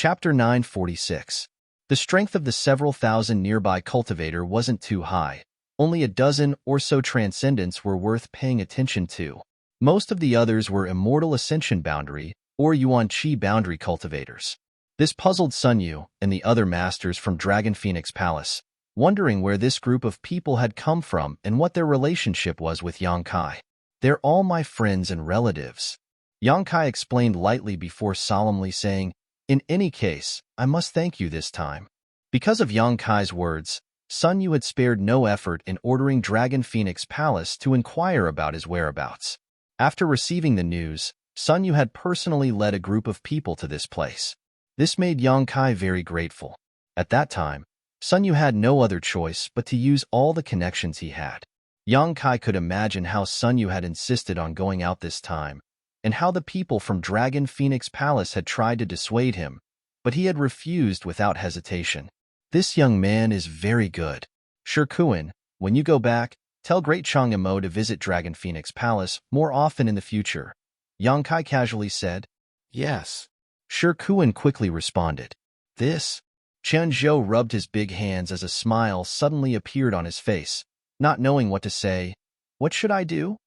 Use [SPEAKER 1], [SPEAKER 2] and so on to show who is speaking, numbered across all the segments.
[SPEAKER 1] Chapter 946. The strength of the several thousand nearby cultivator wasn't too high. Only a dozen or so transcendents were worth paying attention to. Most of the others were immortal ascension boundary or Yuan Qi boundary cultivators. This puzzled Sun Yu and the other masters from Dragon Phoenix Palace, wondering where this group of people had come from and what their relationship was with Yang Kai. "They're all my friends and relatives," Yang Kai explained lightly before solemnly saying, "In any case, I must thank you this time." Because of Yang Kai's words, Sun Yu had spared no effort in ordering Dragon Phoenix Palace to inquire about his whereabouts. After receiving the news, Sun Yu had personally led a group of people to this place. This made Yang Kai very grateful. At that time, Sun Yu had no other choice but to use all the connections he had. Yang Kai could imagine how Sun Yu had insisted on going out this time, and how the people from Dragon Phoenix Palace had tried to dissuade him, but he had refused without hesitation. "This young man is very good. Shikuan, when you go back, tell Great Chang Imo to visit Dragon Phoenix Palace more often in the future," Yang Kai casually said.
[SPEAKER 2] "Yes."
[SPEAKER 1] Shikuan quickly responded. "This?" Chen Zhou rubbed his big hands as a smile suddenly appeared on his face, not knowing what to say. "What should I do?"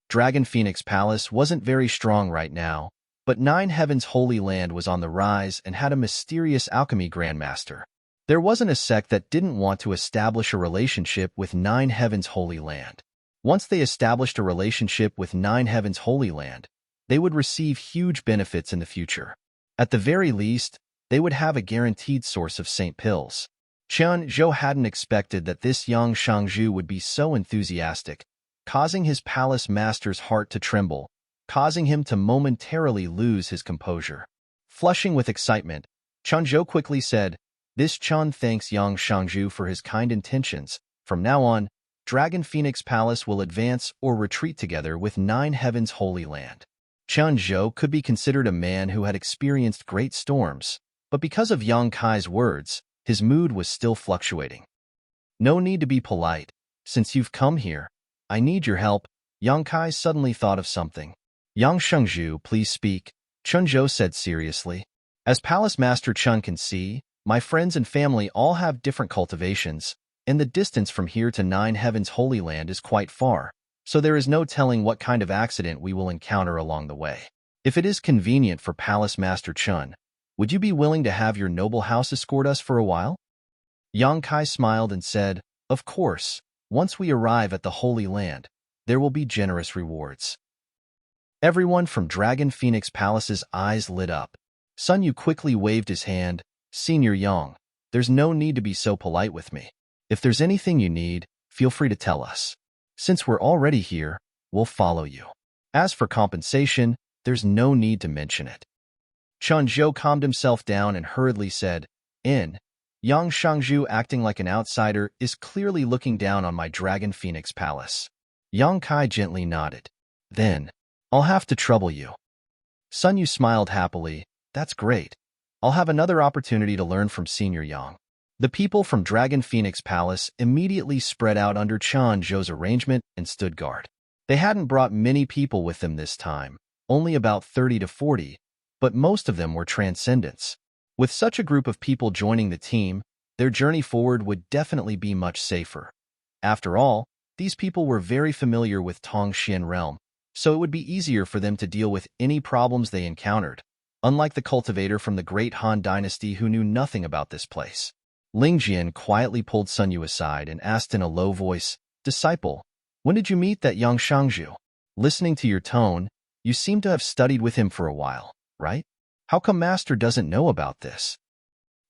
[SPEAKER 1] Dragon Phoenix Palace wasn't very strong right now, but Nine Heavens Holy Land was on the rise and had a mysterious alchemy grandmaster. There wasn't a sect that didn't want to establish a relationship with Nine Heavens Holy Land. Once they established a relationship with Nine Heavens Holy Land, they would receive huge benefits in the future. At the very least, they would have a guaranteed source of Saint Pills. Chen Zhou hadn't expected that this young Shangzhu would be so enthusiastic, causing his palace master's heart to tremble, causing him to momentarily lose his composure. Flushing with excitement, Chen Zhou quickly said, "This Chen thanks young Shangzhu for his kind intentions. From now on, Dragon Phoenix Palace will advance or retreat together with Nine Heavens Holy Land." Chen Zhou could be considered a man who had experienced great storms, but because of Yang Kai's words, his mood was still fluctuating. "No need to be polite. Since you've come here, I need your help." Yang Kai suddenly thought of something. "Yang Shangzhu, please speak," Chen Zhou said seriously. "As Palace Master Chen can see, my friends and family all have different cultivations, and the distance from here to Nine Heavens Holy Land is quite far, so there is no telling what kind of accident we will encounter along the way. If it is convenient for Palace Master Chen, would you be willing to have your noble house escort us for a while?" Yang Kai smiled and said, "Of course. Once we arrive at the Holy Land, there will be generous rewards." Everyone from Dragon Phoenix Palace's eyes lit up. Sun Yu quickly waved his hand. "Senior Yang, there's no need to be so polite with me. If there's anything you need, feel free to tell us. Since we're already here, we'll follow you. As for compensation, there's no need to mention it." Chen Zhou calmed himself down and hurriedly said, Yang Shangzhu, acting like an outsider, is clearly looking down on my Dragon Phoenix Palace." Yang Kai gently nodded. "Then, I'll have to trouble you." Sun Yu smiled happily. "That's great. I'll have another opportunity to learn from Senior Yang." The people from Dragon Phoenix Palace immediately spread out under Chen Zhou's arrangement and stood guard. They hadn't brought many people with them this time, only about 30 to 40, but most of them were transcendents. With such a group of people joining the team, their journey forward would definitely be much safer. After all, these people were very familiar with Tongxian realm, so it would be easier for them to deal with any problems they encountered, unlike the cultivator from the Great Han Dynasty who knew nothing about this place. Ling Jian quietly pulled Sun Yu aside and asked in a low voice, "Disciple, when did you meet that young Shangzhu? Listening to your tone, you seem to have studied with him for a while, right? How come Master doesn't know about this?"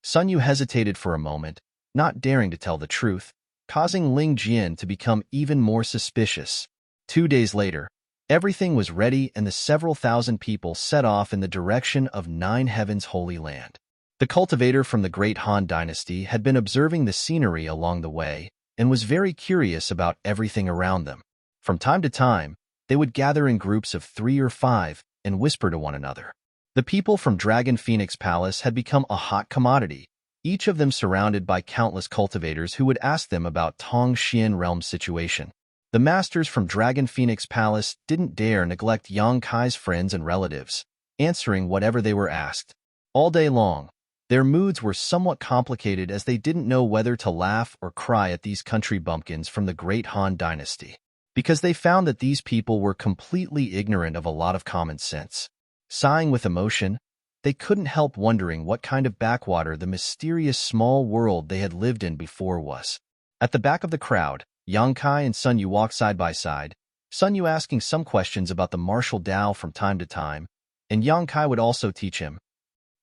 [SPEAKER 1] Sun Yu hesitated for a moment, not daring to tell the truth, causing Ling Jian to become even more suspicious. 2 days later, everything was ready and the several thousand people set off in the direction of Nine Heavens Holy Land. The cultivator from the Great Han Dynasty had been observing the scenery along the way and was very curious about everything around them. From time to time, they would gather in groups of 3 or 5 and whisper to one another. The people from Dragon Phoenix Palace had become a hot commodity, each of them surrounded by countless cultivators who would ask them about Tongxian realm's situation. The masters from Dragon Phoenix Palace didn't dare neglect Yang Kai's friends and relatives, answering whatever they were asked. All day long, Their moods were somewhat complicated as they didn't know whether to laugh or cry at these country bumpkins from the Great Han Dynasty, because they found that these people were completely ignorant of a lot of common sense. Sighing with emotion, they couldn't help wondering what kind of backwater the mysterious small world they had lived in before was. At the back of the crowd, Yang Kai and Sun Yu walked side by side, Sun Yu asking some questions about the martial Tao from time to time, and Yang Kai would also teach him.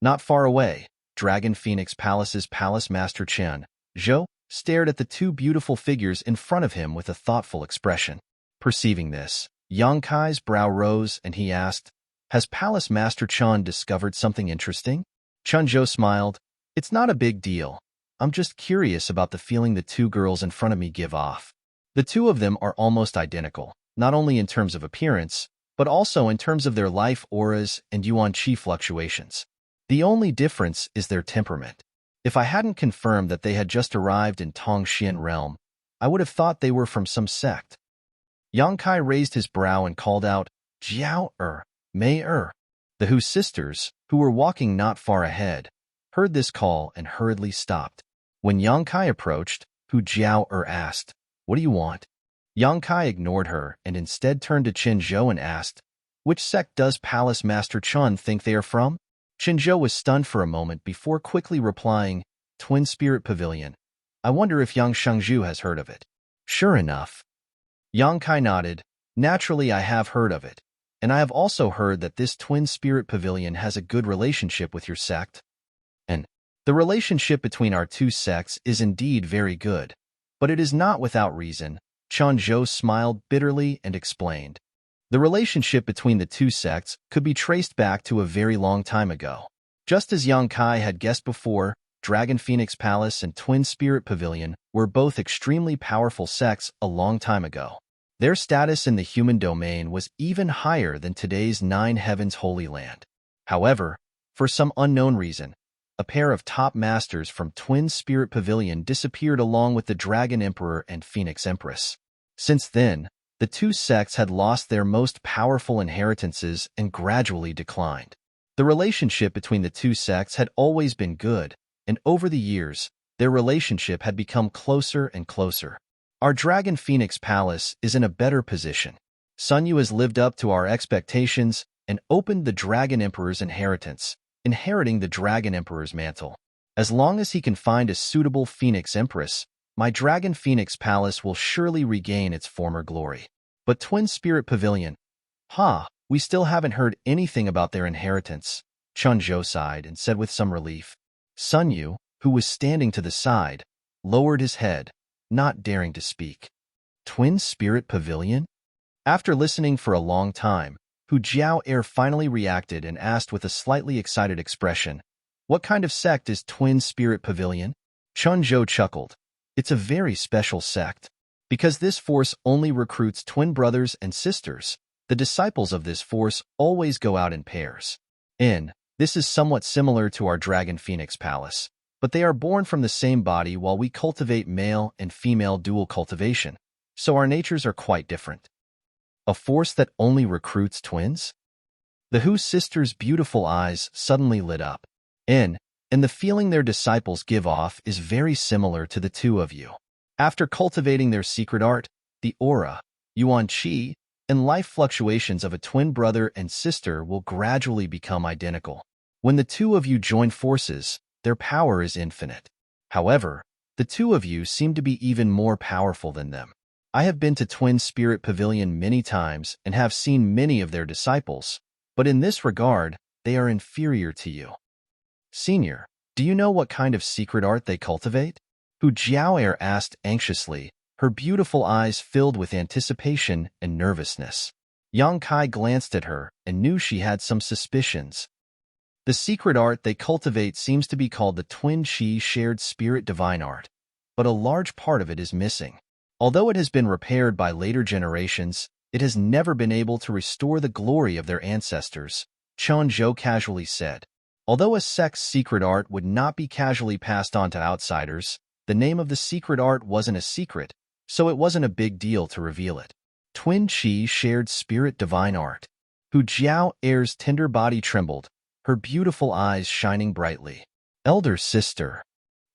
[SPEAKER 1] Not far away, Dragon Phoenix Palace's Palace Master Chen Zhou stared at the two beautiful figures in front of him with a thoughtful expression. Perceiving this, Yang Kai's brow rose and he asked, "Has Palace Master Chen discovered something interesting?" Chen Zhou smiled. "It's not a big deal. I'm just curious about the feeling the two girls in front of me give off. The two of them are almost identical, not only in terms of appearance, but also in terms of their life auras and yuan qi fluctuations. The only difference is their temperament. If I hadn't confirmed that they had just arrived in Tongxian realm, I would have thought they were from some sect." Yang Kai raised his brow and called out, "Jiao Mei The Hu sisters, who were walking not far ahead, heard this call and hurriedly stopped. When Yang Kai approached, Hu Jiao asked, "What do you want?" Yang Kai ignored her and instead turned to Qin Zhou and asked, "Which sect does Palace Master Chen think they are from?" Qin Zhou was stunned for a moment before quickly replying, "Twin Spirit Pavilion. I wonder if Yang Shengzhu has heard of it." "Sure enough." Yang Kai nodded. "Naturally, I have heard of it, and I have also heard that this Twin Spirit Pavilion has a good relationship with your sect. And the relationship between our two sects is indeed very good, but it is not without reason." Chen Zhou smiled bitterly and explained. The relationship between the two sects could be traced back to a very long time ago. Just as Yang Kai had guessed before, Dragon Phoenix Palace and Twin Spirit Pavilion were both extremely powerful sects a long time ago. Their status in the human domain was even higher than today's Nine Heavens Holy Land. However, for some unknown reason, a pair of top masters from Twin Spirit Pavilion disappeared along with the Dragon Emperor and Phoenix Empress. Since then, the two sects had lost their most powerful inheritances and gradually declined. The relationship between the two sects had always been good, and over the years, their relationship had become closer and closer. Our Dragon Phoenix Palace is in a better position. Sun Yu has lived up to our expectations and opened the Dragon Emperor's inheritance, inheriting the Dragon Emperor's mantle. As long as he can find a suitable Phoenix Empress, my Dragon Phoenix Palace will surely regain its former glory. But Twin Spirit Pavilion, we still haven't heard anything about their inheritance. Chen Zhou sighed and said with some relief. Sun Yu, who was standing to the side, lowered his head, not daring to speak. Twin Spirit Pavilion? After listening for a long time, Hu Jiao finally reacted and asked with a slightly excited expression, "What kind of sect is Twin Spirit Pavilion?" Chen Zhou chuckled. "It's a very special sect. Because this force only recruits twin brothers and sisters, the disciples of this force always go out in pairs. This is somewhat similar to our Dragon Phoenix Palace, but they are born from the same body while we cultivate male and female dual cultivation, so our natures are quite different." A force that only recruits twins? The Hu sisters' beautiful eyes suddenly lit up. And the feeling their disciples give off is very similar to the two of you. After cultivating their secret art, the aura, yuan qi, and life fluctuations of a twin brother and sister will gradually become identical. When the two of you join forces, their power is infinite. However, the two of you seem to be even more powerful than them. I have been to Twin Spirit Pavilion many times and have seen many of their disciples, but in this regard, they are inferior to you. Senior, do you know what kind of secret art they cultivate? Hu Jiao asked anxiously, her beautiful eyes filled with anticipation and nervousness. Yang Kai glanced at her and knew she had some suspicions. The secret art they cultivate seems to be called the Twin Qi Shared Spirit Divine Art, but a large part of it is missing. Although it has been repaired by later generations, it has never been able to restore the glory of their ancestors, Chen Zhou casually said. Although a sect's secret art would not be casually passed on to outsiders, the name of the secret art wasn't a secret, so it wasn't a big deal to reveal it. Twin Qi Shared Spirit Divine Art. Hu Jiao's tender body trembled, her beautiful eyes shining brightly. Elder sister.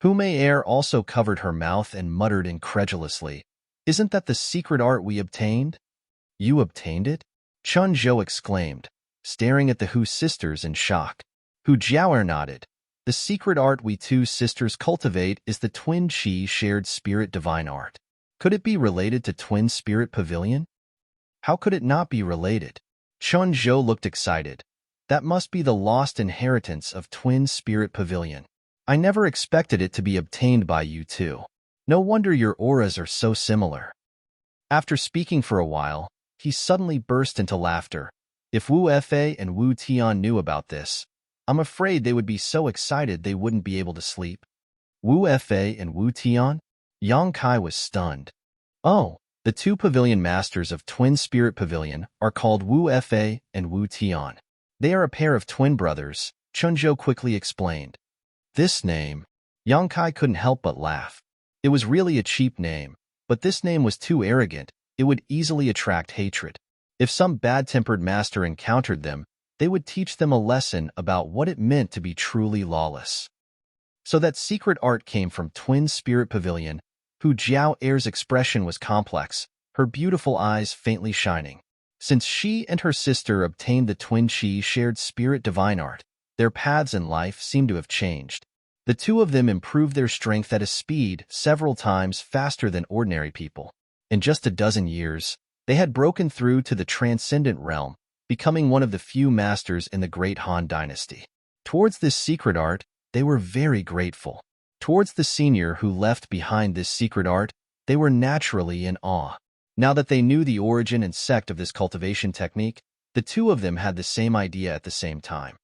[SPEAKER 1] Hu Mei also covered her mouth and muttered incredulously, "Isn't that the secret art we obtained?" "You obtained it?" Chun Zhou exclaimed, staring at the Hu sisters in shock. Hu Jiaoer nodded. "The secret art we two sisters cultivate is the twin chi shared spirit divine art. Could it be related to Twin Spirit Pavilion?" "How could it not be related?" Chun Zhou looked excited. "That must be the lost inheritance of Twin Spirit Pavilion. I never expected it to be obtained by you two. No wonder your auras are so similar." After speaking for a while, he suddenly burst into laughter. If Wu Fei and Wu Tian knew about this, I'm afraid they would be so excited they wouldn't be able to sleep. Wu Fei and Wu Tian? Yang Kai was stunned. Oh, the two pavilion masters of Twin Spirit Pavilion are called Wu Fei and Wu Tian. They are a pair of twin brothers, Chunzhou quickly explained. This name, Yang Kai couldn't help but laugh. It was really a cheap name, but this name was too arrogant. It would easily attract hatred. If some bad-tempered master encountered them, they would teach them a lesson about what it meant to be truly lawless. So that secret art came from Twin Spirit Pavilion. Hu Jiaoer's expression was complex, her beautiful eyes faintly shining. Since she and her sister obtained the Twin Chi shared spirit divine art, their paths in life seemed to have changed. The two of them improved their strength at a speed several times faster than ordinary people. In just a dozen years, they had broken through to the transcendent realm, becoming one of the few masters in the Great Han Dynasty. Towards this secret art, they were very grateful. Towards the senior who left behind this secret art, they were naturally in awe. Now that they knew the origin and sect of this cultivation technique, the two of them had the same idea at the same time.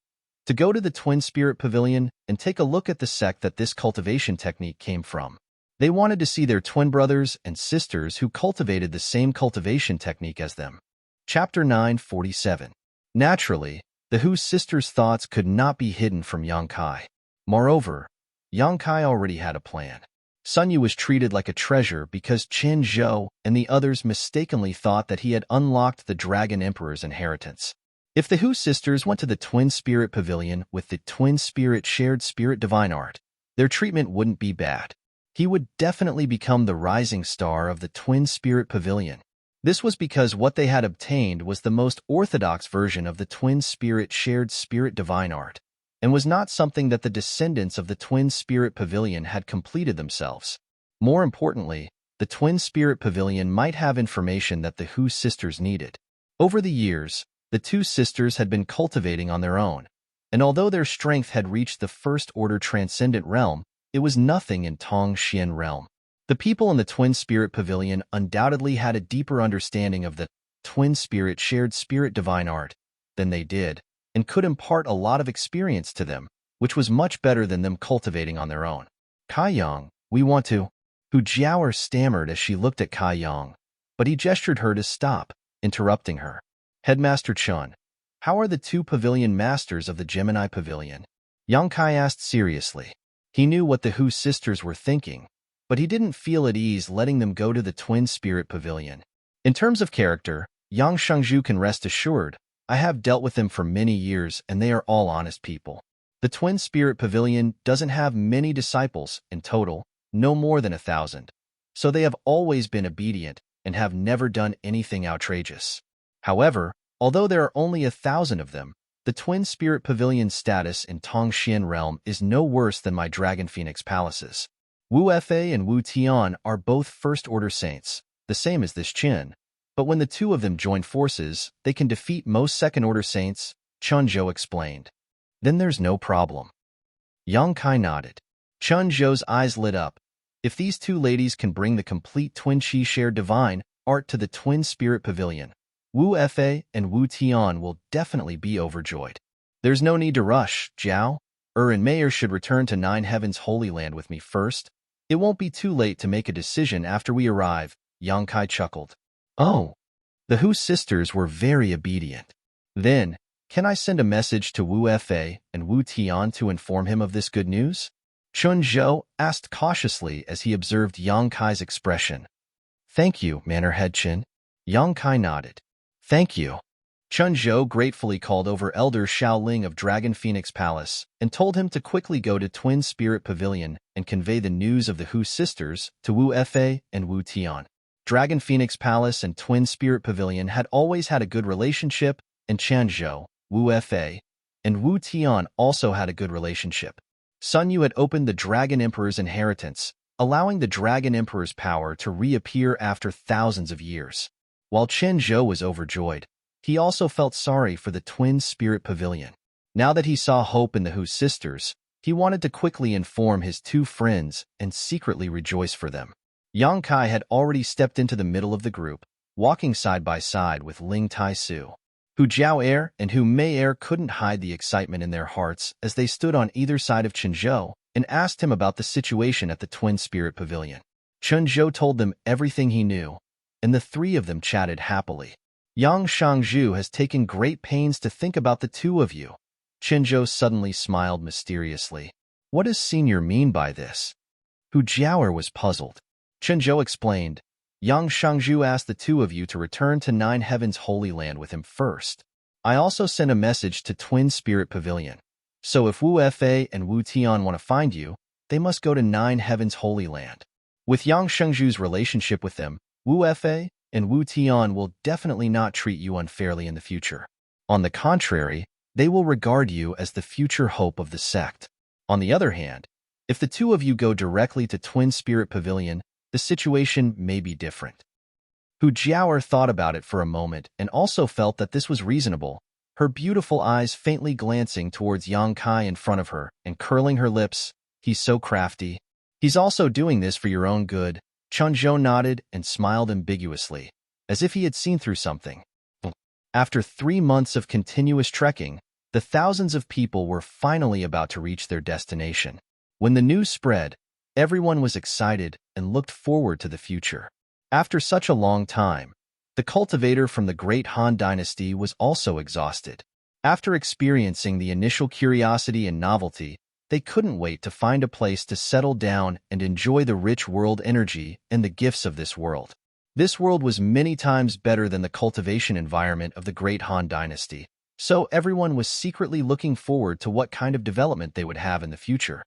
[SPEAKER 1] To go to the Twin Spirit Pavilion and take a look at the sect that this cultivation technique came from. They wanted to see their twin brothers and sisters who cultivated the same cultivation technique as them. Chapter 947. Naturally, the Hu sisters' thoughts could not be hidden from Yang Kai. Moreover, Yang Kai already had a plan. Sun Yu was treated like a treasure because Qin Zhou and the others mistakenly thought that he had unlocked the Dragon Emperor's inheritance. If the Hu sisters went to the Twin Spirit Pavilion with the Twin Spirit shared spirit divine art, their treatment wouldn't be bad. He would definitely become the rising star of the Twin Spirit Pavilion. This was because what they had obtained was the most orthodox version of the Twin Spirit shared spirit divine art, and was not something that the descendants of the Twin Spirit Pavilion had completed themselves. More importantly, the Twin Spirit Pavilion might have information that the Hu sisters needed. Over the years, the two sisters had been cultivating on their own, and although their strength had reached the first-order transcendent realm, it was nothing in Tong Xian realm. The people in the Twin Spirit Pavilion undoubtedly had a deeper understanding of the Twin Spirit shared spirit divine art than they did, and could impart a lot of experience to them, which was much better than them cultivating on their own. Kai Yang, we want to... Hu Jiaoer stammered as she looked at Kai Yang, but he gestured her to stop, interrupting her. Headmaster Chun, how are the two pavilion masters of the Gemini Pavilion? Yang Kai asked seriously. He knew what the Hu sisters were thinking, but he didn't feel at ease letting them go to the Twin Spirit Pavilion. In terms of character, Yang Shengzhu can rest assured. I have dealt with them for many years, and they are all honest people. The Twin Spirit Pavilion doesn't have many disciples in total, no more than 1,000. So they have always been obedient and have never done anything outrageous. However, although there are only 1,000 of them, the Twin Spirit Pavilion's status in Tongxian realm is no worse than my Dragon Phoenix palaces. Wu Fei and Wu Tian are both first-order saints, the same as this Qin. But when the two of them join forces, they can defeat most second-order saints, Chunzhou explained. Then there's no problem. Yang Kai nodded. Chunzhou's eyes lit up. If these two ladies can bring the complete Twin Chi shared divine art to the Twin Spirit Pavilion, Wu Fei and Wu Tian will definitely be overjoyed. There's no need to rush, Jiao. And Mayer should return to Nine Heavens Holy Land with me first. It won't be too late to make a decision after we arrive, Yang Kai chuckled. Oh. The Hu sisters were very obedient. Then, can I send a message to Wu Fei and Wu Tian to inform him of this good news? Chunzhou asked cautiously as he observed Yang Kai's expression. Thank you, Manor Head Qin. Yang Kai nodded. Thank you. Chun Zhou gratefully called over Elder Xiao Ling of Dragon Phoenix Palace and told him to quickly go to Twin Spirit Pavilion and convey the news of the Hu sisters to Wu Fei and Wu Tian. Dragon Phoenix Palace and Twin Spirit Pavilion had always had a good relationship, and Changzhou, Wu Fei, and Wu Tian also had a good relationship. Sun Yu had opened the Dragon Emperor's inheritance, allowing the Dragon Emperor's power to reappear after thousands of years. While Chen Zhou was overjoyed, he also felt sorry for the Twin Spirit Pavilion. Now that he saw hope in the Hu sisters, he wanted to quickly inform his two friends and secretly rejoice for them. Yang Kai had already stepped into the middle of the group, walking side by side with Ling Tai-su. Hu Jiao-er and Hu Mei-er couldn't hide the excitement in their hearts as they stood on either side of Chen Zhou and asked him about the situation at the Twin Spirit Pavilion. Chen Zhou told them everything he knew, and the three of them chatted happily. Yang Shangzhu has taken great pains to think about the two of you. Chen Zhou suddenly smiled mysteriously. What does Senior mean by this? Hu Jiao-er was puzzled. Chen Zhou explained, Yang Shangzhu asked the two of you to return to Nine Heavens Holy Land with him first. I also sent a message to Twin Spirit Pavilion. So if Wu Fei and Wu Tian want to find you, they must go to Nine Heavens Holy Land. With Yang Shangzhu's relationship with them, Wu Fei and Wu Tian will definitely not treat you unfairly in the future. On the contrary, they will regard you as the future hope of the sect. On the other hand, if the two of you go directly to Twin Spirit Pavilion, the situation may be different. Hu Jiao-er thought about it for a moment and also felt that this was reasonable, her beautiful eyes faintly glancing towards Yang Kai in front of her and curling her lips. He's so crafty. He's also doing this for your own good. Chun Zhou nodded and smiled ambiguously, as if he had seen through something. After 3 months of continuous trekking, the thousands of people were finally about to reach their destination. When the news spread, everyone was excited and looked forward to the future. After such a long time, the cultivator from the Great Han Dynasty was also exhausted. After experiencing the initial curiosity and novelty, they couldn't wait to find a place to settle down and enjoy the rich world energy and the gifts of this world. This world was many times better than the cultivation environment of the Great Han Dynasty, so everyone was secretly looking forward to what kind of development they would have in the future.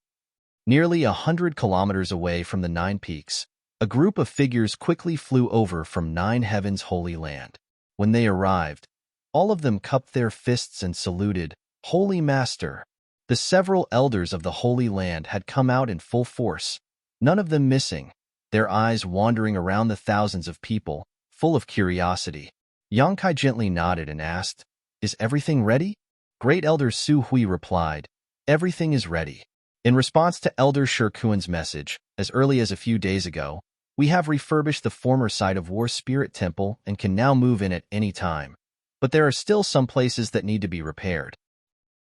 [SPEAKER 1] Nearly 100 kilometers away from the Nine Peaks, a group of figures quickly flew over from Nine Heavens Holy Land. When they arrived, all of them cupped their fists and saluted, Holy Master. The several elders of the Holy Land had come out in full force, none of them missing, their eyes wandering around the thousands of people, full of curiosity. Yang Kai gently nodded and asked, Is everything ready? Great Elder Su Hui replied, Everything is ready. In response to Elder Shikuan's message, as early as a few days ago, we have refurbished the former site of War Spirit Temple and can now move in at any time. But there are still some places that need to be repaired.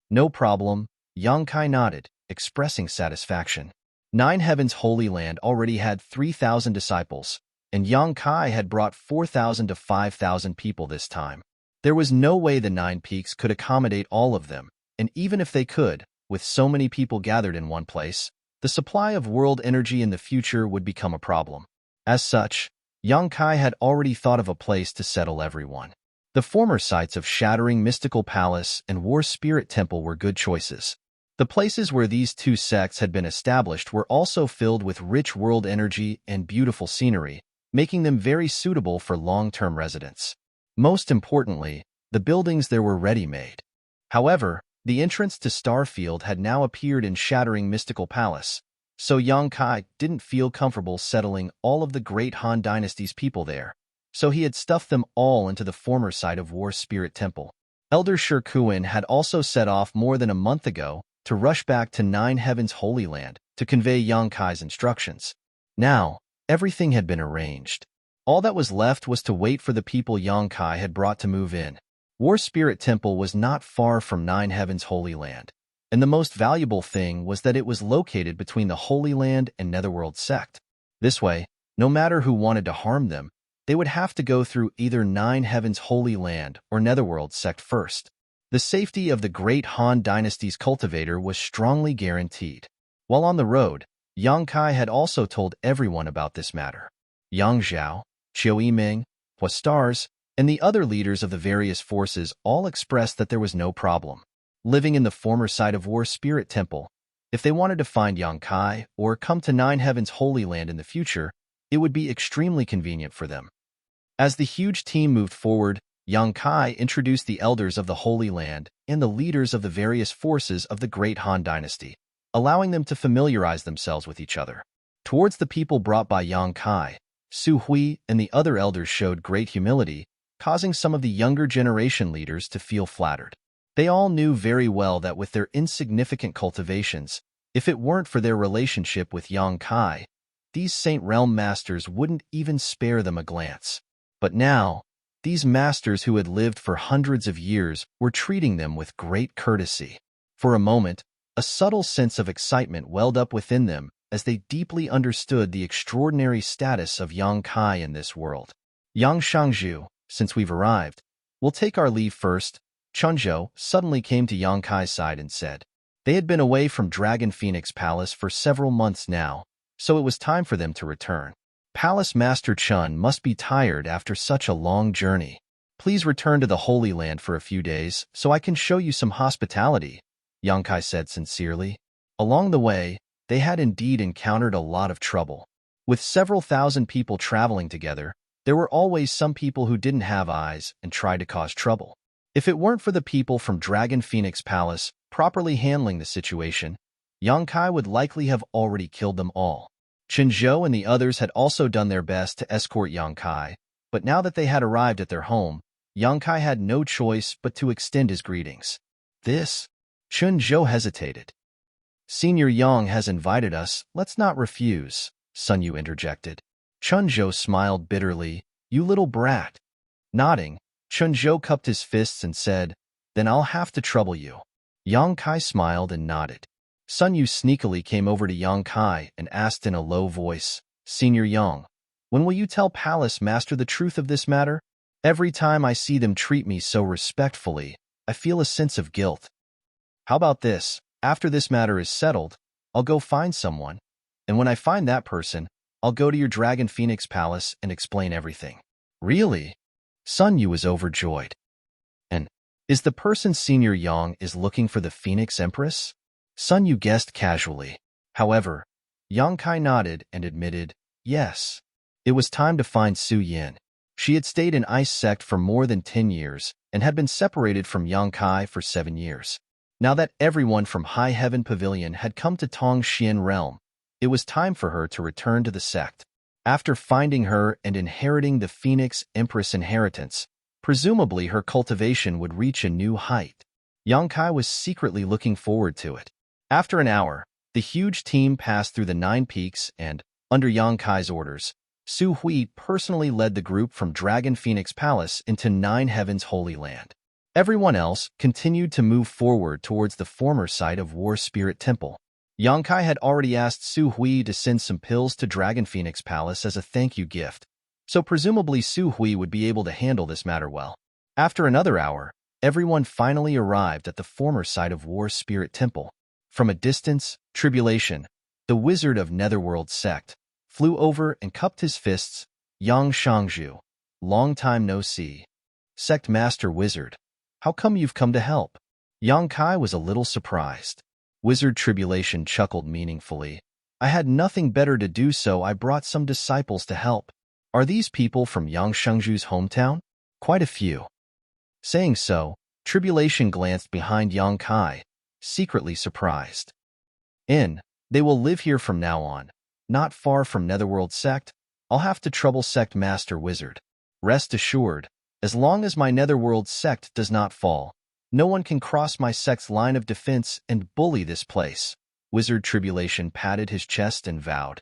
[SPEAKER 1] No problem, Yang Kai nodded, expressing satisfaction. Nine Heavens Holy Land already had 3,000 disciples, and Yang Kai had brought 4,000 to 5,000 people this time. There was no way the Nine Peaks could accommodate all of them, and even if they could, with so many people gathered in one place, the supply of world energy in the future would become a problem. As such, Yang Kai had already thought of a place to settle everyone. The former sites of Shattering Mystical Palace and War Spirit Temple were good choices. The places where these two sects had been established were also filled with rich world energy and beautiful scenery, making them very suitable for long-term residence. Most importantly, the buildings there were ready-made. However, the entrance to Starfield had now appeared in Shattering Mystical Palace, so Yang Kai didn't feel comfortable settling all of the Great Han Dynasty's people there, so he had stuffed them all into the former site of War Spirit Temple. Elder Shikuan had also set off more than a month ago to rush back to Nine Heavens Holy Land to convey Yang Kai's instructions. Now, everything had been arranged. All that was left was to wait for the people Yang Kai had brought to move in. War Spirit Temple was not far from Nine Heavens Holy Land, and the most valuable thing was that it was located between the Holy Land and Netherworld sect. This way, no matter who wanted to harm them, they would have to go through either Nine Heavens Holy Land or Netherworld sect first. The safety of the Great Han Dynasty's cultivator was strongly guaranteed. While on the road, Yang Kai had also told everyone about this matter. Yang Zhao, Qiu Yiming, Hua Stars, and the other leaders of the various forces all expressed that there was no problem. Living in the former site of War Spirit Temple, if they wanted to find Yang Kai or come to Nine Heavens Holy Land in the future, it would be extremely convenient for them. As the huge team moved forward, Yang Kai introduced the elders of the Holy Land and the leaders of the various forces of the Great Han Dynasty, allowing them to familiarize themselves with each other. Towards the people brought by Yang Kai, Su Hui and the other elders showed great humility, causing some of the younger generation leaders to feel flattered. They all knew very well that with their insignificant cultivations, if it weren't for their relationship with Yang Kai, these Saint Realm masters wouldn't even spare them a glance. But now, these masters who had lived for hundreds of years were treating them with great courtesy. For a moment, a subtle sense of excitement welled up within them as they deeply understood the extraordinary status of Yang Kai in this world. Yang Shangzhu, since we've arrived, we'll take our leave first. Chunzhou suddenly came to Yang Kai's side and said. They had been away from Dragon Phoenix Palace for several months now, so it was time for them to return. Palace Master Chun must be tired after such a long journey. Please return to the Holy Land for a few days so I can show you some hospitality, Yang Kai said sincerely. Along the way, they had indeed encountered a lot of trouble. With several thousand people traveling together, there were always some people who didn't have eyes and tried to cause trouble. If it weren't for the people from Dragon Phoenix Palace properly handling the situation, Yang Kai would likely have already killed them all. Qinzhou and the others had also done their best to escort Yang Kai, but now that they had arrived at their home, Yang Kai had no choice but to extend his greetings. Qinzhou hesitated. Senior Yang has invited us, let's not refuse, Sun Yu interjected. Qinzhou smiled bitterly, you little brat. Nodding, Qinzhou cupped his fists and said, then I'll have to trouble you. Yang Kai smiled and nodded. Sun Yu sneakily came over to Yang Kai and asked in a low voice, Senior Yang, when will you tell Palace Master the truth of this matter? Every time I see them treat me so respectfully, I feel a sense of guilt. How about this? After this matter is settled, I'll go find someone, and when I find that person, I'll go to your Dragon Phoenix Palace and explain everything. Really? Sun Yu was overjoyed. And is the person Senior Yang is looking for the Phoenix Empress? Sun Yu guessed casually. However, Yang Kai nodded and admitted, yes. It was time to find Su Yin. She had stayed in Ice Sect for more than 10 years and had been separated from Yang Kai for 7 years. Now that everyone from High Heaven Pavilion had come to Tong Xian Realm, it was time for her to return to the sect. After finding her and inheriting the Phoenix Empress inheritance, presumably her cultivation would reach a new height. Yang Kai was secretly looking forward to it. After an hour, the huge team passed through the 9 peaks and, under Yang Kai's orders, Su Hui personally led the group from Dragon Phoenix Palace into Nine Heavens Holy Land. Everyone else continued to move forward towards the former site of War Spirit Temple. Yang Kai had already asked Su Hui to send some pills to Dragon Phoenix Palace as a thank you gift, so presumably Su Hui would be able to handle this matter well. After another hour, everyone finally arrived at the former site of War Spirit Temple. From a distance, Tribulation, the wizard of Netherworld sect, flew over and cupped his fists. Yang Shangzhu, long time no see. Sect Master Wizard, how come you've come to help? Yang Kai was a little surprised. Wizard Tribulation chuckled meaningfully. I had nothing better to do, so I brought some disciples to help. Are these people from Yang Shangzhu's hometown? Quite a few. Saying so, Tribulation glanced behind Yang Kai, secretly surprised. They will live here from now on, not far from Netherworld sect. I'll have to trouble Sect Master Wizard. Rest assured, as long as my Netherworld sect does not fall, no one can cross my sect's line of defense and bully this place. Wizard Tribulation patted his chest and vowed.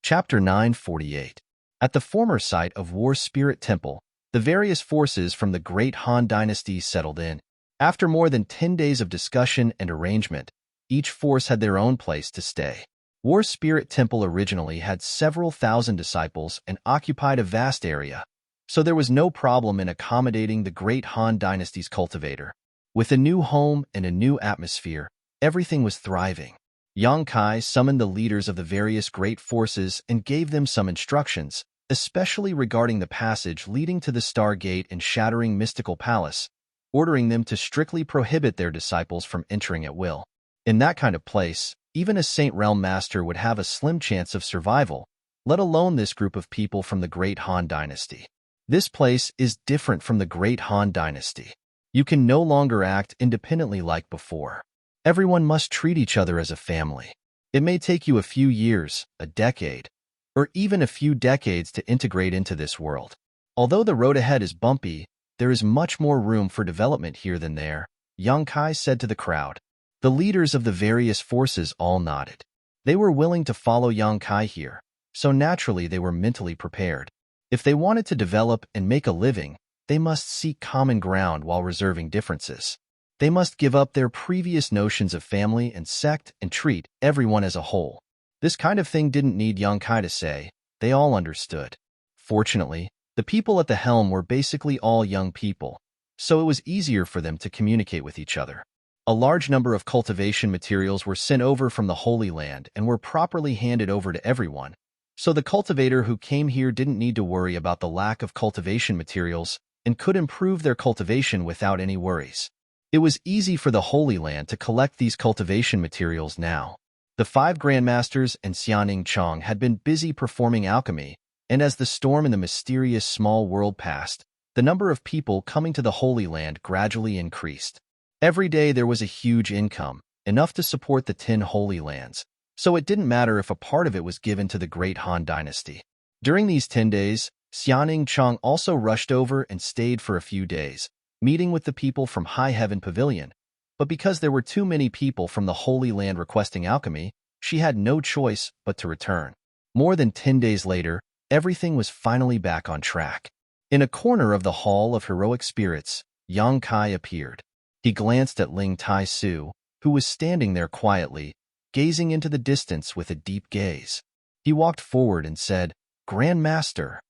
[SPEAKER 1] Chapter 948. At the former site of War Spirit Temple, the various forces from the Great Han Dynasty settled in. After more than 10 days of discussion and arrangement, each force had their own place to stay. War Spirit Temple originally had several thousand disciples and occupied a vast area, so there was no problem in accommodating the Great Han Dynasty's cultivator. With a new home and a new atmosphere, everything was thriving. Yang Kai summoned the leaders of the various great forces and gave them some instructions, especially regarding the passage leading to the Star Gate and shattering mystical palace, ordering them to strictly prohibit their disciples from entering at will. In that kind of place, even a Saint Realm Master would have a slim chance of survival, let alone this group of people from the Great Han Dynasty. This place is different from the Great Han Dynasty. You can no longer act independently like before. Everyone must treat each other as a family. It may take you a few years, a decade, or even a few decades to integrate into this world. Although the road ahead is bumpy, there is much more room for development here than there, Yang Kai said to the crowd. The leaders of the various forces all nodded. They were willing to follow Yang Kai here, so naturally they were mentally prepared. If they wanted to develop and make a living, they must seek common ground while reserving differences. They must give up their previous notions of family and sect and treat everyone as a whole. This kind of thing didn't need Yang Kai to say. They all understood. Fortunately, the people at the helm were basically all young people, so it was easier for them to communicate with each other. A large number of cultivation materials were sent over from the Holy Land and were properly handed over to everyone, so the cultivator who came here didn't need to worry about the lack of cultivation materials and could improve their cultivation without any worries. It was easy for the Holy Land to collect these cultivation materials now. The 5 Grandmasters and Xianing Chong had been busy performing alchemy, and as the storm in the mysterious small world passed, the number of people coming to the Holy Land gradually increased. Every day there was a huge income, enough to support the 10 Holy Lands, so it didn't matter if a part of it was given to the Great Han Dynasty. During these 10 days, Xianing Chong also rushed over and stayed for a few days, meeting with the people from High Heaven Pavilion, but because there were too many people from the Holy Land requesting alchemy, she had no choice but to return. More than 10 days later, everything was finally back on track. In a corner of the Hall of Heroic Spirits, Yang Kai appeared. He glanced at Ling Tai Su, who was standing there quietly, gazing into the distance with a deep gaze. He walked forward and said, "Grand Master."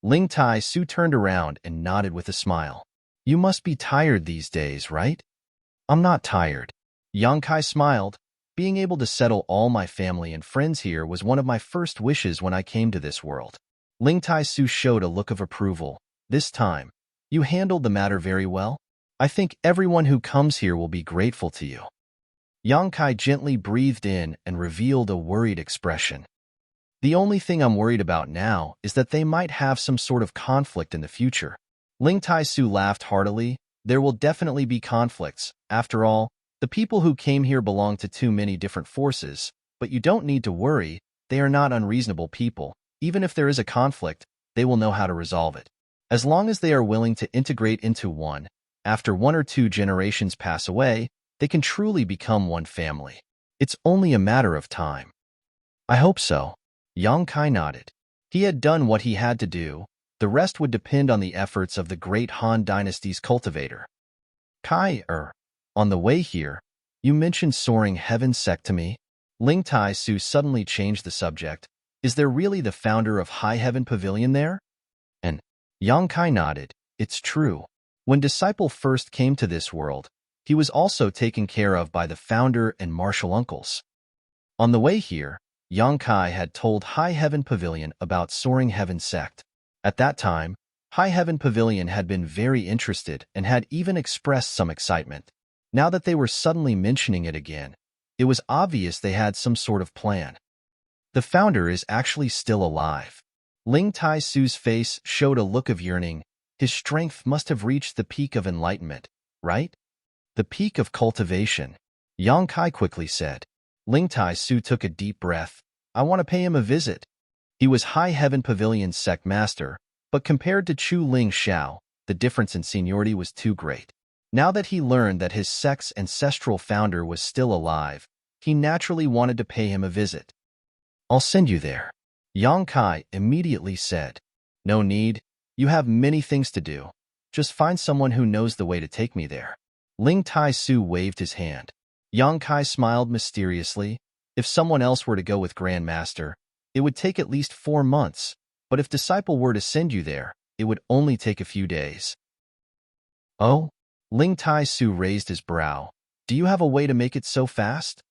[SPEAKER 1] Ling Tai Su turned around and nodded with a smile. "You must be tired these days, right?" "I'm not tired." Yang Kai smiled. "Being able to settle all my family and friends here was one of my first wishes when I came to this world." Ling Tai Su showed a look of approval. "This time, you handled the matter very well. I think everyone who comes here will be grateful to you." Yang Kai gently breathed in and revealed a worried expression. "The only thing I'm worried about now is that they might have some sort of conflict in the future." Ling Tai Su laughed heartily. "There will definitely be conflicts. After all, the people who came here belong to too many different forces, but you don't need to worry. They are not unreasonable people. Even if there is a conflict, they will know how to resolve it. As long as they are willing to integrate into one, after 1 or 2 generations pass away, they can truly become one family. It's only a matter of time." "I hope so." Yang Kai nodded. He had done what he had to do. The rest would depend on the efforts of the Great Han Dynasty's cultivator. "Kai, on the way here, you mentioned soaring heaven sect to me." Ling Tai Su suddenly changed the subject. "Is there really the founder of High Heaven Pavilion there?" And Yang Kai nodded. "It's true. When Disciple first came to this world, he was also taken care of by the founder and martial uncles." On the way here, Yang Kai had told High Heaven Pavilion about Soaring Heaven Sect. At that time, High Heaven Pavilion had been very interested and had even expressed some excitement. Now that they were suddenly mentioning it again, it was obvious they had some sort of plan. "The founder is actually still alive." Ling Tai Su's face showed a look of yearning. "His strength must have reached the peak of enlightenment, right?" "The peak of cultivation," Yang Kai quickly said. Ling Tai Su took a deep breath. "I want to pay him a visit." He was High Heaven Pavilion's sect master, but compared to Chu Ling Xiao, the difference in seniority was too great. Now that he learned that his sect's ancestral founder was still alive, he naturally wanted to pay him a visit. "I'll send you there," Yang Kai immediately said. "No need. You have many things to do. Just find someone who knows the way to take me there." Ling Tai Su waved his hand. Yang Kai smiled mysteriously. If someone else were to go with Grandmaster, it would take at least 4 months, but if Disciple were to send you there, it would only take a few days. "Oh?" Ling Tai Su raised his brow. "Do you have a way to make it so fast?"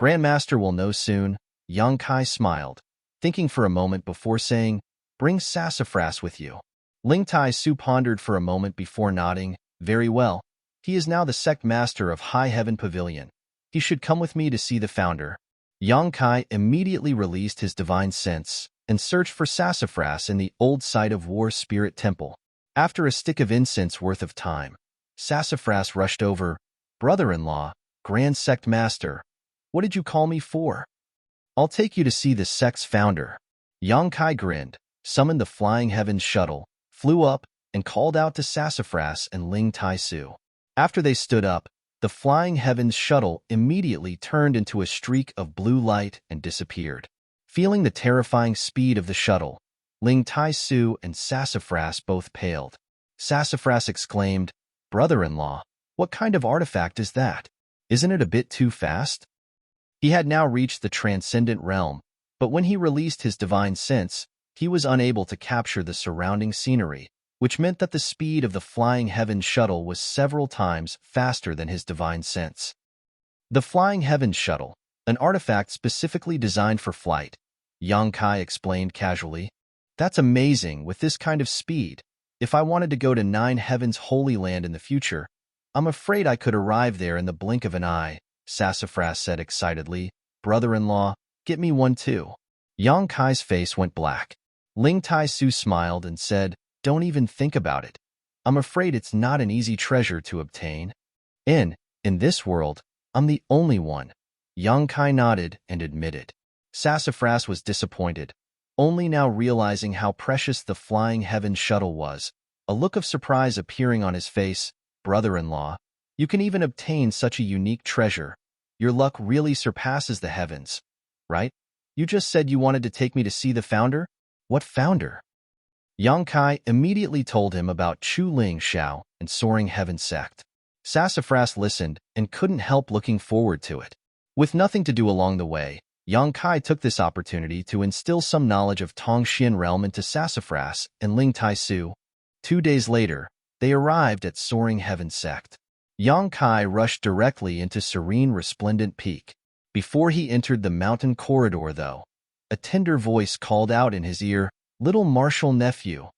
[SPEAKER 1] "Grandmaster will know soon," Yang Kai smiled, thinking for a moment before saying, Bring Sassafras with you. Ling Tai Su pondered for a moment before nodding. Very well. He is now the sect master of High Heaven Pavilion. He should come with me to see the founder. Yang Kai immediately released his divine sense and searched for Sassafras in the old site of War Spirit Temple. After a stick of incense worth of time, Sassafras rushed over. Brother-in-law, Grand Sect Master, what did you call me for? I'll take you to see the sect's founder. Yang Kai grinned, summoned the Flying Heavens shuttle, flew up, and called out to Sassafras and Ling Tai Su. After they stood up, the Flying Heavens shuttle immediately turned into a streak of blue light and disappeared. Feeling the terrifying speed of the shuttle, Ling Tai Su and Sassafras both paled. Sassafras exclaimed, Brother-in-law, what kind of artifact is that? Isn't it a bit too fast? He had now reached the transcendent realm, but when he released his divine sense, he was unable to capture the surrounding scenery, which meant that the speed of the Flying Heavens shuttle was several times faster than his divine sense. The Flying Heavens shuttle, an artifact specifically designed for flight, Yang Kai explained casually. That's amazing with this kind of speed. If I wanted to go to Nine Heavens Holy Land in the future, I'm afraid I could arrive there in the blink of an eye, Sassafras said excitedly. Brother-in-law, get me one too. Yang Kai's face went black. Ling Tai Su smiled and said, Don't even think about it. I'm afraid it's not an easy treasure to obtain. In this world, I'm the only one. Yang Kai nodded and admitted. Sassafras was disappointed, only now realizing how precious the Flying Heavens shuttle was, a look of surprise appearing on his face. Brother-in-law, you can even obtain such a unique treasure. Your luck really surpasses the heavens, right? You just said you wanted to take me to see the founder? What founder? Yang Kai immediately told him about Chu Ling Xiao and Soaring Heaven Sect. Sassafras listened and couldn't help looking forward to it. With nothing to do along the way, Yang Kai took this opportunity to instill some knowledge of Tongxian realm into Sassafras and Ling Tai Su. 2 days later, they arrived at Soaring Heaven Sect. Yang Kai rushed directly into Serene Resplendent Peak. Before he entered the mountain corridor, though, a tender voice called out in his ear, Little martial nephew.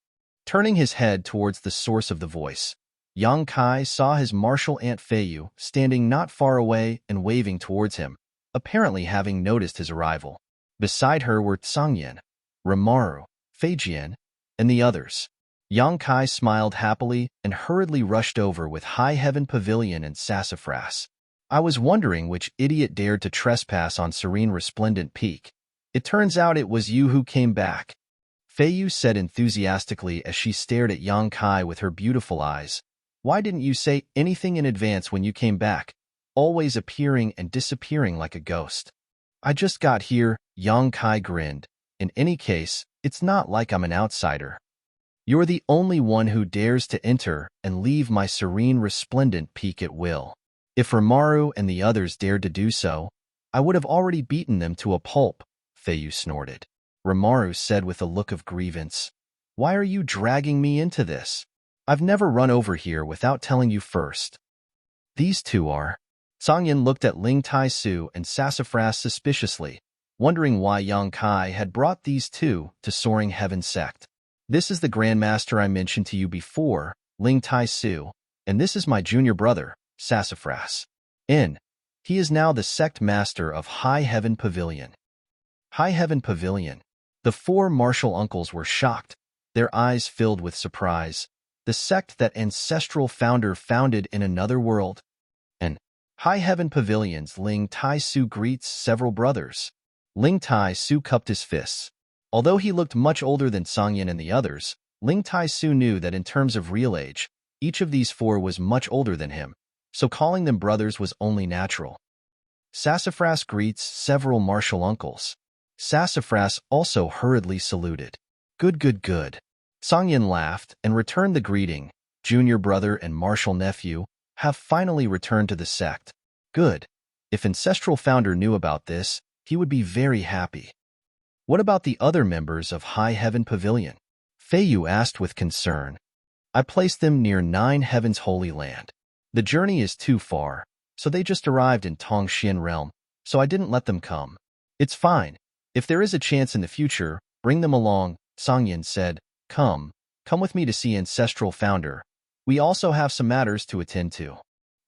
[SPEAKER 1] Turning his head towards the source of the voice, Yang Kai saw his martial Aunt Feiyu standing not far away and waving towards him, apparently having noticed his arrival. Beside her were Tsangyan, Rimaru, Feijian, and the others. Yang Kai smiled happily and hurriedly rushed over with High Heaven Pavilion and Sassafras. I was wondering which idiot dared to trespass on Serene Resplendent Peak. It turns out it was you who came back. Feiyu said enthusiastically as she stared at Yang Kai with her beautiful eyes. Why didn't you say anything in advance when you came back, always appearing and disappearing like a ghost? I just got here, Yang Kai grinned. In any case, it's not like I'm an outsider. You're the only one who dares to enter and leave my Serene Resplendent Peak at will. If Rimaru and the others dared to do so, I would have already beaten them to a pulp, Feiyu snorted. Rimaru said with a look of grievance. Why are you dragging me into this? I've never run over here without telling you first. These two are. Tsangyan looked at Ling Tai Su and Sassafras suspiciously, wondering why Yang Kai had brought these two to Soaring Heaven Sect. This is the Grandmaster I mentioned to you before, Ling Tai Su, and this is my junior brother, Sassafras. He is now the sect master of High Heaven Pavilion. High Heaven Pavilion. The 4 martial uncles were shocked, their eyes filled with surprise. The sect that ancestral founder founded in another world. And High Heaven Pavilion's Ling Tai Su greets several brothers. Ling Tai Su cupped his fists. Although he looked much older than Tsangyan and the others, Ling Tai Su knew that in terms of real age, each of these 4 was much older than him, so calling them brothers was only natural. Sassafras greets several martial uncles. Sassafras also hurriedly saluted. Good. Tsangyan laughed and returned the greeting. Junior brother and martial nephew have finally returned to the sect. Good. If ancestral founder knew about this, he would be very happy. What about the other members of High Heaven Pavilion? Feiyu asked with concern. I placed them near Nine Heavens Holy Land. The journey is too far, so they just arrived in Tongxian realm, so I didn't let them come. It's fine. If there is a chance in the future, bring them along, Songyin said, Come with me to see Ancestral Founder. We also have some matters to attend to.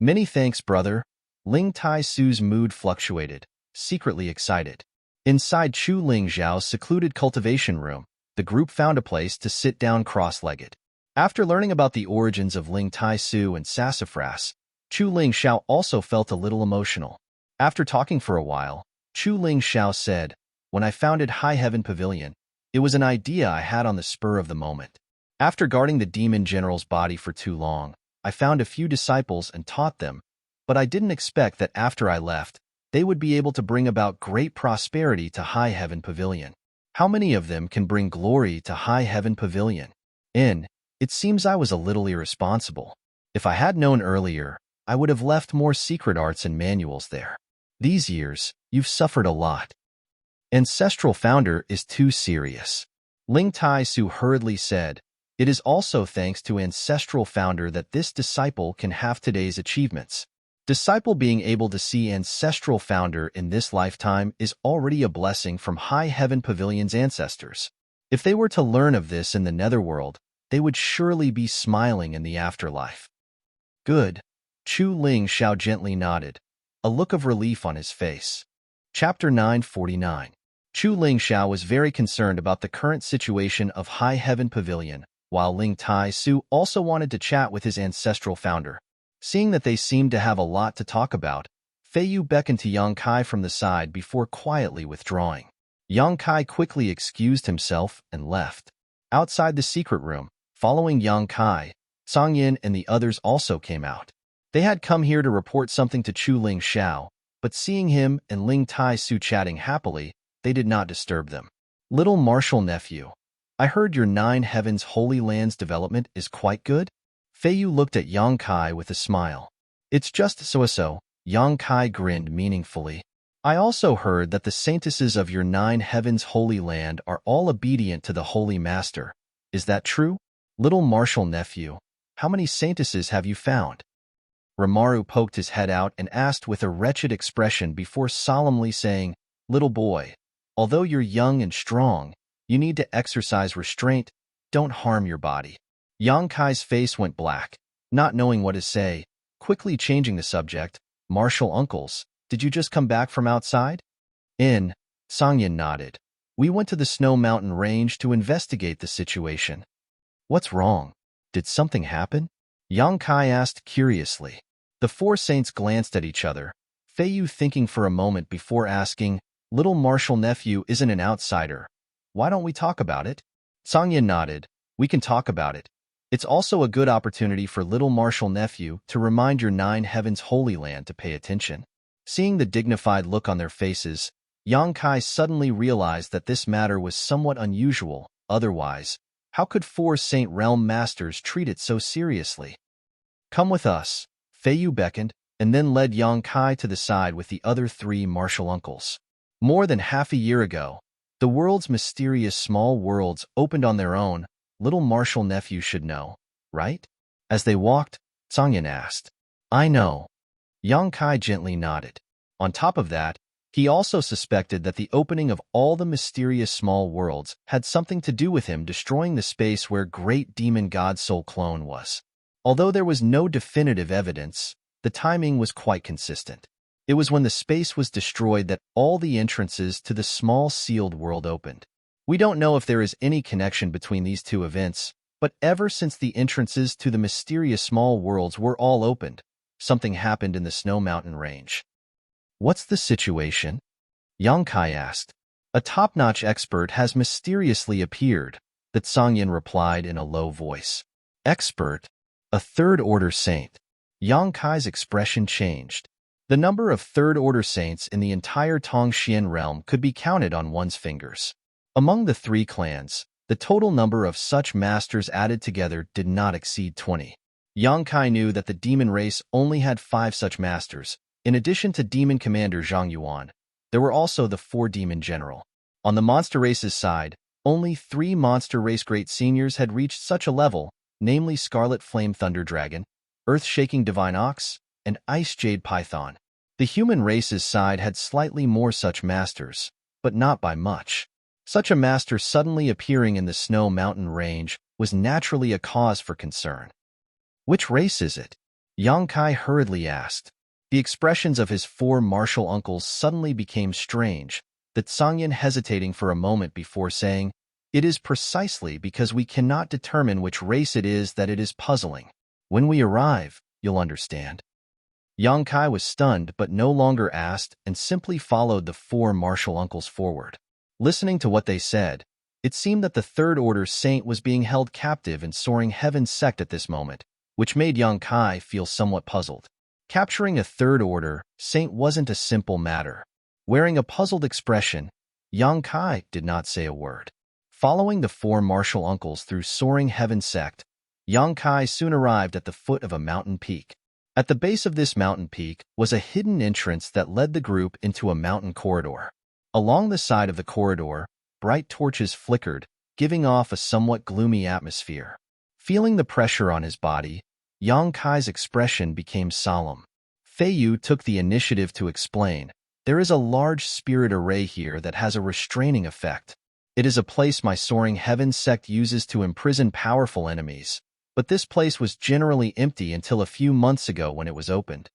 [SPEAKER 1] Many thanks, brother. Ling Tai Su's mood fluctuated, secretly excited. Inside Chu Ling Zhao's secluded cultivation room, the group found a place to sit down cross-legged. After learning about the origins of Ling Tai Su and sassafras, Chu Ling Xiao also felt a little emotional. After talking for a while, Chu Ling Xiao said, When I founded High Heaven Pavilion, it was an idea I had on the spur of the moment. After guarding the demon general's body for too long, I found a few disciples and taught them, but I didn't expect that after I left, they would be able to bring about great prosperity to High Heaven Pavilion. How many of them can bring glory to High Heaven Pavilion? It seems I was a little irresponsible. If I had known earlier, I would have left more secret arts and manuals there. These years, you've suffered a lot. Ancestral Founder is too serious. Ling Tai Su hurriedly said, It is also thanks to Ancestral Founder that this disciple can have today's achievements. Disciple being able to see Ancestral Founder in this lifetime is already a blessing from High Heaven Pavilion's ancestors. If they were to learn of this in the netherworld, they would surely be smiling in the afterlife. Good. Chu Ling Xiao gently nodded, a look of relief on his face. Chapter 949. Chu Ling Xiao was very concerned about the current situation of High Heaven Pavilion, while Ling Tai Su also wanted to chat with his Ancestral Founder. Seeing that they seemed to have a lot to talk about, Fei Yu beckoned to Yang Kai from the side before quietly withdrawing. Yang Kai quickly excused himself and left. Outside the secret room, following Yang Kai, Songyin and the others also came out. They had come here to report something to Chu Ling Xiao, but seeing him and Ling Tai Su chatting happily, they did not disturb them. Little martial nephew, I heard your 9 Heavens Holy Lands development is quite good? Fei Yu looked at Yang Kai with a smile. It's just so-so, Yang Kai grinned meaningfully. I also heard that the saintesses of your 9 Heavens Holy Land are all obedient to the Holy Master. Is that true? Little martial nephew, how many saintesses have you found? Ramaru poked his head out and asked with a wretched expression before solemnly saying, Little boy, although you're young and strong, you need to exercise restraint. Don't harm your body. Yang Kai's face went black, not knowing what to say, quickly changing the subject. Martial uncles, did you just come back from outside? Songyin nodded. We went to the Snow Mountain Range to investigate the situation. What's wrong? Did something happen? Yang Kai asked curiously. The 4 saints glanced at each other, Fei Yu thinking for a moment before asking, Little martial nephew isn't an outsider. Why don't we talk about it? Songyin nodded. We can talk about it. It's also a good opportunity for little martial nephew to remind your 9 Heavens Holy Land to pay attention. Seeing the dignified look on their faces, Yang Kai suddenly realized that this matter was somewhat unusual. Otherwise, how could 4 Saint Realm Masters treat it so seriously? Come with us, Fei Yu beckoned, and then led Yang Kai to the side with the other 3 martial uncles. More than half a year ago, the world's mysterious small worlds opened on their own. Little martial nephew should know, right? As they walked, Songyin asked. I know. Yang Kai gently nodded. On top of that, he also suspected that the opening of all the mysterious small worlds had something to do with him destroying the space where Great Demon God Soul Clone was. Although there was no definitive evidence, the timing was quite consistent. It was when the space was destroyed that all the entrances to the small sealed world opened. We don't know if there is any connection between these 2 events, but ever since the entrances to the mysterious small worlds were all opened, something happened in the Snow Mountain Range. What's the situation? Yang Kai asked. A top-notch expert has mysteriously appeared, that Songyin replied in a low voice. Expert? A 3rd-order saint. Yang Kai's expression changed. The number of 3rd-order saints in the entire Tongxian realm could be counted on one's fingers. Among the 3 clans, the total number of such masters added together did not exceed 20. Yang Kai knew that the demon race only had 5 such masters. In addition to demon commander Zhang Yuan, there were also the 4 demon general. On the monster race's side, only 3 monster race great seniors had reached such a level, namely Scarlet Flame Thunder Dragon, Earth-Shaking Divine Ox, and Ice Jade Python. The human race's side had slightly more such masters, but not by much. Such a master suddenly appearing in the snow mountain range was naturally a cause for concern. Which race is it? Yang Kai hurriedly asked. The expressions of his four martial uncles suddenly became strange, that Sangyin hesitating for a moment before saying, "It is precisely because we cannot determine which race it is that it is puzzling. When we arrive, you'll understand." Yang Kai was stunned but no longer asked and simply followed the four martial uncles forward. Listening to what they said, it seemed that the Third Order saint was being held captive in Soaring Heaven's sect at this moment, which made Yang Kai feel somewhat puzzled. Capturing a Third Order saint wasn't a simple matter. Wearing a puzzled expression, Yang Kai did not say a word. Following the four martial uncles through Soaring Heaven sect, Yang Kai soon arrived at the foot of a mountain peak. At the base of this mountain peak was a hidden entrance that led the group into a mountain corridor. Along the side of the corridor, bright torches flickered, giving off a somewhat gloomy atmosphere. Feeling the pressure on his body, Yang Kai's expression became solemn. Fei Yu took the initiative to explain, "There is a large spirit array here that has a restraining effect. It is a place my Soaring Heaven sect uses to imprison powerful enemies, but this place was generally empty until a few months ago when it was opened."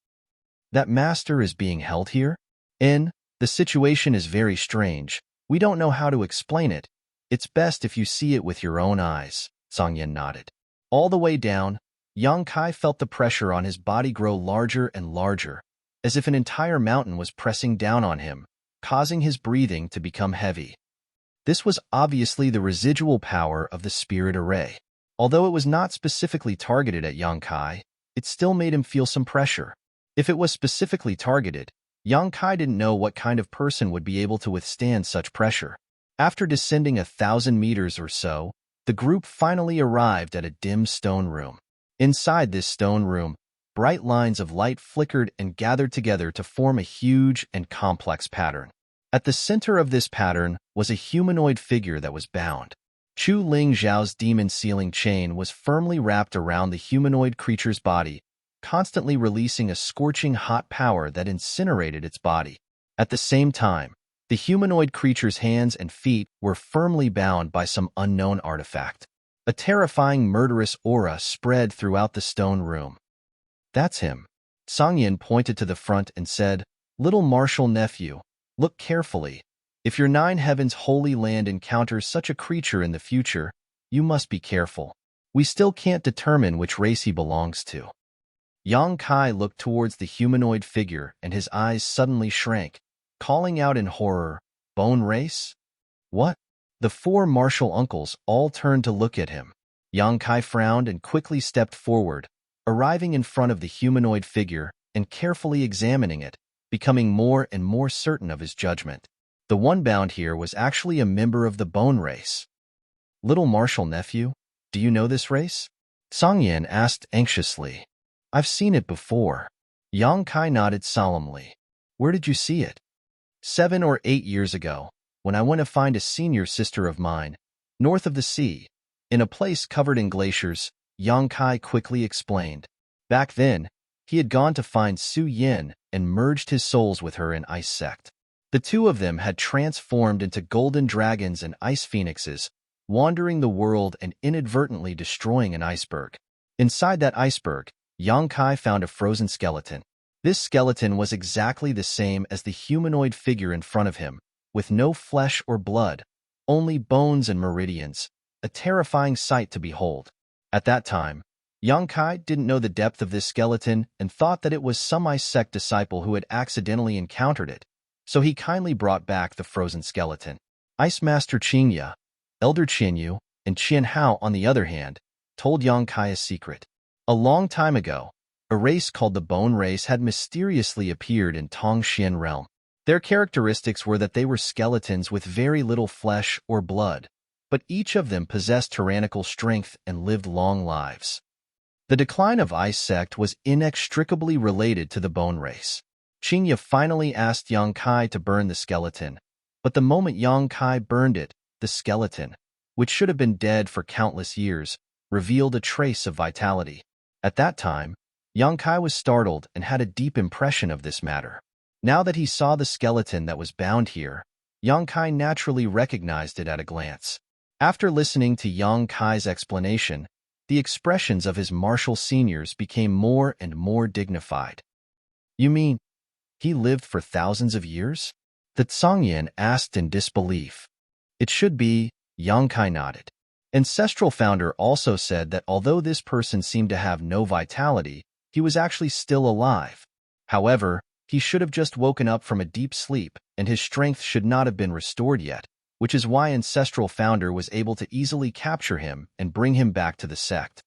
[SPEAKER 1] "That master is being held here? The situation is very strange. We don't know how to explain it. It's best if you see it with your own eyes," Sangyin nodded. All the way down, Yang Kai felt the pressure on his body grow larger and larger, as if an entire mountain was pressing down on him, causing his breathing to become heavy. This was obviously the residual power of the spirit array. Although it was not specifically targeted at Yang Kai, it still made him feel some pressure. If it was specifically targeted, Yang Kai didn't know what kind of person would be able to withstand such pressure. After descending 1,000 meters or so, the group finally arrived at a dim stone room. Inside this stone room, bright lines of light flickered and gathered together to form a huge and complex pattern. At the center of this pattern was a humanoid figure that was bound. Chu Ling Zhao's demon sealing chain was firmly wrapped around the humanoid creature's body, constantly releasing a scorching hot power that incinerated its body. At the same time, the humanoid creature's hands and feet were firmly bound by some unknown artifact. A terrifying murderous aura spread throughout the stone room. "That's him." Sangyin pointed to the front and said, "Little martial nephew, look carefully. If your Nine Heavens Holy Land encounters such a creature in the future, you must be careful. We still can't determine which race he belongs to." Yang Kai looked towards the humanoid figure and his eyes suddenly shrank, calling out in horror, "Bone race? What?" The four martial uncles all turned to look at him. Yang Kai frowned and quickly stepped forward, arriving in front of the humanoid figure and carefully examining it, becoming more and more certain of his judgment. The one bound here was actually a member of the bone race. "Little martial nephew, do you know this race?" Sangyin asked anxiously. "I've seen it before." Yang Kai nodded solemnly. "Where did you see it?" 7 or 8 years ago, when I went to find a senior sister of mine, north of the sea, in a place covered in glaciers," Yang Kai quickly explained. Back then, he had gone to find Su Yin and merged his souls with her in Ice Sect. The two of them had transformed into golden dragons and ice phoenixes, wandering the world and inadvertently destroying an iceberg. Inside that iceberg, Yang Kai found a frozen skeleton. This skeleton was exactly the same as the humanoid figure in front of him, with no flesh or blood, only bones and meridians, a terrifying sight to behold. At that time, Yang Kai didn't know the depth of this skeleton and thought that it was some Ice Sect disciple who had accidentally encountered it, so he kindly brought back the frozen skeleton. Ice Master Qingya, Elder Qianyu, and Qian Hao, on the other hand, told Yang Kai a secret. A long time ago, a race called the Bone Race had mysteriously appeared in Tongxian realm. Their characteristics were that they were skeletons with very little flesh or blood, but each of them possessed tyrannical strength and lived long lives. The decline of Ice Sect was inextricably related to the Bone Race. Qingya finally asked Yang Kai to burn the skeleton, but the moment Yang Kai burned it, the skeleton, which should have been dead for countless years, revealed a trace of vitality. At that time, Yang Kai was startled and had a deep impression of this matter. Now that he saw the skeleton that was bound here, Yang Kai naturally recognized it at a glance. After listening to Yang Kai's explanation, the expressions of his martial seniors became more and more dignified. You mean, he lived for thousands of years? The Tsangyan asked in disbelief. It should be, Yang Kai nodded. Ancestral Founder also said that although this person seemed to have no vitality, he was actually still alive. However, he should have just woken up from a deep sleep, and his strength should not have been restored yet, which is why Ancestral Founder was able to easily capture him and bring him back to the sect.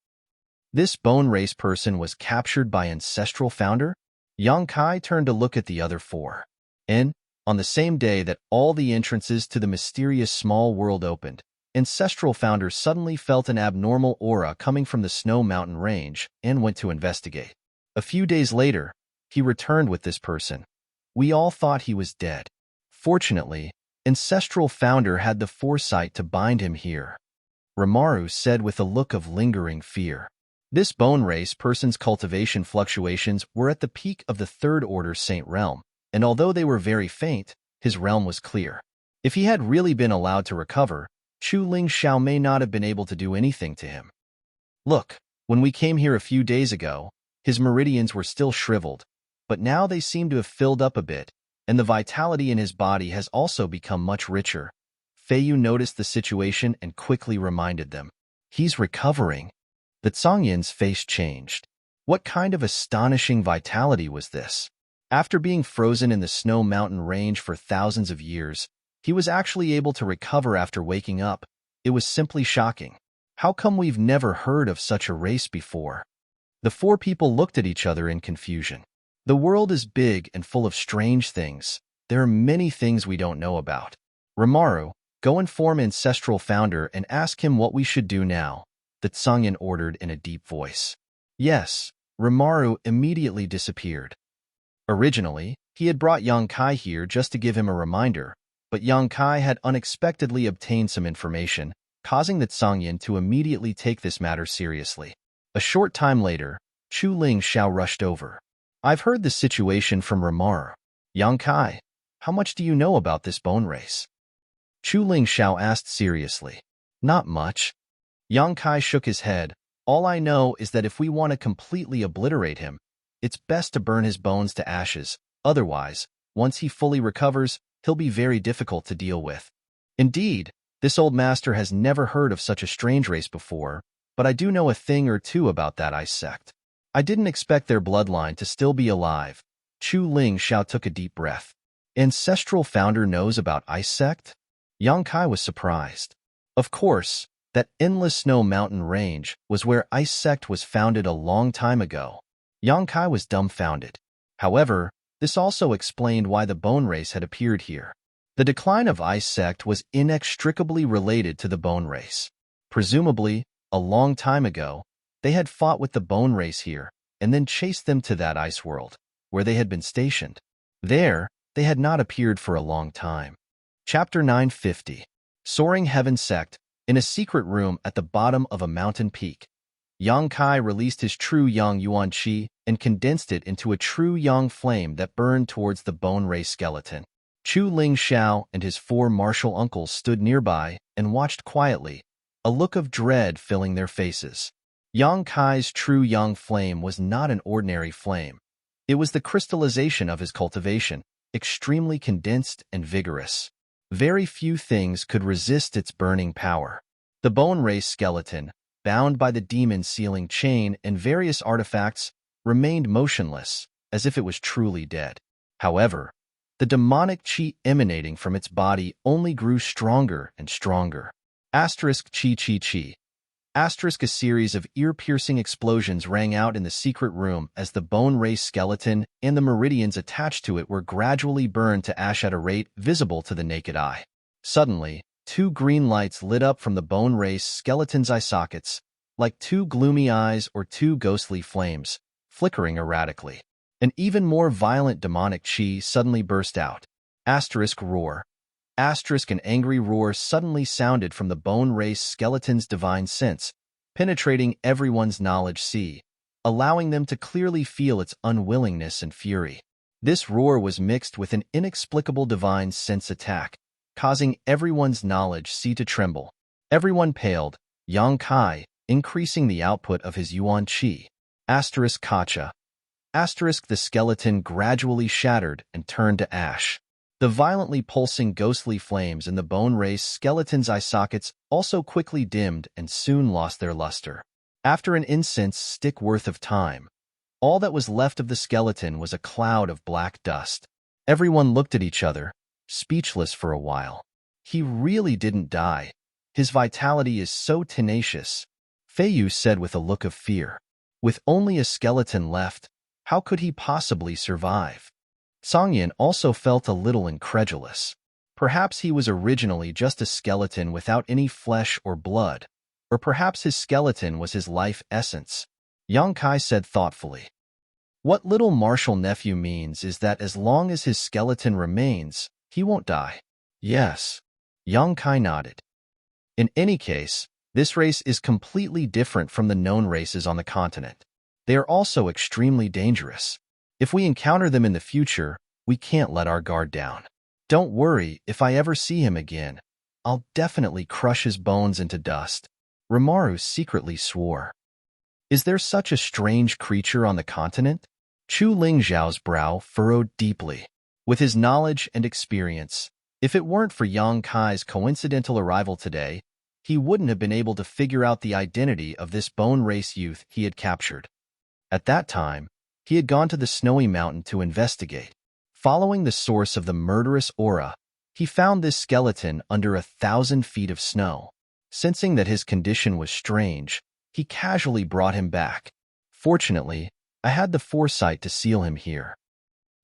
[SPEAKER 1] This bone race person was captured by Ancestral Founder? Yang Kai turned to look at the other four. And, on the same day that all the entrances to the mysterious small world opened, Ancestral Founder suddenly felt an abnormal aura coming from the Snow Mountain Range and went to investigate. A few days later, he returned with this person. We all thought he was dead. Fortunately, Ancestral Founder had the foresight to bind him here, Rimaru said with a look of lingering fear. This bone race person's cultivation fluctuations were at the peak of the Third Order Saint Realm, and although they were very faint, his realm was clear. If he had really been allowed to recover, Chu Ling Xiao may not have been able to do anything to him. Look, when we came here a few days ago, his meridians were still shriveled, but now they seem to have filled up a bit, and the vitality in his body has also become much richer. Feiyu noticed the situation and quickly reminded them. He's recovering. The Tsangyan's face changed. What kind of astonishing vitality was this? After being frozen in the Snow Mountain Range for thousands of years, he was actually able to recover after waking up. It was simply shocking. How come we've never heard of such a race before? The four people looked at each other in confusion. The world is big and full of strange things. There are many things we don't know about. Rimaru, go inform Ancestral Founder and ask him what we should do now, the Tsangyan ordered in a deep voice. Yes, Rimaru immediately disappeared. Originally, he had brought Yang Kai here just to give him a reminder, but Yang Kai had unexpectedly obtained some information, causing the Tsangyan to immediately take this matter seriously. A short time later, Chu Ling Xiao rushed over. I've heard the situation from Rimaru. Yang Kai, how much do you know about this bone race? Chu Ling Xiao asked seriously. Not much. Yang Kai shook his head. All I know is that if we want to completely obliterate him, it's best to burn his bones to ashes. Otherwise, once he fully recovers, he'll be very difficult to deal with. Indeed, this old master has never heard of such a strange race before, but I do know a thing or two about that ice sect. I didn't expect their bloodline to still be alive. Chu Ling Xiao took a deep breath. Ancestral Founder knows about ice sect? Yang Kai was surprised. Of course, that endless Snow Mountain Range was where ice sect was founded a long time ago. Yang Kai was dumbfounded. However, this also explained why the bone race had appeared here. The decline of ice sect was inextricably related to the bone race. Presumably, a long time ago, they had fought with the bone race here, and then chased them to that ice world, where they had been stationed. There, they had not appeared for a long time. Chapter 950. Soaring Heaven Sect. In a secret room at the bottom of a mountain peak, Yang Kai released his true Yang Yuan Qi and condensed it into a true Yang flame that burned towards the bone race skeleton. Chu Ling Xiao and his four martial uncles stood nearby and watched quietly, a look of dread filling their faces. Yang Kai's true Yang flame was not an ordinary flame. It was the crystallization of his cultivation, extremely condensed and vigorous. Very few things could resist its burning power. The bone race skeleton, bound by the demon sealing chain and various artifacts, remained motionless, as if it was truly dead. However, the demonic chi emanating from its body only grew stronger and stronger. Asterisk chi chi chi. Asterisk a series of ear-piercing explosions rang out in the secret room as the bone race skeleton and the meridians attached to it were gradually burned to ash at a rate visible to the naked eye. Suddenly, two green lights lit up from the bone race skeleton's eye sockets, like two gloomy eyes or two ghostly flames, flickering erratically. An even more violent demonic chi suddenly burst out. Asterisk roar. Asterisk an angry roar suddenly sounded from the bone race skeleton's divine sense, penetrating everyone's knowledge sea, allowing them to clearly feel its unwillingness and fury. This roar was mixed with an inexplicable divine sense attack, causing everyone's knowledge to tremble. Everyone paled, Yang Kai, increasing the output of his yuan qi. Asterisk Kacha. Asterisk the skeleton gradually shattered and turned to ash. The violently pulsing ghostly flames in the bone race skeleton's eye sockets also quickly dimmed and soon lost their luster. After an incense stick worth of time, all that was left of the skeleton was a cloud of black dust. Everyone looked at each other, speechless for a while. He really didn't die. His vitality is so tenacious, Feiyu said with a look of fear. With only a skeleton left, how could he possibly survive? Songyan also felt a little incredulous. Perhaps he was originally just a skeleton without any flesh or blood, or perhaps his skeleton was his life essence. Yang Kai said thoughtfully. What little martial nephew means is that as long as his skeleton remains, he won't die. Yes. Yang Kai nodded. In any case, this race is completely different from the known races on the continent. They are also extremely dangerous. If we encounter them in the future, we can't let our guard down. Don't worry, if I ever see him again, I'll definitely crush his bones into dust. Rimaru secretly swore. Is there such a strange creature on the continent? Chu Lingzhao's brow furrowed deeply. With his knowledge and experience, if it weren't for Yang Kai's coincidental arrival today, he wouldn't have been able to figure out the identity of this bone race youth he had captured. At that time, he had gone to the snowy mountain to investigate. Following the source of the murderous aura, he found this skeleton under 1,000 feet of snow. Sensing that his condition was strange, he casually brought him back. Fortunately, I had the foresight to seal him here.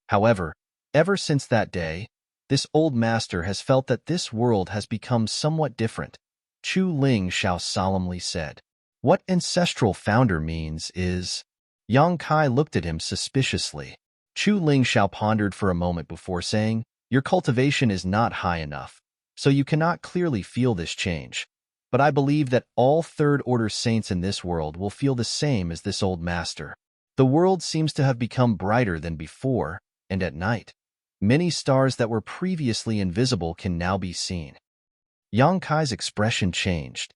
[SPEAKER 1] However, ever since that day, this old master has felt that this world has become somewhat different, Chu Lingzhao solemnly said. What ancestral founder means is... Yang Kai looked at him suspiciously. Chu Lingzhao pondered for a moment before saying, your cultivation is not high enough, so you cannot clearly feel this change. But I believe that all third-order saints in this world will feel the same as this old master. The world seems to have become brighter than before, and at night, many stars that were previously invisible can now be seen. Yang Kai's expression changed.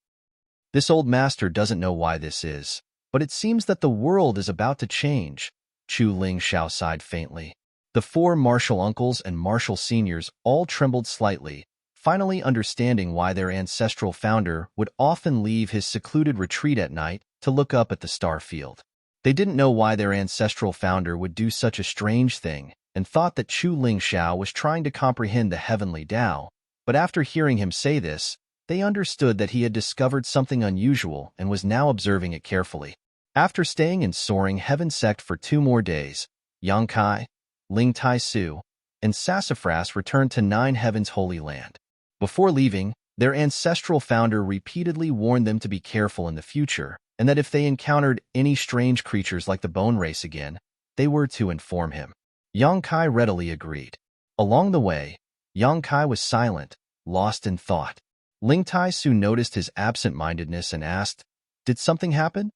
[SPEAKER 1] This old master doesn't know why this is, but it seems that the world is about to change, Chu Lingzhao sighed faintly. The four martial uncles and martial seniors all trembled slightly, finally understanding why their ancestral founder would often leave his secluded retreat at night to look up at the star field. They didn't know why their ancestral founder would do such a strange thing, and thought that Chu Lingzhao was trying to comprehend the heavenly Tao, but after hearing him say this, they understood that he had discovered something unusual and was now observing it carefully. After staying in soaring heaven sect for 2 more days, Yang Kai, Ling Tai Su, and Sassafras returned to Nine Heaven's Holy Land. Before leaving, their ancestral founder repeatedly warned them to be careful in the future, and that if they encountered any strange creatures like the bone race again, they were to inform him. Yang Kai readily agreed. Along the way, Yang Kai was silent, lost in thought. Ling Tai Su noticed his absent-mindedness and asked, "Did something happen?"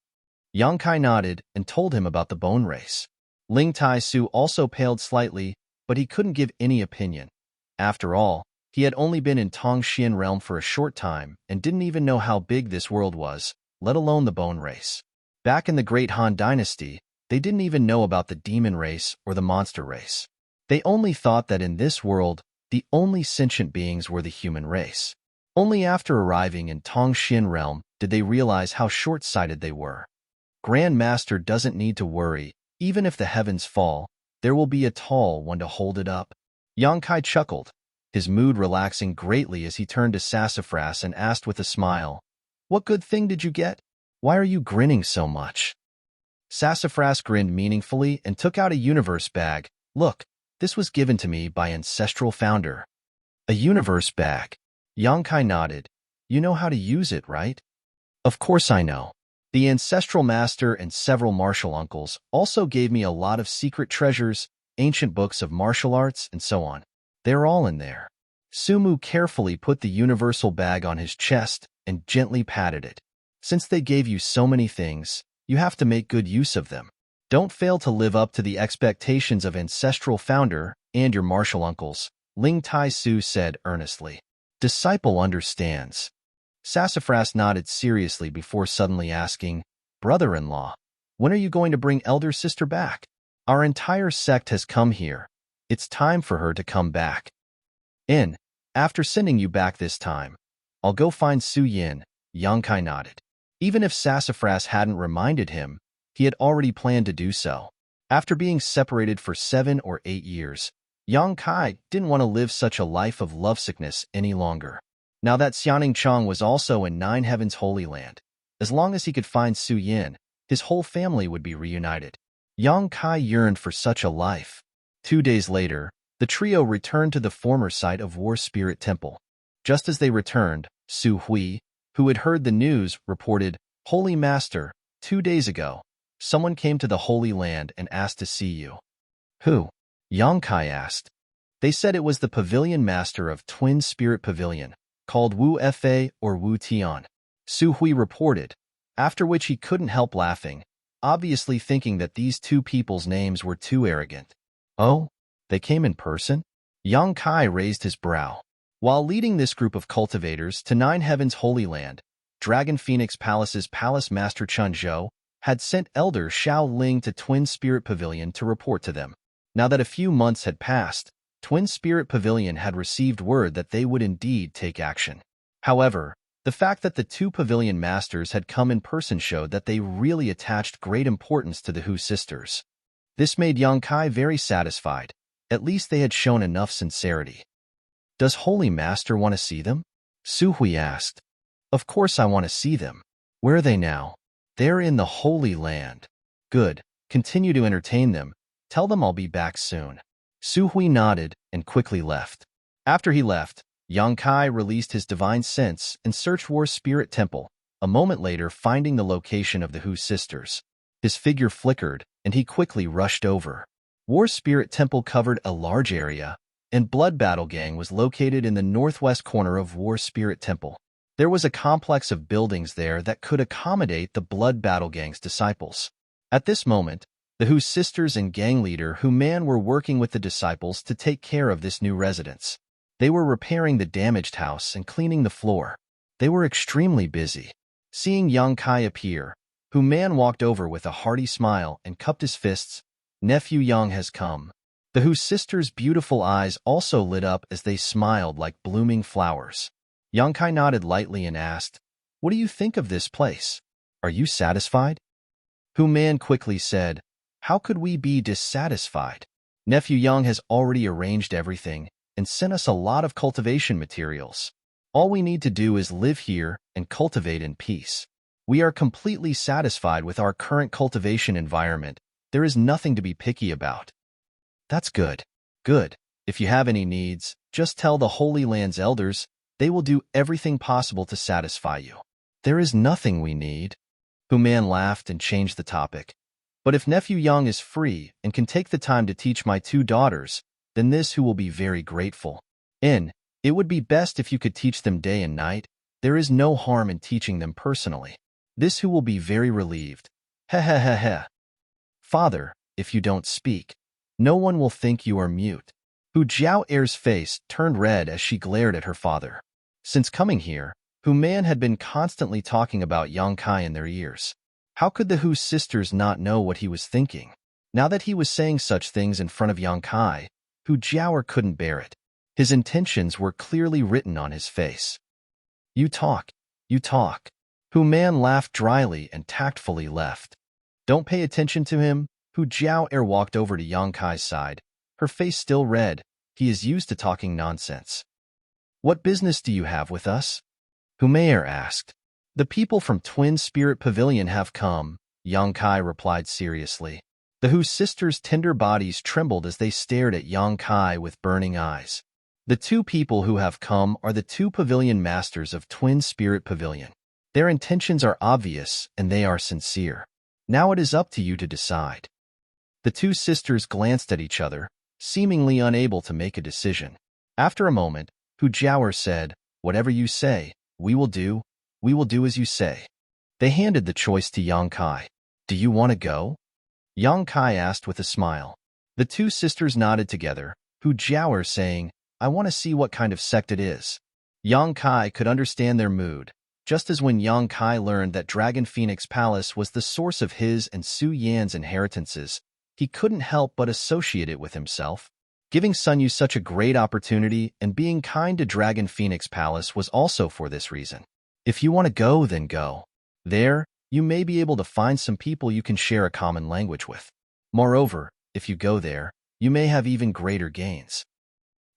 [SPEAKER 1] Yang Kai nodded and told him about the bone race. Ling Tai Su also paled slightly, but he couldn't give any opinion. After all, he had only been in Tongxian realm for a short time and didn't even know how big this world was, let alone the bone race. Back in the Great Han Dynasty, they didn't even know about the demon race or the monster race. They only thought that in this world, the only sentient beings were the human race. Only after arriving in Tongxian realm did they realize how short-sighted they were. Grand Master doesn't need to worry. Even if the heavens fall, there will be a tall one to hold it up. Yang Kai chuckled, his mood relaxing greatly as he turned to Sassafras and asked with a smile, "What good thing did you get? Why are you grinning so much?" Sassafras grinned meaningfully and took out a universe bag. "Look, this was given to me by ancestral founder." "A universe bag?" Yang Kai nodded. "You know how to use it, right?" "Of course I know. The ancestral master and several martial uncles also gave me a lot of secret treasures, ancient books of martial arts, and so on. They're all in there." Sumu carefully put the universal bag on his chest and gently patted it. "Since they gave you so many things, you have to make good use of them. Don't fail to live up to the expectations of ancestral founder and your martial uncles," Ling Tai Su said earnestly. Disciple understands. Sassafras nodded seriously before suddenly asking, Brother-in-law, when are you going to bring elder sister back? Our entire sect has come here. It's time for her to come back. After sending you back this time, I'll go find Su Yin, Yang Kai nodded. Even if Sassafras hadn't reminded him, he had already planned to do so. After being separated for 7 or 8 years, Yang Kai didn't want to live such a life of lovesickness any longer. Now that Xianing Chong was also in Nine Heaven's Holy Land, as long as he could find Su Yin, his whole family would be reunited. Yang Kai yearned for such a life. 2 days later, the trio returned to the former site of War Spirit Temple. Just as they returned, Su Hui, who had heard the news, reported, Holy Master, 2 days ago, someone came to the Holy Land and asked to see you. Who? Yang Kai asked. They said it was the Pavilion Master of Twin Spirit Pavilion, called Wu Fa or Wu Tian. Su Hui reported, after which he couldn't help laughing, obviously thinking that these two people's names were too arrogant. Oh? They came in person? Yang Kai raised his brow. While leading this group of cultivators to Nine Heaven's Holy Land, Dragon Phoenix Palace's Palace Master Chun Zhou had sent Elder Xiao Ling to Twin Spirit Pavilion to report to them. Now that a few months had passed, Twin Spirit Pavilion had received word that they would indeed take action. However, the fact that the two pavilion masters had come in person showed that they really attached great importance to the Hu sisters. This made Yang Kai very satisfied. At least they had shown enough sincerity. Does Holy Master want to see them? Su Hui asked. Of course I want to see them. Where are they now? They're in the Holy Land. Good. Continue to entertain them. Tell them I'll be back soon. Su Hui nodded and quickly left. After he left, Yang Kai released his divine sense and searched War Spirit Temple, a moment later finding the location of the Hu sisters. His figure flickered, and he quickly rushed over. War Spirit Temple covered a large area, and Blood Battle Gang was located in the northwest corner of War Spirit Temple. There was a complex of buildings there that could accommodate the Blood Battle Gang's disciples. At this moment, the Hu sisters and gang leader Hu Man were working with the disciples to take care of this new residence. They were repairing the damaged house and cleaning the floor. They were extremely busy. Seeing Yang Kai appear, Hu Man walked over with a hearty smile and cupped his fists. Nephew Yang has come. The Hu sisters' beautiful eyes also lit up as they smiled like blooming flowers. Yang Kai nodded lightly and asked, What do you think of this place? Are you satisfied? Hu Man quickly said, How could we be dissatisfied? Nephew Yang has already arranged everything and sent us a lot of cultivation materials. All we need to do is live here and cultivate in peace. We are completely satisfied with our current cultivation environment. There is nothing to be picky about. That's good. Good. If you have any needs, just tell the Holy Land's elders. They will do everything possible to satisfy you. There is nothing we need. Hu Man laughed and changed the topic. But if Nephew Yang is free and can take the time to teach my 2 daughters, then this Hu will be very grateful. It would be best if you could teach them day and night. There is no harm in teaching them personally. This Hu will be very relieved. Heh heh heh heh. Father, if you don't speak, no one will think you are mute. Hu Jiao Er's face turned red as she glared at her father. Since coming here, Hu Man had been constantly talking about Yang Kai in their ears. How could the Hu sisters not know what he was thinking? Now that he was saying such things in front of Yang Kai, Hu Jiao couldn't bear it. His intentions were clearly written on his face. You talk. You talk. Hu Man laughed dryly and tactfully left. Don't pay attention to him. Hu Jiao walked over to Yang Kai's side, her face still red. He is used to talking nonsense. What business do you have with us? Hu Man asked. The people from Twin Spirit Pavilion have come, Yang Kai replied seriously. The Hu sisters' tender bodies trembled as they stared at Yang Kai with burning eyes. The 2 people who have come are the 2 pavilion masters of Twin Spirit Pavilion. Their intentions are obvious and they are sincere. Now it is up to you to decide. The 2 sisters glanced at each other, seemingly unable to make a decision. After a moment, Hu Jiao said, Whatever you say, we will do. We will do as you say. They handed the choice to Yang Kai. Do you want to go? Yang Kai asked with a smile. The 2 sisters nodded together, Hu Jiao saying, I want to see what kind of sect it is. Yang Kai could understand their mood, just as when Yang Kai learned that Dragon Phoenix Palace was the source of his and Su Yan's inheritances, he couldn't help but associate it with himself. Giving Sun Yu such a great opportunity and being kind to Dragon Phoenix Palace was also for this reason. If you want to go, then go. There, you may be able to find some people you can share a common language with. Moreover, if you go there, you may have even greater gains.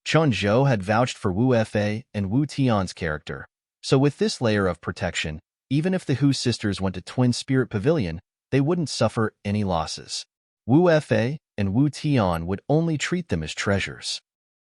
[SPEAKER 1] Chun Zhou had vouched for Wu Fei and Wu Tian's character, so with this layer of protection, even if the Hu sisters went to Twin Spirit Pavilion, they wouldn't suffer any losses. Wu Fei and Wu Tian would only treat them as treasures.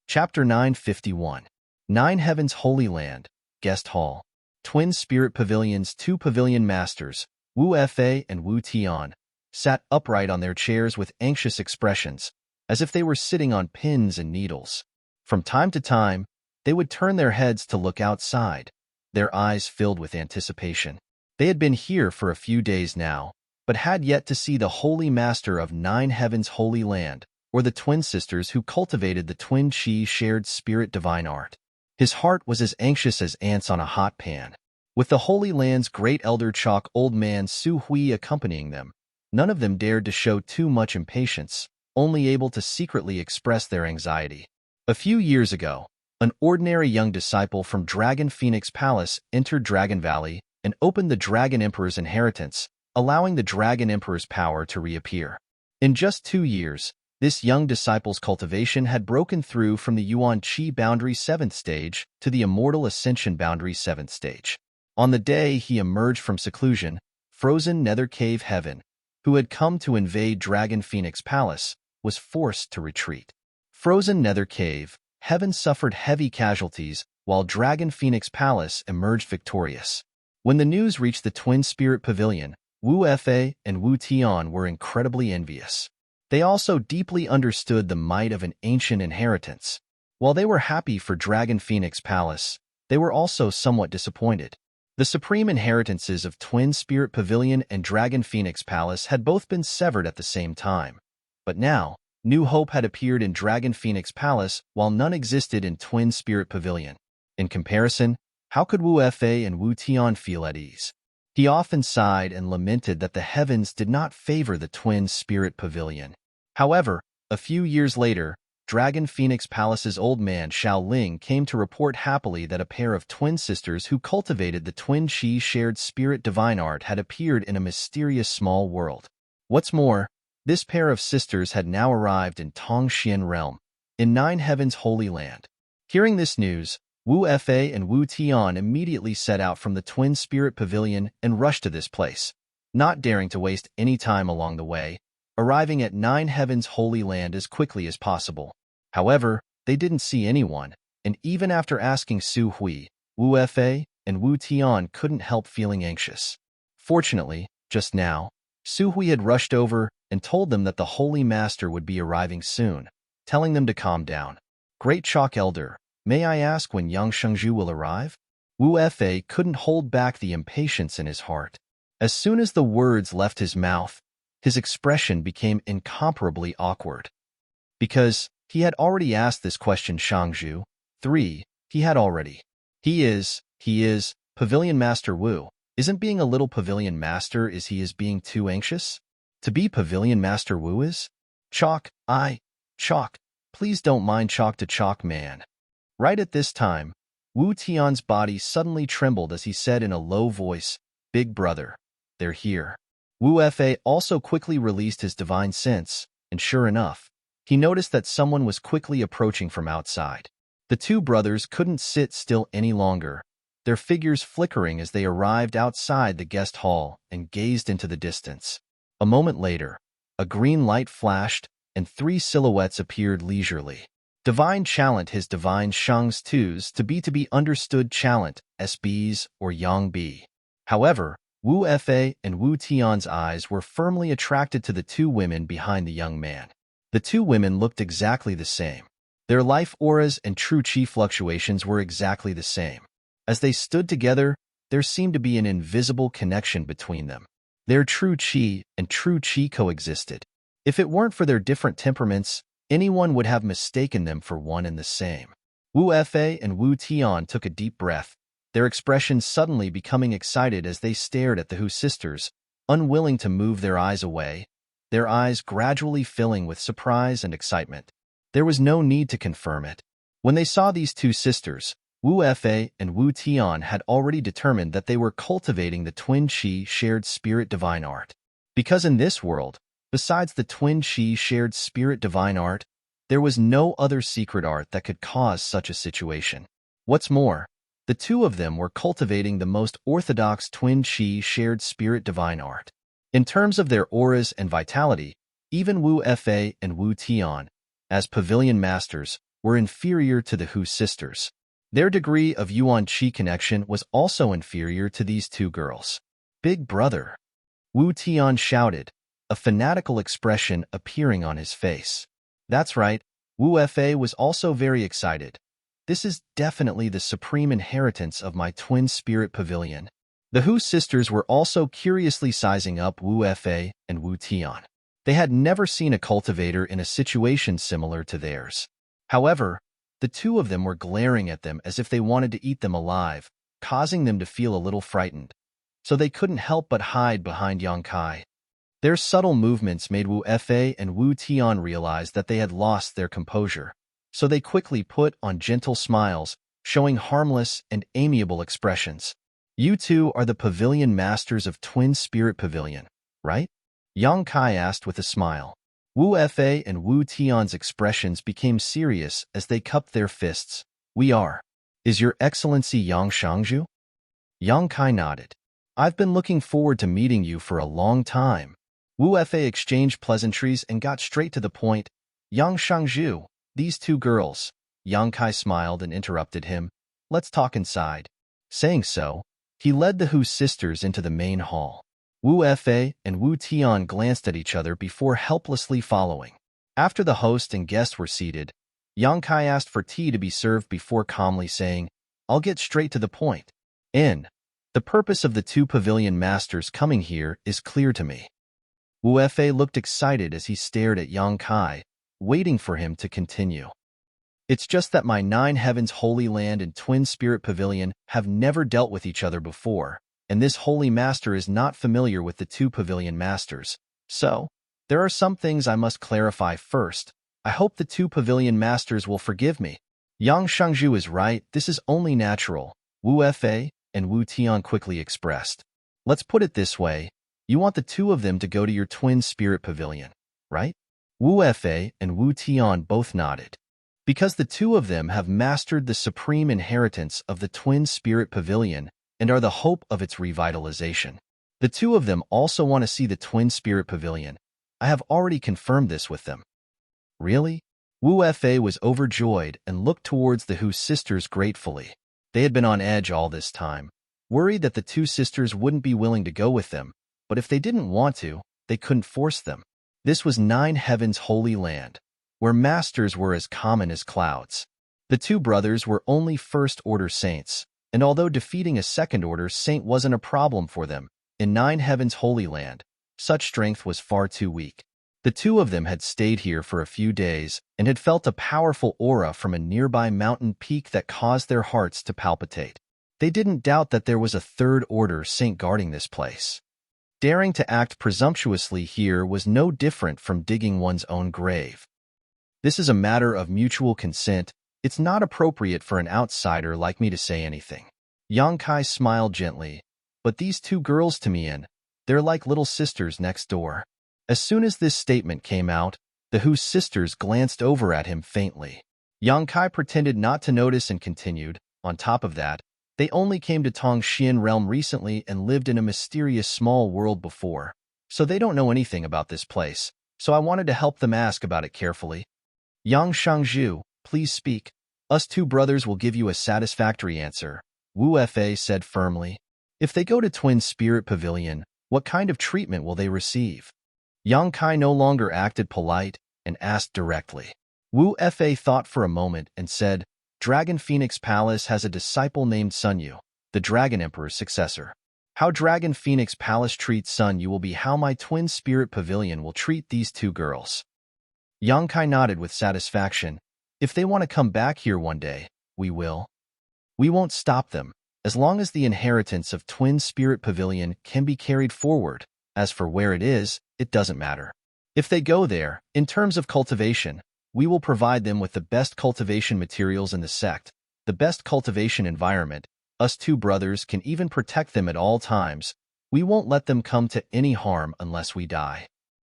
[SPEAKER 1] Chapter 951. Nine Heavens Holy Land, Guest Hall. Twin Spirit Pavilion's two pavilion masters, Wu Fei and Wu Tian, sat upright on their chairs with anxious expressions, as if they were sitting on pins and needles. From time to time, they would turn their heads to look outside, their eyes filled with anticipation. They had been here for a few days now, but had yet to see the Holy Master of Nine Heavens Holy Land, or the twin sisters who cultivated the twin chi shared spirit divine art. His heart was as anxious as ants on a hot pan. With the Holy Land's great elder chalk old man Su Hui accompanying them, none of them dared to show too much impatience, only able to secretly express their anxiety. A few years ago, an ordinary young disciple from Dragon Phoenix Palace entered Dragon Valley and opened the Dragon Emperor's inheritance, allowing the Dragon Emperor's power to reappear. In just 2 years, this young disciple's cultivation had broken through from the Yuan Qi Boundary 7th stage to the Immortal Ascension Boundary 7th stage. On the day he emerged from seclusion, frozen Nether Cave Heaven, who had come to invade Dragon Phoenix Palace, was forced to retreat. Frozen Nether Cave Heaven suffered heavy casualties, while Dragon Phoenix Palace emerged victorious. When the news reached the Twin Spirit Pavilion, Wu Fei and Wu Tian were incredibly envious. They also deeply understood the might of an ancient inheritance. While they were happy for Dragon Phoenix Palace, they were also somewhat disappointed. The supreme inheritances of Twin Spirit Pavilion and Dragon Phoenix Palace had both been severed at the same time. But now, new hope had appeared in Dragon Phoenix Palace while none existed in Twin Spirit Pavilion. In comparison, how could Wu Fei and Wu Tian feel at ease? He often sighed and lamented that the heavens did not favor the Twin Spirit Pavilion. However, a few years later, Dragon Phoenix Palace's old man Xiao Ling came to report happily that a pair of twin sisters who cultivated the twin chi shared spirit divine art had appeared in a mysterious small world. What's more, this pair of sisters had now arrived in Tongxian Realm, in Nine Heavens Holy Land. Hearing this news, Wu Fei and Wu Tian immediately set out from the Twin Spirit Pavilion and rushed to this place, not daring to waste any time along the way, arriving at Nine Heavens Holy Land as quickly as possible. However, they didn't see anyone, and even after asking Su Hui, Wu Fei and Wu Tian couldn't help feeling anxious. Fortunately, just now, Su Hui had rushed over and told them that the Holy Master would be arriving soon, telling them to calm down. Great Chalk Elder, may I ask when Yang Shengzhu will arrive? Wu Fei couldn't hold back the impatience in his heart. As soon as the words left his mouth, his expression became incomparably awkward. Because he had already asked this question Shangzhu. 3. He had already. He is, Pavilion Master Wu. Isn't being a little Pavilion Master is he is being too anxious? To be Pavilion Master Wu is? Chalk, please don't mind Chalk to Chalk man. Right at this time, Wu Tian's body suddenly trembled as he said in a low voice, Big brother, they're here. Wu Fei also quickly released his divine sense, and sure enough, he noticed that someone was quickly approaching from outside. The two brothers couldn't sit still any longer, their figures flickering as they arrived outside the guest hall and gazed into the distance. A moment later, a green light flashed, and 3 silhouettes appeared leisurely. Divine Chalant his divine Shang's twos to be understood Chalant, SBs or Yang B. However, Wu Fei and Wu Tian's eyes were firmly attracted to the 2 women behind the young man. The 2 women looked exactly the same. Their life auras and true chi fluctuations were exactly the same. As they stood together, there seemed to be an invisible connection between them. Their true chi and true chi coexisted. If it weren't for their different temperaments, anyone would have mistaken them for one and the same. Wu Fei and Wu Tian took a deep breath, their expressions suddenly becoming excited as they stared at the Hu sisters, unwilling to move their eyes away, their eyes gradually filling with surprise and excitement. There was no need to confirm it. When they saw these two sisters, Wu Fei and Wu Tian had already determined that they were cultivating the twin Qi shared spirit divine art. Because in this world, besides the twin Qi shared spirit divine art, there was no other secret art that could cause such a situation. What's more, the two of them were cultivating the most orthodox twin Qi shared spirit divine art. In terms of their auras and vitality, even Wu Fei and Wu Tian, as pavilion masters, were inferior to the Hu sisters. Their degree of Yuan Qi connection was also inferior to these two girls. Big brother! Wu Tian shouted, a fanatical expression appearing on his face. That's right, Wu Fei was also very excited. This is definitely the supreme inheritance of my twin spirit pavilion. The Hu sisters were also curiously sizing up Wu Fei and Wu Tian. They had never seen a cultivator in a situation similar to theirs. However, the two of them were glaring at them as if they wanted to eat them alive, causing them to feel a little frightened. So they couldn't help but hide behind Yang Kai. Their subtle movements made Wu Fei and Wu Tian realize that they had lost their composure, so they quickly put on gentle smiles, showing harmless and amiable expressions. You two are the pavilion masters of Twin Spirit Pavilion, right? Yang Kai asked with a smile. Wu Fei and Wu Tian's expressions became serious as they cupped their fists. We are. Is your Excellency Yang Shangju? Yang Kai nodded. I've been looking forward to meeting you for a long time. Wu Fei exchanged pleasantries and got straight to the point. Yang Shangju, these two girls. Yang Kai smiled and interrupted him. Let's talk inside. Saying so, he led the Hu sisters into the main hall. Wu Fei and Wu Tian glanced at each other before helplessly following. After the host and guest were seated, Yang Kai asked for tea to be served before calmly saying, I'll get straight to the point. The purpose of the two pavilion masters coming here is clear to me. Wu Fei looked excited as he stared at Yang Kai, waiting for him to continue. It's just that my 9 Heavens Holy Land and Twin Spirit Pavilion have never dealt with each other before, and this Holy Master is not familiar with the two Pavilion Masters. So, there are some things I must clarify first. I hope the two Pavilion Masters will forgive me. Yang Shangju is right, this is only natural, Wu Fei and Wu Tian quickly expressed. Let's put it this way. You want the two of them to go to your Twin Spirit Pavilion, right? Wu Fei and Wu Tian both nodded. Because the two of them have mastered the supreme inheritance of the Twin Spirit Pavilion and are the hope of its revitalization. The two of them also want to see the Twin Spirit Pavilion. I have already confirmed this with them. Really? Wu Fei was overjoyed and looked towards the Hu sisters gratefully. They had been on edge all this time, worried that the two sisters wouldn't be willing to go with them, but if they didn't want to, they couldn't force them. This was 9 Heavens Holy Land, where masters were as common as clouds. The two brothers were only first-order saints, and although defeating a second-order saint wasn't a problem for them, in 9 Heavens Holy Land, such strength was far too weak. The two of them had stayed here for a few days and had felt a powerful aura from a nearby mountain peak that caused their hearts to palpitate. They didn't doubt that there was a third-order saint guarding this place. Daring to act presumptuously here was no different from digging one's own grave. This is a matter of mutual consent. It's not appropriate for an outsider like me to say anything. Yang Kai smiled gently. But these two girls to me they're like little sisters next door. As soon as this statement came out, the Hu sisters glanced over at him faintly. Yang Kai pretended not to notice and continued, on top of that, they only came to Tongxian realm recently and lived in a mysterious small world before, so they don't know anything about this place, so I wanted to help them ask about it carefully. Yang Shangju, please speak. Us two brothers will give you a satisfactory answer, Wu Fei said firmly. If they go to Twin Spirit Pavilion, what kind of treatment will they receive? Yang Kai no longer acted polite and asked directly. Wu Fei thought for a moment and said, Dragon Phoenix Palace has a disciple named Sun Yu, the Dragon Emperor's successor. How Dragon Phoenix Palace treats Sun Yu will be how my Twin Spirit Pavilion will treat these two girls. Yang Kai nodded with satisfaction. If they want to come back here one day, we will. We won't stop them, as long as the inheritance of Twin Spirit Pavilion can be carried forward. As for where it is, it doesn't matter. If they go there, in terms of cultivation, we will provide them with the best cultivation materials in the sect, the best cultivation environment. Us two brothers can even protect them at all times. We won't let them come to any harm unless we die.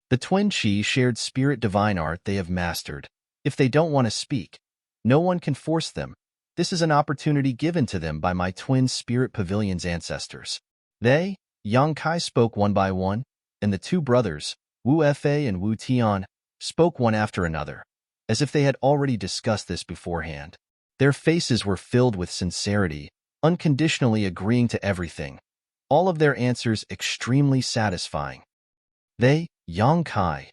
[SPEAKER 1] The twin Chi shared spirit divine art they have mastered. If they don't want to speak, no one can force them. This is an opportunity given to them by my twin spirit pavilion's ancestors. They, Yang Kai, spoke one by one, and the two brothers, Wu Fa and Wu Tian, spoke one after another, as if they had already discussed this beforehand. Their faces were filled with sincerity, unconditionally agreeing to everything. All of their answers extremely satisfying. They, Yang Kai.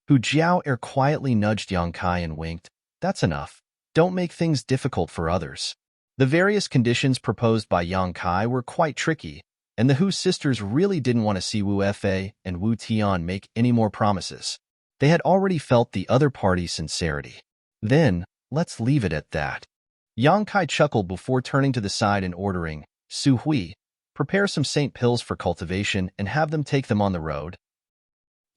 [SPEAKER 1] Hu Jiao quietly nudged Yang Kai and winked. That's enough. Don't make things difficult for others. The various conditions proposed by Yang Kai were quite tricky, and the Hu sisters really didn't want to see Wu Fa and Wu Tian make any more promises. They had already felt the other party's sincerity. Then, let's leave it at that. Yang Kai chuckled before turning to the side and ordering, Su Hui, prepare some saint pills for cultivation and have them take them on the road.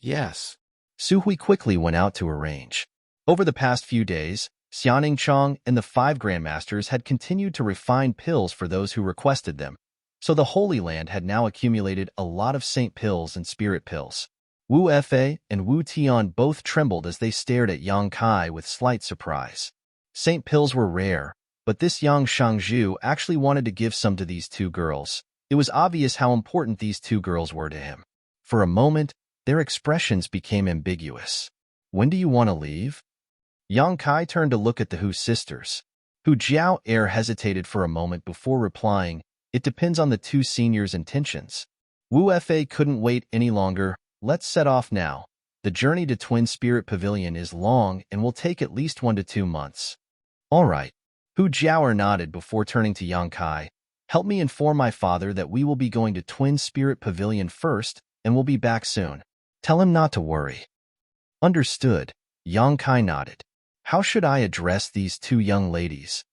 [SPEAKER 1] Yes. Su Hui quickly went out to arrange. Over the past few days, Xianing Chong and the 5 grandmasters had continued to refine pills for those who requested them, so the Holy Land had now accumulated a lot of saint pills and spirit pills. Wu Fa and Wu Tian both trembled as they stared at Yang Kai with slight surprise. Saint pills were rare, but this Yang Shangzhu actually wanted to give some to these two girls. It was obvious how important these two girls were to him. For a moment, their expressions became ambiguous. When do you want to leave? Yang Kai turned to look at the Hu sisters. Hu Jiao hesitated for a moment before replying, it depends on the two seniors' intentions. Wu Fa couldn't wait any longer. Let's set off now. The journey to Twin Spirit Pavilion is long and will take at least 1 to 2 months. All right. Hu Jiao nodded before turning to Yang Kai. Help me inform my father that we will be going to Twin Spirit Pavilion first and will be back soon. Tell him not to worry. Understood. Yang Kai nodded. How should I address these two young ladies?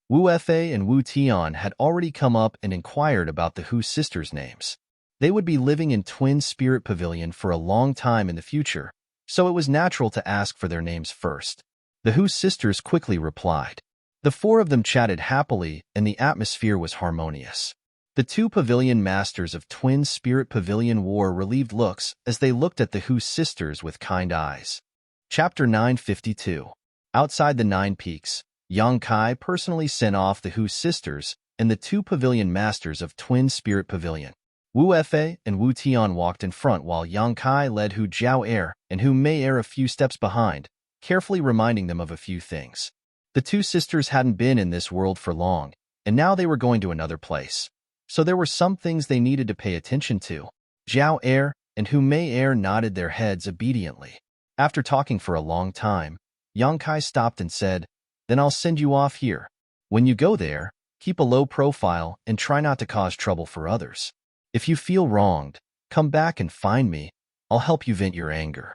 [SPEAKER 1] Wu Fa and Wu Tian had already come up and inquired about the Hu sisters' names. They would be living in Twin Spirit Pavilion for a long time in the future, so it was natural to ask for their names first. The Hu sisters quickly replied. The 4 of them chatted happily, and the atmosphere was harmonious. The 2 pavilion masters of Twin Spirit Pavilion wore relieved looks as they looked at the Hu sisters with kind eyes. Chapter 952. Outside the 9 Peaks, Yang Kai personally sent off the Hu sisters and the 2 pavilion masters of Twin Spirit Pavilion. Wu Fa and Wu Tian walked in front while Yang Kai led Hu Jiao and Hu Mei a few steps behind, carefully reminding them of a few things. The 2 sisters hadn't been in this world for long, and now they were going to another place. So there were some things they needed to pay attention to. Jiao and Hu Mei nodded their heads obediently. After talking for a long time, Yang Kai stopped and said, Then I'll send you off here. When you go there, keep a low profile and try not to cause trouble for others. If you feel wronged, come back and find me. I'll help you vent your anger.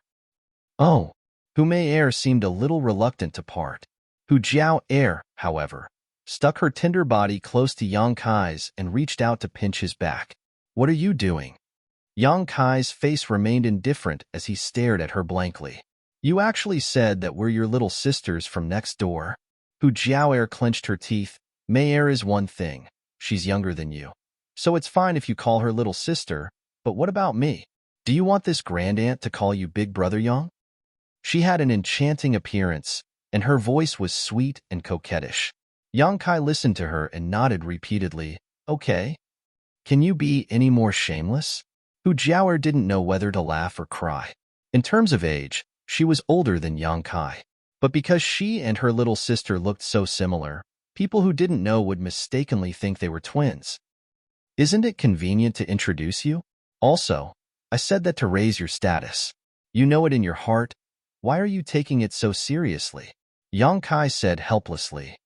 [SPEAKER 1] Oh. Hu Mei seemed a little reluctant to part. Hu Jiao, however, stuck her tender body close to Yang Kai's and reached out to pinch his back. What are you doing? Yang Kai's face remained indifferent as he stared at her blankly. You actually said that we're your little sisters from next door. Hu Jiao clenched her teeth. Mei is one thing. She's younger than you. So it's fine if you call her little sister, but what about me? Do you want this grandaunt to call you Big Brother Yang? She had an enchanting appearance, and her voice was sweet and coquettish. Yang Kai listened to her and nodded repeatedly. Okay. Can you be any more shameless? Hu Jiao didn't know whether to laugh or cry. In terms of age, she was older than Yang Kai. But because she and her little sister looked so similar, people who didn't know would mistakenly think they were twins. Isn't it convenient to introduce you? Also, I said that to raise your status. You know it in your heart. Why are you taking it so seriously? Yang Kai said helplessly.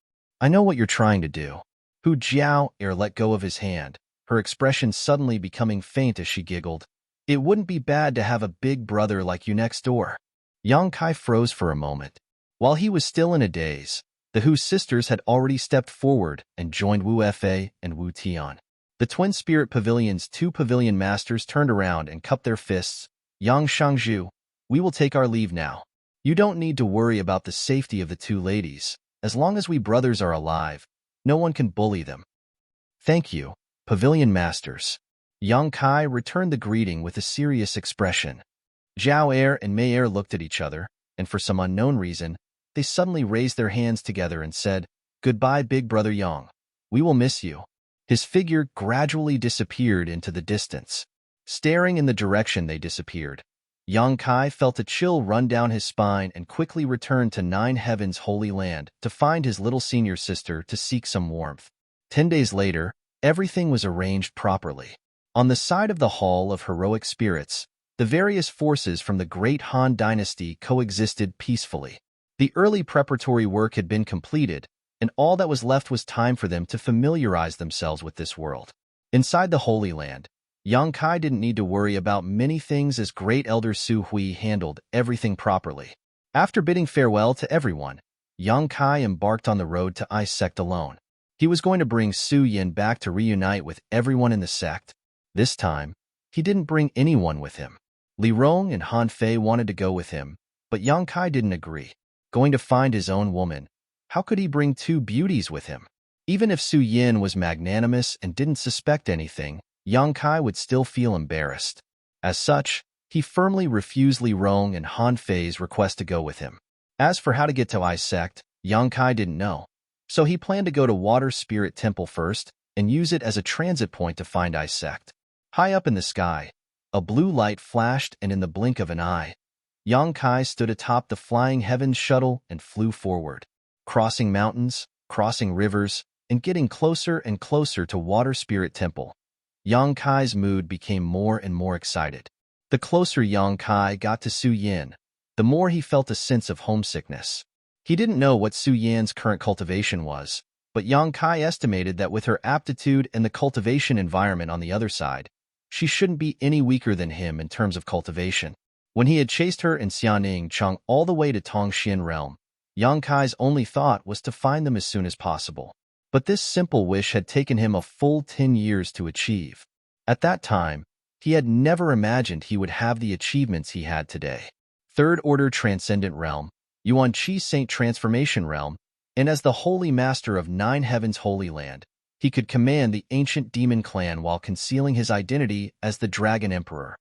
[SPEAKER 1] I know what you're trying to do. Hu Jiao let go of his hand, her expression suddenly becoming faint as she giggled. It wouldn't be bad to have a big brother like you next door. Yang Kai froze for a moment. While he was still in a daze, The Hu sisters had already stepped forward and joined Wu Fa and Wu Tian. The twin spirit pavilion's two pavilion masters turned around and cupped their fists. Yang Shangzhu, we will take our leave now. You don't need to worry about the safety of the two ladies. As long as we brothers are alive, no one can bully them. Thank you, pavilion masters. Yang Kai returned the greeting with a serious expression. Zhao Er and Mei Er looked at each other, and for some unknown reason, they suddenly raised their hands together and said, "Goodbye, big brother Yang. We will miss you." His figure gradually disappeared into the distance. Staring in the direction they disappeared, Yang Kai felt a chill run down his spine and quickly returned to Nine Heaven's holy land to find his little senior sister to seek some warmth. 10 days later, everything was arranged properly. On the side of the Hall of Heroic Spirits, the various forces from the great Han dynasty coexisted peacefully. The early preparatory work had been completed, and all that was left was time for them to familiarize themselves with this world. Inside the Holy Land, Yang Kai didn't need to worry about many things as Great Elder Su Hui handled everything properly. After bidding farewell to everyone, Yang Kai embarked on the road to Ice Sect alone. He was going to bring Su Yin back to reunite with everyone in the sect. This time, he didn't bring anyone with him. Li Rong and Han Fei wanted to go with him, but Yang Kai didn't agree. Going to find his own woman, how could he bring two beauties with him? Even if Su Yin was magnanimous and didn't suspect anything, Yang Kai would still feel embarrassed. As such, he firmly refused Li Rong and Han Fei's request to go with him. As for how to get to Ice Sect, Yang Kai didn't know, so he planned to go to Water Spirit Temple first and use it as a transit point to find Ice Sect. High up in the sky, a blue light flashed, and in the blink of an eye, Yang Kai stood atop the flying heavens shuttle and flew forward, crossing mountains, crossing rivers, and getting closer and closer to Water Spirit Temple. Yang Kai's mood became more and more excited. The closer Yang Kai got to Su Yin, the more he felt a sense of homesickness. He didn't know what Su Yin's current cultivation was, but Yang Kai estimated that with her aptitude and the cultivation environment on the other side, she shouldn't be any weaker than him in terms of cultivation. When he had chased her and Xianing Cheng all the way to Tongxian realm, Yang Kai's only thought was to find them as soon as possible. But this simple wish had taken him a full 10 years to achieve. At that time, he had never imagined he would have the achievements he had today. Third Order Transcendent Realm, Yuan Chi Saint Transformation Realm, and as the Holy Master of Nine Heaven's Holy Land, he could command the ancient demon clan while concealing his identity as the Dragon Emperor.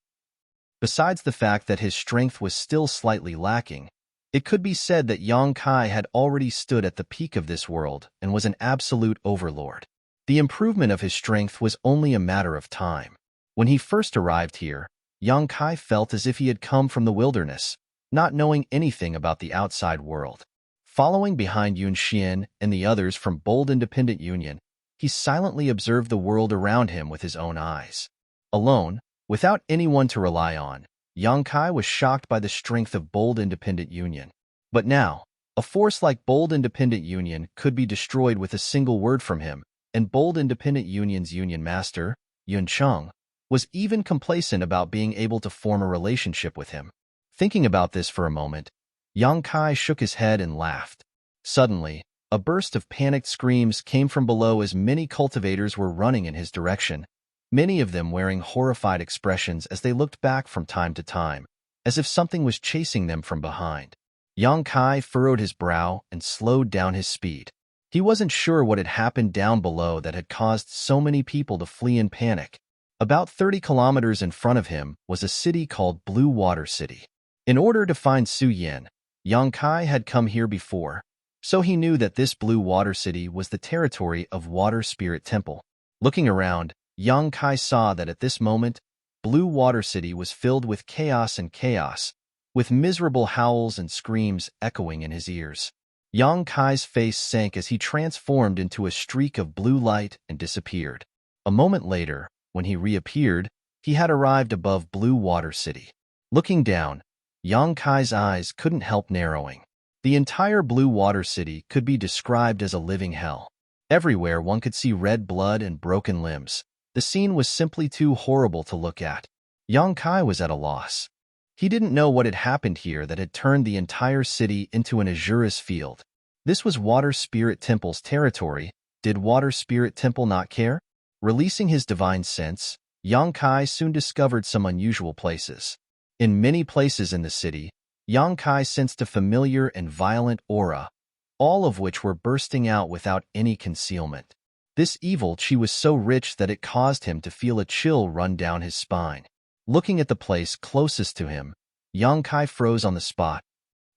[SPEAKER 1] Besides the fact that his strength was still slightly lacking, it could be said that Yang Kai had already stood at the peak of this world and was an absolute overlord. The improvement of his strength was only a matter of time. When he first arrived here, Yang Kai felt as if he had come from the wilderness, not knowing anything about the outside world. Following behind Yun Xian and the others from Bold Independent Union, he silently observed the world around him with his own eyes. Alone, without anyone to rely on, Yang Kai was shocked by the strength of Bold Independent Union. But now, a force like Bold Independent Union could be destroyed with a single word from him, and Bold Independent Union's Union Master, Yun Cheng, was even complacent about being able to form a relationship with him. Thinking about this for a moment, Yang Kai shook his head and laughed. Suddenly, a burst of panicked screams came from below as many cultivators were running in his direction, many of them wearing horrified expressions as they looked back from time to time, as if something was chasing them from behind. Yang Kai furrowed his brow and slowed down his speed. He wasn't sure what had happened down below that had caused so many people to flee in panic. About 30 kilometers in front of him was a city called Blue Water City. In order to find Su Yin, Yang Kai had come here before, so he knew that this Blue Water City was the territory of Water Spirit Temple. Looking around, Yang Kai saw that at this moment, Blue Water City was filled with chaos and chaos, with miserable howls and screams echoing in his ears. Yang Kai's face sank as he transformed into a streak of blue light and disappeared. A moment later, when he reappeared, he had arrived above Blue Water City. Looking down, Yang Kai's eyes couldn't help narrowing. The entire Blue Water City could be described as a living hell. Everywhere one could see red blood and broken limbs. The scene was simply too horrible to look at. Yang Kai was at a loss. He didn't know what had happened here that had turned the entire city into an azurous field. This was Water Spirit Temple's territory. Did Water Spirit Temple not care? Releasing his divine sense, Yang Kai soon discovered some unusual places. In many places in the city, Yang Kai sensed a familiar and violent aura, all of which were bursting out without any concealment. This evil chi was so rich that it caused him to feel a chill run down his spine. Looking at the place closest to him, Yang Kai froze on the spot.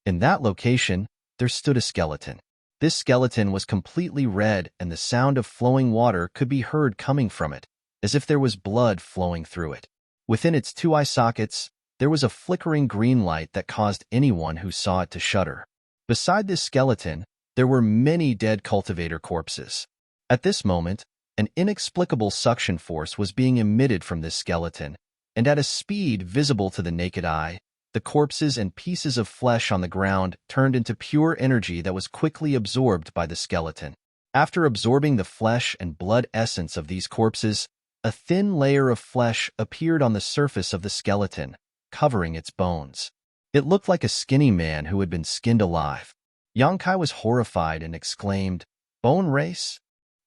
[SPEAKER 1] In that location, there stood a skeleton. This skeleton was completely red, and the sound of flowing water could be heard coming from it, as if there was blood flowing through it. Within its two eye sockets, there was a flickering green light that caused anyone who saw it to shudder. Beside this skeleton, there were many dead cultivator corpses. At this moment, an inexplicable suction force was being emitted from this skeleton, and at a speed visible to the naked eye, the corpses and pieces of flesh on the ground turned into pure energy that was quickly absorbed by the skeleton. After absorbing the flesh and blood essence of these corpses, a thin layer of flesh appeared on the surface of the skeleton, covering its bones. It looked like a skinny man who had been skinned alive. Yang Kai was horrified and exclaimed, "Bone race?"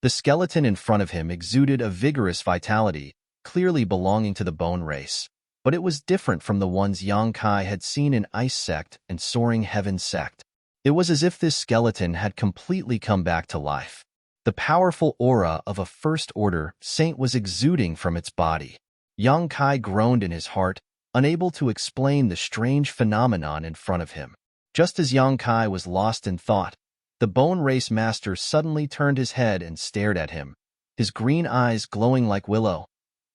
[SPEAKER 1] The skeleton in front of him exuded a vigorous vitality, clearly belonging to the bone race, but it was different from the ones Yang Kai had seen in Ice Sect and Soaring Heaven Sect. It was as if this skeleton had completely come back to life. The powerful aura of a first-order saint was exuding from its body. Yang Kai groaned in his heart, unable to explain the strange phenomenon in front of him. Just as Yang Kai was lost in thought, the Bone Race Master suddenly turned his head and stared at him, his green eyes glowing like willow.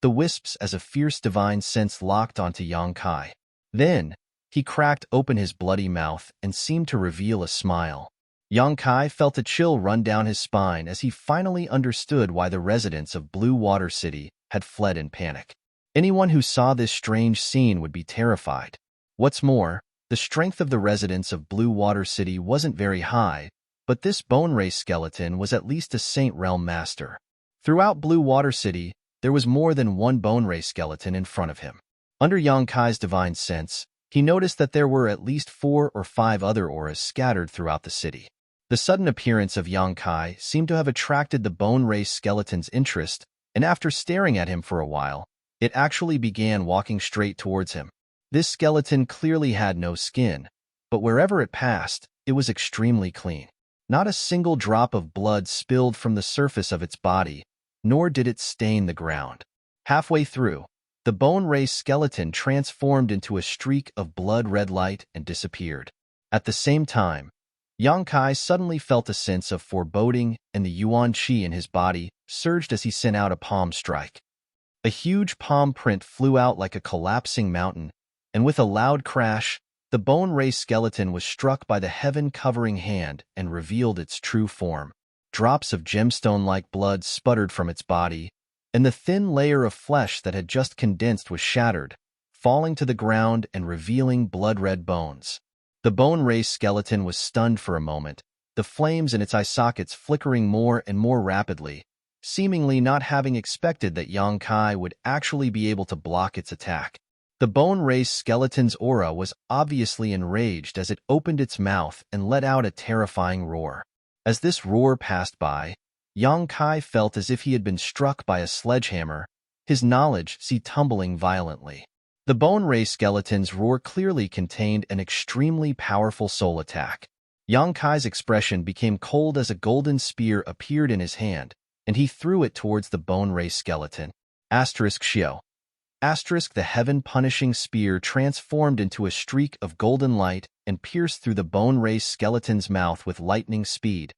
[SPEAKER 1] The wisps as a fierce divine sense locked onto Yang Kai. Then, he cracked open his bloody mouth and seemed to reveal a smile. Yang Kai felt a chill run down his spine as he finally understood why the residents of Blue Water City had fled in panic. Anyone who saw this strange scene would be terrified. What's more, the strength of the residents of Blue Water City wasn't very high, but this Bone Race skeleton was at least a Saint Realm master. Throughout Blue Water City, there was more than one Bone Race skeleton in front of him. Under Yang Kai's divine sense, he noticed that there were at least 4 or 5 other auras scattered throughout the city. The sudden appearance of Yang Kai seemed to have attracted the Bone Race skeleton's interest, and after staring at him for a while, it actually began walking straight towards him. This skeleton clearly had no skin, but wherever it passed, it was extremely clean. Not a single drop of blood spilled from the surface of its body, nor did it stain the ground. Halfway through, the Bone Race skeleton transformed into a streak of blood-red light and disappeared. At the same time, Yang Kai suddenly felt a sense of foreboding, and the Yuan Qi in his body surged as he sent out a palm strike. A huge palm print flew out like a collapsing mountain, and with a loud crash, the Bone Race skeleton was struck by the heaven-covering hand and revealed its true form. Drops of gemstone-like blood sputtered from its body, and the thin layer of flesh that had just condensed was shattered, falling to the ground and revealing blood-red bones. The Bone Race skeleton was stunned for a moment, the flames in its eye sockets flickering more and more rapidly, seemingly not having expected that Yang Kai would actually be able to block its attack. The Bone Race skeleton's aura was obviously enraged as it opened its mouth and let out a terrifying roar. As this roar passed by, Yang Kai felt as if he had been struck by a sledgehammer, his knowledge tumbling violently. The Bone Race skeleton's roar clearly contained an extremely powerful soul attack. Yang Kai's expression became cold as a golden spear appeared in his hand, and he threw it towards the Bone Race skeleton. Xiao. The heaven-punishing spear transformed into a streak of golden light and pierced through the Bone Race skeleton's mouth with lightning speed,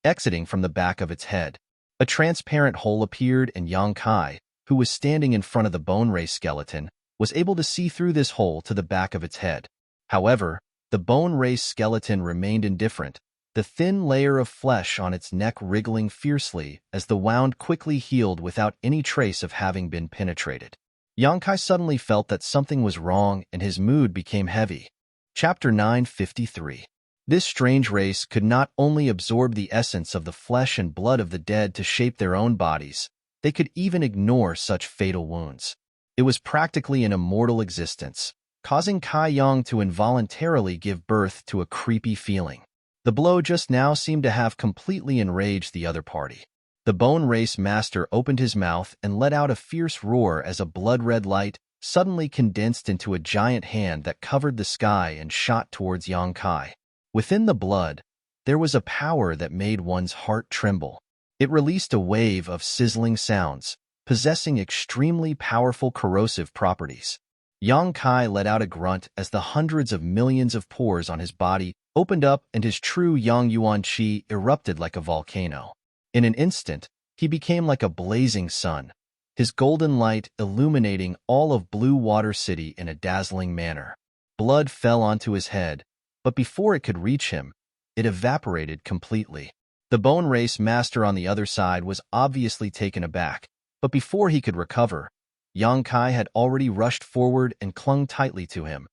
[SPEAKER 1] exiting from the back of its head. A transparent hole appeared, and Yang Kai, who was standing in front of the Bone Race skeleton, was able to see through this hole to the back of its head. However, the Bone Race skeleton remained indifferent, the thin layer of flesh on its neck wriggling fiercely as the wound quickly healed without any trace of having been penetrated. Yang Kai suddenly felt that something was wrong, and his mood became heavy. Chapter 953. This strange race could not only absorb the essence of the flesh and blood of the dead to shape their own bodies, they could even ignore such fatal wounds. It was practically an immortal existence, causing Kai Yang to involuntarily give birth to a creepy feeling. The blow just now seemed to have completely enraged the other party. The Bone Race Master opened his mouth and let out a fierce roar as a blood-red light suddenly condensed into a giant hand that covered the sky and shot towards Yang Kai. Within the blood, there was a power that made one's heart tremble. It released a wave of sizzling sounds, possessing extremely powerful corrosive properties. Yang Kai let out a grunt as the hundreds of millions of pores on his body opened up and his true Yang Yuan Qi erupted like a volcano. In an instant, he became like a blazing sun, his golden light illuminating all of Blue Water City in a dazzling manner. Blood fell onto his head, but before it could reach him, it evaporated completely. The Bone Race Master on the other side was obviously taken aback, but before he could recover, Yang Kai had already rushed forward and clung tightly to him,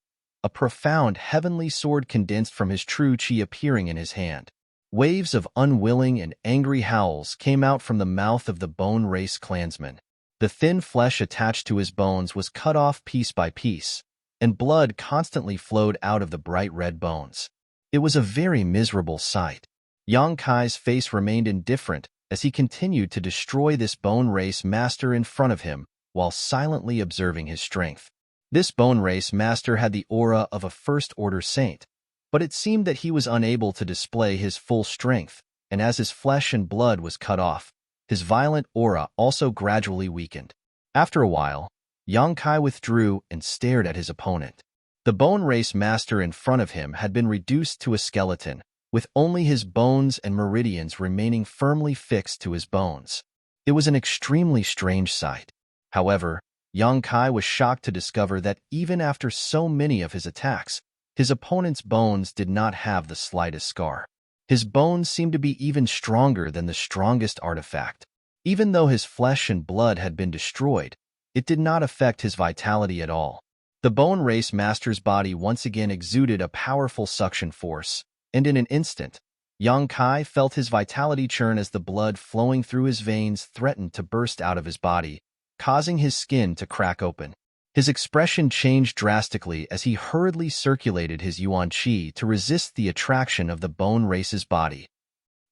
[SPEAKER 1] a profound heavenly sword condensed from his true chi appearing in his hand. Waves of unwilling and angry howls came out from the mouth of the Bone Race clansman. The thin flesh attached to his bones was cut off piece by piece, and blood constantly flowed out of the bright red bones. It was a very miserable sight. Yang Kai's face remained indifferent as he continued to destroy this Bone Race Master in front of him while silently observing his strength. This Bone Race Master had the aura of a first-order saint, but it seemed that he was unable to display his full strength, and as his flesh and blood was cut off, his violent aura also gradually weakened. After a while, Yang Kai withdrew and stared at his opponent. The Bone Race Master in front of him had been reduced to a skeleton, with only his bones and meridians remaining firmly fixed to his bones. It was an extremely strange sight. However, Yang Kai was shocked to discover that even after so many of his attacks, his opponent's bones did not have the slightest scar. His bones seemed to be even stronger than the strongest artifact. Even though his flesh and blood had been destroyed, it did not affect his vitality at all. The Bone Race Master's body once again exuded a powerful suction force, and in an instant, Yang Kai felt his vitality churn as the blood flowing through his veins threatened to burst out of his body, causing his skin to crack open. His expression changed drastically as he hurriedly circulated his Yuan Qi to resist the attraction of the Bone Race's body.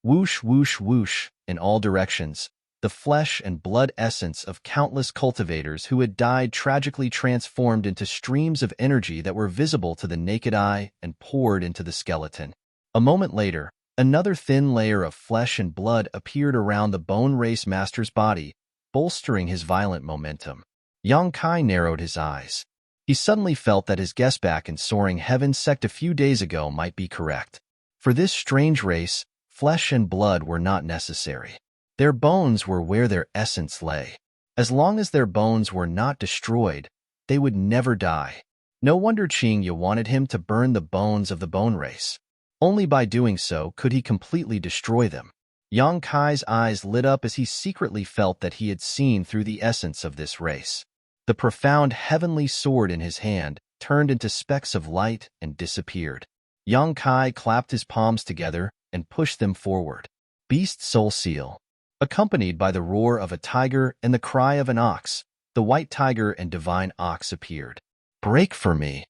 [SPEAKER 1] Whoosh, whoosh, whoosh, in all directions, the flesh and blood essence of countless cultivators who had died tragically transformed into streams of energy that were visible to the naked eye and poured into the skeleton. A moment later, another thin layer of flesh and blood appeared around the Bone Race Master's body, bolstering his violent momentum. Yang Kai narrowed his eyes. He suddenly felt that his guess back in Soaring Heaven sect a few days ago might be correct. For this strange race, flesh and blood were not necessary. Their bones were where their essence lay. As long as their bones were not destroyed, they would never die. No wonder Qing Ye wanted him to burn the bones of the Bone Race. Only by doing so could he completely destroy them. Yang Kai's eyes lit up as he secretly felt that he had seen through the essence of this race. The profound heavenly sword in his hand turned into specks of light and disappeared. Yang Kai clapped his palms together and pushed them forward. Beast Soul Seal. Accompanied by the roar of a tiger and the cry of an ox, the white tiger and divine ox appeared. Break for me!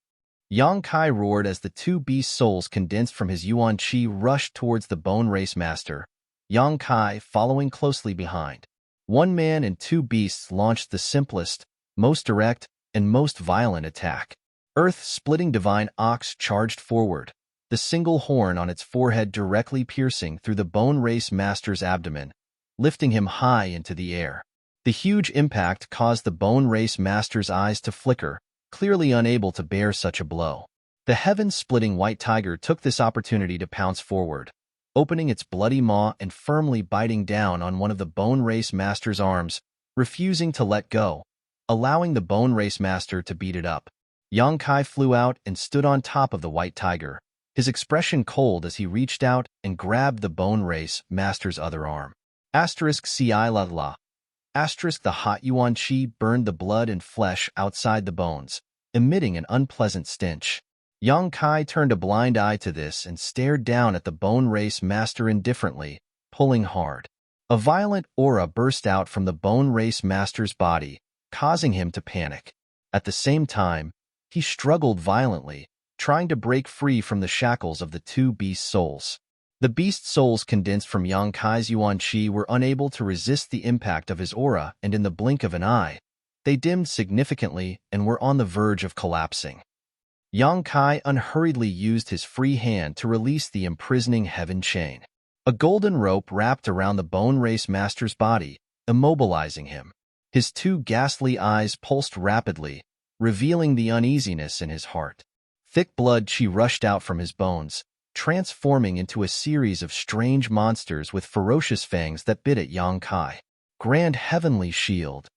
[SPEAKER 1] Yang Kai roared as the two beast souls condensed from his Yuan Qi rushed towards the Bone Race Master, Yang Kai following closely behind. One man and two beasts launched the simplest, most direct, and most violent attack. Earth-splitting divine ox charged forward, the single horn on its forehead directly piercing through the Bone Race Master's abdomen, lifting him high into the air. The huge impact caused the Bone Race Master's eyes to flicker, clearly unable to bear such a blow. The heaven-splitting white tiger took this opportunity to pounce forward, opening its bloody maw and firmly biting down on one of the Bone Race Master's arms, refusing to let go, allowing the Bone Race Master to beat it up. Yang Kai flew out and stood on top of the white tiger, his expression cold as he reached out and grabbed the Bone Race Master's other arm. Asterisk ci la la. Asterisk the hot Yuan Qi burned the blood and flesh outside the bones, emitting an unpleasant stench. Yang Kai turned a blind eye to this and stared down at the Bone Race Master indifferently, pulling hard. A violent aura burst out from the Bone Race Master's body, causing him to panic. At the same time, he struggled violently, trying to break free from the shackles of the two beast souls. The beast souls condensed from Yang Kai's Yuan Qi were unable to resist the impact of his aura, and in the blink of an eye, they dimmed significantly and were on the verge of collapsing. Yang Kai unhurriedly used his free hand to release the imprisoning heaven chain. A golden rope wrapped around the Bone Race Master's body, immobilizing him. His two ghastly eyes pulsed rapidly, revealing the uneasiness in his heart. Thick blood qi rushed out from his bones, transforming into a series of strange monsters with ferocious fangs that bit at Yang Kai. Grand Heavenly Shield.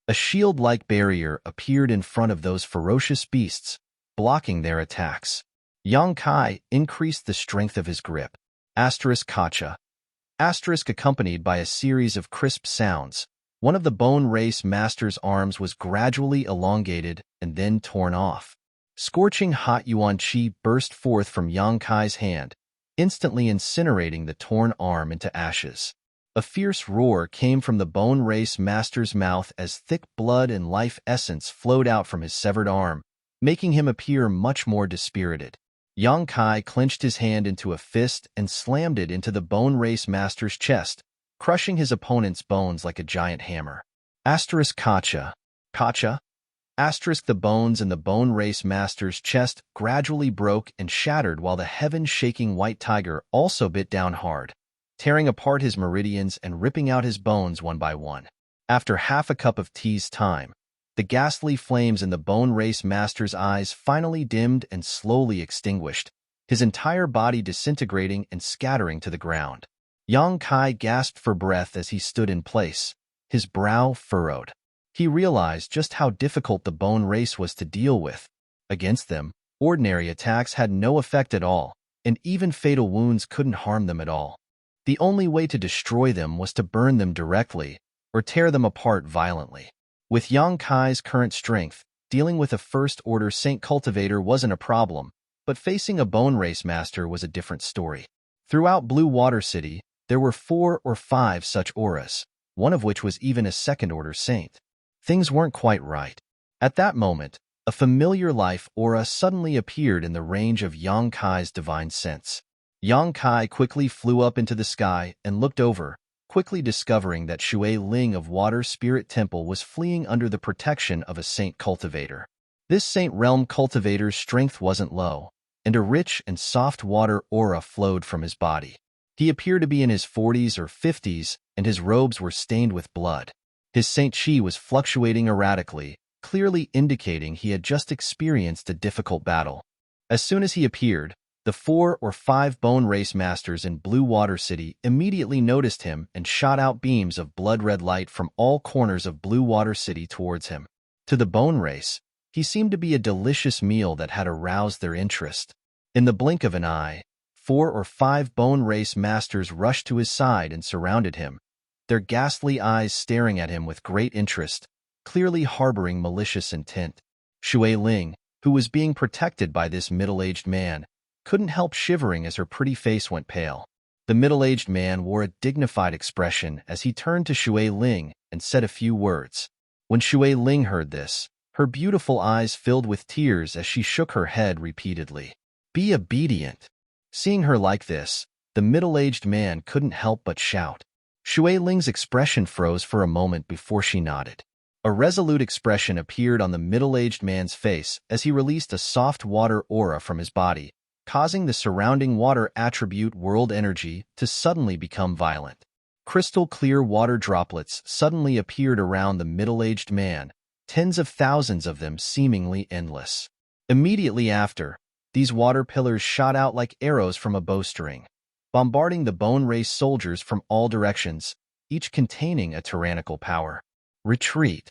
[SPEAKER 1] A shield-like barrier appeared in front of those ferocious beasts, blocking their attacks. Yang Kai increased the strength of his grip. Asterisk Kacha. Asterisk accompanied by a series of crisp sounds. One of the Bone Race Master's arms was gradually elongated and then torn off. Scorching hot Yuan Qi burst forth from Yang Kai's hand, instantly incinerating the torn arm into ashes. A fierce roar came from the Bone Race Master's mouth as thick blood and life essence flowed out from his severed arm, making him appear much more dispirited. Yang Kai clenched his hand into a fist and slammed it into the Bone Race Master's chest, crushing his opponent's bones like a giant hammer. Asterisk Kacha. Kacha? Asterisk the bones in the Bone Race Master's chest gradually broke and shattered while the heaven-shaking white tiger also bit down hard, tearing apart his meridians and ripping out his bones one by one. After half a cup of tea's time, the ghastly flames in the Bone Race Master's eyes finally dimmed and slowly extinguished, his entire body disintegrating and scattering to the ground. Yang Kai gasped for breath as he stood in place, his brow furrowed. He realized just how difficult the Bone Race was to deal with. Against them, ordinary attacks had no effect at all, and even fatal wounds couldn't harm them at all. The only way to destroy them was to burn them directly, or tear them apart violently. With Yang Kai's current strength, dealing with a First-Order Saint Cultivator wasn't a problem, but facing a Bone Race Master was a different story. Throughout Blue Water City, there were 4 or 5 such auras, one of which was even a Second-Order Saint. Things weren't quite right. At that moment, a familiar life aura suddenly appeared in the range of Yang Kai's divine sense. Yang Kai quickly flew up into the sky and looked over, quickly discovering that Shui Ling of Water Spirit Temple was fleeing under the protection of a Saint Cultivator. This Saint Realm Cultivator's strength wasn't low, and a rich and soft water aura flowed from his body. He appeared to be in his 40s or 50s, and his robes were stained with blood. His Saint Qi was fluctuating erratically, clearly indicating he had just experienced a difficult battle. As soon as he appeared, the 4 or 5 Bone Race Masters in Blue Water City immediately noticed him and shot out beams of blood-red light from all corners of Blue Water City towards him. To the Bone Race, he seemed to be a delicious meal that had aroused their interest. In the blink of an eye, 4 or 5 Bone Race Masters rushed to his side and surrounded him, their ghastly eyes staring at him with great interest, clearly harboring malicious intent. Shui Ling, who was being protected by this middle-aged man, couldn't help shivering as her pretty face went pale. The middle-aged man wore a dignified expression as he turned to Shui Ling and said a few words. When Shui Ling heard this, her beautiful eyes filled with tears as she shook her head repeatedly. "Be obedient." Seeing her like this, the middle-aged man couldn't help but shout. Shui Ling's expression froze for a moment before she nodded. A resolute expression appeared on the middle-aged man's face as he released a soft water aura from his body, causing the surrounding water attribute world energy to suddenly become violent. Crystal-clear water droplets suddenly appeared around the middle-aged man, tens of thousands of them seemingly endless. Immediately after, these water pillars shot out like arrows from a bowstring, bombarding the Bone Race soldiers from all directions, each containing a tyrannical power. "Retreat!"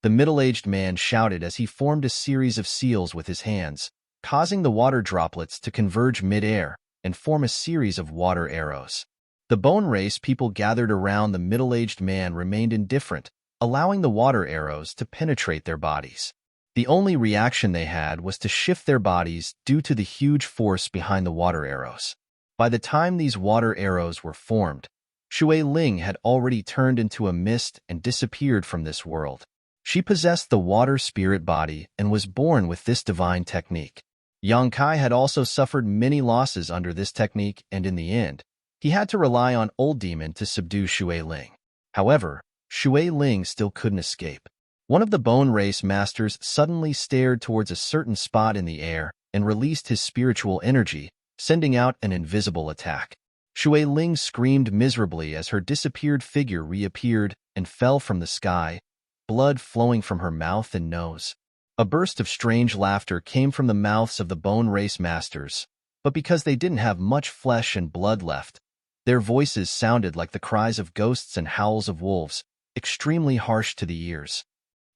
[SPEAKER 1] The middle-aged man shouted as he formed a series of seals with his hands, causing the water droplets to converge mid-air and form a series of water arrows. The Bone Race people gathered around the middle-aged man remained indifferent, allowing the water arrows to penetrate their bodies. The only reaction they had was to shift their bodies due to the huge force behind the water arrows. By the time these water arrows were formed, Shui Ling had already turned into a mist and disappeared from this world. She possessed the water spirit body and was born with this divine technique. Yang Kai had also suffered many losses under this technique, and in the end, He had to rely on Old Demon to subdue Shui Ling. However, Shui Ling still couldn't escape. One of the Bone Race Masters suddenly stared towards a certain spot in the air and released his spiritual energy, sending out an invisible attack. Shui Ling screamed miserably as her disappeared figure reappeared and fell from the sky, blood flowing from her mouth and nose. A burst of strange laughter came from the mouths of the Bone Race Masters, but because they didn't have much flesh and blood left, their voices sounded like the cries of ghosts and howls of wolves, extremely harsh to the ears.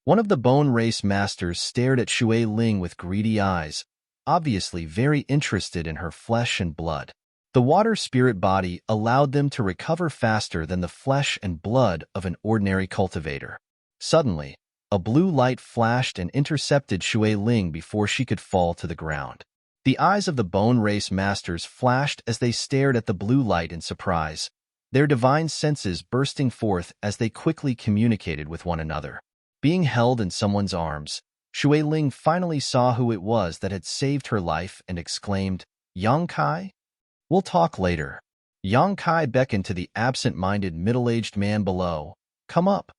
[SPEAKER 1] One of the Bone Race Masters stared at Shui Ling with greedy eyes, obviously very interested in her flesh and blood. The water spirit body allowed them to recover faster than the flesh and blood of an ordinary cultivator. Suddenly, a blue light flashed and intercepted Shui Ling before she could fall to the ground. The eyes of the Bone Race Masters flashed as they stared at the blue light in surprise, their divine senses bursting forth as they quickly communicated with one another. Being held in someone's arms, Shui Ling finally saw who it was that had saved her life and exclaimed, "Yang Kai? We'll talk later." Yang Kai beckoned to the absent-minded middle-aged man below. "Come up."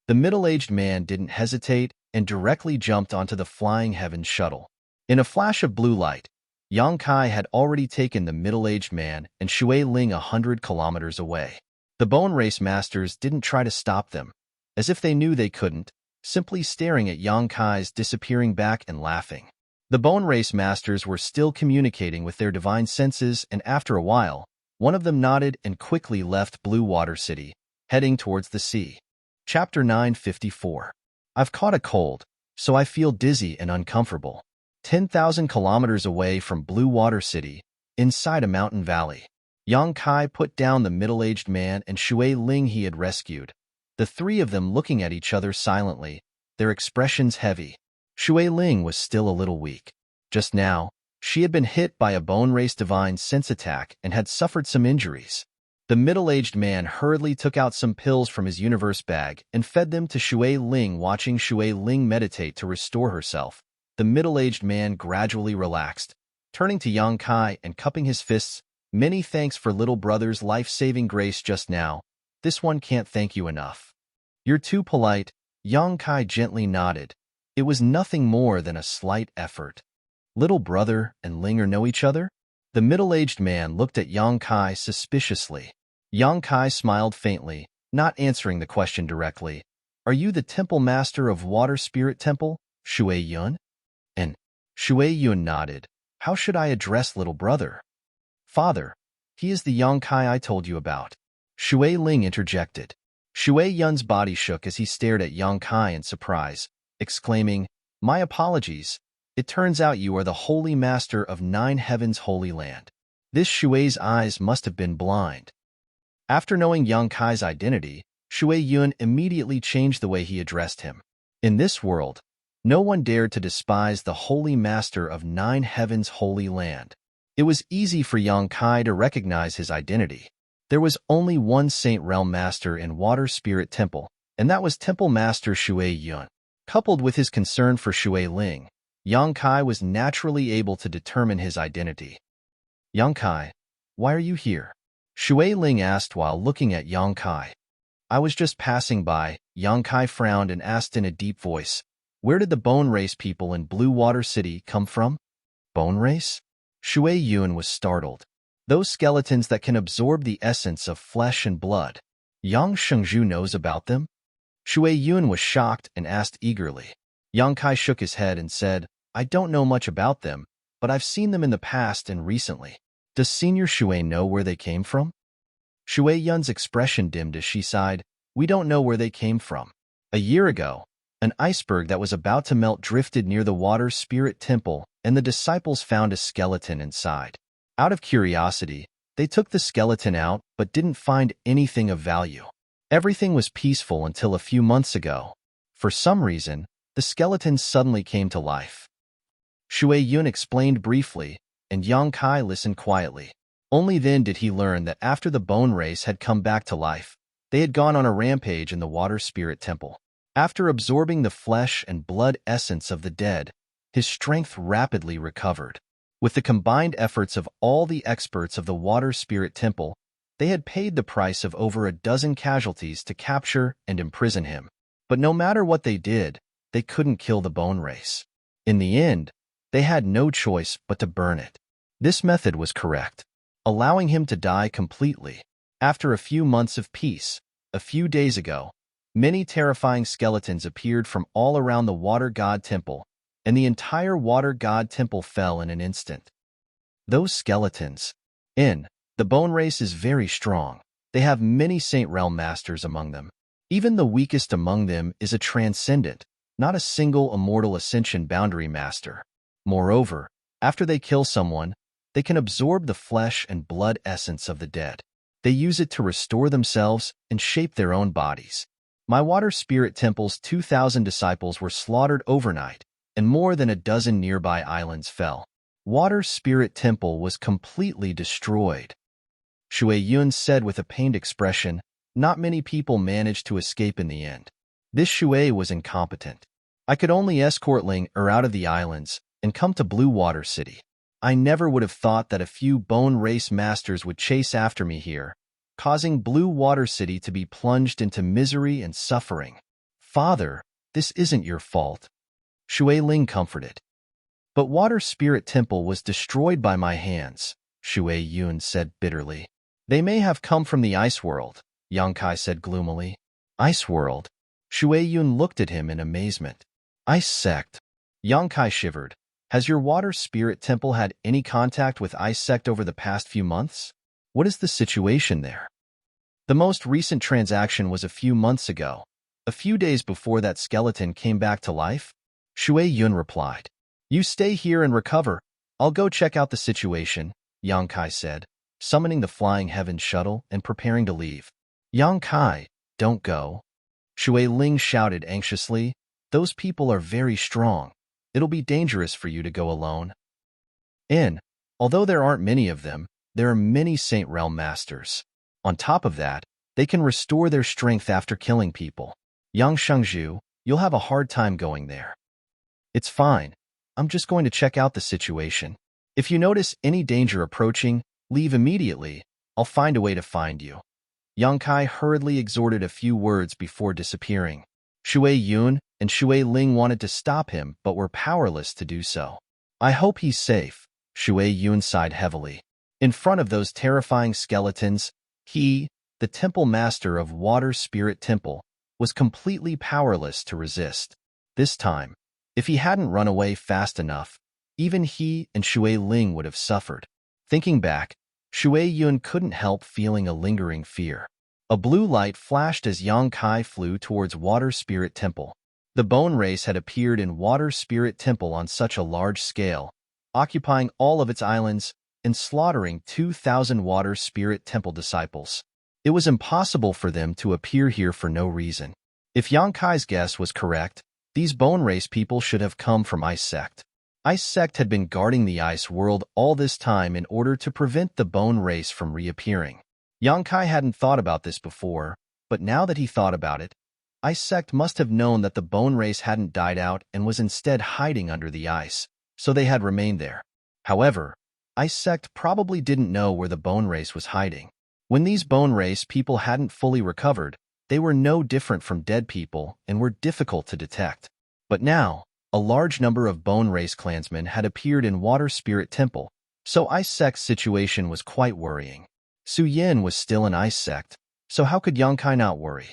[SPEAKER 1] The middle-aged man didn't hesitate and directly jumped onto the Flying Heavens shuttle. In a flash of blue light, Yang Kai had already taken the middle-aged man and Shui Ling 100 kilometers away. The Bone Race Masters didn't try to stop them, as if they knew they couldn't, simply staring at Yang Kai's disappearing back and laughing. The Bone Race Masters were still communicating with their divine senses, and after a while, one of them nodded and quickly left Blue Water City, heading towards the sea. Chapter 954. I've caught a cold, so I feel dizzy and uncomfortable. 10,000 kilometers away from Blue Water City, inside a mountain valley, Yang Kai put down the middle-aged man and Shui Ling he had rescued, the three of them looking at each other silently, their expressions heavy. Shui Ling was still a little weak. Just now, she had been hit by a Bone Race Divine Sense attack and had suffered some injuries. The middle-aged man hurriedly took out some pills from his universe bag and fed them to Shui Ling. Watching Shui Ling meditate to restore herself, the middle-aged man gradually relaxed, turning to Yang Kai and cupping his fists. "Many thanks for little brother's life-saving grace just now. This one can't thank you enough." "You're too polite," Yang Kai gently nodded. It was nothing more than a slight effort. "Little brother and Linger know each other?" The middle-aged man looked at Yang Kai suspiciously. Yang Kai smiled faintly, not answering the question directly. "Are you the temple master of Water Spirit Temple, Shui Yun?" And Shui Yun nodded. "How should I address little brother?" "Father, he is the Yang Kai I told you about," Shui Ling interjected. Shui Yun's body shook as he stared at Yang Kai in surprise, exclaiming, "My apologies. It turns out you are the Holy Master of Nine Heavens' Holy Land." This Shui's eyes must have been blind. After knowing Yang Kai's identity, Shui Yun immediately changed the way he addressed him. In this world, no one dared to despise the Holy Master of Nine Heavens' Holy Land. It was easy for Yang Kai to recognize his identity. There was only one Saint Realm Master in Water Spirit Temple, and that was Temple Master Shui Yun. Coupled with his concern for Shui Ling, Yang Kai was naturally able to determine his identity. "Yang Kai, why are you here?" Shui Ling asked while looking at Yang Kai. "I was just passing by," Yang Kai frowned and asked in a deep voice. "Where did the Bone Race people in Blue Water City come from?" "Bone Race?" Shui Yun was startled. "Those skeletons that can absorb the essence of flesh and blood. Yang Shengzhu knows about them?" Shui Yun was shocked and asked eagerly. Yang Kai shook his head and said, "I don't know much about them, but I've seen them in the past and recently." "Does Senior Shui know where they came from?" Shui Yun's expression dimmed as she sighed. "We don't know where they came from. A year ago, an iceberg that was about to melt drifted near the Water Spirit Temple, and the disciples found a skeleton inside. Out of curiosity, they took the skeleton out but didn't find anything of value. Everything was peaceful until a few months ago. For some reason, the skeleton suddenly came to life." Shui Yun explained briefly, and Yang Kai listened quietly. Only then did he learn that after the Bone Race had come back to life, they had gone on a rampage in the Water Spirit Temple. After absorbing the flesh and blood essence of the dead, his strength rapidly recovered. With the combined efforts of all the experts of the Water Spirit Temple, They had paid the price of over a dozen casualties to capture and imprison him. But no matter what they did, they couldn't kill the bone race. In the end, they had no choice but to burn it. This method was correct, allowing him to die completely. After a few months of peace, a few days ago, many terrifying skeletons appeared from all around the Water God Temple, and the entire Water God Temple fell in an instant. Those skeletons. The bone race is very strong. They have many Saint Realm masters among them. Even the weakest among them is a transcendent, not a single immortal ascension boundary master. Moreover, after they kill someone, they can absorb the flesh and blood essence of the dead. They use it to restore themselves and shape their own bodies. My Water Spirit Temple's 2,000 disciples were slaughtered overnight, and more than a dozen nearby islands fell. Water Spirit Temple was completely destroyed. Shui Yun said with a pained expression. Not many people managed to escape in the end. This Shui was incompetent. I could only escort Ling out of the islands and come to Blue Water City. I never would have thought that a few bone race masters would chase after me here, causing Blue Water City to be plunged into misery and suffering. Father, this isn't your fault. Shui Ling comforted. But Water Spirit Temple was destroyed by my hands, Shui Yun said bitterly. They may have come from the ice world, Yang Kai said gloomily. Ice world? Shui Yun looked at him in amazement. Ice sect? Yang Kai shivered. Has your Water Spirit Temple had any contact with Ice sect over the past few months? What is the situation there? The most recent transaction was a few months ago, a few days before that skeleton came back to life, Shui Yun replied. You stay here and recover. I'll go check out the situation, Yang Kai said, summoning the Flying Heaven shuttle and preparing to leave. Yang Kai, don't go. Shui Ling shouted anxiously. Those people are very strong. It'll be dangerous for you to go alone. Although there aren't many of them, there are many Saint Realm masters. On top of that, they can restore their strength after killing people. Yang Shengzhu, you'll have a hard time going there. It's fine. I'm just going to check out the situation. If you notice any danger approaching, leave immediately. I'll find a way to find you. Yang Kai hurriedly exhorted a few words before disappearing. Shui Yun and Shui Ling wanted to stop him but were powerless to do so. I hope he's safe, Shui Yun sighed heavily. In front of those terrifying skeletons, he, the temple master of Water Spirit Temple, was completely powerless to resist. This time, if he hadn't run away fast enough, even he and Shui Ling would have suffered. Thinking back, Shui Yun couldn't help feeling a lingering fear. A blue light flashed as Yang Kai flew towards Water Spirit Temple. The bone race had appeared in Water Spirit Temple on such a large scale, occupying all of its islands and slaughtering 2,000 Water Spirit Temple disciples. It was impossible for them to appear here for no reason. If Yang Kai's guess was correct, these bone race people should have come from Ice Sect. Ice Sect had been guarding the ice world all this time in order to prevent the bone race from reappearing. Yang Kai hadn't thought about this before, but now that he thought about it, Ice Sect must have known that the bone race hadn't died out and was instead hiding under the ice, so they had remained there. However, Ice Sect probably didn't know where the bone race was hiding. When these bone race people hadn't fully recovered, they were no different from dead people and were difficult to detect. But now, a large number of bone race clansmen had appeared in Water Spirit Temple, so Ice Sect's situation was quite worrying. Su Yin was still in Ice Sect, so how could Yang Kai not worry?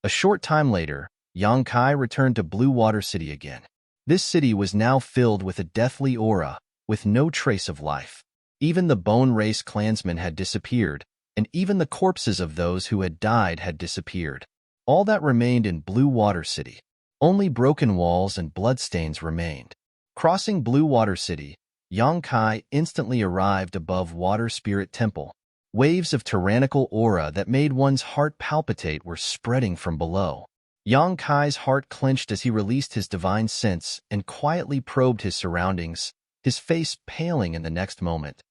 [SPEAKER 1] A short time later, Yang Kai returned to Blue Water City again. This city was now filled with a deathly aura, with no trace of life. Even the bone race clansmen had disappeared, and even the corpses of those who had died had disappeared. All that remained in Blue Water City. Only broken walls and bloodstains remained. Crossing Blue Water City, Yang Kai instantly arrived above Water Spirit Temple. Waves of tyrannical aura that made one's heart palpitate were spreading from below. Yang Kai's heart clenched as he released his divine sense and quietly probed his surroundings, his face paling in the next moment.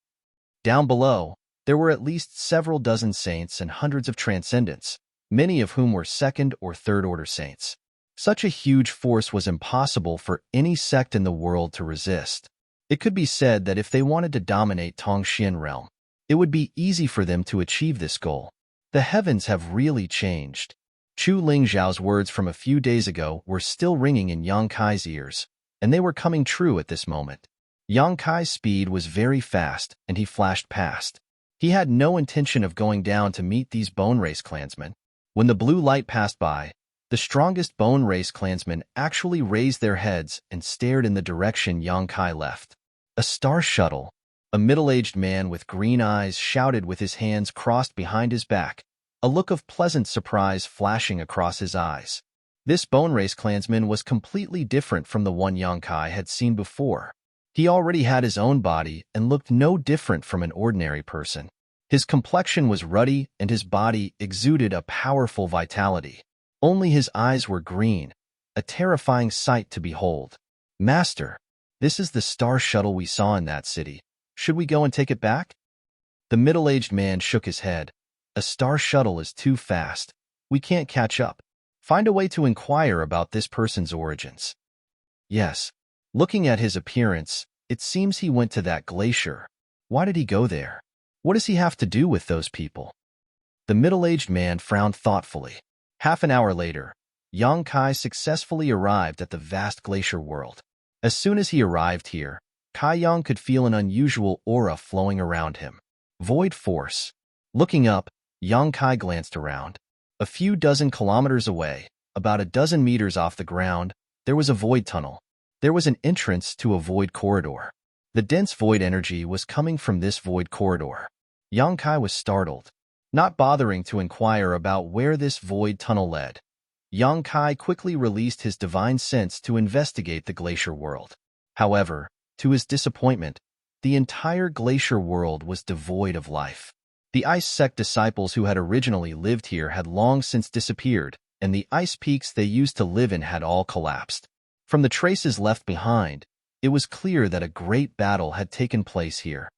[SPEAKER 1] Down below, there were at least several dozen saints and hundreds of transcendents, many of whom were second or third-order saints. Such a huge force was impossible for any sect in the world to resist. It could be said that if they wanted to dominate Tongxian realm, it would be easy for them to achieve this goal. The heavens have really changed. Chu Lingzhao's words from a few days ago were still ringing in Yang Kai's ears, and they were coming true at this moment. Yang Kai's speed was very fast, and he flashed past. He had no intention of going down to meet these bone race clansmen. When the blue light passed by, the strongest bone race clansmen actually raised their heads and stared in the direction Yang Kai left. A star shuttle. A middle-aged man with green eyes shouted with his hands crossed behind his back, a look of pleasant surprise flashing across his eyes. This bone race clansman was completely different from the one Yang Kai had seen before. He already had his own body and looked no different from an ordinary person. His complexion was ruddy and his body exuded a powerful vitality. Only his eyes were green, a terrifying sight to behold. "Master, this is the star shuttle we saw in that city. Should we go and take it back?" The middle-aged man shook his head. "A star shuttle is too fast. We can't catch up. Find a way to inquire about this person's origins." "Yes. Looking at his appearance, it seems he went to that glacier. Why did he go there? What does he have to do with those people?" The middle-aged man frowned thoughtfully. Half an hour later, Yang Kai successfully arrived at the vast glacier world. As soon as he arrived here, Kai Yang could feel an unusual aura flowing around him. Void force. Looking up, Yang Kai glanced around. A few dozen kilometers away, about a dozen meters off the ground, there was a void tunnel. There was an entrance to a void corridor. The dense void energy was coming from this void corridor. Yang Kai was startled. Not bothering to inquire about where this void tunnel led, Yang Kai quickly released his divine sense to investigate the glacier world. However, to his disappointment, the entire glacier world was devoid of life. The ice sect disciples who had originally lived here had long since disappeared, and the ice peaks they used to live in had all collapsed. From the traces left behind, it was clear that a great battle had taken place here.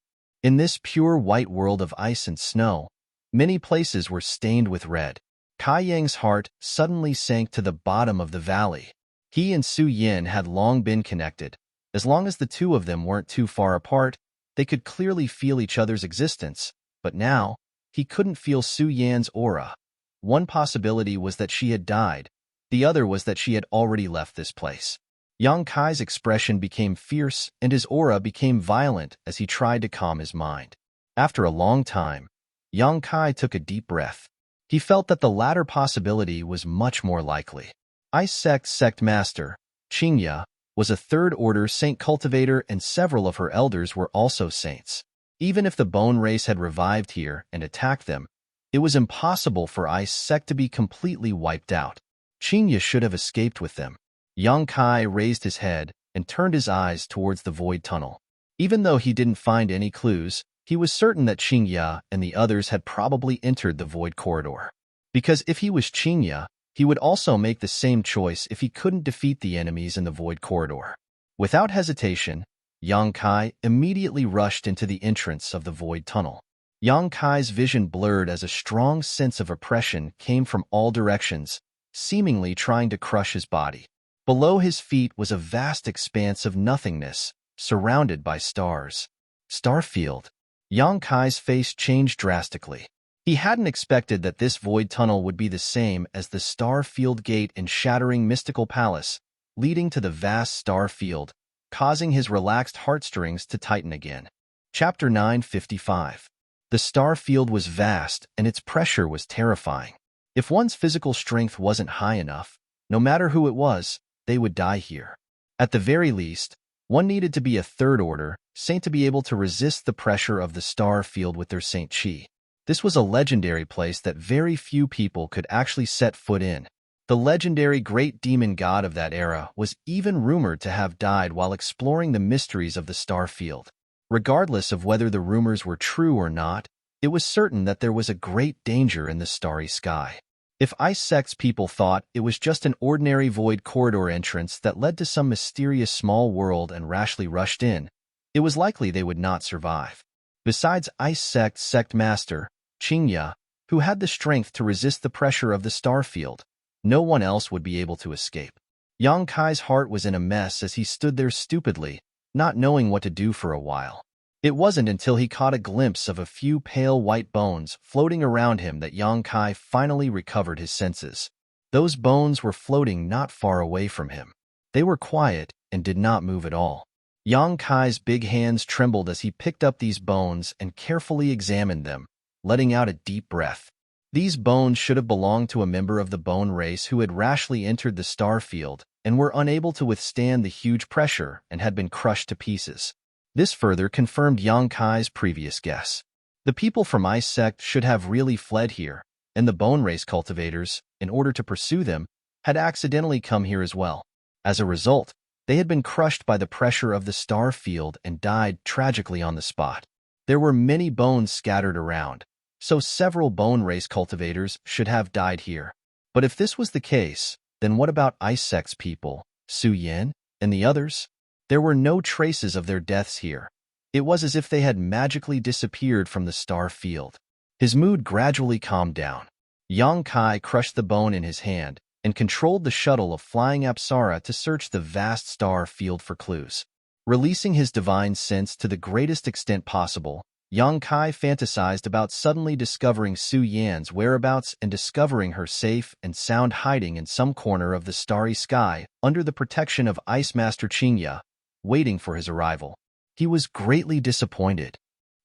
[SPEAKER 1] In this pure white world of ice and snow, many places were stained with red. Kai Yang's heart suddenly sank to the bottom of the valley. He and Su Yin had long been connected. As long as the two of them weren't too far apart, they could clearly feel each other's existence. But now, he couldn't feel Su Yan's aura. One possibility was that she had died. The other was that she had already left this place. Yang Kai's expression became fierce and his aura became violent as he tried to calm his mind. After a long time, Yang Kai took a deep breath. He felt that the latter possibility was much more likely. Ice Sect Master, Qingya, was a third-order saint cultivator and several of her elders were also saints. Even if the bone race had revived here and attacked them, it was impossible for Ice Sect to be completely wiped out. Qingya should have escaped with them. Yang Kai raised his head and turned his eyes towards the void tunnel. Even though he didn't find any clues, he was certain that Qingya and the others had probably entered the void corridor. Because if he was Qingya, he would also make the same choice if he couldn't defeat the enemies in the void corridor. Without hesitation, Yang Kai immediately rushed into the entrance of the void tunnel. Yang Kai's vision blurred as a strong sense of oppression came from all directions, seemingly trying to crush his body. Below his feet was a vast expanse of nothingness, surrounded by stars. Starfield. Yang Kai's face changed drastically. He hadn't expected that this void tunnel would be the same as the Starfield Gate in shattering mystical palace, leading to the vast star field, causing his relaxed heartstrings to tighten again. Chapter 955. The star field was vast and its pressure was terrifying. If one's physical strength wasn't high enough, no matter who it was, they would die here. At the very least, one needed to be a third-order saint to be able to resist the pressure of the star field with their saint chi. This was a legendary place that very few people could actually set foot in. The legendary great demon god of that era was even rumored to have died while exploring the mysteries of the star field. Regardless of whether the rumors were true or not, it was certain that there was a great danger in the starry sky. If Ice Sect's people thought it was just an ordinary void corridor entrance that led to some mysterious small world and rashly rushed in, it was likely they would not survive. Besides Ice Sect Master, Qingya, who had the strength to resist the pressure of the star field, no one else would be able to escape. Yang Kai's heart was in a mess as he stood there stupidly, not knowing what to do for a while. It wasn't until he caught a glimpse of a few pale white bones floating around him that Yang Kai finally recovered his senses. Those bones were floating not far away from him. They were quiet and did not move at all. Yang Kai's big hands trembled as he picked up these bones and carefully examined them, letting out a deep breath. These bones should have belonged to a member of the bone race who had rashly entered the star field and were unable to withstand the huge pressure and had been crushed to pieces. This further confirmed Yang Kai's previous guess. The people from Ice Sect should have really fled here, and the bone race cultivators, in order to pursue them, had accidentally come here as well. As a result, they had been crushed by the pressure of the star field and died tragically on the spot. There were many bones scattered around, so several bone race cultivators should have died here. But if this was the case, then what about Ice Sect's people, Su Yan, and the others? There were no traces of their deaths here. It was as if they had magically disappeared from the star field. His mood gradually calmed down. Yang Kai crushed the bone in his hand and controlled the shuttle of flying Apsara to search the vast star field for clues. Releasing his divine sense to the greatest extent possible, Yang Kai fantasized about suddenly discovering Su Yan's whereabouts and discovering her safe and sound hiding in some corner of the starry sky under the protection of Ice Master Qingya, waiting for his arrival. He was greatly disappointed.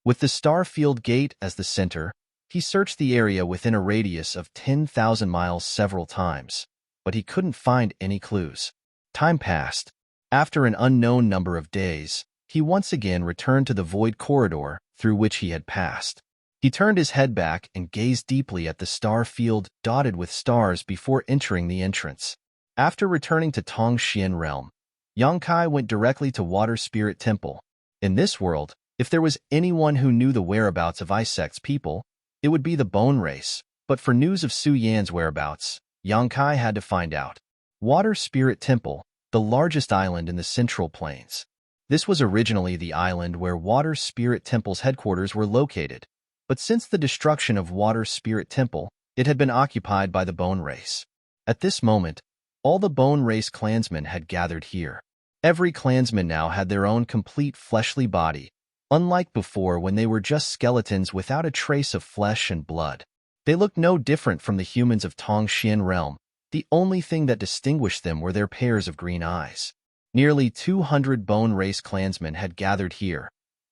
[SPEAKER 1] With the star field gate as the center, he searched the area within a radius of 10,000 miles several times, but he couldn't find any clues. Time passed. After an unknown number of days, he once again returned to the void corridor through which he had passed. He turned his head back and gazed deeply at the star field dotted with stars before entering the entrance. After returning to Tongxian Realm, Yang Kai went directly to Water Spirit Temple. In this world, if there was anyone who knew the whereabouts of Ice Sect's people, it would be the bone race, but for news of Su Yan's whereabouts, Yang Kai had to find out. Water Spirit Temple, the largest island in the Central Plains. This was originally the island where Water Spirit Temple's headquarters were located, but since the destruction of Water Spirit Temple, it had been occupied by the bone race. At this moment, all the bone race clansmen had gathered here. Every clansman now had their own complete fleshly body, unlike before when they were just skeletons without a trace of flesh and blood. They looked no different from the humans of Tongxian Realm. The only thing that distinguished them were their pairs of green eyes. Nearly 200 bone race clansmen had gathered here,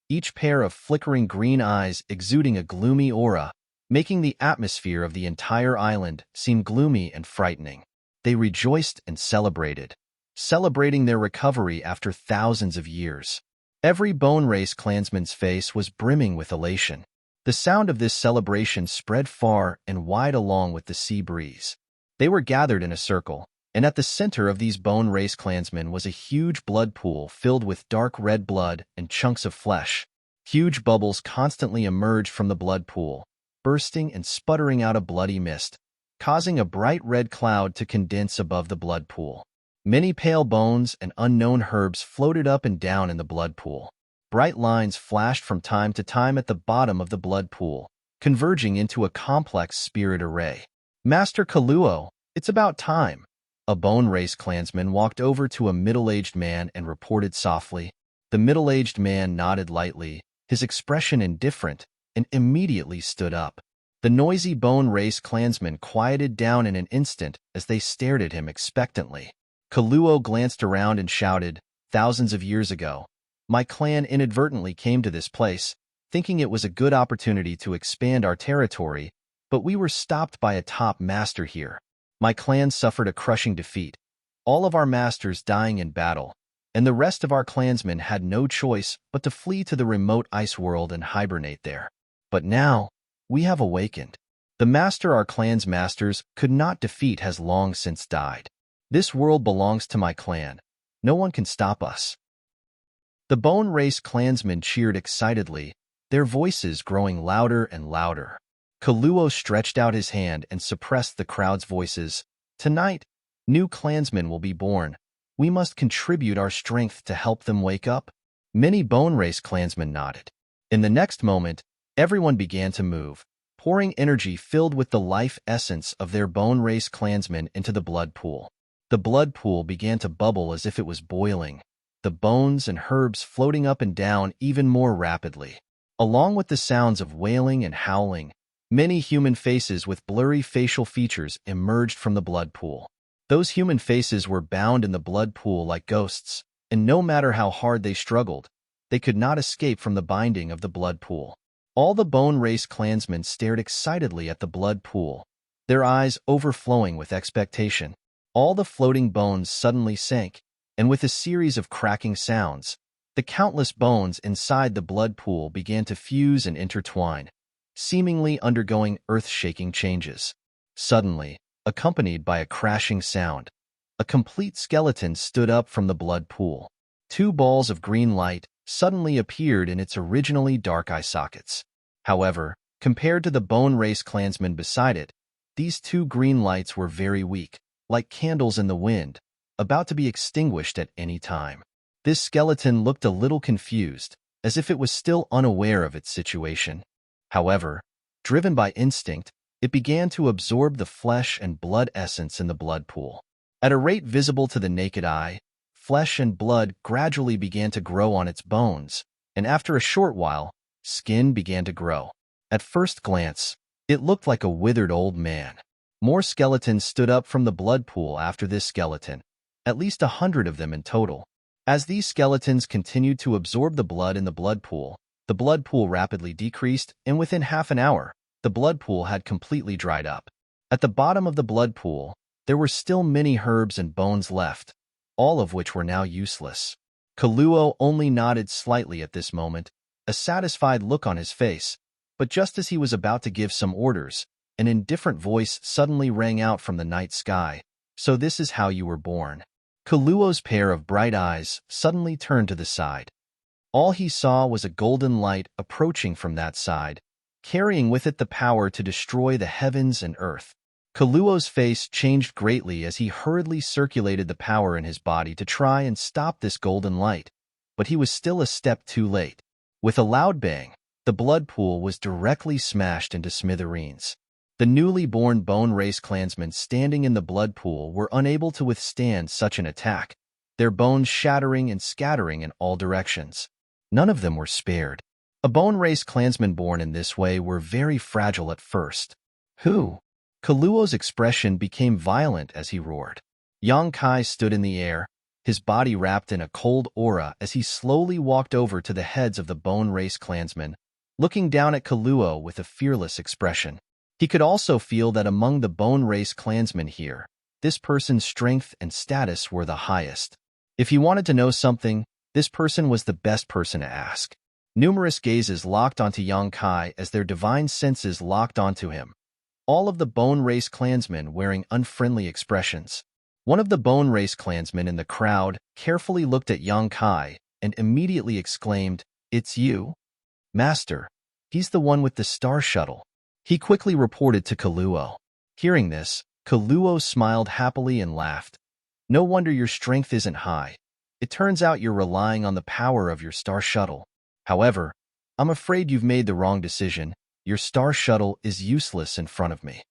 [SPEAKER 1] each pair of flickering green eyes exuding a gloomy aura, making the atmosphere of the entire island seem gloomy and frightening. They rejoiced and celebrated, celebrating their recovery after thousands of years. Every bone race clansman's face was brimming with elation. The sound of this celebration spread far and wide along with the sea breeze. They were gathered in a circle, and at the center of these bone race clansmen was a huge blood pool filled with dark red blood and chunks of flesh. Huge bubbles constantly emerged from the blood pool, bursting and sputtering out a bloody mist, causing a bright red cloud to condense above the blood pool. Many pale bones and unknown herbs floated up and down in the blood pool. Bright lines flashed from time to time at the bottom of the blood pool, converging into a complex spirit array. Master Kaluo, it's about time. A bone race clansman walked over to a middle-aged man and reported softly. The middle-aged man nodded lightly, his expression indifferent, and immediately stood up. The noisy bone race clansmen quieted down in an instant as they stared at him expectantly. Kaluo glanced around and shouted, "Thousands of years ago, my clan inadvertently came to this place, thinking it was a good opportunity to expand our territory, but we were stopped by a top master here. My clan suffered a crushing defeat, all of our masters dying in battle, and the rest of our clansmen had no choice but to flee to the remote ice world and hibernate there. But now, we have awakened. The master our clan's masters could not defeat has long since died. This world belongs to my clan. No one can stop us." The bone race clansmen cheered excitedly, their voices growing louder and louder. Kaluo stretched out his hand and suppressed the crowd's voices. "Tonight, new clansmen will be born. We must contribute our strength to help them wake up." Many bone race clansmen nodded. In the next moment, everyone began to move, pouring energy filled with the life essence of their bone race clansmen into the blood pool. The blood pool began to bubble as if it was boiling. the bones and herbs floating up and down even more rapidly. Along with the sounds of wailing and howling, many human faces with blurry facial features emerged from the blood pool. Those human faces were bound in the blood pool like ghosts, and no matter how hard they struggled, they could not escape from the binding of the blood pool. All the Bone Race clansmen stared excitedly at the blood pool, their eyes overflowing with expectation. All the floating bones suddenly sank, and with a series of cracking sounds, the countless bones inside the blood pool began to fuse and intertwine, seemingly undergoing earth-shaking changes. Suddenly, accompanied by a crashing sound, a complete skeleton stood up from the blood pool. Two balls of green light suddenly appeared in its originally dark eye sockets. However, compared to the Bone Race clansmen beside it, these two green lights were very weak, like candles in the wind, about to be extinguished at any time. This skeleton looked a little confused, as if it was still unaware of its situation. However, driven by instinct, it began to absorb the flesh and blood essence in the blood pool. At a rate visible to the naked eye, flesh and blood gradually began to grow on its bones, and after a short while, skin began to grow. At first glance, it looked like a withered old man. More skeletons stood up from the blood pool after this skeleton, at least 100 of them in total. As these skeletons continued to absorb the blood in the blood pool rapidly decreased, and within half an hour, the blood pool had completely dried up. At the bottom of the blood pool, there were still many herbs and bones left, all of which were now useless. Kaluo only nodded slightly at this moment, a satisfied look on his face, but just as he was about to give some orders, an indifferent voice suddenly rang out from the night sky. "So this is how you were born." Kaluo's pair of bright eyes suddenly turned to the side. All he saw was a golden light approaching from that side, carrying with it the power to destroy the heavens and earth. Kaluo's face changed greatly as he hurriedly circulated the power in his body to try and stop this golden light, but he was still a step too late. With a loud bang, the blood pool was directly smashed into smithereens. The newly born Bone Race clansmen standing in the blood pool were unable to withstand such an attack, their bones shattering and scattering in all directions. None of them were spared. A Bone Race clansmen born in this way were very fragile at first. "Who?" Kaluo's expression became violent as he roared. Yang Kai stood in the air, his body wrapped in a cold aura as he slowly walked over to the heads of the Bone Race clansmen, looking down at Kaluo with a fearless expression. He could also feel that among the Bone Race clansmen here, this person's strength and status were the highest. If he wanted to know something, this person was the best person to ask. Numerous gazes locked onto Yang Kai as their divine senses locked onto him, all of the Bone Race clansmen wearing unfriendly expressions. One of the Bone Race clansmen in the crowd carefully looked at Yang Kai and immediately exclaimed, "It's you? Master, he's the one with the star shuttle." He quickly reported to Kaluo. Hearing this, Kaluo smiled happily and laughed. "No wonder your strength isn't high. It turns out you're relying on the power of your star shuttle. However, I'm afraid you've made the wrong decision. Your star shuttle is useless in front of me."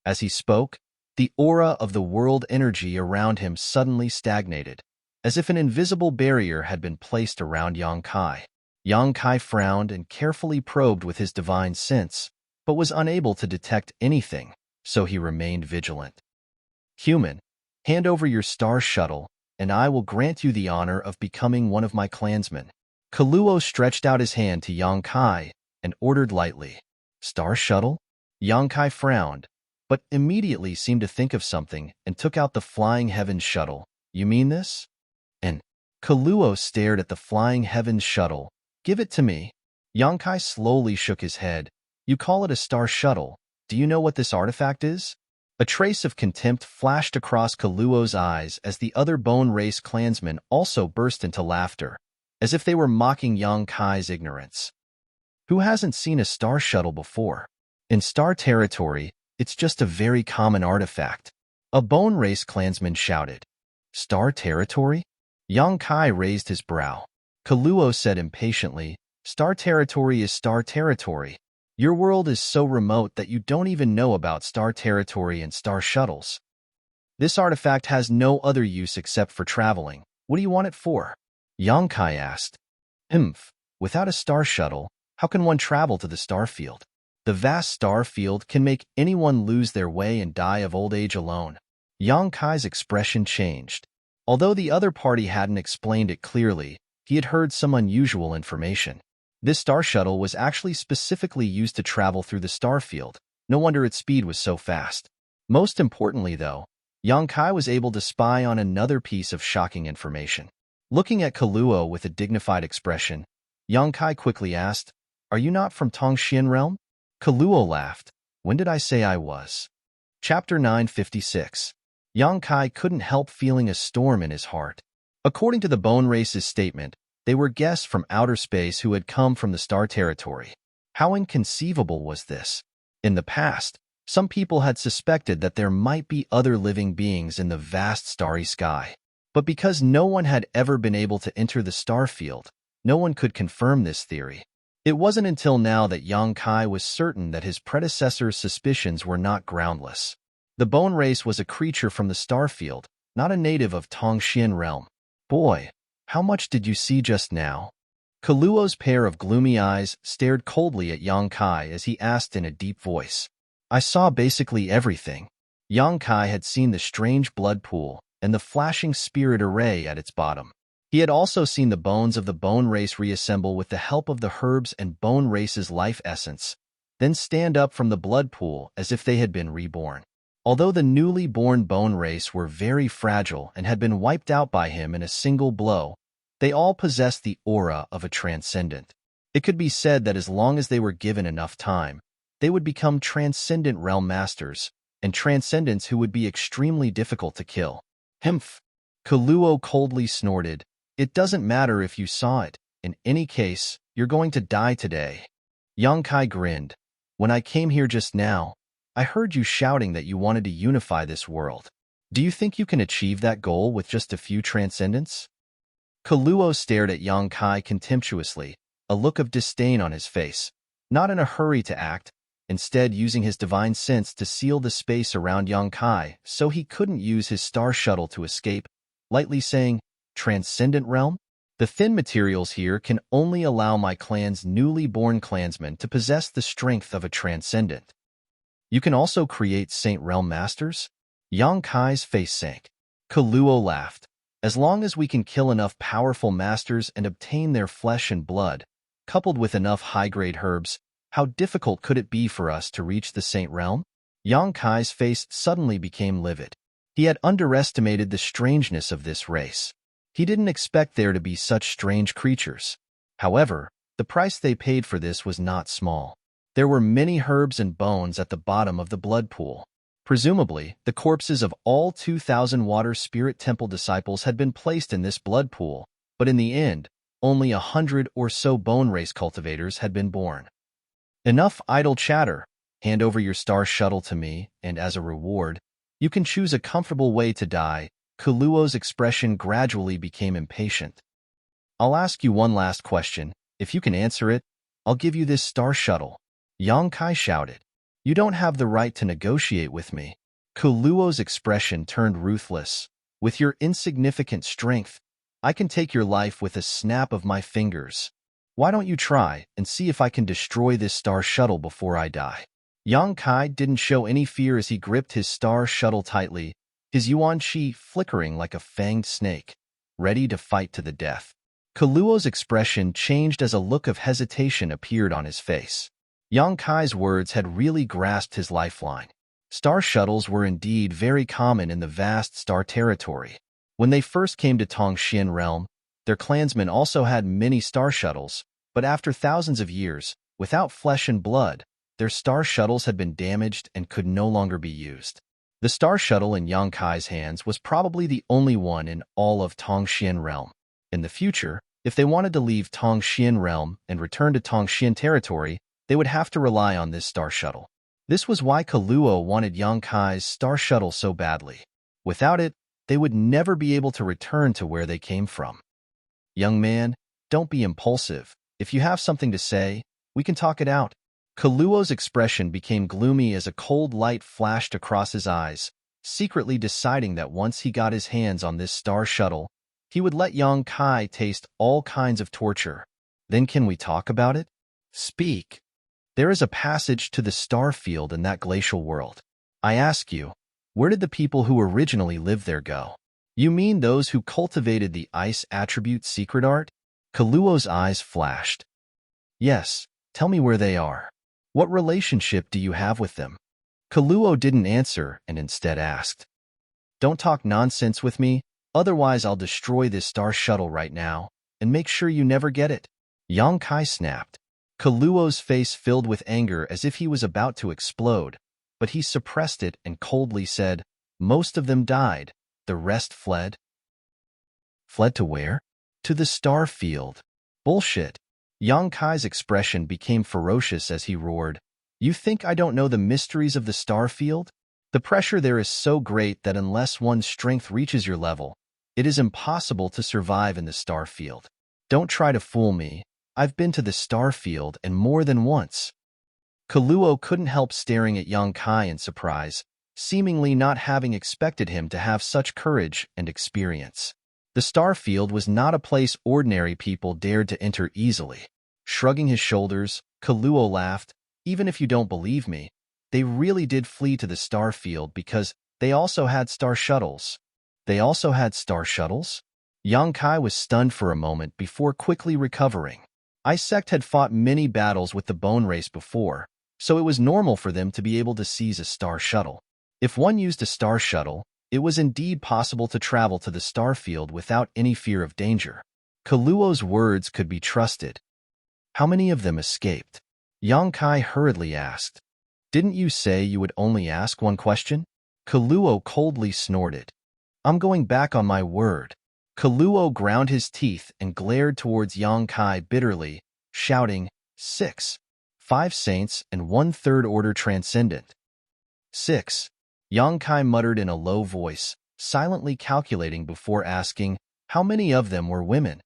[SPEAKER 1] As he spoke, the aura of the world energy around him suddenly stagnated, as if an invisible barrier had been placed around Yang Kai. Yang Kai frowned and carefully probed with his divine sense, but was unable to detect anything, so he remained vigilant. "Human, hand over your star shuttle, and I will grant you the honor of becoming one of my clansmen." Kaluo stretched out his hand to Yang Kai and ordered lightly. "Star shuttle?" Yang Kai frowned, but immediately seemed to think of something and took out the Flying Heavens shuttle. "You mean this?" And Kaluo stared at the Flying Heavens shuttle. "Give it to me." Yang Kai slowly shook his head. "You call it a star shuttle. Do you know what this artifact is?" A trace of contempt flashed across Kaluo's eyes as the other Bone Race clansmen also burst into laughter, as if they were mocking Yang Kai's ignorance. Who hasn't seen a star shuttle before? In star territory, it's just a very common artifact. A Bone Race clansman shouted. "Star territory?" Yang Kai raised his brow. Kaluo said impatiently, "Star territory is star territory. Your world is so remote that you don't even know about star territory and star shuttles. This artifact has no other use except for traveling. What do you want it for?" Yongkai asked. Without a star shuttle, how can one travel to the star field? The vast star field can make anyone lose their way and die of old age alone. Yongkai's expression changed. Although the other party hadn't explained it clearly, he had heard some unusual information. This star shuttle was actually specifically used to travel through the star field. No wonder its speed was so fast. Most importantly, though, Yongkai was able to spy on another piece of shocking information. Looking at Kaluo with a dignified expression, Yongkai quickly asked, "Are you not from Tongxian realm?" Kaluo laughed. "When did I say I was?" Chapter 956. Yongkai couldn't help feeling a storm in his heart. According to the Bone Race's statement, they were guests from outer space who had come from the star territory. How inconceivable was this? In the past, some people had suspected that there might be other living beings in the vast starry sky. But because no one had ever been able to enter the star field, no one could confirm this theory. It wasn't until now that Yongkai was certain that his predecessor's suspicions were not groundless. The Bone Race was a creature from the star field, not a native of Tongxian realm. "Boy, how much did you see just now?" Kaluo's pair of gloomy eyes stared coldly at Yongkai as he asked in a deep voice. "I saw basically everything." Yongkai had seen the strange blood pool and the flashing spirit array at its bottom. He had also seen the bones of the Bone Race reassemble with the help of the herbs and Bone Race's life essence, then stand up from the blood pool as if they had been reborn. Although the newly born Bone Race were very fragile and had been wiped out by him in a single blow, they all possessed the aura of a transcendent. It could be said that as long as they were given enough time, they would become transcendent realm masters, and transcendents who would be extremely difficult to kill. Kaluo coldly snorted. "It doesn't matter if you saw it. In any case, you're going to die today." Yongkai grinned. "When I came here just now, I heard you shouting that you wanted to unify this world. Do you think you can achieve that goal with just a few transcendents?" Kaluo stared at Yongkai contemptuously, a look of disdain on his face, not in a hurry to act, instead using his divine sense to seal the space around Yongkai so he couldn't use his star shuttle to escape, lightly saying, "Transcendent realm? The thin materials here can only allow my clan's newly born clansmen to possess the strength of a transcendent. You can also create Saint Realm Masters?" Yongkai's face sank. Kaluo laughed. "As long as we can kill enough powerful masters and obtain their flesh and blood, coupled with enough high-grade herbs, how difficult could it be for us to reach the Saint Realm?" Yongkai's face suddenly became livid. He had underestimated the strangeness of this race. He didn't expect there to be such strange creatures. However, the price they paid for this was not small. There were many herbs and bones at the bottom of the blood pool. Presumably, the corpses of all 2,000 Water Spirit Temple disciples had been placed in this blood pool, but in the end, only 100 or so Bone Race cultivators had been born. "Enough idle chatter. Hand over your star shuttle to me, and as a reward, you can choose a comfortable way to die." Kaluo's expression gradually became impatient. "I'll ask you one last question. If you can answer it, I'll give you this star shuttle." Yongkai shouted. "You don't have the right to negotiate with me." Kaluo's expression turned ruthless. "With your insignificant strength, I can take your life with a snap of my fingers. Why don't you try and see if I can destroy this star shuttle before I die?" Yongkai didn't show any fear as he gripped his star shuttle tightly, his yuan qi flickering like a fanged snake, ready to fight to the death. Kaluo's expression changed as a look of hesitation appeared on his face. Yongkai's words had really grasped his lifeline. Star shuttles were indeed very common in the vast star territory. When they first came to Tongxian realm, their clansmen also had many star shuttles, but after thousands of years, without flesh and blood, their star shuttles had been damaged and could no longer be used. The star shuttle in Yongkai's hands was probably the only one in all of Tongxian realm. In the future, if they wanted to leave Tongxian realm and return to Tongxian territory, they would have to rely on this star shuttle. This was why Kaluo wanted Yongkai's star shuttle so badly. Without it, they would never be able to return to where they came from. "Young man, don't be impulsive. If you have something to say, we can talk it out." Kaluo's expression became gloomy as a cold light flashed across his eyes, secretly deciding that once he got his hands on this star shuttle, He would let young Kai taste all kinds of torture. Then can we talk about it? Speak. There is a passage to the star field in that glacial world. I ask you, where did the people who originally lived there go? You mean those who cultivated the ice attribute secret art? Kaluo's eyes flashed. Yes, tell me where they are. What relationship do you have with them? Kaluo didn't answer and instead asked. Don't talk nonsense with me, otherwise I'll destroy this star shuttle right now, and make sure you never get it. Yang Kai snapped. Kaluo's face filled with anger as if he was about to explode, but he suppressed it and coldly said, most of them died, the rest fled. Fled to where? To the star field. Bullshit. Yang Kai's expression became ferocious as he roared, you think I don't know the mysteries of the star field? The pressure there is so great that unless one's strength reaches your level, it is impossible to survive in the star field. Don't try to fool me. I've been to the star field and more than once. Kaluo couldn't help staring at Yang Kai in surprise, seemingly not having expected him to have such courage and experience. The star field was not a place ordinary people dared to enter easily. Shrugging his shoulders, Kaluo laughed, even if you don't believe me, they really did flee to the star field because they also had star shuttles. They also had star shuttles? Yang Kai was stunned for a moment before quickly recovering. Ice Sect had fought many battles with the Bone Race before, so it was normal for them to be able to seize a star shuttle. If one used a star shuttle, it was indeed possible to travel to the star field without any fear of danger. Kaluo's words could be trusted. How many of them escaped? Yang Kai hurriedly asked. Didn't you say you would only ask one question? Kaluo coldly snorted. I'm going back on my word. Kaluo ground his teeth and glared towards Yang Kai bitterly, shouting, 6. 5 saints and 1/3 order transcendent. 6. Yang Kai muttered in a low voice, silently calculating before asking, how many of them were women?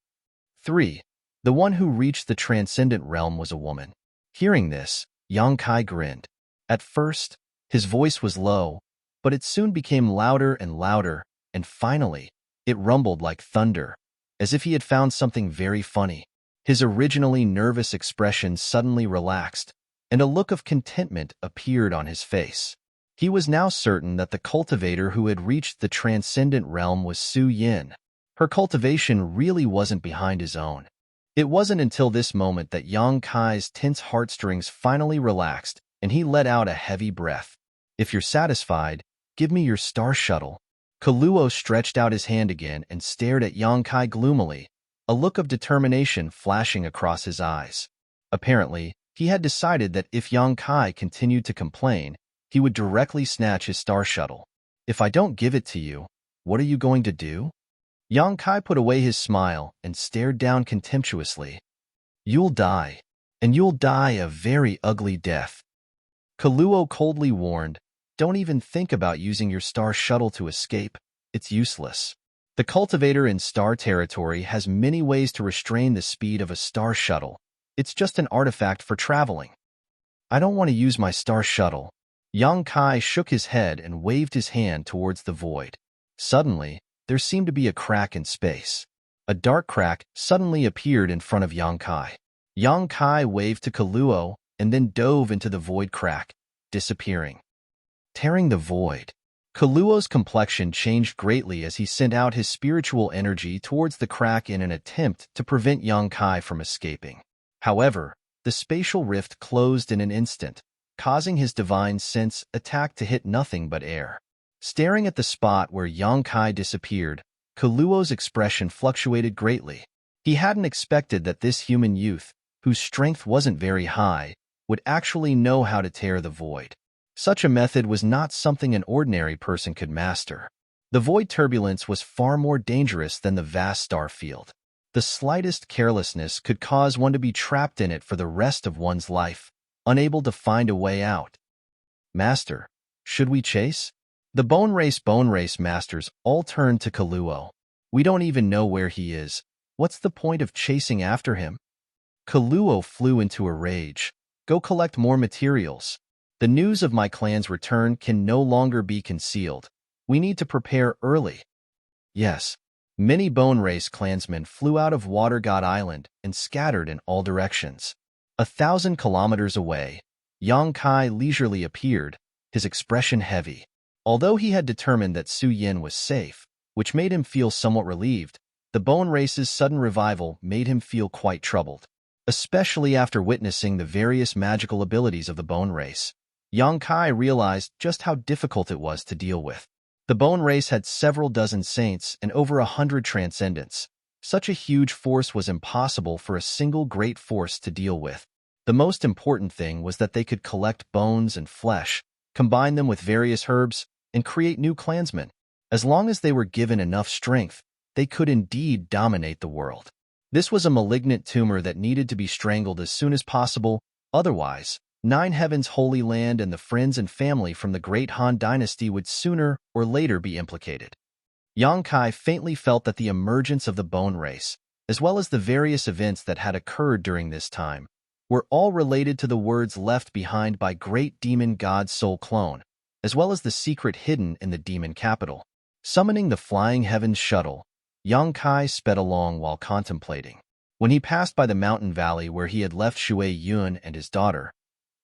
[SPEAKER 1] 3. The one who reached the transcendent realm was a woman. Hearing this, Yang Kai grinned. At first, his voice was low, but it soon became louder and louder, and finally, it rumbled like thunder, as if he had found something very funny. His originally nervous expression suddenly relaxed, and a look of contentment appeared on his face. He was now certain that the cultivator who had reached the transcendent realm was Su Yin. Her cultivation really wasn't behind his own. It wasn't until this moment that Yang Kai's tense heartstrings finally relaxed, and he let out a heavy breath. If you're satisfied, give me your star shuttle. Kaluo stretched out his hand again and stared at Yang Kai gloomily, a look of determination flashing across his eyes. Apparently, he had decided that if Yang Kai continued to complain, he would directly snatch his star shuttle. If I don't give it to you, what are you going to do? Yang Kai put away his smile and stared down contemptuously. You'll die, and you'll die a very ugly death. Kaluo coldly warned, don't even think about using your star shuttle to escape. It's useless. The cultivator in star territory has many ways to restrain the speed of a star shuttle. It's just an artifact for traveling. I don't want to use my star shuttle. Yang Kai shook his head and waved his hand towards the void. Suddenly, there seemed to be a crack in space. A dark crack suddenly appeared in front of Yang Kai. Yang Kai waved to Kaluo and then dove into the void crack, disappearing. Tearing the void. Kaluo's complexion changed greatly as he sent out his spiritual energy towards the crack in an attempt to prevent Yang Kai from escaping. However, the spatial rift closed in an instant, causing his divine sense attack to hit nothing but air. Staring at the spot where Yang Kai disappeared, Kaluo's expression fluctuated greatly. He hadn't expected that this human youth, whose strength wasn't very high, would actually know how to tear the void. Such a method was not something an ordinary person could master. The void turbulence was far more dangerous than the vast star field. The slightest carelessness could cause one to be trapped in it for the rest of one's life, unable to find a way out. Master, should we chase? The Bone Race masters all turned to Kaluo. We don't even know where he is. What's the point of chasing after him? Kaluo flew into a rage. Go collect more materials. The news of my clan's return can no longer be concealed. We need to prepare early. Yes. Many Bone Race clansmen flew out of Water God Island and scattered in all directions. 1,000 kilometers away, Yang Kai leisurely appeared, his expression heavy. Although he had determined that Su Yin was safe, which made him feel somewhat relieved, the Bone Race's sudden revival made him feel quite troubled. Especially after witnessing the various magical abilities of the Bone Race, Yang Kai realized just how difficult it was to deal with. The Bone Race had several dozen saints and over 100 transcendents. Such a huge force was impossible for a single great force to deal with. The most important thing was that they could collect bones and flesh, combine them with various herbs, and create new clansmen. As long as they were given enough strength, they could indeed dominate the world. This was a malignant tumor that needed to be strangled as soon as possible, otherwise, Nine Heavens' Holy Land and the friends and family from the Great Han Dynasty would sooner or later be implicated. Yang Kai faintly felt that the emergence of the Bone Race, as well as the various events that had occurred during this time, were all related to the words left behind by Great Demon God Soul Clone, as well as the secret hidden in the demon capital. Summoning the Flying Heavens shuttle, Yang Kai sped along while contemplating. When he passed by the mountain valley where he had left Shui Yun and his daughter,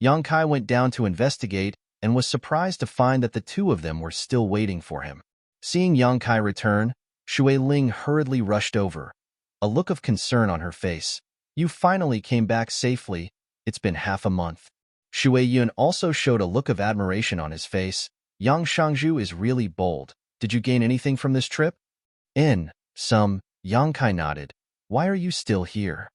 [SPEAKER 1] Yang Kai went down to investigate and was surprised to find that the two of them were still waiting for him. Seeing Yang Kai return, Shui Ling hurriedly rushed over, a look of concern on her face. "You finally came back safely. It's been half a month." Shui Yun also showed a look of admiration on his face. "Yang Shangju is really bold. Did you gain anything from this trip?" Some, Yang Kai nodded. "Why are you still here?"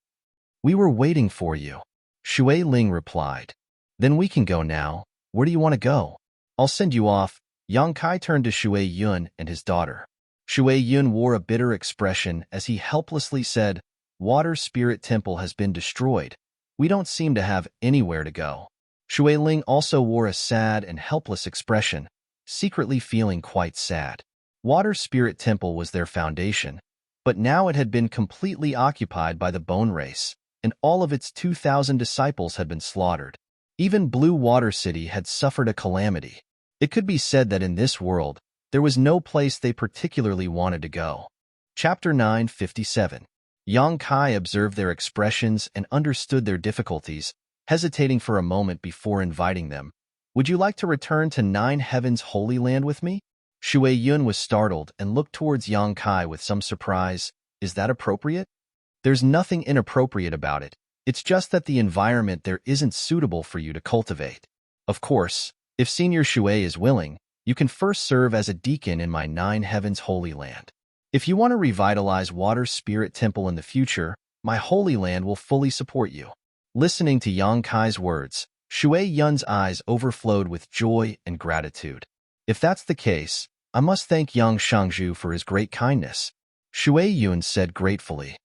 [SPEAKER 1] "We were waiting for you," Shui Ling replied. "Then we can go now. Where do you want to go?" "I'll send you off." Yang Kai turned to Shui Yun and his daughter. Shui Yun wore a bitter expression as he helplessly said, "Water Spirit Temple has been destroyed. We don't seem to have anywhere to go." Shui Ling also wore a sad and helpless expression, secretly feeling quite sad. Water Spirit Temple was their foundation, but now it had been completely occupied by the Bone Race, and all of its 2,000 disciples had been slaughtered. Even Blue Water City had suffered a calamity. It could be said that in this world, there was no place they particularly wanted to go. Chapter 957. Yang Kai observed their expressions and understood their difficulties, hesitating for a moment before inviting them. "Would you like to return to Nine Heavens' Holy Land with me?" Shui Yun was startled and looked towards Yang Kai with some surprise. "Is that appropriate?" "There's nothing inappropriate about it. It's just that the environment there isn't suitable for you to cultivate. Of course, if Senior Shui is willing, you can first serve as a deacon in my Nine Heavens Holy Land. If you want to revitalize Water Spirit Temple in the future, my Holy Land will fully support you." Listening to Yang Kai's words, Shui Yun's eyes overflowed with joy and gratitude. "If that's the case, I must thank Yang Shangju for his great kindness," Shui Yun said gratefully.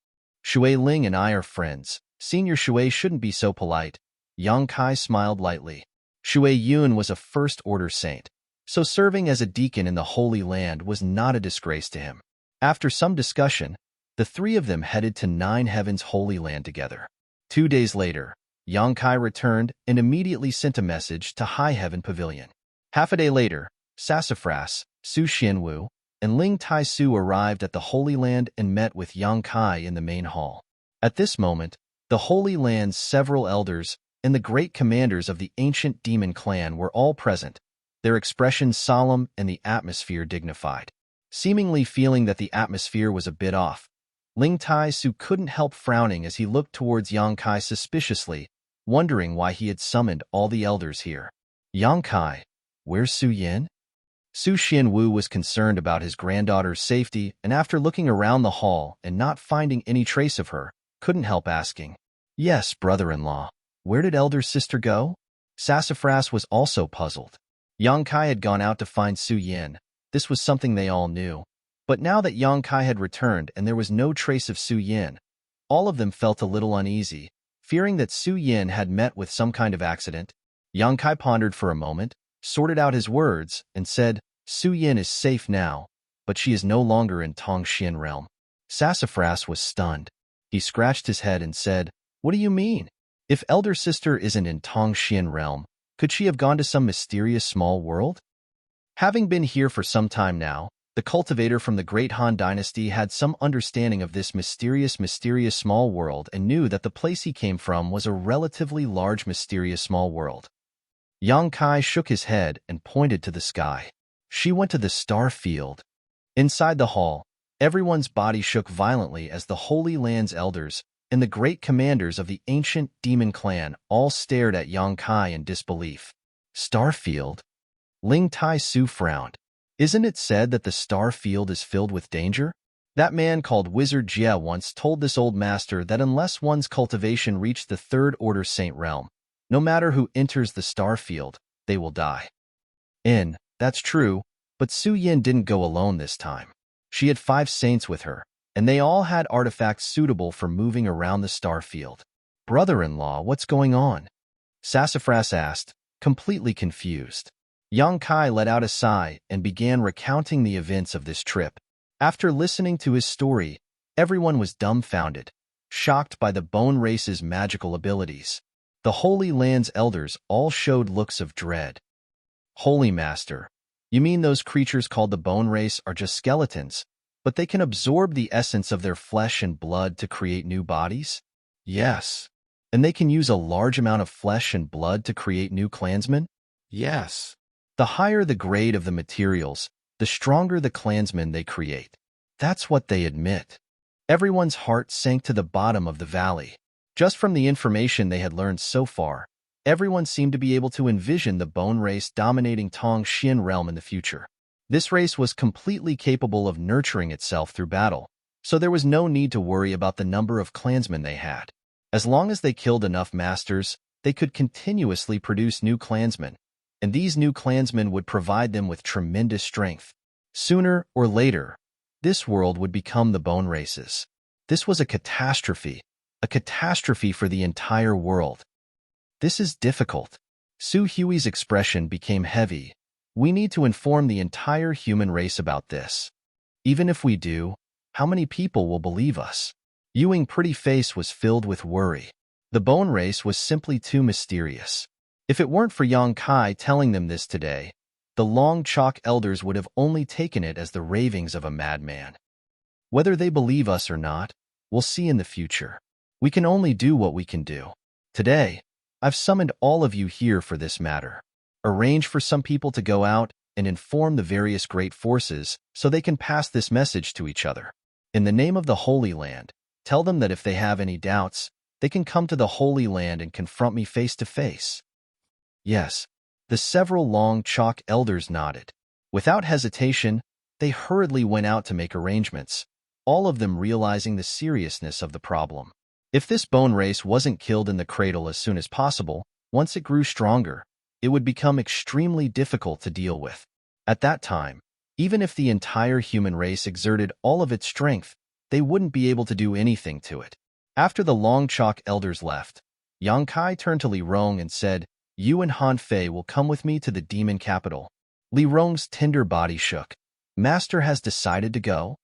[SPEAKER 1] "Shui Ling and I are friends. Senior Shui shouldn't be so polite." Yang Kai smiled lightly. Shui Yun was a first-order saint, so serving as a deacon in the Holy Land was not a disgrace to him. After some discussion, the three of them headed to Nine Heavens Holy Land together. 2 days later, Yang Kai returned and immediately sent a message to High Heaven Pavilion. Half a day later, Sassafras, Su Xianwu, and Ling Tai Su arrived at the Holy Land and met with Yang Kai in the main hall. At this moment, the Holy Land's several elders and the great commanders of the ancient demon clan were all present, their expressions solemn and the atmosphere dignified. Seemingly feeling that the atmosphere was a bit off, Ling Tai Su couldn't help frowning as he looked towards Yang Kai suspiciously, wondering why he had summoned all the elders here. "Yang Kai, where's Su Yin?" Su Xianwu was concerned about his granddaughter's safety, and after looking around the hall and not finding any trace of her, couldn't help asking. "Yes, brother-in-law. Where did elder sister go?" Sassafras was also puzzled. Yang Kai had gone out to find Su Yin. This was something they all knew. But now that Yang Kai had returned and there was no trace of Su Yin, all of them felt a little uneasy, fearing that Su Yin had met with some kind of accident. Yang Kai pondered for a moment, sorted out his words, and said, "Su Yin is safe now, but she is no longer in Tongxian realm." Sassafras was stunned. He scratched his head and said, "What do you mean? If elder sister isn't in Tongxian realm, could she have gone to some mysterious small world?" Having been here for some time now, The cultivator from the Great Han Dynasty had some understanding of this mysterious small world and knew that the place he came from was a relatively large mysterious small world. Yang Kai shook his head and pointed to the sky. She went to the star field. Inside the hall, everyone's body shook violently as the Holy Land's elders and the great commanders of the ancient demon clan all stared at Yang Kai in disbelief. Starfield? Ling Tai Su frowned. Isn't it said that the star field is filled with danger? That man called Wizard Jie once told this old master that unless one's cultivation reached the third order saint realm, no matter who enters the star field, they will die. That's true, but Su Yin didn't go alone this time. She had 5 saints with her, and they all had artifacts suitable for moving around the star field. Brother-in-law, what's going on? Sassafras asked, completely confused. Yang Kai let out a sigh and began recounting the events of this trip. After listening to his story, everyone was dumbfounded, shocked by the bone race's magical abilities. The Holy Land's elders all showed looks of dread. Holy Master, you mean those creatures called the bone race are just skeletons, but they can absorb the essence of their flesh and blood to create new bodies? Yes. And they can use a large amount of flesh and blood to create new clansmen? Yes. The higher the grade of the materials, the stronger the clansmen they create. That's what they admit. Everyone's heart sank to the bottom of the valley. Just from the information they had learned so far, everyone seemed to be able to envision the bone race dominating Tong Xin realm in the future. This race was completely capable of nurturing itself through battle, so there was no need to worry about the number of clansmen they had. As long as they killed enough masters, they could continuously produce new clansmen, and these new clansmen would provide them with tremendous strength. Sooner or later, this world would become the bone races. This was a catastrophe for the entire world. This is difficult. Su Hui's expression became heavy. We need to inform the entire human race about this. Even if we do, how many people will believe us? Yuing's pretty face was filled with worry. The bone race was simply too mysterious. If it weren't for Yang Kai telling them this today, the Long Chalk elders would have only taken it as the ravings of a madman. Whether they believe us or not, we'll see in the future. We can only do what we can do. Today, I've summoned all of you here for this matter. Arrange for some people to go out and inform the various great forces so they can pass this message to each other. In the name of the Holy Land, tell them that if they have any doubts, they can come to the Holy Land and confront me face to face. Yes, the several Long Chalk elders nodded. Without hesitation, they hurriedly went out to make arrangements, all of them realizing the seriousness of the problem. If this bone race wasn't killed in the cradle as soon as possible, once it grew stronger, it would become extremely difficult to deal with. At that time, even if the entire human race exerted all of its strength, they wouldn't be able to do anything to it. After the Long Chalk elders left, Yang Kai turned to Li Rong and said, "You and Han Fei will come with me to the demon capital." Li Rong's tender body shook. Master has decided to go?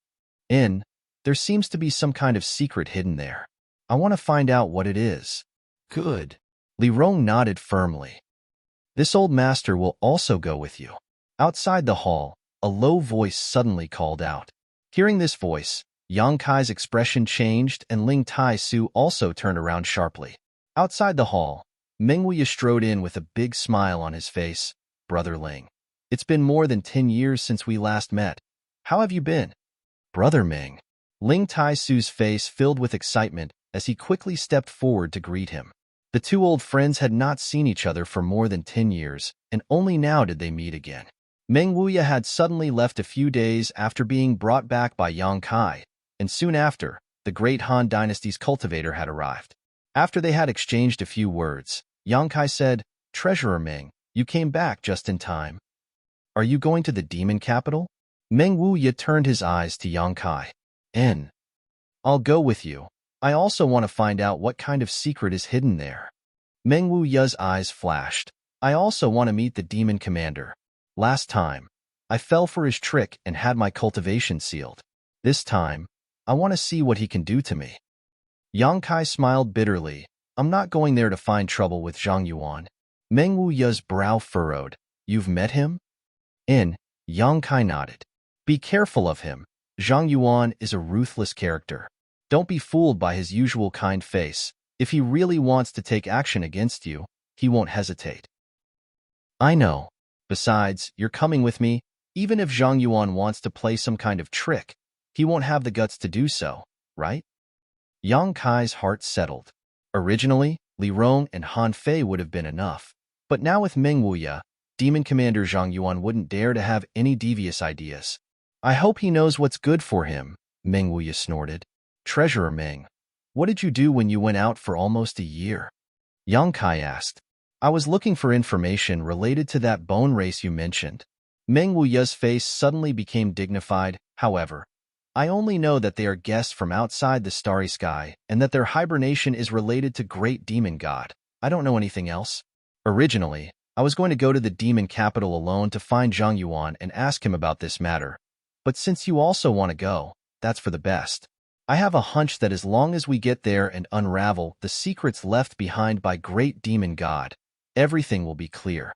[SPEAKER 1] There seems to be some kind of secret hidden there. I want to find out what it is. Good. Li Rong nodded firmly. This old master will also go with you. Outside the hall, a low voice suddenly called out. Hearing this voice, Yang Kai's expression changed and Ling Tai Su also turned around sharply. Outside the hall, Meng Wuya strode in with a big smile on his face. Brother Ling, it's been more than 10 years since we last met. How have you been? Brother Meng. Ling Tai Su's face filled with excitement as he quickly stepped forward to greet him. The two old friends had not seen each other for more than 10 years, and only now did they meet again. Meng Wuya had suddenly left a few days after being brought back by Yang Kai, and soon after, the Great Han Dynasty's cultivator had arrived. After they had exchanged a few words, Yang Kai said, "Treasurer Meng, you came back just in time. Are you going to the demon capital?" Meng Wuya turned his eyes to Yang Kai. I'll go with you. I also want to find out what kind of secret is hidden there. Meng Wuya's eyes flashed. I also want to meet the demon commander. Last time, I fell for his trick and had my cultivation sealed. This time, I want to see what he can do to me. Yang Kai smiled bitterly. I'm not going there to find trouble with Zhang Yuan. Meng Wuya's brow furrowed. You've met him? Yang Kai nodded. Be careful of him. Zhang Yuan is a ruthless character. Don't be fooled by his usual kind face. If he really wants to take action against you, he won't hesitate. I know. Besides, you're coming with me. Even if Zhang Yuan wants to play some kind of trick, he won't have the guts to do so, right? Yang Kai's heart settled. Originally, Li Rong and Han Fei would have been enough. But now with Meng Wuya, Demon Commander Zhang Yuan wouldn't dare to have any devious ideas. I hope he knows what's good for him, Meng Wuya snorted. Treasurer Meng, what did you do when you went out for almost a year? Yang Kai asked. I was looking for information related to that bone race you mentioned. Meng Wuya's face suddenly became dignified. However, I only know that they are guests from outside the starry sky and that their hibernation is related to great demon god. I don't know anything else. Originally, I was going to go to the demon capital alone to find Zhang Yuan and ask him about this matter. But since you also want to go, that's for the best. I have a hunch that as long as we get there and unravel the secrets left behind by great demon god, everything will be clear.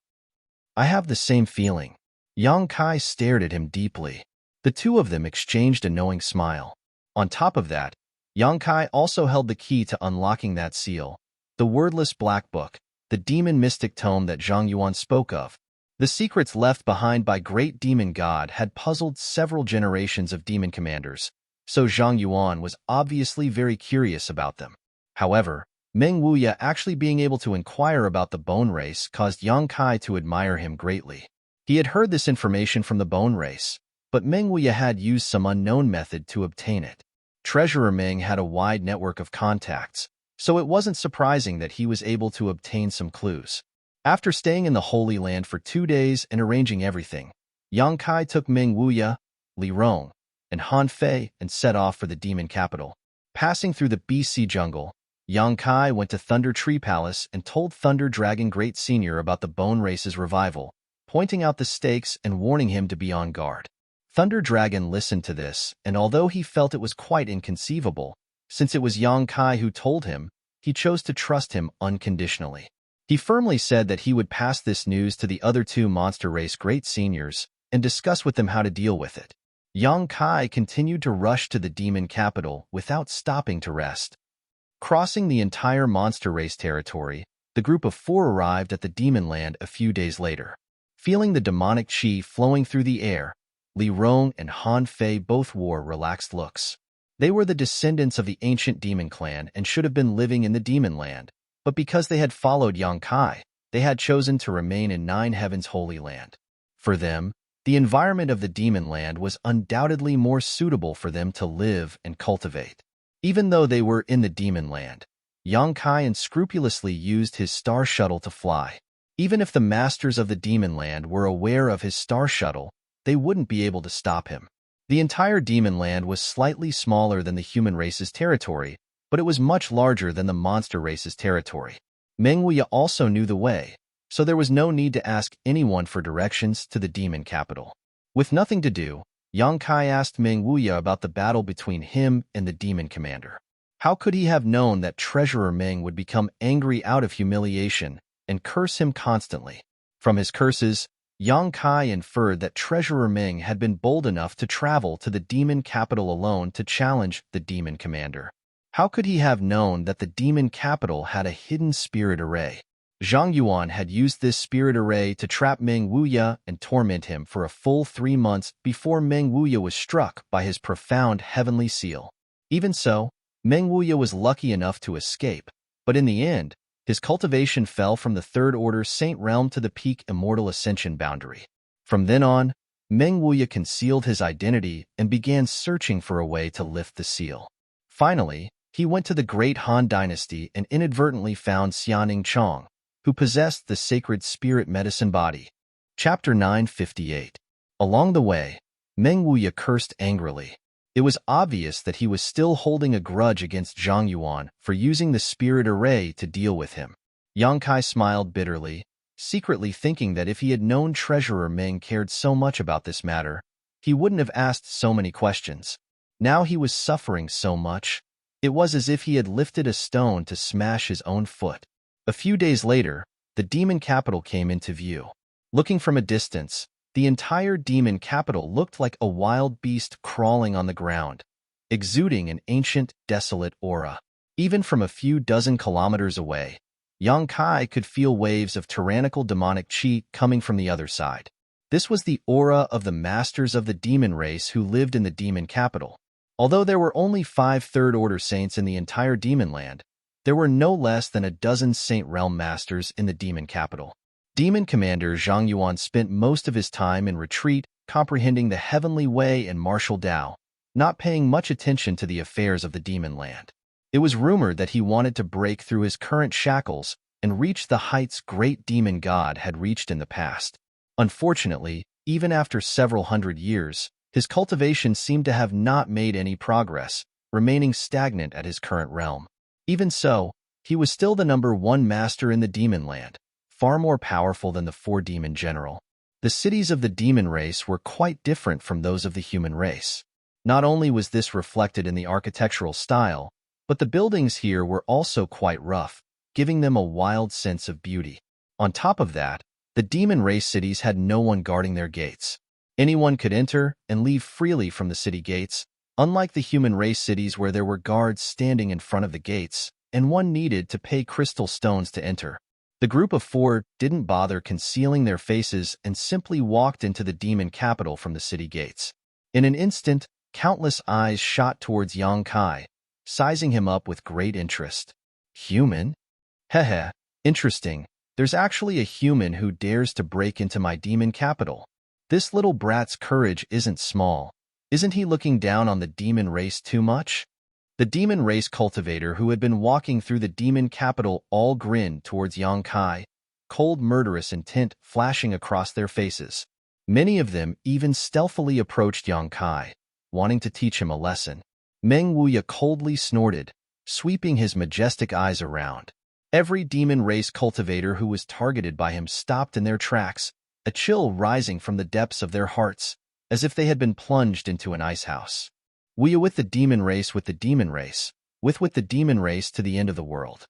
[SPEAKER 1] I have the same feeling. Yang Kai stared at him deeply. The two of them exchanged a knowing smile. On top of that, Yang Kai also held the key to unlocking that seal, the wordless black book, the demon mystic tome that Zhang Yuan spoke of. The secrets left behind by great demon god had puzzled several generations of demon commanders, so Zhang Yuan was obviously very curious about them. However, Meng Wuya actually being able to inquire about the bone race caused Yang Kai to admire him greatly. He had heard this information from the bone race, but Meng Wuya had used some unknown method to obtain it. Treasurer Meng had a wide network of contacts, so it wasn't surprising that he was able to obtain some clues. After staying in the Holy Land for 2 days and arranging everything, Yang Kai took Meng Wuya, Li Rong, and Han Fei and set off for the demon capital. Passing through the BC jungle, Yang Kai went to Thunder Tree Palace and told Thunder Dragon Great Senior about the bone race's revival, pointing out the stakes and warning him to be on guard. Thunder Dragon listened to this, and although he felt it was quite inconceivable, since it was Yang Kai who told him, he chose to trust him unconditionally. He firmly said that he would pass this news to the other 2 monster race great seniors and discuss with them how to deal with it. Yang Kai continued to rush to the demon capital without stopping to rest. Crossing the entire monster race territory, the group of 4 arrived at the demon land a few days later. Feeling the demonic chi flowing through the air, Li Rong and Han Fei both wore relaxed looks. They were the descendants of the ancient demon clan and should have been living in the demon land, but because they had followed Yang Kai, they had chosen to remain in Nine Heavens' Holy Land. For them, the environment of the demon land was undoubtedly more suitable for them to live and cultivate. Even though they were in the demon land, Yang Kai unscrupulously used his star shuttle to fly. Even if the masters of the demon land were aware of his star shuttle, they wouldn't be able to stop him. The entire demon land was slightly smaller than the human race's territory, but it was much larger than the monster race's territory. Meng Wuya also knew the way, so there was no need to ask anyone for directions to the demon capital. With nothing to do, Yang Kai asked Meng Wuya about the battle between him and the demon commander. How could he have known that Treasurer Meng would become angry out of humiliation and curse him constantly? From his curses, Yang Kai inferred that Treasurer Meng had been bold enough to travel to the demon capital alone to challenge the demon commander. How could he have known that the demon capital had a hidden spirit array? Zhang Yuan had used this spirit array to trap Meng Wuya and torment him for a full 3 months before Meng Wuya was struck by his profound heavenly seal. Even so, Meng Wuya was lucky enough to escape, but in the end, his cultivation fell from the 3rd Order Saint Realm to the peak Immortal Ascension boundary. From then on, Meng Wuya concealed his identity and began searching for a way to lift the seal. Finally, he went to the Great Han Dynasty and inadvertently found Xianing Chong, who possessed the sacred spirit medicine body. Chapter 958. Along the way, Meng Wuya cursed angrily. It was obvious that he was still holding a grudge against Zhang Yuan for using the spirit array to deal with him. Yang Kai smiled bitterly, secretly thinking that if he had known Treasurer Meng cared so much about this matter, he wouldn't have asked so many questions. Now he was suffering so much. It was as if he had lifted a stone to smash his own foot. A few days later, the demon capital came into view. Looking from a distance, The entire demon capital looked like a wild beast crawling on the ground, exuding an ancient, desolate aura. Even from a few dozen kilometers away, Yang Kai could feel waves of tyrannical demonic chi coming from the other side. This was the aura of the masters of the demon race who lived in the demon capital. Although there were only 5 third-order saints in the entire demon land, there were no less than a dozen saint realm masters in the demon capital. Demon commander Zhang Yuan spent most of his time in retreat, comprehending the heavenly way and martial Tao, not paying much attention to the affairs of the demon land. It was rumored that he wanted to break through his current shackles and reach the heights great demon god had reached in the past. Unfortunately, even after several hundred years, his cultivation seemed to have not made any progress, remaining stagnant at his current realm. Even so, he was still the #1 master in the demon land, far more powerful than the 4 demon general. The cities of the demon race were quite different from those of the human race. Not only was this reflected in the architectural style, but the buildings here were also quite rough, giving them a wild sense of beauty. On top of that, the demon race cities had no one guarding their gates. Anyone could enter and leave freely from the city gates, unlike the human race cities where there were guards standing in front of the gates, and one needed to pay crystal stones to enter. The group of 4 didn't bother concealing their faces and simply walked into the demon capital from the city gates. In an instant, countless eyes shot towards Yang Kai, sizing him up with great interest. Human? Heh, interesting. There's actually a human who dares to break into my demon capital. This little brat's courage isn't small. Isn't he looking down on the demon race too much? The demon race cultivator who had been walking through the demon capital all grinned towards Yang Kai, cold murderous intent flashing across their faces. Many of them even stealthily approached Yang Kai, wanting to teach him a lesson. Meng Wuya coldly snorted, sweeping his majestic eyes around. Every demon race cultivator who was targeted by him stopped in their tracks, a chill rising from the depths of their hearts, as if they had been plunged into an ice house. We are with the demon race with the demon race, with the demon race to the end of the world.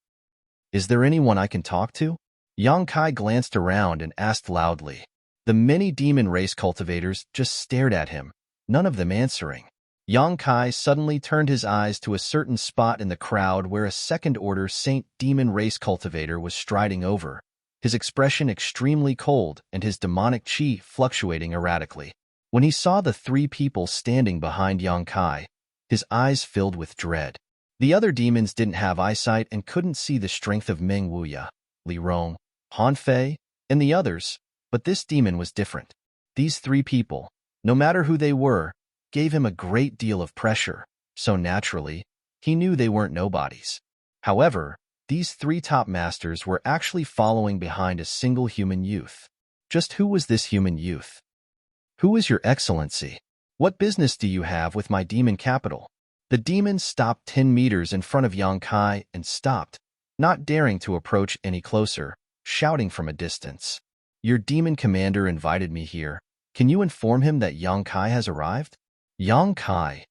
[SPEAKER 1] Is there anyone I can talk to? Yang Kai glanced around and asked loudly. The many demon race cultivators just stared at him, none of them answering. Yang Kai suddenly turned his eyes to a certain spot in the crowd where a second-order Saint Demon race cultivator was striding over, his expression extremely cold and his demonic chi fluctuating erratically. When he saw the 3 people standing behind Yang Kai, his eyes filled with dread. The other demons didn't have eyesight and couldn't see the strength of Meng Wuya, Li Rong, Han Fei, and the others, but this demon was different. These 3 people, no matter who they were, gave him a great deal of pressure, so naturally, he knew they weren't nobodies. However, these 3 top masters were actually following behind a single human youth. Just who was this human youth? Who is your excellency? What business do you have with my demon capital? The demon stopped 10 meters in front of Yang Kai and stopped, not daring to approach any closer, shouting from a distance. Your demon commander invited me here. Can you inform him that Yang Kai has arrived? Yang Kai.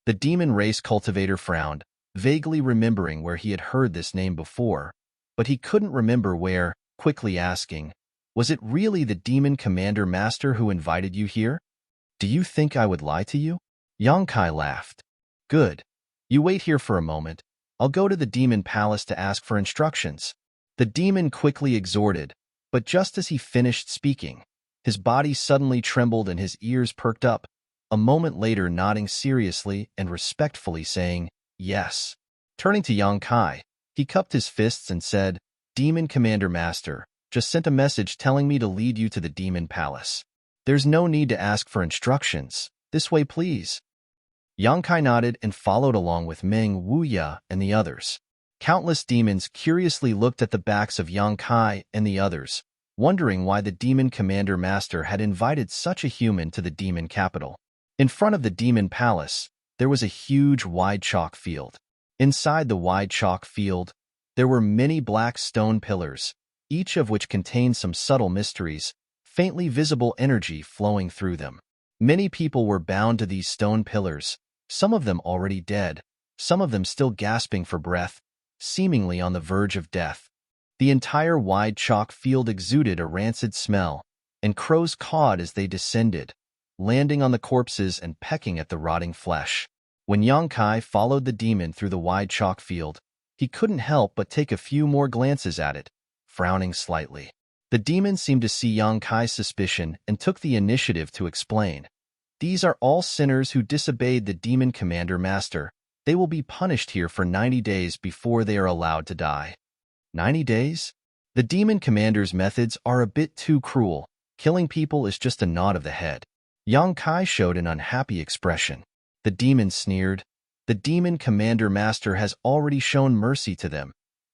[SPEAKER 1] The demon race cultivator frowned, vaguely remembering where he had heard this name before, but he couldn't remember where, quickly asking, was it really the demon commander master who invited you here? Do you think I would lie to you? Yang Kai laughed. Good. You wait here for a moment. I'll go to the demon palace to ask for instructions. The demon quickly exhorted, but just as he finished speaking, his body suddenly trembled and his ears perked up, a moment later nodding seriously and respectfully saying, yes. Turning to Yang Kai, he cupped his fists and said, Demon Commander Master, just sent a message telling me to lead you to the demon palace. There's no need to ask for instructions. This way, please. Yang Kai nodded and followed along with Meng Wuya and the others. Countless demons curiously looked at the backs of Yang Kai and the others, wondering why the Demon Commander Master had invited such a human to the demon capital. In front of the demon palace, there was a huge wide chalk field. Inside the wide chalk field, there were many black stone pillars, each of which contained some subtle mysteries, faintly visible energy flowing through them. Many people were bound to these stone pillars, some of them already dead, some of them still gasping for breath, seemingly on the verge of death. The entire wide chalk field exuded a rancid smell, and crows cawed as they descended, landing on the corpses and pecking at the rotting flesh. When Yang Kai followed the demon through the wide chalk field, he couldn't help but take a few more glances at it, frowning slightly. The demon seemed to see Yang Kai's suspicion and took the initiative to explain. These are all sinners who disobeyed the demon commander master. They will be punished here for 90 days before they are allowed to die. 90 days? The demon commander's methods are a bit too cruel. Killing people is just a nod of the head. Yang Kai showed an unhappy expression. The demon sneered. The demon commander master has already shown mercy to them.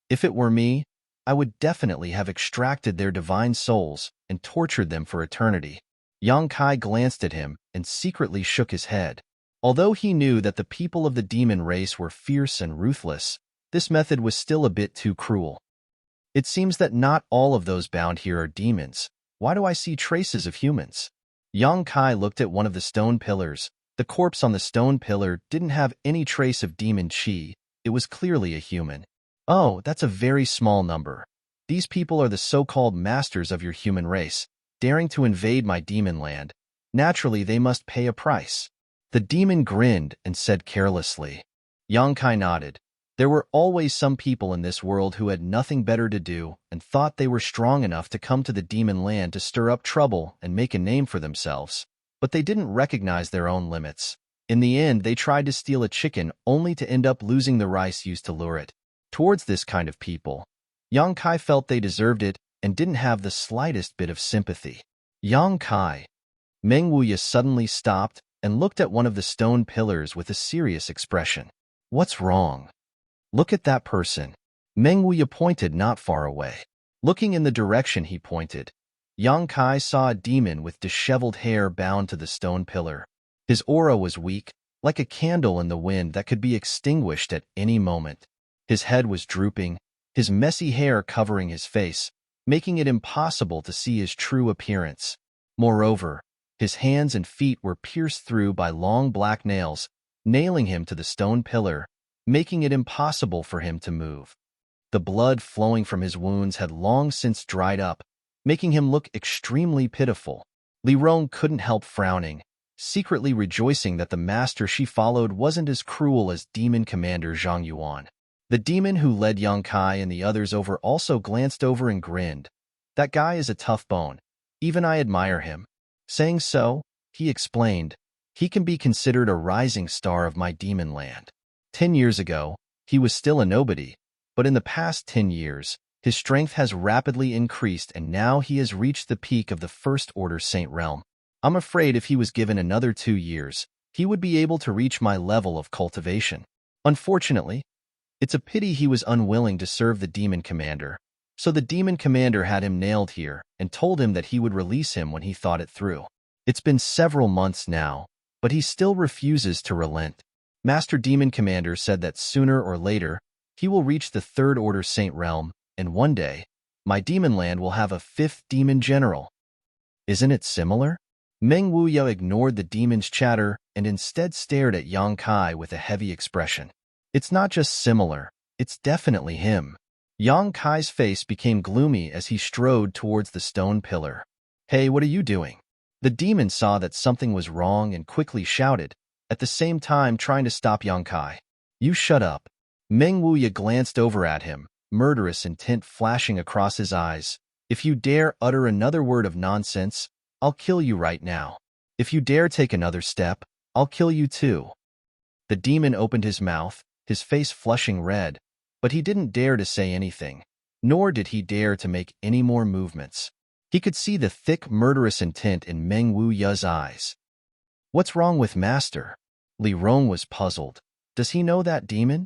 [SPEAKER 1] If it were me, I would definitely have extracted their divine souls and tortured them for eternity. Yang Kai glanced at him and secretly shook his head. Although he knew that the people of the demon race were fierce and ruthless, this method was still a bit too cruel. It seems that not all of those bound here are demons. Why do I see traces of humans? Yang Kai looked at one of the stone pillars. The corpse on the stone pillar didn't have any trace of demon chi. It was clearly a human. Oh, that's a very small number. These people are the so-called masters of your human race, daring to invade my demon land. Naturally, they must pay a price. The demon grinned and said carelessly. Yang Kai nodded. There were always some people in this world who had nothing better to do and thought they were strong enough to come to the demon land to stir up trouble and make a name for themselves. But they didn't recognize their own limits. In the end, they tried to steal a chicken only to end up losing the rice used to lure it. Towards this kind of people, Yang Kai felt they deserved it and didn't have the slightest bit of sympathy. Yang Kai. Meng Wuya suddenly stopped and looked at one of the stone pillars with a serious expression. What's wrong? Look at that person. Meng Wuya pointed not far away. Looking in the direction he pointed, Yang Kai saw a demon with disheveled hair bound to the stone pillar. His aura was weak, like a candle in the wind that could be extinguished at any moment. His head was drooping, his messy hair covering his face, making it impossible to see his true appearance. Moreover, his hands and feet were pierced through by long black nails, nailing him to the stone pillar, making it impossible for him to move. The blood flowing from his wounds had long since dried up, making him look extremely pitiful. Li Rong couldn't help frowning, secretly rejoicing that the master she followed wasn't as cruel as Demon Commander Zhang Yuan. The demon who led Yang Kai and the others over also glanced over and grinned. That guy is a tough bone. Even I admire him. Saying so, he explained, he can be considered a rising star of my demon land. 10 years ago, he was still a nobody, but in the past 10 years, his strength has rapidly increased and now he has reached the peak of the First Order Saint Realm. I'm afraid if he was given another 2 years, he would be able to reach my level of cultivation. Unfortunately, it's a pity he was unwilling to serve the Demon Commander, so the Demon Commander had him nailed here and told him that he would release him when he thought it through. It's been several months now, but he still refuses to relent. Master Demon Commander said that sooner or later, he will reach the Third Order Saint Realm, and one day, my demon land will have a 5th demon general. Isn't it similar? Meng Wuya ignored the demon's chatter and instead stared at Yang Kai with a heavy expression. It's not just similar, it's definitely him. Yang Kai's face became gloomy as he strode towards the stone pillar. Hey, what are you doing? The demon saw that something was wrong and quickly shouted, at the same time trying to stop Yang Kai. You shut up. Meng Wuya glanced over at him, murderous intent flashing across his eyes. If you dare utter another word of nonsense, I'll kill you right now. If you dare take another step, I'll kill you too. The demon opened his mouth, his face flushing red, but he didn't dare to say anything, nor did he dare to make any more movements. He could see the thick, murderous intent in Meng Wuya's eyes. What's wrong with Master? Li Rong was puzzled. Does he know that demon?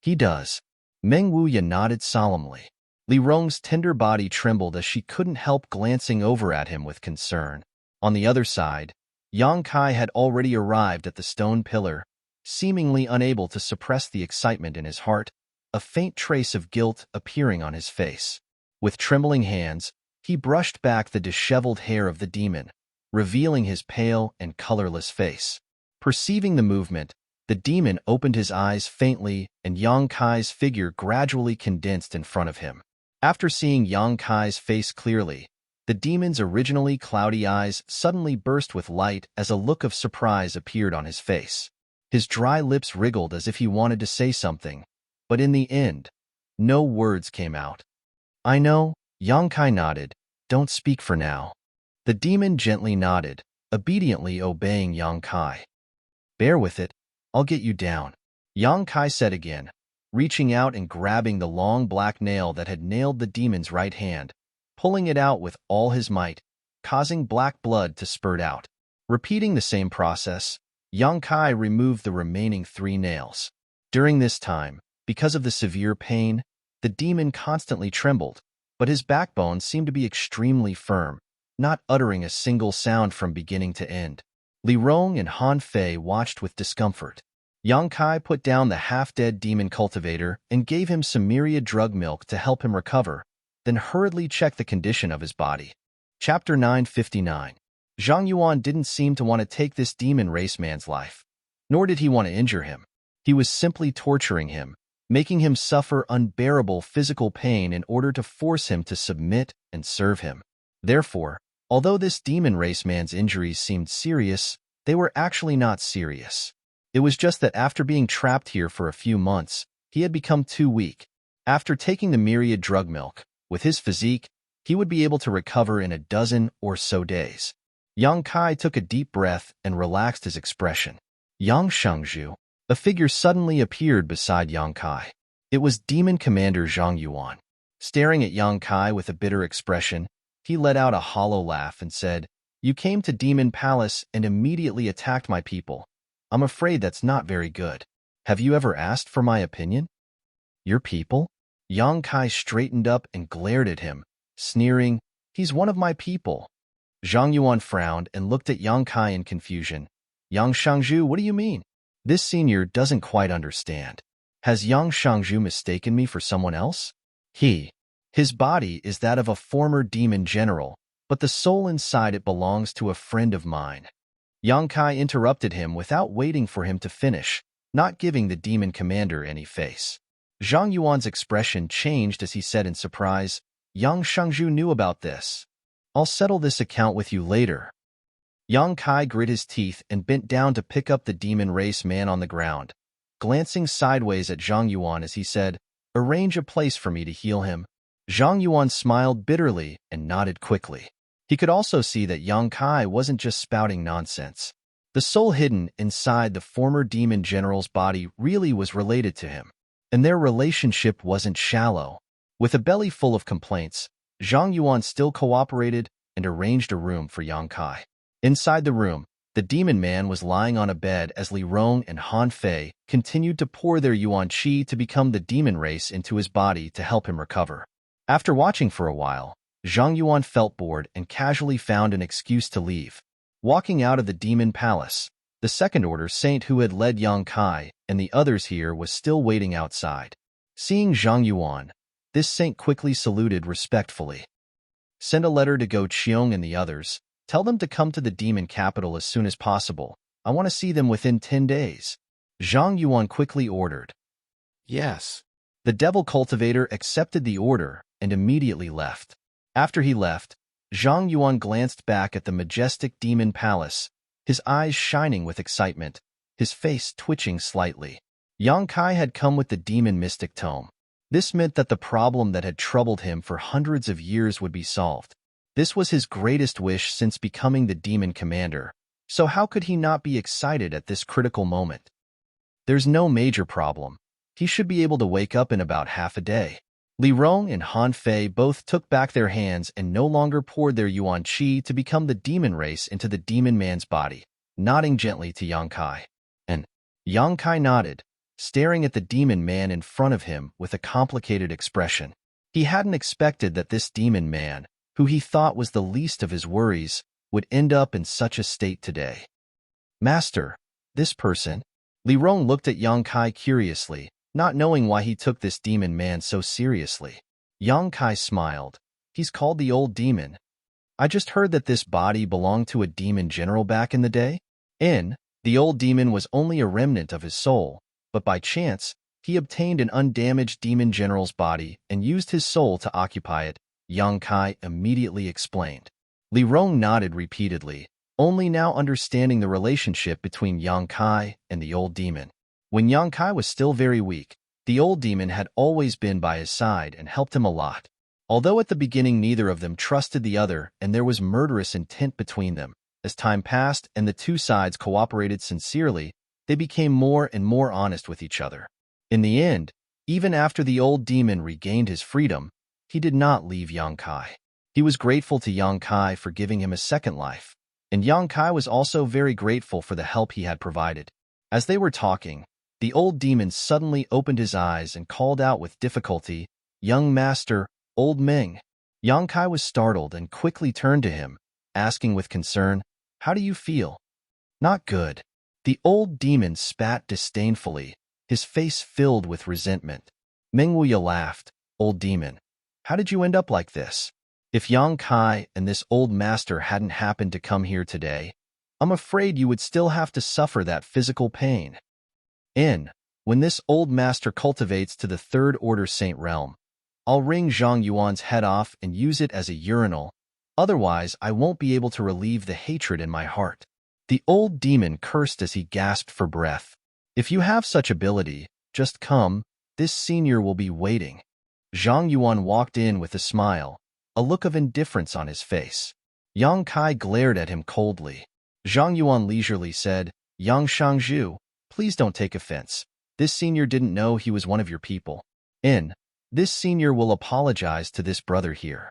[SPEAKER 1] He does. Meng Wuya nodded solemnly. Li Rong's tender body trembled as she couldn't help glancing over at him with concern. On the other side, Yang Kai had already arrived at the stone pillar, seemingly unable to suppress the excitement in his heart, a faint trace of guilt appearing on his face. With trembling hands, he brushed back the disheveled hair of the demon, revealing his pale and colorless face. Perceiving the movement, the demon opened his eyes faintly and Yang Kai's figure gradually condensed in front of him. After seeing Yang Kai's face clearly, The demon's originally cloudy eyes suddenly burst with light as a look of surprise appeared on his face. His dry lips wriggled as if he wanted to say something, but in the end, no words came out. I know, Yang Kai nodded. Don't speak for now. The demon gently nodded, obediently obeying Yang Kai. Bear with it, I'll get you down, Yang Kai said again, reaching out and grabbing the long black nail that had nailed the demon's right hand, pulling it out with all his might, causing black blood to spurt out. Repeating the same process, Yang Kai removed the remaining 3 nails. During this time, because of the severe pain, the demon constantly trembled, but his backbone seemed to be extremely firm, not uttering a single sound from beginning to end. Li Rong and Han Fei watched with discomfort. Yang Kai put down the half-dead demon cultivator and gave him some myriad drug milk to help him recover, then hurriedly checked the condition of his body. Chapter 959. Zhang Yuan didn't seem to want to take this demon race man's life, nor did he want to injure him. He was simply torturing him, making him suffer unbearable physical pain in order to force him to submit and serve him. Therefore, although this demon race man's injuries seemed serious, they were actually not serious. It was just that after being trapped here for a few months, he had become too weak. After taking the myriad drug milk, with his physique, he would be able to recover in a dozen or so days. Yang Kai took a deep breath and relaxed his expression. Yang Shangzhu. A figure suddenly appeared beside Yang Kai. It was Demon Commander Zhang Yuan. Staring at Yang Kai with a bitter expression, he let out a hollow laugh and said, You came to Demon Palace and immediately attacked my people. I'm afraid that's not very good. Have you ever asked for my opinion? Your people? Yang Kai straightened up and glared at him, sneering, He's one of my people. Zhang Yuan frowned and looked at Yang Kai in confusion. Yang Shangzhu, what do you mean? This senior doesn't quite understand. Has Yang Shangzhu mistaken me for someone else? His body is that of a former demon general, but the soul inside it belongs to a friend of mine. Yang Kai interrupted him without waiting for him to finish, not giving the demon commander any face. Zhang Yuan's expression changed as he said in surprise, Yang Shangzhu knew about this. I'll settle this account with you later. Yang Kai grit his teeth and bent down to pick up the demon race man on the ground, glancing sideways at Zhang Yuan as he said, Arrange a place for me to heal him. Zhang Yuan smiled bitterly and nodded quickly. He could also see that Yang Kai wasn't just spouting nonsense. The soul hidden inside the former demon general's body really was related to him, and their relationship wasn't shallow. With a belly full of complaints, Zhang Yuan still cooperated and arranged a room for Yang Kai. Inside the room, the demon man was lying on a bed as Li Rong and Han Fei continued to pour their yuan qi to become the demon race into his body to help him recover. After watching for a while, Zhang Yuan felt bored and casually found an excuse to leave. Walking out of the demon palace, the second-order saint who had led Yang Kai and the others here was still waiting outside. Seeing Zhang Yuan, this saint quickly saluted respectfully. Send a letter to Go Qiong and the others. Tell them to come to the demon capital as soon as possible. I want to see them within 10 days. Zhang Yuan quickly ordered.
[SPEAKER 2] Yes.
[SPEAKER 1] The devil cultivator accepted the order and immediately left. After he left, Zhang Yuan glanced back at the majestic demon palace, his eyes shining with excitement, his face twitching slightly. Yang Kai had come with the demon mystic tome. This meant that the problem that had troubled him for hundreds of years would be solved. This was his greatest wish since becoming the demon commander, so how could he not be excited at this critical moment? There's no major problem. He should be able to wake up in about half a day. Li Rong and Han Fei both took back their hands and no longer poured their yuan qi to become the demon race into the demon man's body, nodding gently to Yang Kai. And Yang Kai nodded, staring at the demon man in front of him with a complicated expression. He hadn't expected that this demon man, who he thought was the least of his worries, would end up in such a state today. Master, this person? Li Rong looked at Yang Kai curiously, not knowing why he took this demon man so seriously. Yang Kai smiled. He's called the old demon. I just heard that this body belonged to a demon general back in the day. The old demon was only a remnant of his soul, but by chance, he obtained an undamaged demon general's body and used his soul to occupy it, Yang Kai immediately explained. Li Rong nodded repeatedly, only now understanding the relationship between Yang Kai and the old demon. When Yang Kai was still very weak, the old demon had always been by his side and helped him a lot. Although at the beginning neither of them trusted the other and there was murderous intent between them, as time passed and the two sides cooperated sincerely, they became more and more honest with each other. In the end, even after the old demon regained his freedom, he did not leave Yang Kai. He was grateful to Yang Kai for giving him a second life, and Yang Kai was also very grateful for the help he had provided. As they were talking, the old demon suddenly opened his eyes and called out with difficulty, "Young master, old Meng." Yang Kai was startled and quickly turned to him, asking with concern, "How do you feel?" "Not good." The old demon spat disdainfully, his face filled with resentment. Meng Wuya laughed. "Old demon, how did you end up like this? If Yang Kai and this old master hadn't happened to come here today, I'm afraid you would still have to suffer that physical pain. When this old master cultivates to the third order saint realm, I'll wring Zhang Yuan's head off and use it as a urinal, otherwise I won't be able to relieve the hatred in my heart." The old demon cursed as he gasped for breath. "If you have such ability, just come, this senior will be waiting." Zhang Yuan walked in with a smile, a look of indifference on his face. Yang Kai glared at him coldly. Zhang Yuan leisurely said, "Yang Shangzhu, please don't take offense. This senior didn't know he was one of your people. This senior will apologize to this brother here."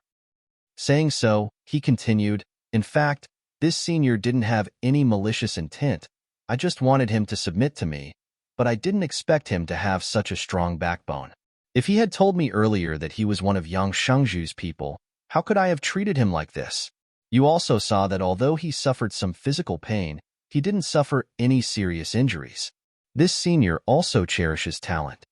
[SPEAKER 1] Saying so, he continued, "In fact, this senior didn't have any malicious intent. I just wanted him to submit to me, but I didn't expect him to have such a strong backbone. If he had told me earlier that he was one of Yang Shangzhu's people, how could I have treated him like this? You also saw that although he suffered some physical pain, he didn't suffer any serious injuries. This senior also cherishes talent."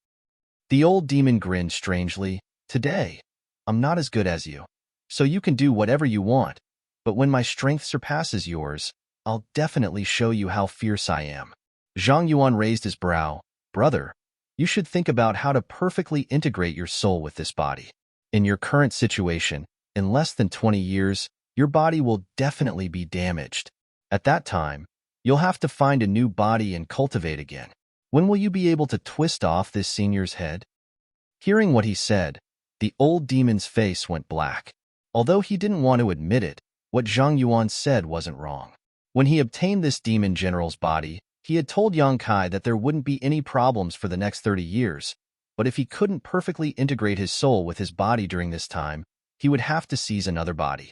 [SPEAKER 1] The old demon grinned strangely. "Today, I'm not as good as you, so you can do whatever you want, but when my strength surpasses yours, I'll definitely show you how fierce I am." Zhang Yuan raised his brow. "Brother, you should think about how to perfectly integrate your soul with this body. In your current situation, in less than 20 years, your body will definitely be damaged. At that time, you'll have to find a new body and cultivate again. When will you be able to twist off this senior's head?" Hearing what he said, the old demon's face went black. Although he didn't want to admit it, what Zhang Yuan said wasn't wrong. When he obtained this demon general's body, he had told Yang Kai that there wouldn't be any problems for the next 30 years, but if he couldn't perfectly integrate his soul with his body during this time, he would have to seize another body.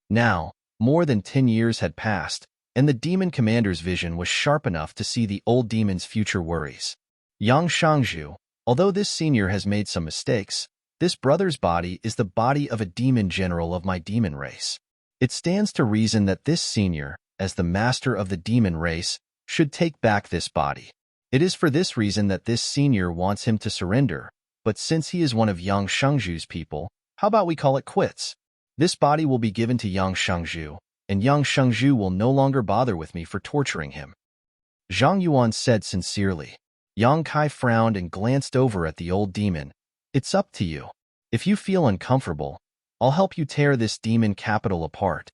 [SPEAKER 1] Now, more than 10 years had passed, and the demon commander's vision was sharp enough to see the old demon's future worries. "Yang Shangzhu, although this senior has made some mistakes, this brother's body is the body of a demon general of my demon race. It stands to reason that this senior, as the master of the demon race, should take back this body. It is for this reason that this senior wants him to surrender, but since he is one of Yang Shangzhu's people, how about we call it quits? This body will be given to Yang Shangzhu, and Yang Shangzhu will no longer bother with me for torturing him." Zhang Yuan said sincerely. Yang Kai frowned and glanced over at the old demon. "It's up to you. If you feel uncomfortable, I'll help you tear this demon capital apart."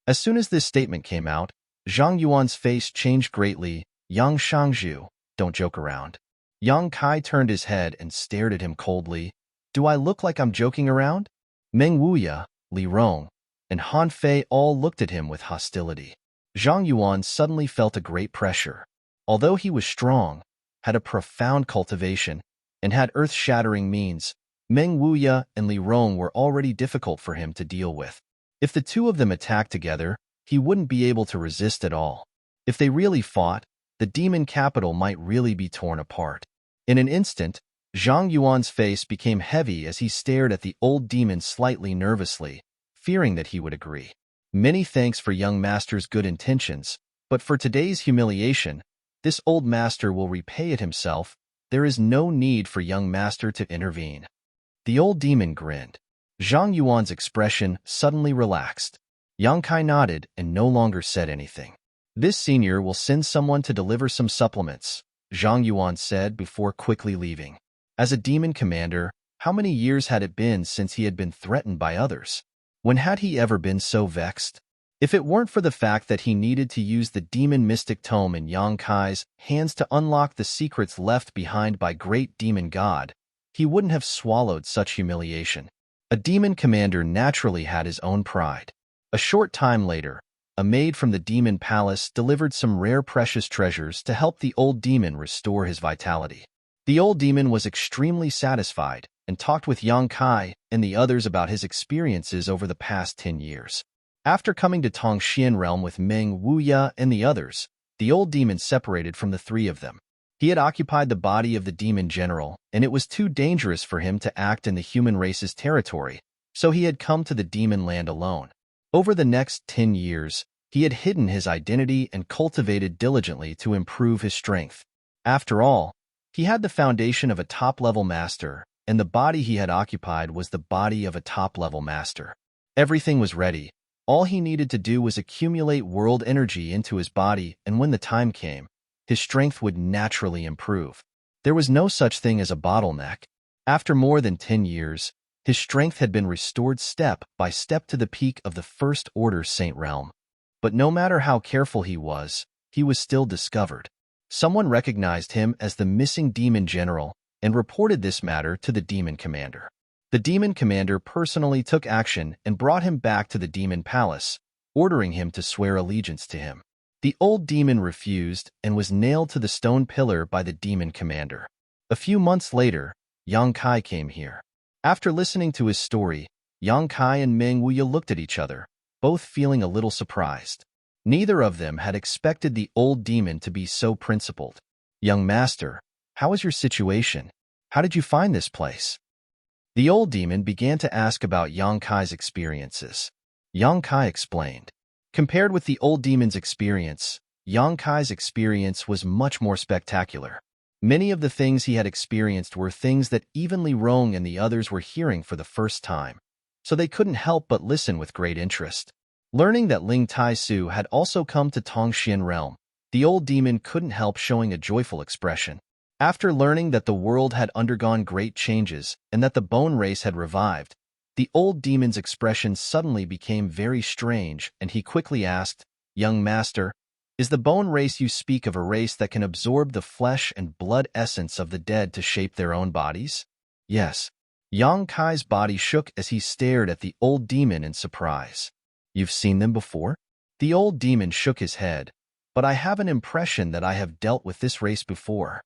[SPEAKER 1] As soon as this statement came out, Zhang Yuan's face changed greatly. "Yang Shangzhu, don't joke around." Yang Kai turned his head and stared at him coldly. "Do I look like I'm joking around?" Meng Wuya, Li Rong, and Han Fei all looked at him with hostility. Zhang Yuan suddenly felt a great pressure. Although he was strong, had a profound cultivation, and had earth-shattering means, Meng Wuya and Li Rong were already difficult for him to deal with. If the two of them attacked together, he wouldn't be able to resist at all. If they really fought, the demon capital might really be torn apart. In an instant, Zhang Yuan's face became heavy as he stared at the old demon slightly nervously, fearing that he would agree. "Many thanks for young master's good intentions, but for today's humiliation, this old master will repay it himself. There is no need for young master to intervene." The old demon grinned. Zhang Yuan's expression suddenly relaxed. Yang Kai nodded and no longer said anything. "This senior will send someone to deliver some supplements," Zhang Yuan said before quickly leaving. As a demon commander, How many years had it been since he had been threatened by others? When had he ever been so vexed? If it weren't for the fact that he needed to use the demon mystic tome in Yang Kai's hands to unlock the secrets left behind by great demon god, he wouldn't have swallowed such humiliation. A demon commander naturally had his own pride. A short time later, a maid from the demon palace delivered some rare precious treasures to help the old demon restore his vitality. The old demon was extremely satisfied and talked with Yang Kai and the others about his experiences over the past 10 years. After coming to Tongxian realm with Meng Wuya and the others, the old demon separated from the three of them. He had occupied the body of the demon general, and it was too dangerous for him to act in the human race's territory, so he had come to the demon land alone. Over the next 10 years, he had hidden his identity and cultivated diligently to improve his strength. After all, he had the foundation of a top-level master, and the body he had occupied was the body of a top-level master. Everything was ready. All he needed to do was accumulate world energy into his body, and when the time came, his strength would naturally improve. There was no such thing as a bottleneck. After more than 10 years, his strength had been restored step by step to the peak of the First Order Saint realm. But no matter how careful he was still discovered. Someone recognized him as the missing demon general and reported this matter to the demon commander. The demon commander personally took action and brought him back to the demon palace, ordering him to swear allegiance to him. The old demon refused and was nailed to the stone pillar by the demon commander. A few months later, Yang Kai came here. After listening to his story, Yang Kai and Meng Wuya looked at each other, both feeling a little surprised. Neither of them had expected the old demon to be so principled. "Young master, how is your situation? How did you find this place?" The old demon began to ask about Yang Kai's experiences. Yang Kai explained. Compared with the old demon's experience, Yang Kai's experience was much more spectacular. Many of the things he had experienced were things that even Li Rong and the others were hearing for the first time, so they couldn't help but listen with great interest. Learning that Ling Tai-su had also come to Tongxian realm, the old demon couldn't help showing a joyful expression. After learning that the world had undergone great changes and that the bone race had revived, the old demon's expression suddenly became very strange, and he quickly asked, "Young master, is the bone race you speak of a race that can absorb the flesh and blood essence of the dead to shape their own bodies?" "Yes." Yang Kai's body shook as he stared at the old demon in surprise. "You've seen them before?" The old demon shook his head, "But I have an impression that I have dealt with this race before."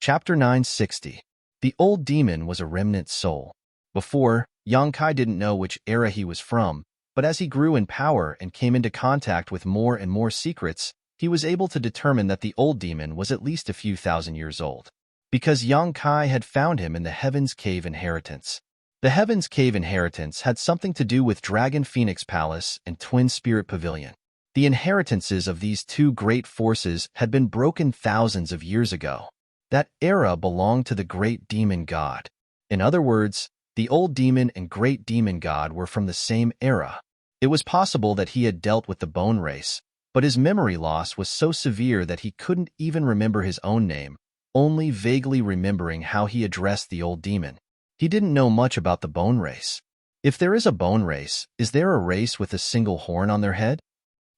[SPEAKER 1] Chapter 960. The old demon was a remnant soul. Before, Yang Kai didn't know which era he was from, but as he grew in power and came into contact with more and more secrets, he was able to determine that the old demon was at least a few thousand years old. Because Yang Kai had found him in the Heaven's Cave inheritance. The Heaven's Cave inheritance had something to do with Dragon Phoenix Palace and Twin Spirit Pavilion. The inheritances of these two great forces had been broken thousands of years ago. That era belonged to the great demon god. In other words, the old demon and great demon god were from the same era. It was possible that he had dealt with the bone race, but his memory loss was so severe that he couldn't even remember his own name, only vaguely remembering how he addressed the old demon. He didn't know much about the bone race. If there is a bone race, is there a race with a single horn on their head?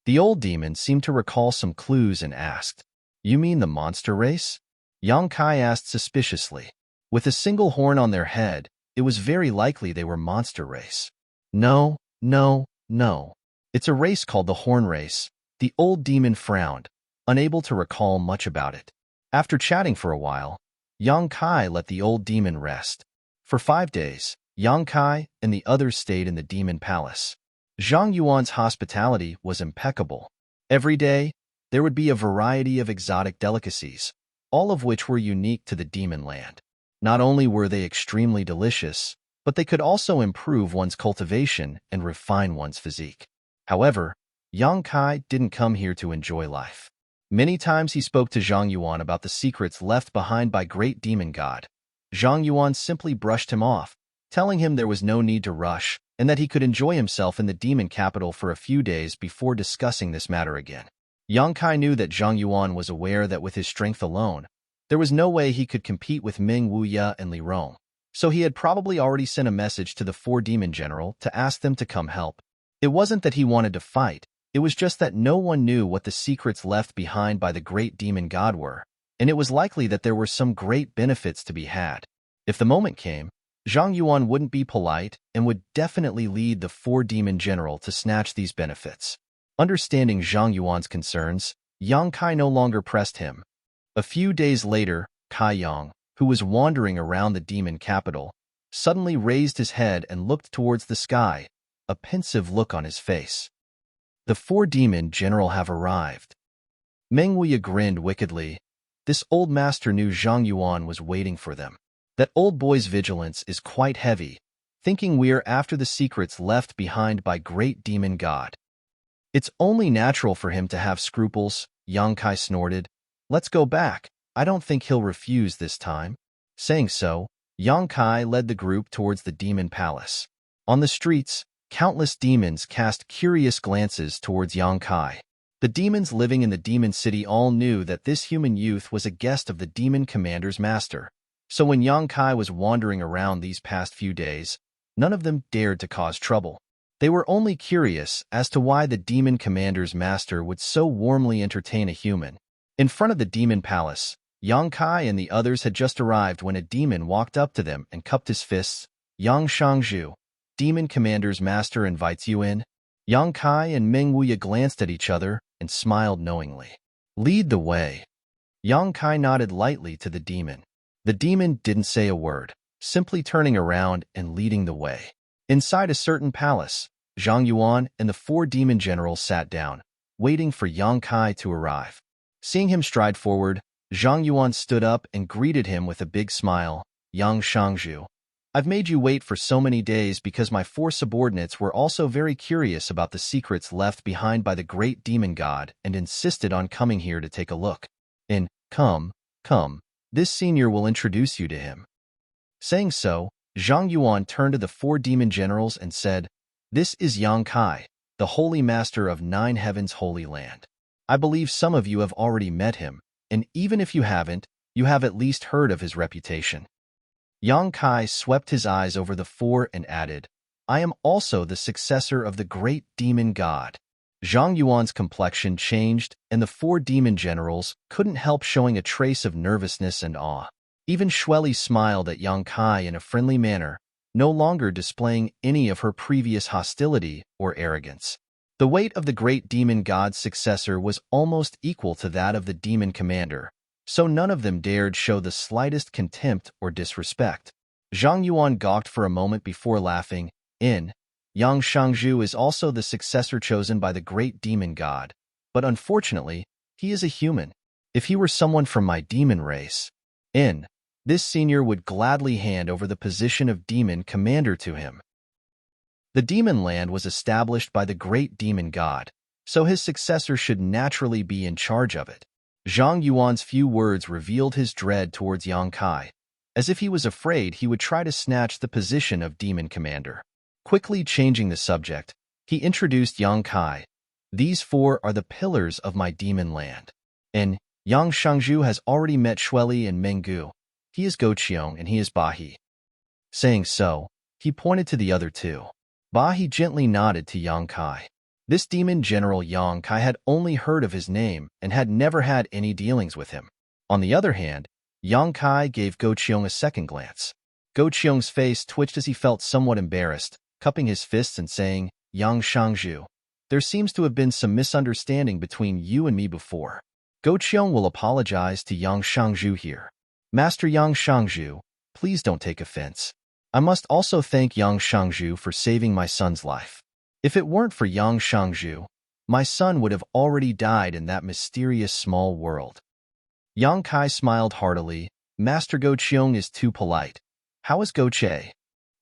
[SPEAKER 1] The old demon seemed to recall some clues and asked, "You mean the monster race?" Yang Kai asked suspiciously. With a single horn on their head, it was very likely they were monster race. No. It's a race called the horn race." The old demon frowned, unable to recall much about it. After chatting for a while, Yang Kai let the old demon rest. For 5 days, Yang Kai and the others stayed in the demon palace. Zhang Yuan's hospitality was impeccable. Every day, there would be a variety of exotic delicacies, all of which were unique to the demon land. Not only were they extremely delicious, but they could also improve one's cultivation and refine one's physique. However, Yang Kai didn't come here to enjoy life. Many times he spoke to Zhang Yuan about the secrets left behind by great demon god. Zhang Yuan simply brushed him off, telling him there was no need to rush and that he could enjoy himself in the demon capital for a few days before discussing this matter again. Yang Kai knew that Zhang Yuan was aware that with his strength alone, there was no way he could compete with Meng Wuya and Li Rong. so he had probably already sent a message to the four demon general to ask them to come help. It wasn't that he wanted to fight, it was just that no one knew what the secrets left behind by the great demon god were, and it was likely that there were some great benefits to be had. If the moment came, Zhang Yuan wouldn't be polite and would definitely lead the four demon general to snatch these benefits. Understanding Zhang Yuan's concerns, Yang Kai no longer pressed him. A few days later, Kai Yang, who was wandering around the demon capital, suddenly raised his head and looked towards the sky, a pensive look on his face. The four demon general have arrived. Meng Wuya grinned wickedly. This old master knew Zhang Yuan was waiting for them. That old boy's vigilance is quite heavy, thinking we're after the secrets left behind by great demon god. It's only natural for him to have scruples, Yang Kai snorted. Let's go back. I don't think he'll refuse this time. Saying so, Yang Kai led the group towards the demon palace. On the streets, countless demons cast curious glances towards Yang Kai. The demons living in the demon city all knew that this human youth was a guest of the demon commander's master. So when Yang Kai was wandering around these past few days, none of them dared to cause trouble. They were only curious as to why the demon commander's master would so warmly entertain a human. In front of the demon palace, Yang Kai and the others had just arrived when a demon walked up to them and cupped his fists. Yang Shangzhu, demon commander's master invites you in. Yang Kai and Meng Wuya glanced at each other and smiled knowingly. Lead the way. Yang Kai nodded lightly to the demon. The demon didn't say a word, simply turning around and leading the way. Inside a certain palace, Zhang Yuan and the four demon generals sat down, waiting for Yang Kai to arrive. Seeing him stride forward, Zhang Yuan stood up and greeted him with a big smile. Yang Shangzhu, I've made you wait for so many days because my four subordinates were also very curious about the secrets left behind by the great demon god and insisted on coming here to take a look. Come. This senior will introduce you to him. Saying so, Zhang Yuan turned to the four demon generals and said, This is Yang Kai, the holy master of Nine Heavens' Holy Land. I believe some of you have already met him, and even if you haven't, you have at least heard of his reputation. Yang Kai swept his eyes over the four and added, I am also the successor of the great demon god. Zhang Yuan's complexion changed, and the four demon generals couldn't help showing a trace of nervousness and awe. Even Shueli smiled at Yang Kai in a friendly manner, no longer displaying any of her previous hostility or arrogance. The weight of the great demon god's successor was almost equal to that of the demon commander, so none of them dared show the slightest contempt or disrespect. Zhang Yuan gawked for a moment before laughing. Yang Shangzhu is also the successor chosen by the great demon god, but unfortunately, he is a human. If he were someone from my demon race, this senior would gladly hand over the position of demon commander to him. The demon land was established by the great demon god, so his successor should naturally be in charge of it. Zhang Yuan's few words revealed his dread towards Yang Kai, as if he was afraid he would try to snatch the position of demon commander. Quickly changing the subject, he introduced Yang Kai. These four are the pillars of my demon land. Yang Shangzhu has already met Shueli and Menggu. He is Goqiong and he is Bahi. Saying so, he pointed to the other two. Bahi gently nodded to Yang Kai. This demon general Yang Kai had only heard of his name and had never had any dealings with him. On the other hand, Yang Kai gave Goqiong a second glance. Goqiong's face twitched as he felt somewhat embarrassed, cupping his fists and saying, Yang Shangzhu, there seems to have been some misunderstanding between you and me before. Goqiong will apologize to Yang Shangzhu here. Master Yang Shangzhu, please don't take offense. I must also thank Yang Shangzhu for saving my son's life. If it weren't for Yang Shangzhu, my son would have already died in that mysterious small world. Yang Kai smiled heartily. Master Goqiong is too polite. How is Goche?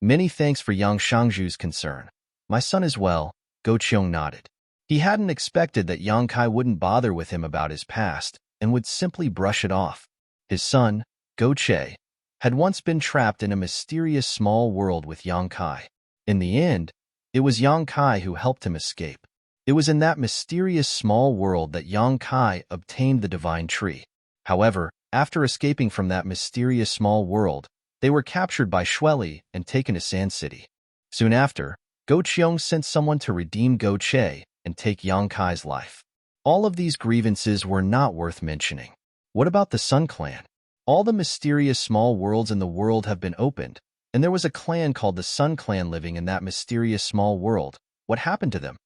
[SPEAKER 1] Many thanks for Yang Shangzhu's concern. My son is well, Goqiong nodded. He hadn't expected that Yang Kai wouldn't bother with him about his past and would simply brush it off. His son, Goche, had once been trapped in a mysterious small world with Yang Kai. In the end, it was Yang Kai who helped him escape. It was in that mysterious small world that Yang Kai obtained the divine tree. However, after escaping from that mysterious small world, They were captured by Shueli and taken to Sand City. Soon after, Go Qiong sent someone to redeem Go Che and take Yang Kai's life. All of these grievances were not worth mentioning. What about the Sun Clan? All the mysterious small worlds in the world have been opened, and there was a clan called the Sun Clan living in that mysterious small world. What happened to them?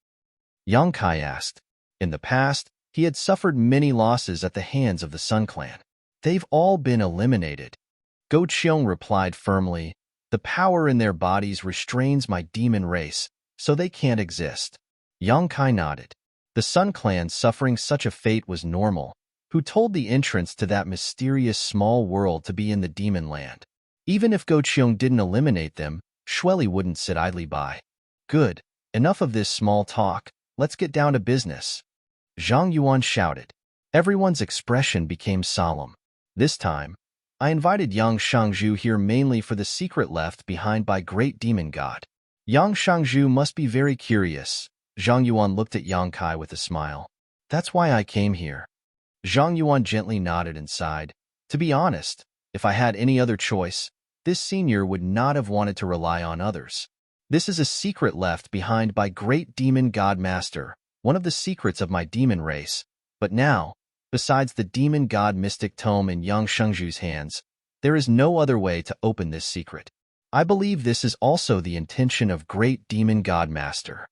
[SPEAKER 1] Yang Kai asked. In the past, he had suffered many losses at the hands of the Sun Clan. They've all been eliminated. Go Qiong replied firmly, the power in their bodies restrains my demon race, so they can't exist. Yang Kai nodded. The Sun Clan suffering such a fate was normal, who told the entrance to that mysterious small world to be in the demon land. Even if Go Qiong didn't eliminate them, Shueli wouldn't sit idly by. Good, enough of this small talk, let's get down to business. Zhang Yuan shouted. Everyone's expression became solemn. This time, I invited Yang Shangzhu here mainly for the secret left behind by Great Demon God. Yang Shangzhu must be very curious. Zhang Yuan looked at Yang Kai with a smile. That's why I came here. Zhang Yuan gently nodded and sighed. To be honest, if I had any other choice, this senior would not have wanted to rely on others. This is a secret left behind by Great Demon God Master, one of the secrets of my demon race. But now, besides the Demon God Mystic Tome in Yang Shengzhu's hands, there is no other way to open this secret. I believe this is also the intention of Great Demon God Master.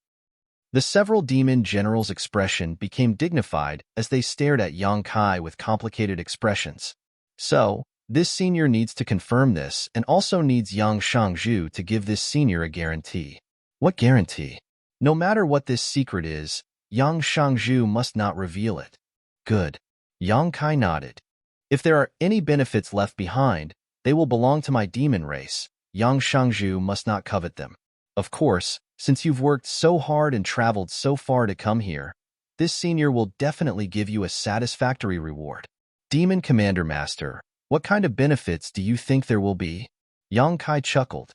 [SPEAKER 1] The several demon generals' expression became dignified as they stared at Yang Kai with complicated expressions. So, this senior needs to confirm this and also needs Yang Shangzhu to give this senior a guarantee. What guarantee? No matter what this secret is, Yang Shangzhu must not reveal it. Good. Yang Kai nodded. If there are any benefits left behind, they will belong to my demon race. Yang Shangzhu must not covet them. Of course, since you've worked so hard and traveled so far to come here, this senior will definitely give you a satisfactory reward. Demon Commander Master, what kind of benefits do you think there will be? Yang Kai chuckled.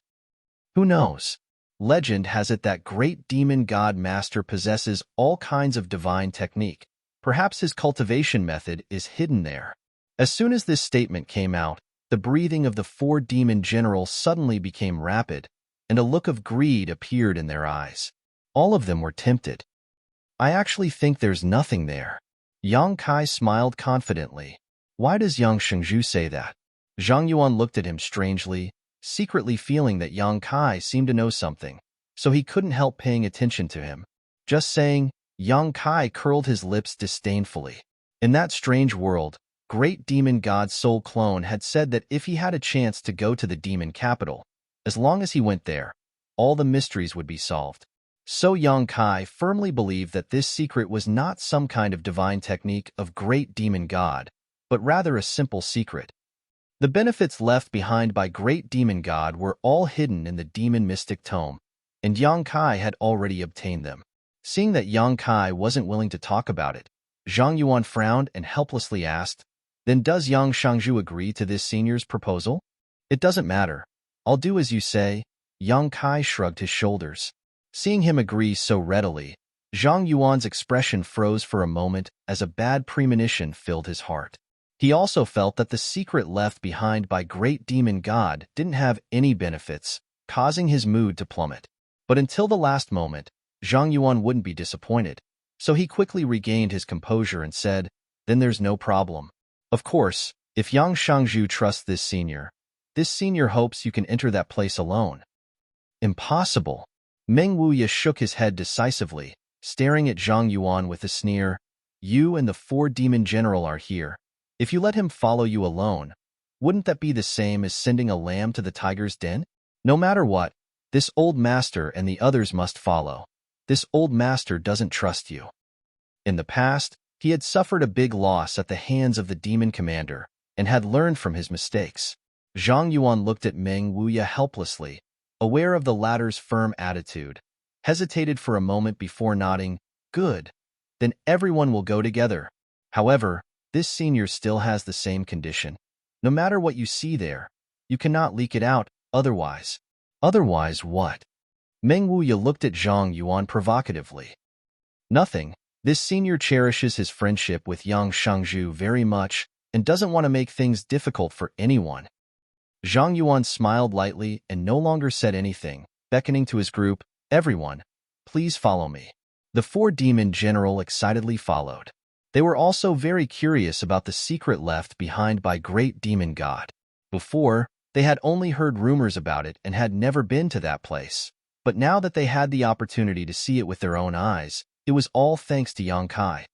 [SPEAKER 1] Who knows? Legend has it that Great Demon God Master possesses all kinds of divine technique. Perhaps his cultivation method is hidden there. As soon as this statement came out, the breathing of the four demon generals suddenly became rapid, and a look of greed appeared in their eyes. All of them were tempted. I actually think there's nothing there. Yang Kai smiled confidently. Why does Yang Shengzhu say that? Zhang Yuan looked at him strangely, secretly feeling that Yang Kai seemed to know something, so he couldn't help paying attention to him. Just saying, Yang Kai curled his lips disdainfully. In that strange world, Great Demon God Soul Clone had said that if he had a chance to go to the demon capital, as long as he went there, all the mysteries would be solved. So Yang Kai firmly believed that this secret was not some kind of divine technique of Great Demon God, but rather a simple secret. The benefits left behind by Great Demon God were all hidden in the Demon Mystic Tome, and Yang Kai had already obtained them. Seeing that Yang Kai wasn't willing to talk about it, Zhang Yuan frowned and helplessly asked, Then does Yang Shangzhu agree to this senior's proposal? It doesn't matter. I'll do as you say. Yang Kai shrugged his shoulders. Seeing him agree so readily, Zhang Yuan's expression froze for a moment as a bad premonition filled his heart. He also felt that the secret left behind by Great Demon God didn't have any benefits, causing his mood to plummet. But until the last moment, Zhang Yuan wouldn't be disappointed, so he quickly regained his composure and said, Then there's no problem. Of course, if Yang Shangzhu trusts this senior hopes you can enter that place alone. Impossible. Meng Wuya shook his head decisively, staring at Zhang Yuan with a sneer. You and the four demon general are here. If you let him follow you alone, wouldn't that be the same as sending a lamb to the tiger's den? No matter what, this old master and the others must follow. This old master doesn't trust you. In the past, he had suffered a big loss at the hands of the demon commander and had learned from his mistakes. Zhang Yuan looked at Meng Wuya helplessly, aware of the latter's firm attitude, hesitated for a moment before nodding. Good. Then everyone will go together. However, this senior still has the same condition. No matter what you see there, you cannot leak it out, otherwise. Otherwise what? Meng Wuya looked at Zhang Yuan provocatively. Nothing. This senior cherishes his friendship with Yang Shangzhu very much and doesn't want to make things difficult for anyone. Zhang Yuan smiled lightly and no longer said anything, beckoning to his group, "Everyone, please follow me." The four demon general excitedly followed. They were also very curious about the secret left behind by great demon god. Before, they had only heard rumors about it and had never been to that place. But now that they had the opportunity to see it with their own eyes, it was all thanks to Yang Kai.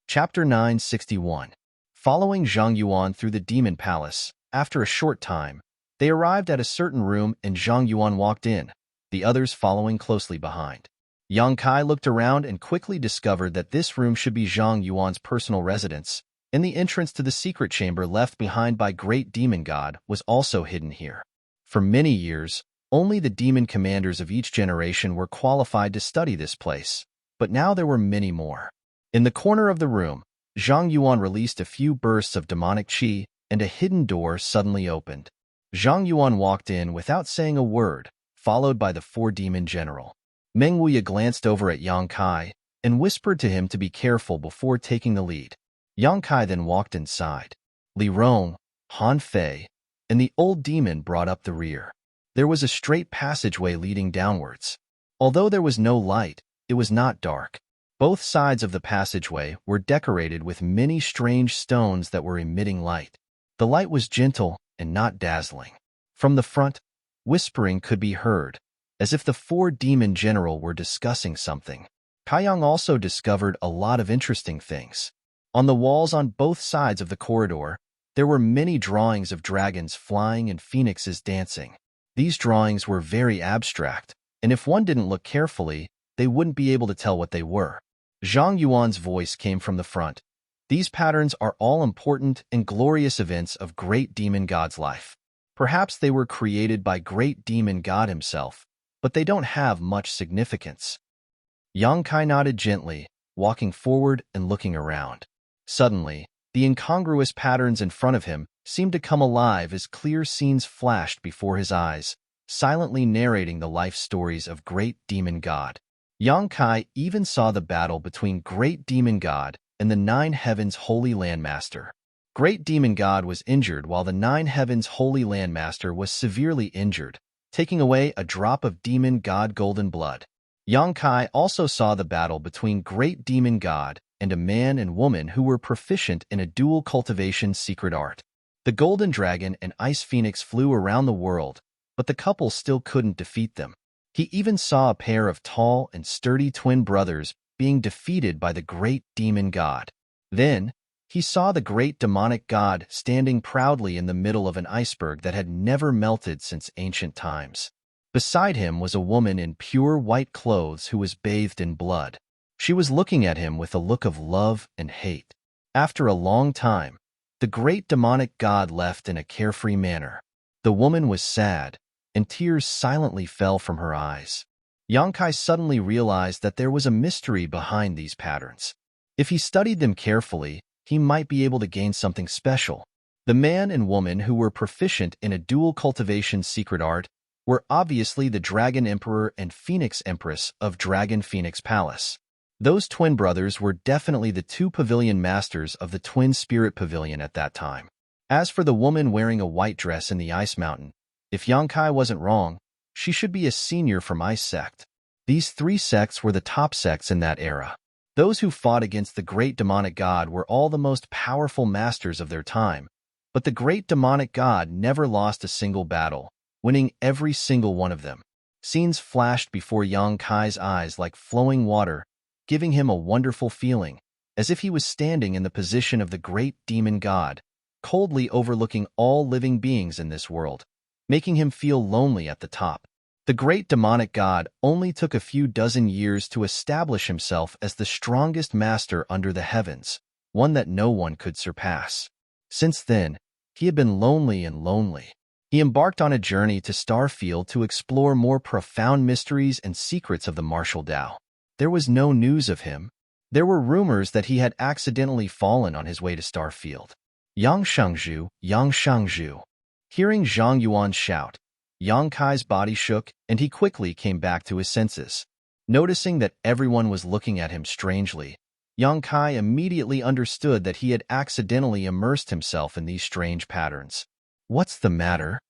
[SPEAKER 1] Chapter 961. Following Zhang Yuan through the demon palace, after a short time, they arrived at a certain room and Zhang Yuan walked in, the others following closely behind. Yang Kai looked around and quickly discovered that this room should be Zhang Yuan's personal residence, and the entrance to the secret chamber left behind by great demon god was also hidden here. For many years, only the demon commanders of each generation were qualified to study this place, but now there were many more. In the corner of the room, Zhang Yuan released a few bursts of demonic qi, and a hidden door suddenly opened. Zhang Yuan walked in without saying a word, followed by the four demon general. Meng Wuya glanced over at Yang Kai and whispered to him to be careful before taking the lead. Yang Kai then walked inside. Li Rong, Han Fei, and the old demon brought up the rear. There was a straight passageway leading downwards. Although there was no light, it was not dark. Both sides of the passageway were decorated with many strange stones that were emitting light. The light was gentle and not dazzling. From the front, whispering could be heard, as if the four demon general were discussing something. Kaiyang also discovered a lot of interesting things. On the walls on both sides of the corridor, there were many drawings of dragons flying and phoenixes dancing. These drawings were very abstract, and if one didn't look carefully, they wouldn't be able to tell what they were. Zhang Yuan's voice came from the front. These patterns are all important and glorious events of great demon god's life. Perhaps they were created by great demon god himself, but they don't have much significance. Yang Kai nodded gently, walking forward and looking around. Suddenly, the incongruous patterns in front of him seemed to come alive as clear scenes flashed before his eyes, silently narrating the life stories of great demon god. Yang Kai even saw the battle between great demon god and the Nine Heavens Holy Landmaster. Great demon god was injured while the Nine Heavens Holy Landmaster was severely injured, taking away a drop of demon god golden blood. Yang Kai also saw the battle between great demon god and a man and woman who were proficient in a dual cultivation secret art. The golden dragon and ice phoenix flew around the world, but the couple still couldn't defeat them. He even saw a pair of tall and sturdy twin brothers being defeated by the great demon god. Then, he saw the great demonic god standing proudly in the middle of an iceberg that had never melted since ancient times. Beside him was a woman in pure white clothes who was bathed in blood. She was looking at him with a look of love and hate. After a long time, the great demonic god left in a carefree manner. The woman was sad, and tears silently fell from her eyes. Yang Kai suddenly realized that there was a mystery behind these patterns. If he studied them carefully, he might be able to gain something special. The man and woman who were proficient in a dual cultivation secret art were obviously the Dragon Emperor and Phoenix Empress of Dragon Phoenix Palace. Those twin brothers were definitely the two pavilion masters of the Twin Spirit Pavilion at that time. As for the woman wearing a white dress in the Ice Mountain, if Yang Kai wasn't wrong, she should be a senior from Ice Sect. These three sects were the top sects in that era. Those who fought against the great demonic god were all the most powerful masters of their time, but the great demonic god never lost a single battle, winning every single one of them. Scenes flashed before Yang Kai's eyes like flowing water, giving him a wonderful feeling, as if he was standing in the position of the great demon god, coldly overlooking all living beings in this world, making him feel lonely at the top. The great demonic god only took a few dozen years to establish himself as the strongest master under the heavens, one that no one could surpass. Since then, he had been lonely and lonely. He embarked on a journey to Starfield to explore more profound mysteries and secrets of the martial Tao. There was no news of him. There were rumors that he had accidentally fallen on his way to Starfield. Yang Shangzhu, Yang Shangzhu. Hearing Zhang Yuan shout, Yang Kai's body shook and he quickly came back to his senses. Noticing that everyone was looking at him strangely, Yang Kai immediately understood that he had accidentally immersed himself in these strange patterns. "What's the matter?"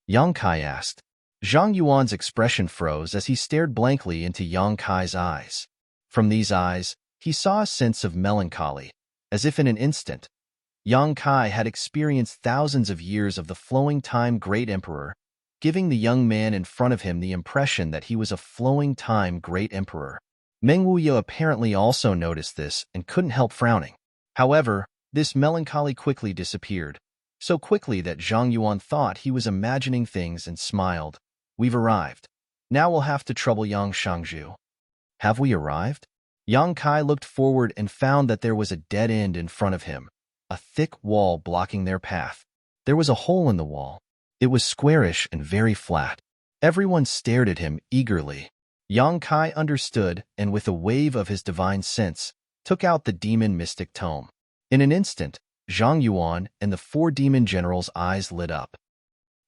[SPEAKER 1] Yang Kai asked. Zhang Yuan's expression froze as he stared blankly into Yang Kai's eyes. From these eyes, he saw a sense of melancholy, as if in an instant. Yang Kai had experienced thousands of years of the flowing time great emperor, giving the young man in front of him the impression that he was a flowing time great emperor. Meng Wuya apparently also noticed this and couldn't help frowning. However, this melancholy quickly disappeared, so quickly that Zhang Yuan thought he was imagining things and smiled. We've arrived. Now we'll have to trouble Yang Shangzhu. Have we arrived? Yang Kai looked forward and found that there was a dead end in front of him, a thick wall blocking their path. There was a hole in the wall. It was squarish and very flat. Everyone stared at him eagerly. Yang Kai understood and with a wave of his divine sense, took out the demon mystic tome. In an instant, Zhang Yuan and the 4 demon generals' eyes lit up.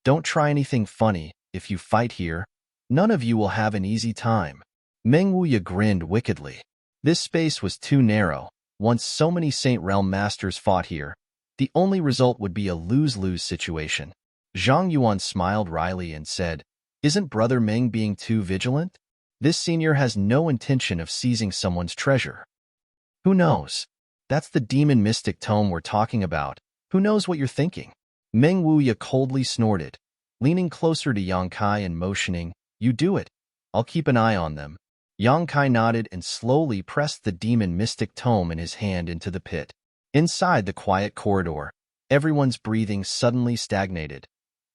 [SPEAKER 1] Don't try anything funny. If you fight here, none of you will have an easy time. Meng Wuya grinned wickedly. This space was too narrow. Once so many Saint Realm masters fought here, the only result would be a lose-lose situation. Zhang Yuan smiled wryly and said, Isn't Brother Meng being too vigilant? This senior has no intention of seizing someone's treasure. Who knows? That's the demon mystic tome we're talking about. Who knows what you're thinking? Meng Wuya coldly snorted, leaning closer to Yang Kai and motioning, You do it. I'll keep an eye on them. Yang Kai nodded and slowly pressed the demon mystic tome in his hand into the pit. Inside the quiet corridor, everyone's breathing suddenly stagnated.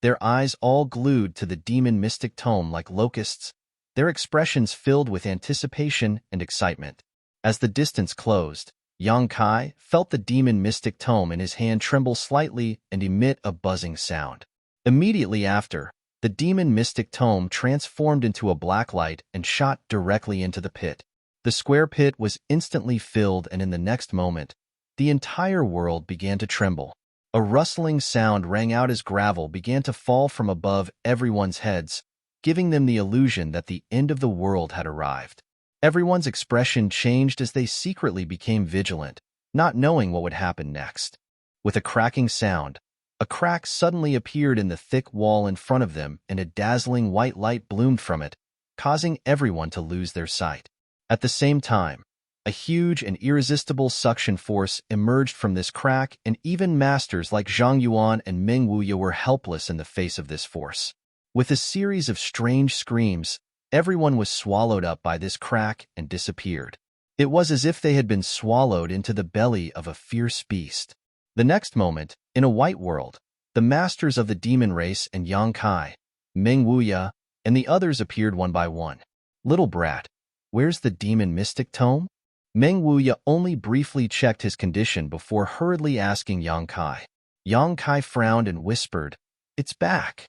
[SPEAKER 1] Their eyes all glued to the demon mystic tome like locusts, their expressions filled with anticipation and excitement. As the distance closed, Yang Kai felt the demon mystic tome in his hand tremble slightly and emit a buzzing sound. Immediately after, the demon mystic tome transformed into a black light and shot directly into the pit. The square pit was instantly filled, and in the next moment, the entire world began to tremble. A rustling sound rang out as gravel began to fall from above everyone's heads, giving them the illusion that the end of the world had arrived. Everyone's expression changed as they secretly became vigilant, not knowing what would happen next. With a cracking sound, a crack suddenly appeared in the thick wall in front of them, and a dazzling white light bloomed from it, causing everyone to lose their sight. At the same time, a huge and irresistible suction force emerged from this crack, and even masters like Zhang Yuan and Meng Wuya were helpless in the face of this force. With a series of strange screams, everyone was swallowed up by this crack and disappeared. It was as if they had been swallowed into the belly of a fierce beast. The next moment, in a white world, the masters of the demon race and Yang Kai, Meng Wuya, and the others appeared one by one. Little brat, where's the demon mystic tome? Meng Wuya only briefly checked his condition before hurriedly asking Yang Kai. Yang Kai frowned and whispered, It's back.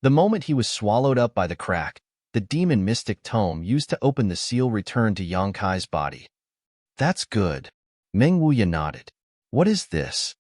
[SPEAKER 1] The moment he was swallowed up by the crack, the demon mystic tome used to open the seal returned to Yang Kai's body. That's good. Meng Wuya nodded. What is this?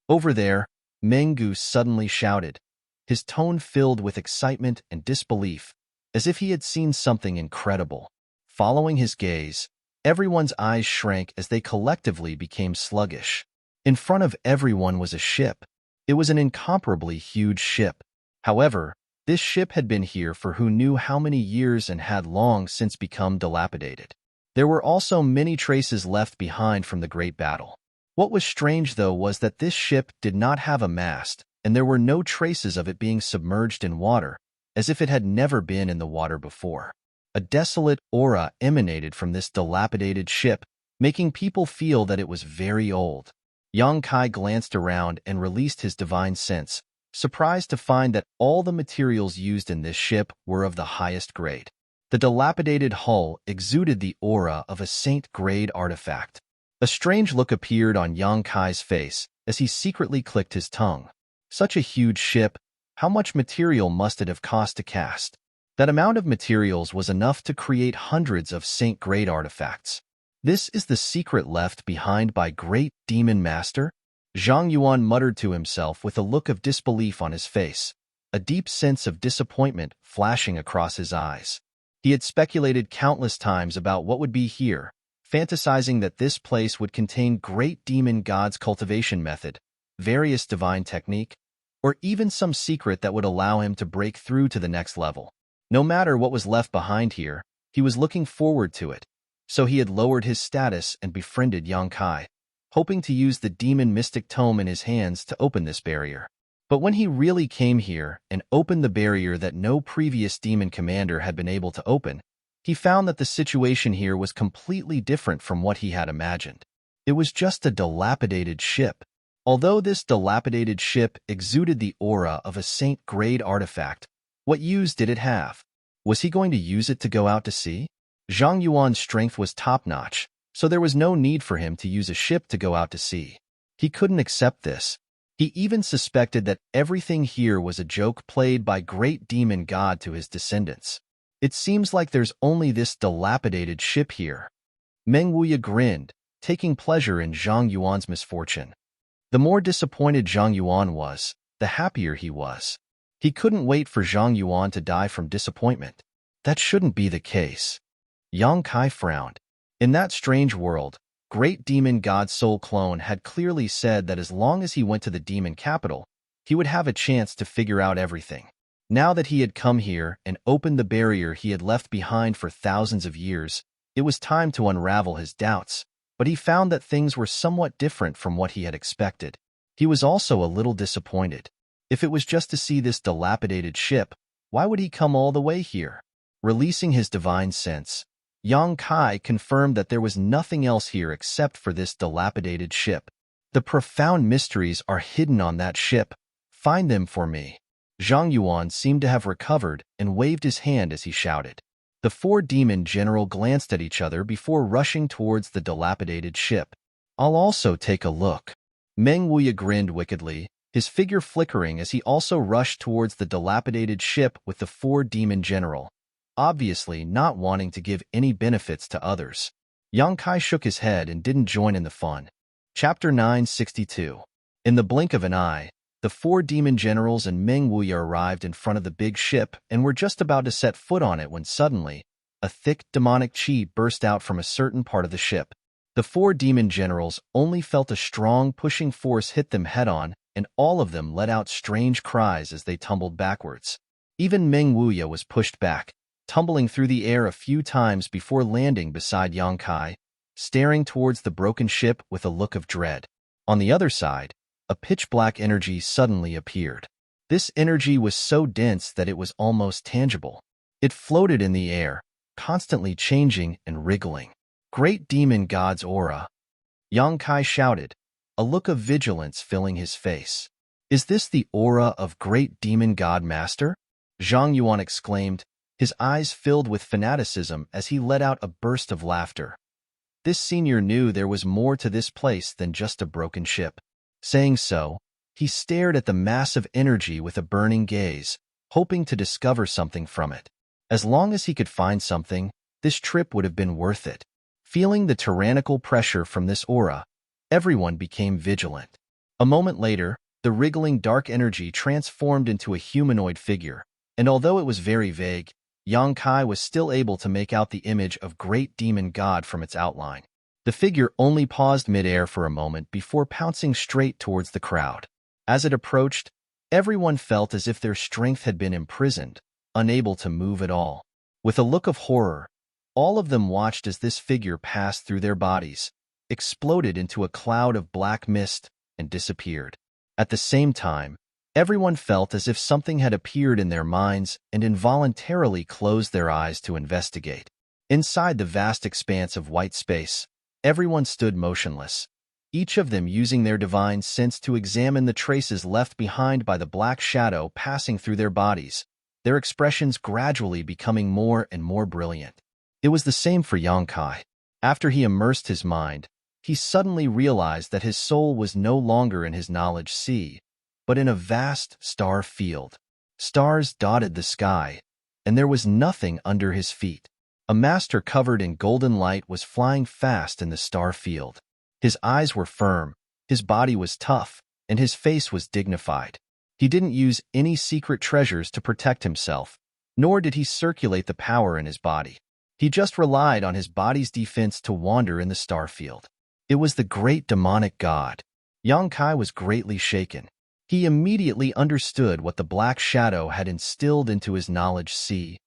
[SPEAKER 1] Over there, Meng Gu suddenly shouted, his tone filled with excitement and disbelief, as if he had seen something incredible. Following his gaze, everyone's eyes shrank as they collectively became sluggish. In front of everyone was a ship. It was an incomparably huge ship. However, this ship had been here for who knew how many years and had long since become dilapidated. There were also many traces left behind from the great battle. What was strange, though, was that this ship did not have a mast, and there were no traces of it being submerged in water, as if it had never been in the water before. A desolate aura emanated from this dilapidated ship, making people feel that it was very old. Yang Kai glanced around and released his divine sense, surprised to find that all the materials used in this ship were of the highest grade. The dilapidated hull exuded the aura of a saint-grade artifact. A strange look appeared on Yang Kai's face as he secretly clicked his tongue. Such a huge ship, how much material must it have cost to cast? That amount of materials was enough to create hundreds of saint-grade artifacts. This is the secret left behind by Great Demon Master? Zhang Yuan muttered to himself with a look of disbelief on his face, a deep sense of disappointment flashing across his eyes. He had speculated countless times about what would be here, fantasizing that this place would contain great demon gods' cultivation method, various divine technique, or even some secret that would allow him to break through to the next level. No matter what was left behind here, he was looking forward to it. So he had lowered his status and befriended Yang Kai, hoping to use the demon mystic tome in his hands to open this barrier. But when he really came here and opened the barrier that no previous demon commander had been able to open, he found that the situation here was completely different from what he had imagined. It was just a dilapidated ship. Although this dilapidated ship exuded the aura of a saint-grade artifact, what use did it have? Was he going to use it to go out to sea? Zhang Yuan's strength was top-notch, so there was no need for him to use a ship to go out to sea. He couldn't accept this. He even suspected that everything here was a joke played by great demon god to his descendants. It seems like there's only this dilapidated ship here. Meng Wuya grinned, taking pleasure in Zhang Yuan's misfortune. The more disappointed Zhang Yuan was, the happier he was. He couldn't wait for Zhang Yuan to die from disappointment. That shouldn't be the case. Yang Kai frowned. In that strange world, great demon god Soul Clone had clearly said that as long as he went to the demon capital, he would have a chance to figure out everything. Now that he had come here and opened the barrier he had left behind for thousands of years, it was time to unravel his doubts, but he found that things were somewhat different from what he had expected. He was also a little disappointed. If it was just to see this dilapidated ship, why would he come all the way here? Releasing his divine sense, Yang Kai confirmed that there was nothing else here except for this dilapidated ship. The profound mysteries are hidden on that ship. Find them for me. Zhang Yuan seemed to have recovered and waved his hand as he shouted. The four demon general glanced at each other before rushing towards the dilapidated ship. I'll also take a look. Meng Wuya grinned wickedly, his figure flickering as he also rushed towards the dilapidated ship with the four demon general, obviously not wanting to give any benefits to others. Yang Kai shook his head and didn't join in the fun. Chapter 962. In the blink of an eye, the four demon generals and Meng Wuya arrived in front of the big ship and were just about to set foot on it when suddenly, a thick demonic chi burst out from a certain part of the ship. The four demon generals only felt a strong pushing force hit them head-on, and all of them let out strange cries as they tumbled backwards. Even Meng Wuya was pushed back, tumbling through the air a few times before landing beside Yang Kai, staring towards the broken ship with a look of dread. On the other side, a pitch-black energy suddenly appeared. This energy was so dense that it was almost tangible. It floated in the air, constantly changing and wriggling. Great demon god's aura. Yang Kai shouted, a look of vigilance filling his face. Is this the aura of great demon god master? Zhang Yuan exclaimed, his eyes filled with fanaticism as he let out a burst of laughter. This senior knew there was more to this place than just a broken ship. Saying so, he stared at the massive energy with a burning gaze, hoping to discover something from it. As long as he could find something, this trip would have been worth it. Feeling the tyrannical pressure from this aura, everyone became vigilant. A moment later, the wriggling dark energy transformed into a humanoid figure, and although it was very vague, Yang Kai was still able to make out the image of great demon god from its outline. The figure only paused mid-air for a moment before pouncing straight towards the crowd. As it approached, everyone felt as if their strength had been imprisoned, unable to move at all. With a look of horror, all of them watched as this figure passed through their bodies, exploded into a cloud of black mist, and disappeared. At the same time, everyone felt as if something had appeared in their minds and involuntarily closed their eyes to investigate. Inside the vast expanse of white space, everyone stood motionless, each of them using their divine sense to examine the traces left behind by the black shadow passing through their bodies, their expressions gradually becoming more and more brilliant. It was the same for Yang Kai. After he immersed his mind, he suddenly realized that his soul was no longer in his knowledge sea, but in a vast star field. Stars dotted the sky, and there was nothing under his feet. A master covered in golden light was flying fast in the star field. His eyes were firm, his body was tough, and his face was dignified. He didn't use any secret treasures to protect himself, nor did he circulate the power in his body. He just relied on his body's defense to wander in the star field. It was the great demonic god. Yang Kai was greatly shaken. He immediately understood what the Black Shadow had instilled into his knowledge sea.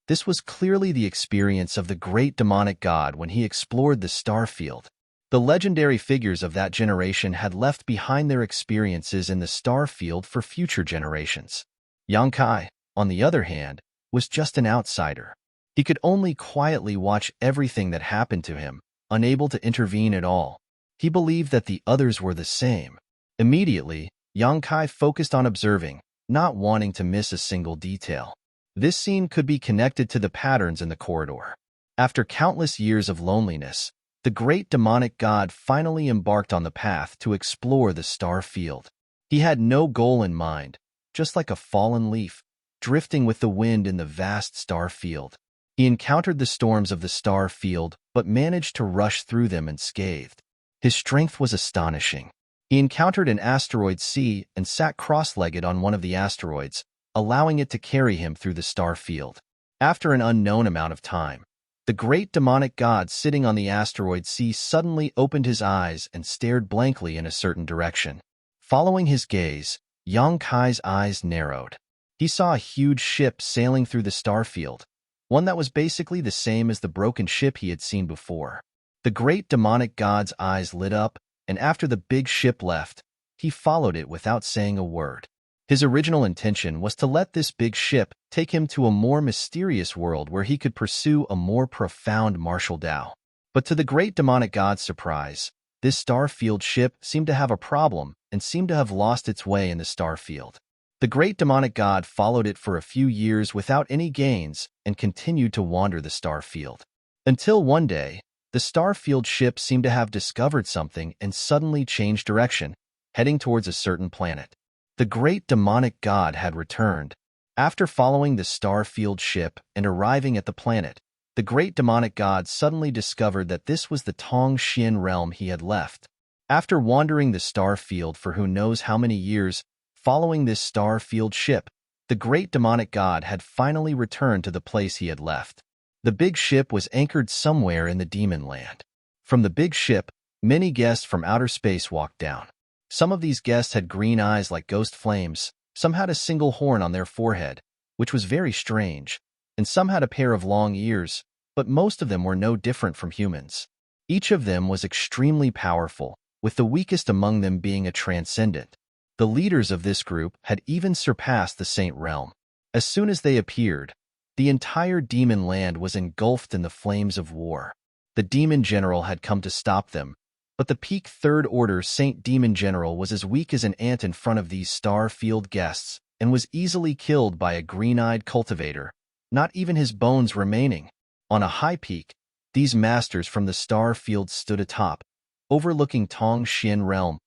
[SPEAKER 1] This was clearly the experience of the great demonic god when he explored the star field. The legendary figures of that generation had left behind their experiences in the star field for future generations. Yang Kai, on the other hand, was just an outsider. He could only quietly watch everything that happened to him, unable to intervene at all. He believed that the others were the same. Immediately, Yang Kai focused on observing, not wanting to miss a single detail. This scene could be connected to the patterns in the corridor. After countless years of loneliness, the great demonic god finally embarked on the path to explore the star field. He had no goal in mind, just like a fallen leaf, drifting with the wind in the vast star field. He encountered the storms of the star field, but managed to rush through them unscathed. His strength was astonishing. He encountered an asteroid sea and sat cross-legged on one of the asteroids, allowing it to carry him through the star field. After an unknown amount of time, the great demonic god sitting on the asteroid sea suddenly opened his eyes and stared blankly in a certain direction. Following his gaze, Yang Kai's eyes narrowed. He saw a huge ship sailing through the star field, one that was basically the same as the broken ship he had seen before. The great demonic god's eyes lit up, and after the big ship left, he followed it without saying a word. His original intention was to let this big ship take him to a more mysterious world where he could pursue a more profound martial Tao. But to the great demonic god's surprise, this star-field ship seemed to have a problem and seemed to have lost its way in the star field. The great demonic god followed it for a few years without any gains and continued to wander the star field. Until one day, the star field ship seemed to have discovered something and suddenly changed direction, heading towards a certain planet. The great demonic god had returned. After following the star-field ship and arriving at the planet, the great demonic god suddenly discovered that this was the Tong Xian realm he had left. After wandering the star field for who knows how many years, following this star-field ship, the great demonic god had finally returned to the place he had left. The big ship was anchored somewhere in the demon land. From the big ship, many guests from outer space walked down. Some of these guests had green eyes like ghost flames, some had a single horn on their forehead, which was very strange, and some had a pair of long ears, but most of them were no different from humans. Each of them was extremely powerful, with the weakest among them being a transcendent. The leaders of this group had even surpassed the Saint Realm. As soon as they appeared, the entire demon land was engulfed in the flames of war. The demon general had come to stop them, but the peak Third Order Saint Demon General was as weak as an ant in front of these star-field guests and was easily killed by a green-eyed cultivator, not even his bones remaining. On a high peak, these masters from the star field stood atop, overlooking Tong Xian realm,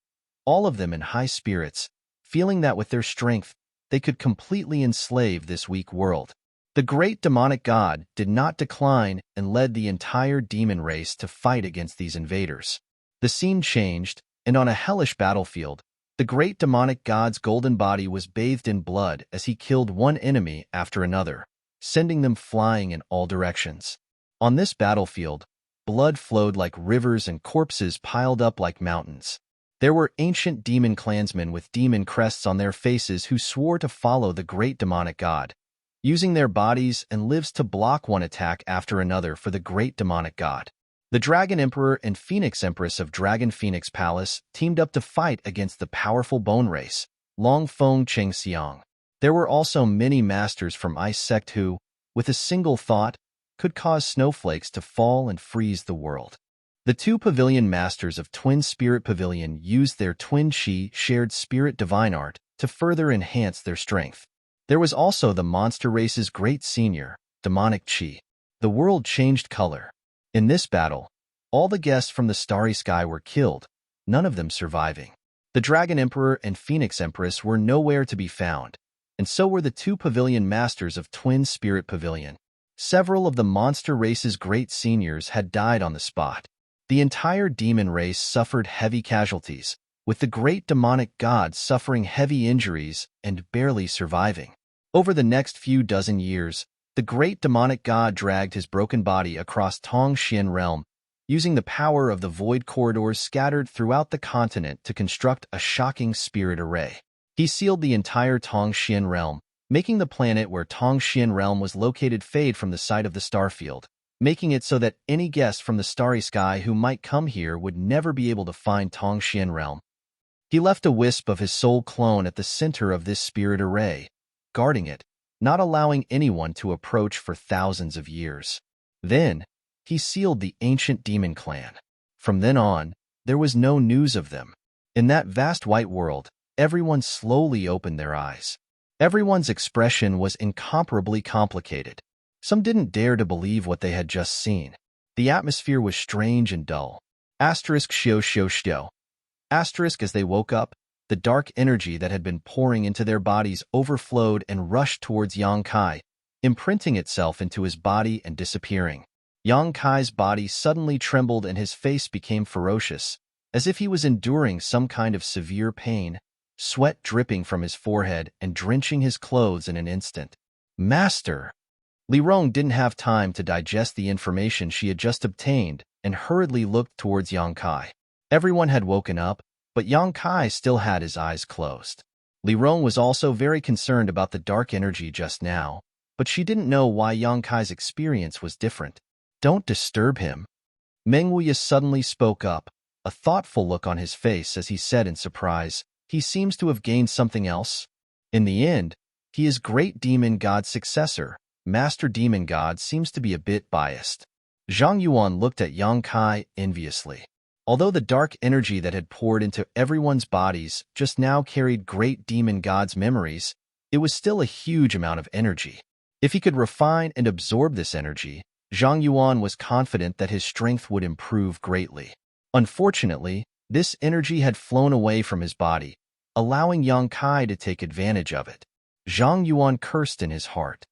[SPEAKER 1] all of them in high spirits, feeling that with their strength, they could completely enslave this weak world. The great demonic god did not decline and led the entire demon race to fight against these invaders. The scene changed, and on a hellish battlefield, the great demonic god's golden body was bathed in blood as he killed one enemy after another, sending them flying in all directions. On this battlefield, blood flowed like rivers and corpses piled up like mountains. There were ancient demon clansmen with demon crests on their faces who swore to follow the great demonic god, using their bodies and lives to block one attack after another for the great demonic god. The Dragon Emperor and Phoenix Empress of Dragon Phoenix Palace teamed up to fight against the powerful bone race, Long Feng Chengxiang. There were also many masters from Ice Sect who, with a single thought, could cause snowflakes to fall and freeze the world. The two pavilion masters of Twin Spirit Pavilion used their Twin Chi shared spirit divine art to further enhance their strength. There was also the monster race's great senior, Demonic Chi. The world changed color. In this battle, all the guests from the starry sky were killed, none of them surviving. The Dragon Emperor and Phoenix Empress were nowhere to be found, and so were the two pavilion masters of Twin Spirit Pavilion. Several of the monster race's great seniors had died on the spot. The entire demon race suffered heavy casualties, with the great demonic god suffering heavy injuries and barely surviving. Over the next few dozen years, the great demonic god dragged his broken body across Tong Xian realm, using the power of the void corridors scattered throughout the continent to construct a shocking spirit array. He sealed the entire Tongxian realm, making the planet where Tongxian realm was located fade from the sight of the starfield, making it so that any guest from the starry sky who might come here would never be able to find Tongxian realm. He left a wisp of his soul clone at the center of this spirit array, guarding it, not allowing anyone to approach for thousands of years. Then, he sealed the ancient demon clan. From then on, there was no news of them. In that vast white world, everyone slowly opened their eyes. Everyone's expression was incomparably complicated. Some didn't dare to believe what they had just seen. The atmosphere was strange and dull. Asterisk shio shio shio. Asterisk as they woke up, the dark energy that had been pouring into their bodies overflowed and rushed towards Yang Kai, imprinting itself into his body and disappearing. Yang Kai's body suddenly trembled and his face became ferocious, as if he was enduring some kind of severe pain, sweat dripping from his forehead and drenching his clothes in an instant. Master! Li Rong didn't have time to digest the information she had just obtained and hurriedly looked towards Yang Kai. Everyone had woken up, but Yang Kai still had his eyes closed. Li Rong was also very concerned about the dark energy just now, but she didn't know why Yang Kai's experience was different. Don't disturb him. Meng Wuya suddenly spoke up, a thoughtful look on his face as he said in surprise, he seems to have gained something else. In the end, he is Great Demon God's successor. Master Demon God seems to be a bit biased. Zhang Yuan looked at Yang Kai enviously. Although the dark energy that had poured into everyone's bodies just now carried Great Demon God's memories, it was still a huge amount of energy. If he could refine and absorb this energy, Zhang Yuan was confident that his strength would improve greatly. Unfortunately, this energy had flown away from his body, allowing Yang Kai to take advantage of it. Zhang Yuan cursed in his heart.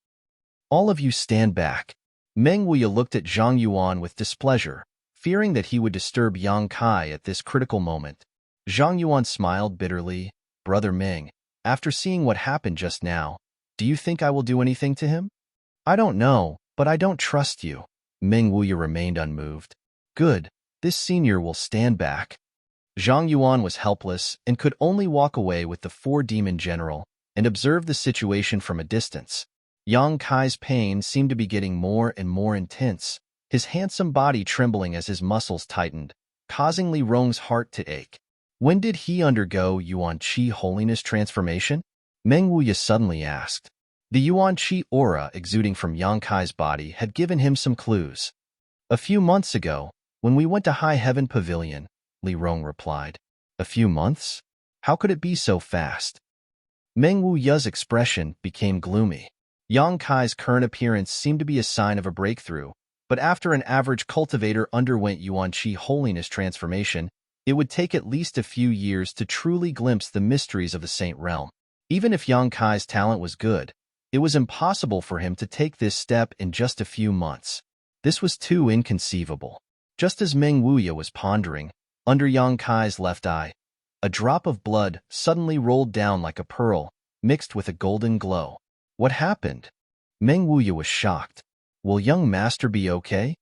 [SPEAKER 1] All of you stand back. Meng Wuya looked at Zhang Yuan with displeasure, fearing that he would disturb Yang Kai at this critical moment. Zhang Yuan smiled bitterly. Brother Meng, after seeing what happened just now, do you think I will do anything to him? I don't know, but I don't trust you. Meng Wuya remained unmoved. Good, this senior will stand back. Zhang Yuan was helpless and could only walk away with the four demon general and observe the situation from a distance. Yang Kai's pain seemed to be getting more and more intense, his handsome body trembling as his muscles tightened, causing Li Rong's heart to ache. When did he undergo Yuan Qi holiness transformation? Meng Wuya suddenly asked. The Yuan Qi aura exuding from Yang Kai's body had given him some clues. A few months ago, when we went to High Heaven Pavilion, Li Rong replied. A few months? How could it be so fast? Meng Wuya's expression became gloomy. Yang Kai's current appearance seemed to be a sign of a breakthrough, but after an average cultivator underwent Yuan Qi holiness transformation, it would take at least a few years to truly glimpse the mysteries of the Saint Realm. Even if Yang Kai's talent was good, it was impossible for him to take this step in just a few months. This was too inconceivable. Just as Meng Wuya was pondering, under Yang Kai's left eye, a drop of blood suddenly rolled down like a pearl, mixed with a golden glow. What happened? Meng Wuya was shocked. Will young master be okay?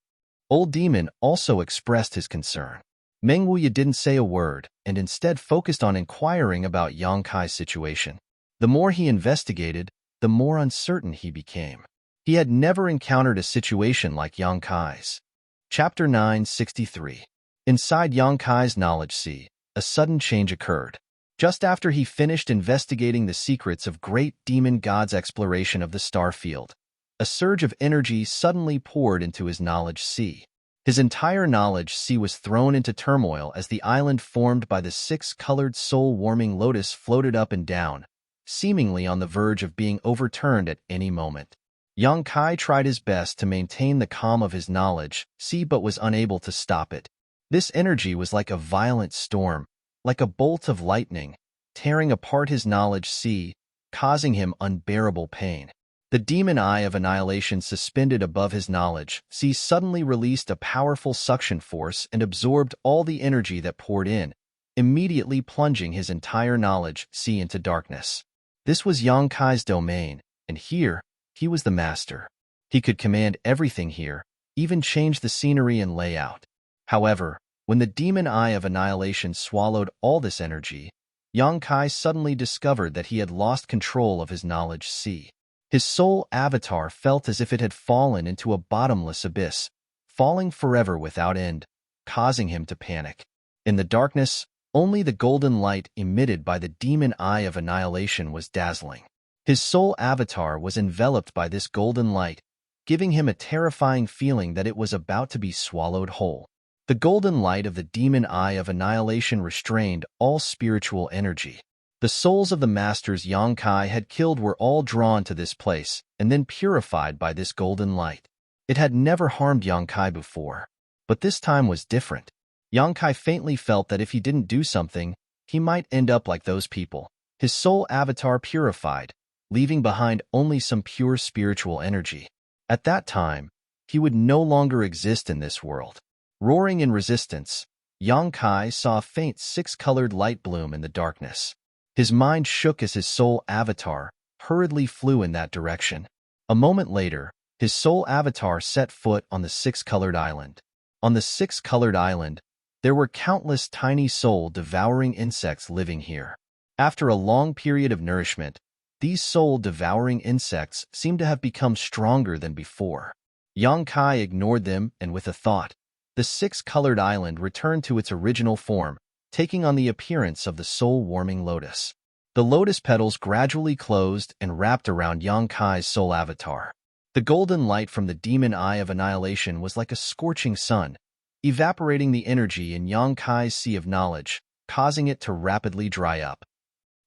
[SPEAKER 1] Old Demon also expressed his concern. Meng Wuya didn't say a word and instead focused on inquiring about Yang Kai's situation. The more he investigated, the more uncertain he became. He had never encountered a situation like Yang Kai's. Chapter 963. Inside Yang Kai's knowledge sea, a sudden change occurred. Just after he finished investigating the secrets of Great Demon God's exploration of the star field, a surge of energy suddenly poured into his knowledge sea. His entire knowledge sea was thrown into turmoil as the island formed by the six-colored soul-warming lotus floated up and down, seemingly on the verge of being overturned at any moment. Yang Kai tried his best to maintain the calm of his knowledge sea but was unable to stop it. This energy was like a violent storm, like a bolt of lightning, tearing apart his knowledge sea, causing him unbearable pain. The demon eye of annihilation suspended above his knowledge sea suddenly released a powerful suction force and absorbed all the energy that poured in, immediately plunging his entire knowledge sea into darkness. This was Yang Kai's domain, and here, he was the master. He could command everything here, even change the scenery and layout. However, when the demon eye of annihilation swallowed all this energy, Yang Kai suddenly discovered that he had lost control of his knowledge sea. His soul avatar felt as if it had fallen into a bottomless abyss, falling forever without end, causing him to panic. In the darkness, only the golden light emitted by the demon eye of annihilation was dazzling. His soul avatar was enveloped by this golden light, giving him a terrifying feeling that it was about to be swallowed whole. The golden light of the demon eye of annihilation restrained all spiritual energy. The souls of the masters Yang Kai had killed were all drawn to this place and then purified by this golden light. It had never harmed Yang Kai before, but this time was different. Yang Kai faintly felt that if he didn't do something, he might end up like those people. His soul avatar purified, leaving behind only some pure spiritual energy. At that time, he would no longer exist in this world. Roaring in resistance, Yang Kai saw a faint six-colored light bloom in the darkness. His mind shook as his soul avatar hurriedly flew in that direction. A moment later, his soul avatar set foot on the six-colored island. On the six-colored island, there were countless tiny soul-devouring insects living here. After a long period of nourishment, these soul-devouring insects seemed to have become stronger than before. Yang Kai ignored them, and with a thought, the six-colored island returned to its original form, taking on the appearance of the soul-warming lotus. The lotus petals gradually closed and wrapped around Yang Kai's soul avatar. The golden light from the demon eye of annihilation was like a scorching sun, evaporating the energy in Yang Kai's sea of knowledge, causing it to rapidly dry up.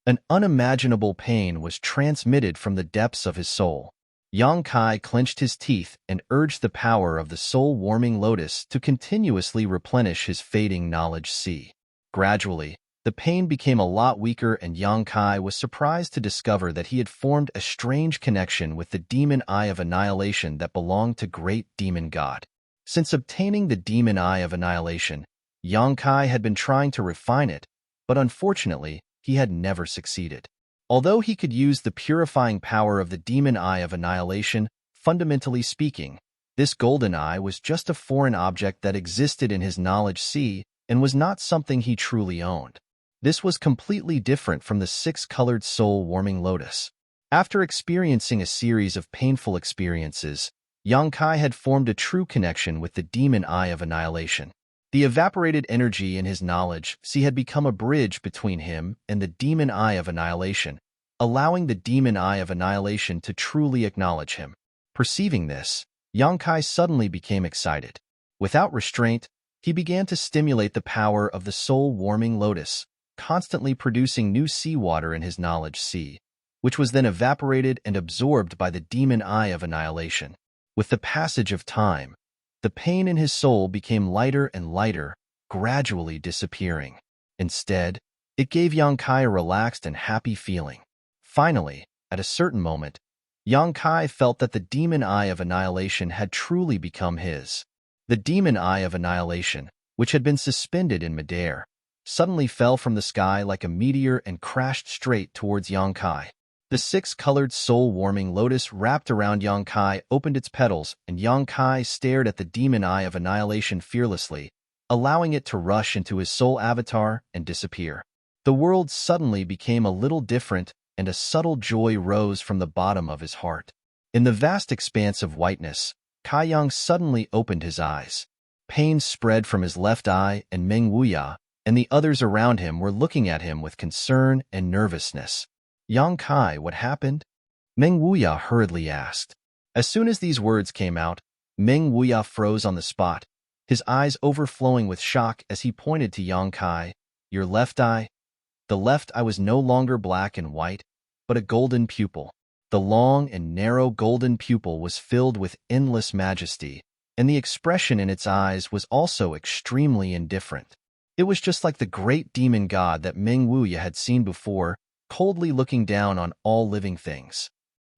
[SPEAKER 1] An unimaginable pain was transmitted from the depths of his soul. Yang Kai clenched his teeth and urged the power of the soul-warming lotus to continuously replenish his fading knowledge sea. Gradually, the pain became a lot weaker, and Yang Kai was surprised to discover that he had formed a strange connection with the demon eye of annihilation that belonged to great demon god. Since obtaining the demon eye of annihilation, Yang Kai had been trying to refine it, but unfortunately, he had never succeeded. Although he could use the purifying power of the demon eye of annihilation, fundamentally speaking, this golden eye was just a foreign object that existed in his knowledge sea and was not something he truly owned. This was completely different from the six-colored soul-warming lotus. After experiencing a series of painful experiences, Yang Kai had formed a true connection with the demon eye of annihilation. The evaporated energy in his knowledge sea had become a bridge between him and the demon eye of annihilation, allowing the demon eye of annihilation to truly acknowledge him. Perceiving this, Yang Kai suddenly became excited. Without restraint, he began to stimulate the power of the soul-warming lotus, constantly producing new seawater in his knowledge sea, which was then evaporated and absorbed by the demon eye of annihilation. With the passage of time, the pain in his soul became lighter and lighter, gradually disappearing. Instead, it gave Yang Kai a relaxed and happy feeling. Finally, at a certain moment, Yang Kai felt that the demon eye of annihilation had truly become his. The demon eye of annihilation, which had been suspended in midair, suddenly fell from the sky like a meteor and crashed straight towards Yang Kai. The six-colored soul-warming lotus wrapped around Yang Kai opened its petals, and Yang Kai stared at the demon eye of annihilation fearlessly, allowing it to rush into his soul avatar and disappear. The world suddenly became a little different, and a subtle joy rose from the bottom of his heart. In the vast expanse of whiteness, Kai Yang suddenly opened his eyes. Pain spread from his left eye, and Meng Wuya and the others around him were looking at him with concern and nervousness. Yang Kai, what happened? Meng Wuya hurriedly asked. As soon as these words came out, Meng Wuya froze on the spot, his eyes overflowing with shock as he pointed to Yang Kai. Your left eye? The left eye was no longer black and white, but a golden pupil. The long and narrow golden pupil was filled with endless majesty, and the expression in its eyes was also extremely indifferent. It was just like the great demon god that Meng Wuya had seen before, coldly looking down on all living things.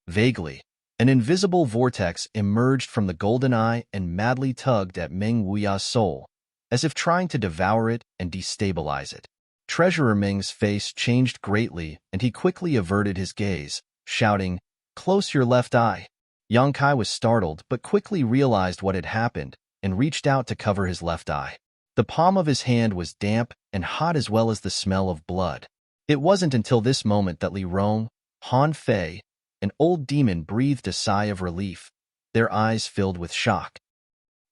[SPEAKER 1] Vaguely, an invisible vortex emerged from the golden eye and madly tugged at Meng Wuya's soul, as if trying to devour it and destabilize it. Treasurer Meng's face changed greatly, and he quickly averted his gaze, shouting, "Close your left eye." Yang Kai was startled but quickly realized what had happened and reached out to cover his left eye. The palm of his hand was damp and hot as well as the smell of blood. It wasn't until this moment that Li Rong, Han Fei, an old demon breathed a sigh of relief, their eyes filled with shock.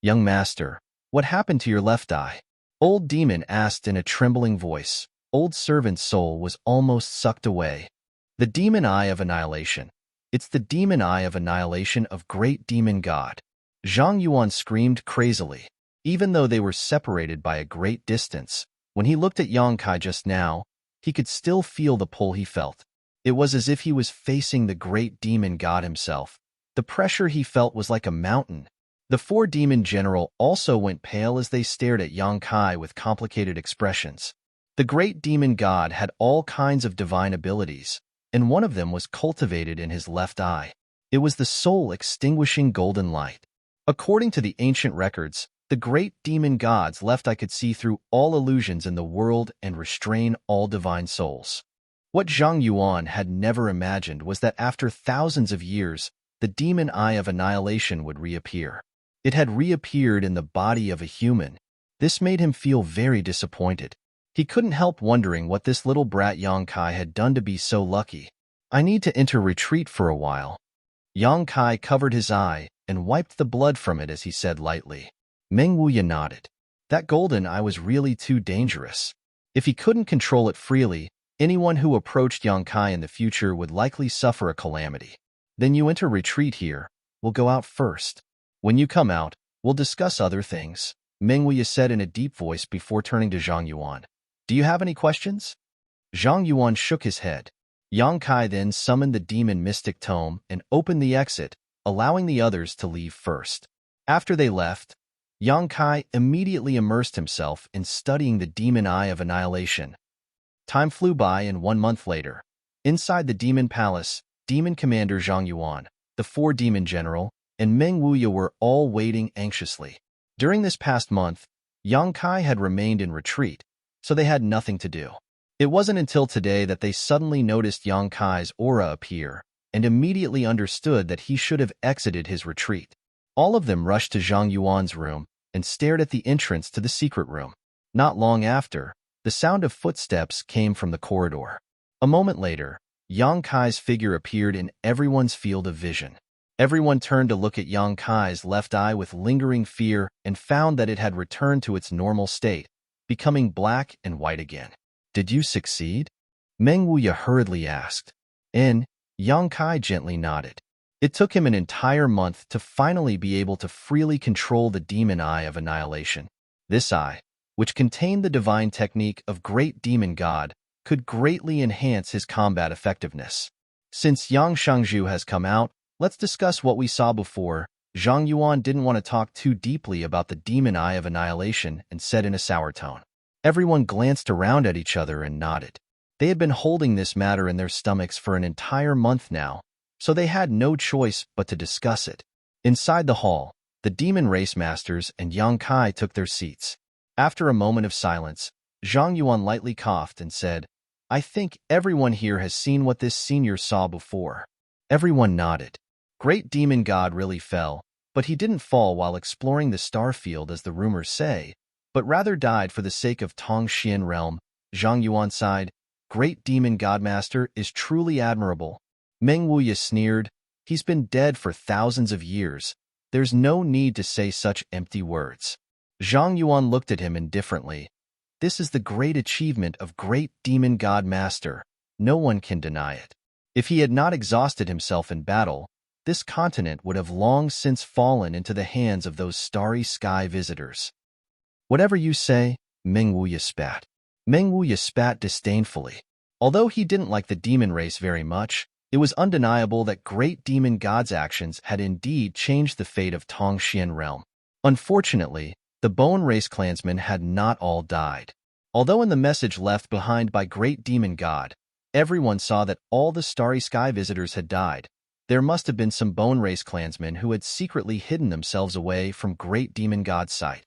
[SPEAKER 1] Young master, what happened to your left eye? Old demon asked in a trembling voice. Old servant's soul was almost sucked away. The demon eye of annihilation. It's the demon eye of annihilation of great demon god. Zhang Yuan screamed crazily. Even though they were separated by a great distance, when he looked at Yang Kai just now, he could still feel the pull he felt. It was as if he was facing the great demon god himself. The pressure he felt was like a mountain. The four demon general also went pale as they stared at Yang Kai with complicated expressions. The great demon god had all kinds of divine abilities, and one of them was cultivated in his left eye. It was the soul-extinguishing golden light. According to the ancient records, the great demon god's left eye could see through all illusions in the world and restrain all divine souls. What Zhang Yuan had never imagined was that after thousands of years, the demon eye of annihilation would reappear. It had reappeared in the body of a human. This made him feel very disappointed. He couldn't help wondering what this little brat Yang Kai had done to be so lucky. I need to enter retreat for a while. Yang Kai covered his eye and wiped the blood from it as he said lightly. Meng Wuya nodded. That golden eye was really too dangerous. If he couldn't control it freely, anyone who approached Yang Kai in the future would likely suffer a calamity. Then you enter retreat here. We'll go out first. When you come out, we'll discuss other things, Meng Wuya said in a deep voice before turning to Zhang Yuan. Do you have any questions? Zhang Yuan shook his head. Yang Kai then summoned the demon mystic tome and opened the exit, allowing the others to leave first. After they left, Yang Kai immediately immersed himself in studying the demon eye of annihilation. Time flew by, and 1 month later, inside the demon palace, demon commander Zhang Yuan, the four demon general, and Meng Wuya were all waiting anxiously. During this past month, Yang Kai had remained in retreat, so they had nothing to do. It wasn't until today that they suddenly noticed Yang Kai's aura appear and immediately understood that he should have exited his retreat. All of them rushed to Zhang Yuan's room and stared at the entrance to the secret room. Not long after, the sound of footsteps came from the corridor. A moment later, Yang Kai's figure appeared in everyone's field of vision. Everyone turned to look at Yang Kai's left eye with lingering fear and found that it had returned to its normal state, becoming black and white again. Did you succeed? Meng Wuya hurriedly asked. Yang Kai gently nodded. It took him an entire month to finally be able to freely control the demon eye of annihilation. This eye, which contained the divine technique of great demon god, could greatly enhance his combat effectiveness. Since Yang Shangzhu has come out, let's discuss what we saw before. Zhang Yuan didn't want to talk too deeply about the demon eye of annihilation and said in a sour tone. Everyone glanced around at each other and nodded. They had been holding this matter in their stomachs for an entire month now, so they had no choice but to discuss it. Inside the hall, the demon race masters and Yang Kai took their seats. After a moment of silence, Zhang Yuan lightly coughed and said, I think everyone here has seen what this senior saw before. Everyone nodded. Great demon god really fell, but he didn't fall while exploring the star field as the rumors say, but rather died for the sake of Tongxian realm. Zhang Yuan sighed. Great demon godmaster is truly admirable. Meng Wuya sneered. He's been dead for thousands of years. There's no need to say such empty words. Zhang Yuan looked at him indifferently. This is the great achievement of great demon god master. No one can deny it. If he had not exhausted himself in battle, this continent would have long since fallen into the hands of those starry sky visitors. Whatever you say, Meng Wuya spat. Meng Wuya spat disdainfully. Although he didn't like the demon race very much, it was undeniable that great demon god's actions had indeed changed the fate of Tongxian realm. Unfortunately, the bone race clansmen had not all died. Although in the message left behind by great demon god, everyone saw that all the starry sky visitors had died, there must have been some bone race clansmen who had secretly hidden themselves away from great demon god's sight.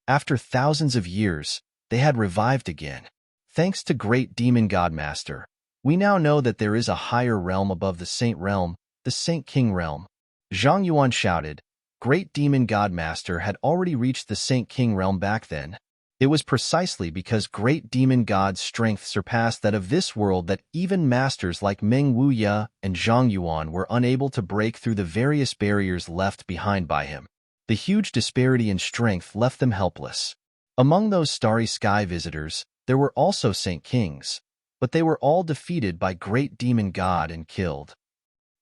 [SPEAKER 1] After thousands of years, they had revived again. Thanks to great demon god master, we now know that there is a higher realm above the Saint realm, the Saint King realm. Zhang Yuan shouted. Great demon god master had already reached the Saint King realm back then. It was precisely because great demon god's strength surpassed that of this world that even masters like Meng Wuya and Zhang Yuan were unable to break through the various barriers left behind by him. The huge disparity in strength left them helpless. Among those starry sky visitors, there were also Saint Kings, but they were all defeated by great demon god and killed.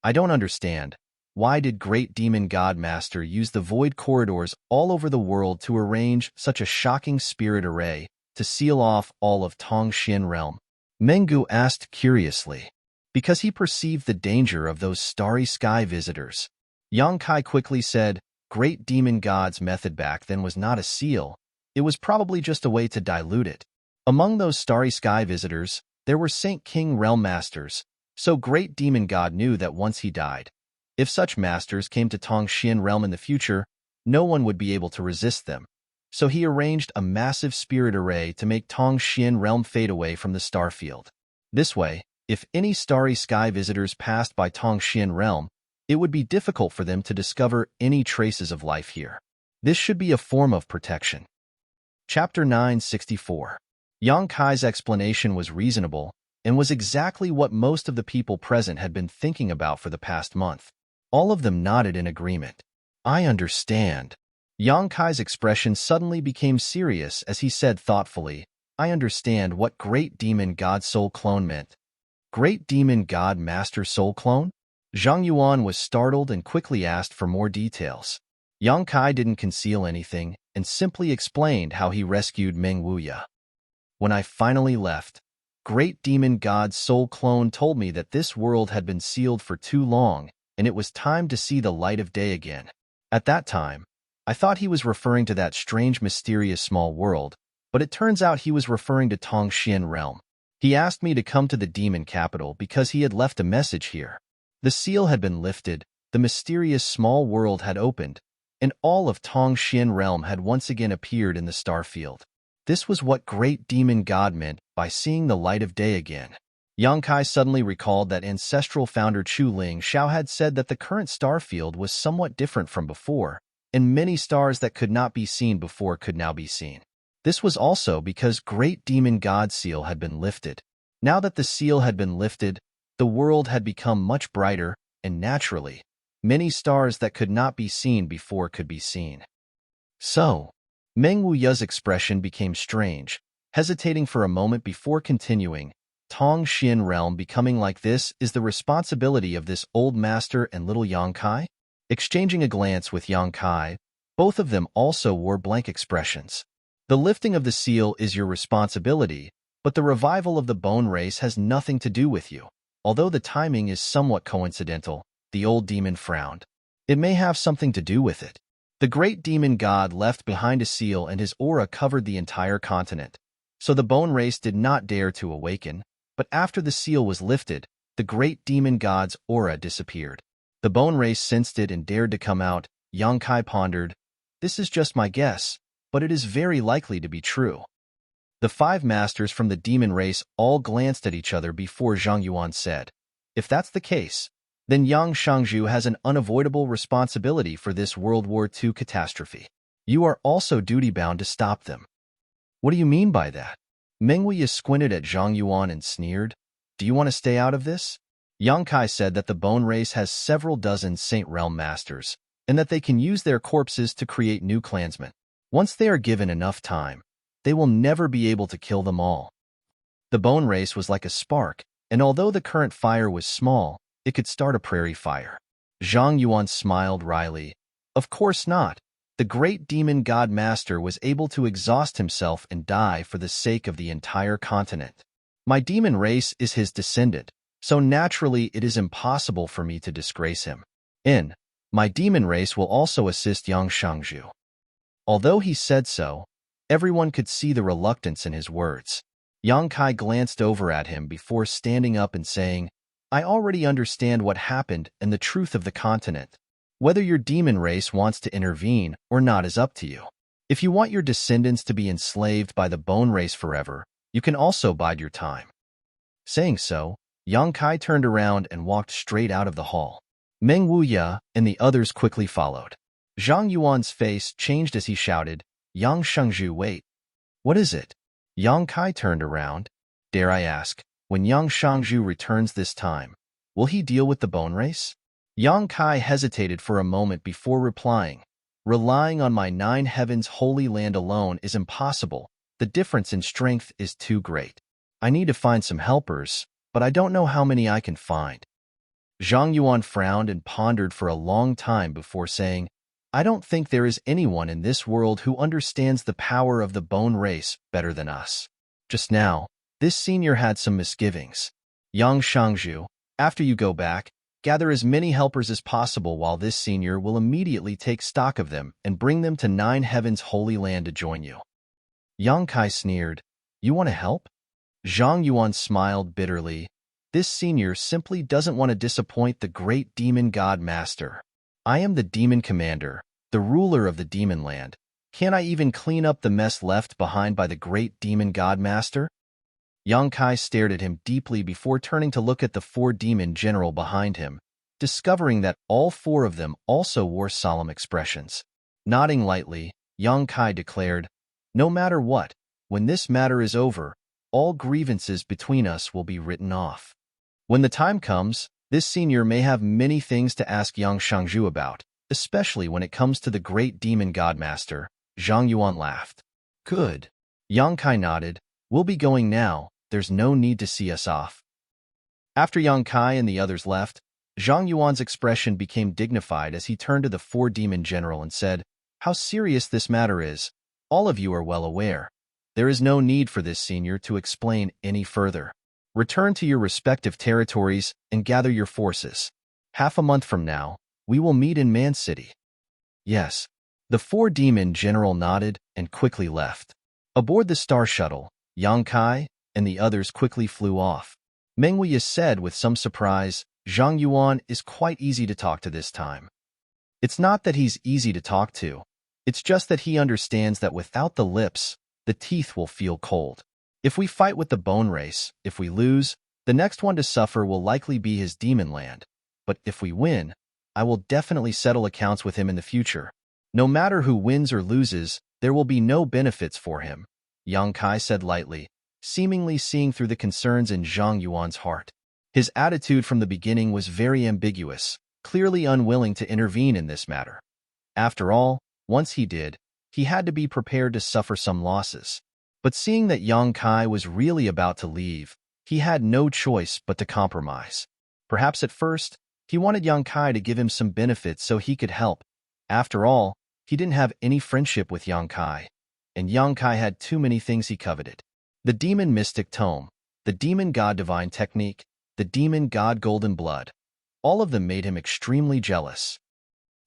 [SPEAKER 1] I don't understand. Why did great demon god master use the void corridors all over the world to arrange such a shocking spirit array to seal off all of Tongxian realm? Mengu asked curiously. Because he perceived the danger of those starry sky visitors. Yang Kai quickly said, great demon god's method back then was not a seal, it was probably just a way to dilute it. Among those starry sky visitors, there were Saint King realm masters, so great demon god knew that once he died, if such masters came to Tongxian realm in the future, no one would be able to resist them. So he arranged a massive spirit array to make Tongxian realm fade away from the star field. This way, if any starry sky visitors passed by Tongxian realm, it would be difficult for them to discover any traces of life here. This should be a form of protection. Chapter 964. Yang Kai's explanation was reasonable and was exactly what most of the people present had been thinking about for the past month. All of them nodded in agreement. I understand. Yang Kai's expression suddenly became serious as he said thoughtfully, I understand what Great Demon God Soul Clone meant. Great Demon God Master Soul Clone? Zhang Yuan was startled and quickly asked for more details. Yang Kai didn't conceal anything and simply explained how he rescued Meng Wuya. When I finally left, Great Demon God Soul Clone told me that this world had been sealed for too long and it was time to see the light of day again. At that time, I thought he was referring to that strange mysterious small world, but it turns out he was referring to Tongxian realm. He asked me to come to the demon capital because he had left a message here. The seal had been lifted, the mysterious small world had opened, and all of Tongxian realm had once again appeared in the star field. This was what Great Demon God meant by seeing the light of day again. Yang Kai suddenly recalled that ancestral founder Chu Ling Xiao had said that the current star field was somewhat different from before, and many stars that could not be seen before could now be seen. This was also because Great Demon God's seal had been lifted. Now that the seal had been lifted, the world had become much brighter, and naturally, many stars that could not be seen before could be seen. So, Meng Wuya's expression became strange, hesitating for a moment before continuing. Tongxian realm becoming like this is the responsibility of this old master and little Yang Kai? Exchanging a glance with Yang Kai, both of them also wore blank expressions. The lifting of the seal is your responsibility, but the revival of the bone race has nothing to do with you. Although the timing is somewhat coincidental, the old demon frowned. It may have something to do with it. The great demon god left behind a seal and his aura covered the entire continent. So the bone race did not dare to awaken, but after the seal was lifted, the great demon god's aura disappeared. The bone race sensed it and dared to come out. Yang Kai pondered, this is just my guess, but it is very likely to be true. The 5 masters from the demon race all glanced at each other before Zhang Yuan said, if that's the case, then Yang Shangzhu has an unavoidable responsibility for this World War II catastrophe. You are also duty-bound to stop them. What do you mean by that? Meng Wuya squinted at Zhang Yuan and sneered, do you want to stay out of this? Yang Kai said that the bone race has several dozen Saint Realm masters, and that they can use their corpses to create new clansmen. Once they are given enough time, they will never be able to kill them all. The bone race was like a spark, and although the current fire was small, it could start a prairie fire. Zhang Yuan smiled wryly. Of course not. The great demon god master was able to exhaust himself and die for the sake of the entire continent. My demon race is his descendant, so naturally it is impossible for me to disgrace him. My demon race will also assist Yang Shangzhu. Although he said so, everyone could see the reluctance in his words. Yang Kai glanced over at him before standing up and saying, I already understand what happened and the truth of the continent. Whether your demon race wants to intervene or not is up to you. If you want your descendants to be enslaved by the bone race forever, you can also bide your time. Saying so, Yang Kai turned around and walked straight out of the hall. Meng Wuya and the others quickly followed. Zhang Yuan's face changed as he shouted, Yang Shangzhu, wait. What is it? Yang Kai turned around. Dare I ask, when Yang Shangju returns this time, will he deal with the bone race? Yang Kai hesitated for a moment before replying. Relying on my 9 heavens holy land alone is impossible. The difference in strength is too great. I need to find some helpers, but I don't know how many I can find. Zhang Yuan frowned and pondered for a long time before saying, I don't think there is anyone in this world who understands the power of the bone race better than us. Just now, this senior had some misgivings. Yang Shangju, after you go back, gather as many helpers as possible while this senior will immediately take stock of them and bring them to 9 heavens holy land to join you. Yang Kai sneered, You want to help? Zhang Yuan smiled bitterly. This senior simply doesn't want to disappoint the great demon god master. I am the demon commander, the ruler of the demon land. Can't I even clean up the mess left behind by the great demon god master? Yang Kai stared at him deeply before turning to look at the 4 demon general behind him, discovering that all 4 of them also wore solemn expressions. Nodding lightly, Yang Kai declared, No matter what, when this matter is over, all grievances between us will be written off. When the time comes, this senior may have many things to ask Yang Shangju about, especially when it comes to the great demon godmaster. Zhang Yuan laughed. Good. Yang Kai nodded. We'll be going now. There's no need to see us off. After Yang Kai and the others left, Zhang Yuan's expression became dignified as he turned to the 4 demon general and said, How serious this matter is. All of you are well aware. There is no need for this senior to explain any further. Return to your respective territories and gather your forces. Half a month from now, we will meet in Man City. Yes. The 4 demon general nodded and quickly left. Aboard the Star Shuttle, Yang Kai and the others quickly flew off. Meng Wuya said with some surprise, Zhang Yuan is quite easy to talk to this time. It's not that he's easy to talk to. It's just that he understands that without the lips, the teeth will feel cold. If we fight with the bone race, if we lose, the next one to suffer will likely be his demon land. But if we win, I will definitely settle accounts with him in the future. No matter who wins or loses, there will be no benefits for him, Yang Kai said lightly, seemingly seeing through the concerns in Zhang Yuan's heart. His attitude from the beginning was very ambiguous, clearly unwilling to intervene in this matter. After all, once he did, he had to be prepared to suffer some losses. But seeing that Yang Kai was really about to leave, he had no choice but to compromise. Perhaps at first, he wanted Yang Kai to give him some benefits so he could help. After all, he didn't have any friendship with Yang Kai, and Yang Kai had too many things he coveted. The demon mystic tome, the demon god divine technique, the demon god golden blood. All of them made him extremely jealous.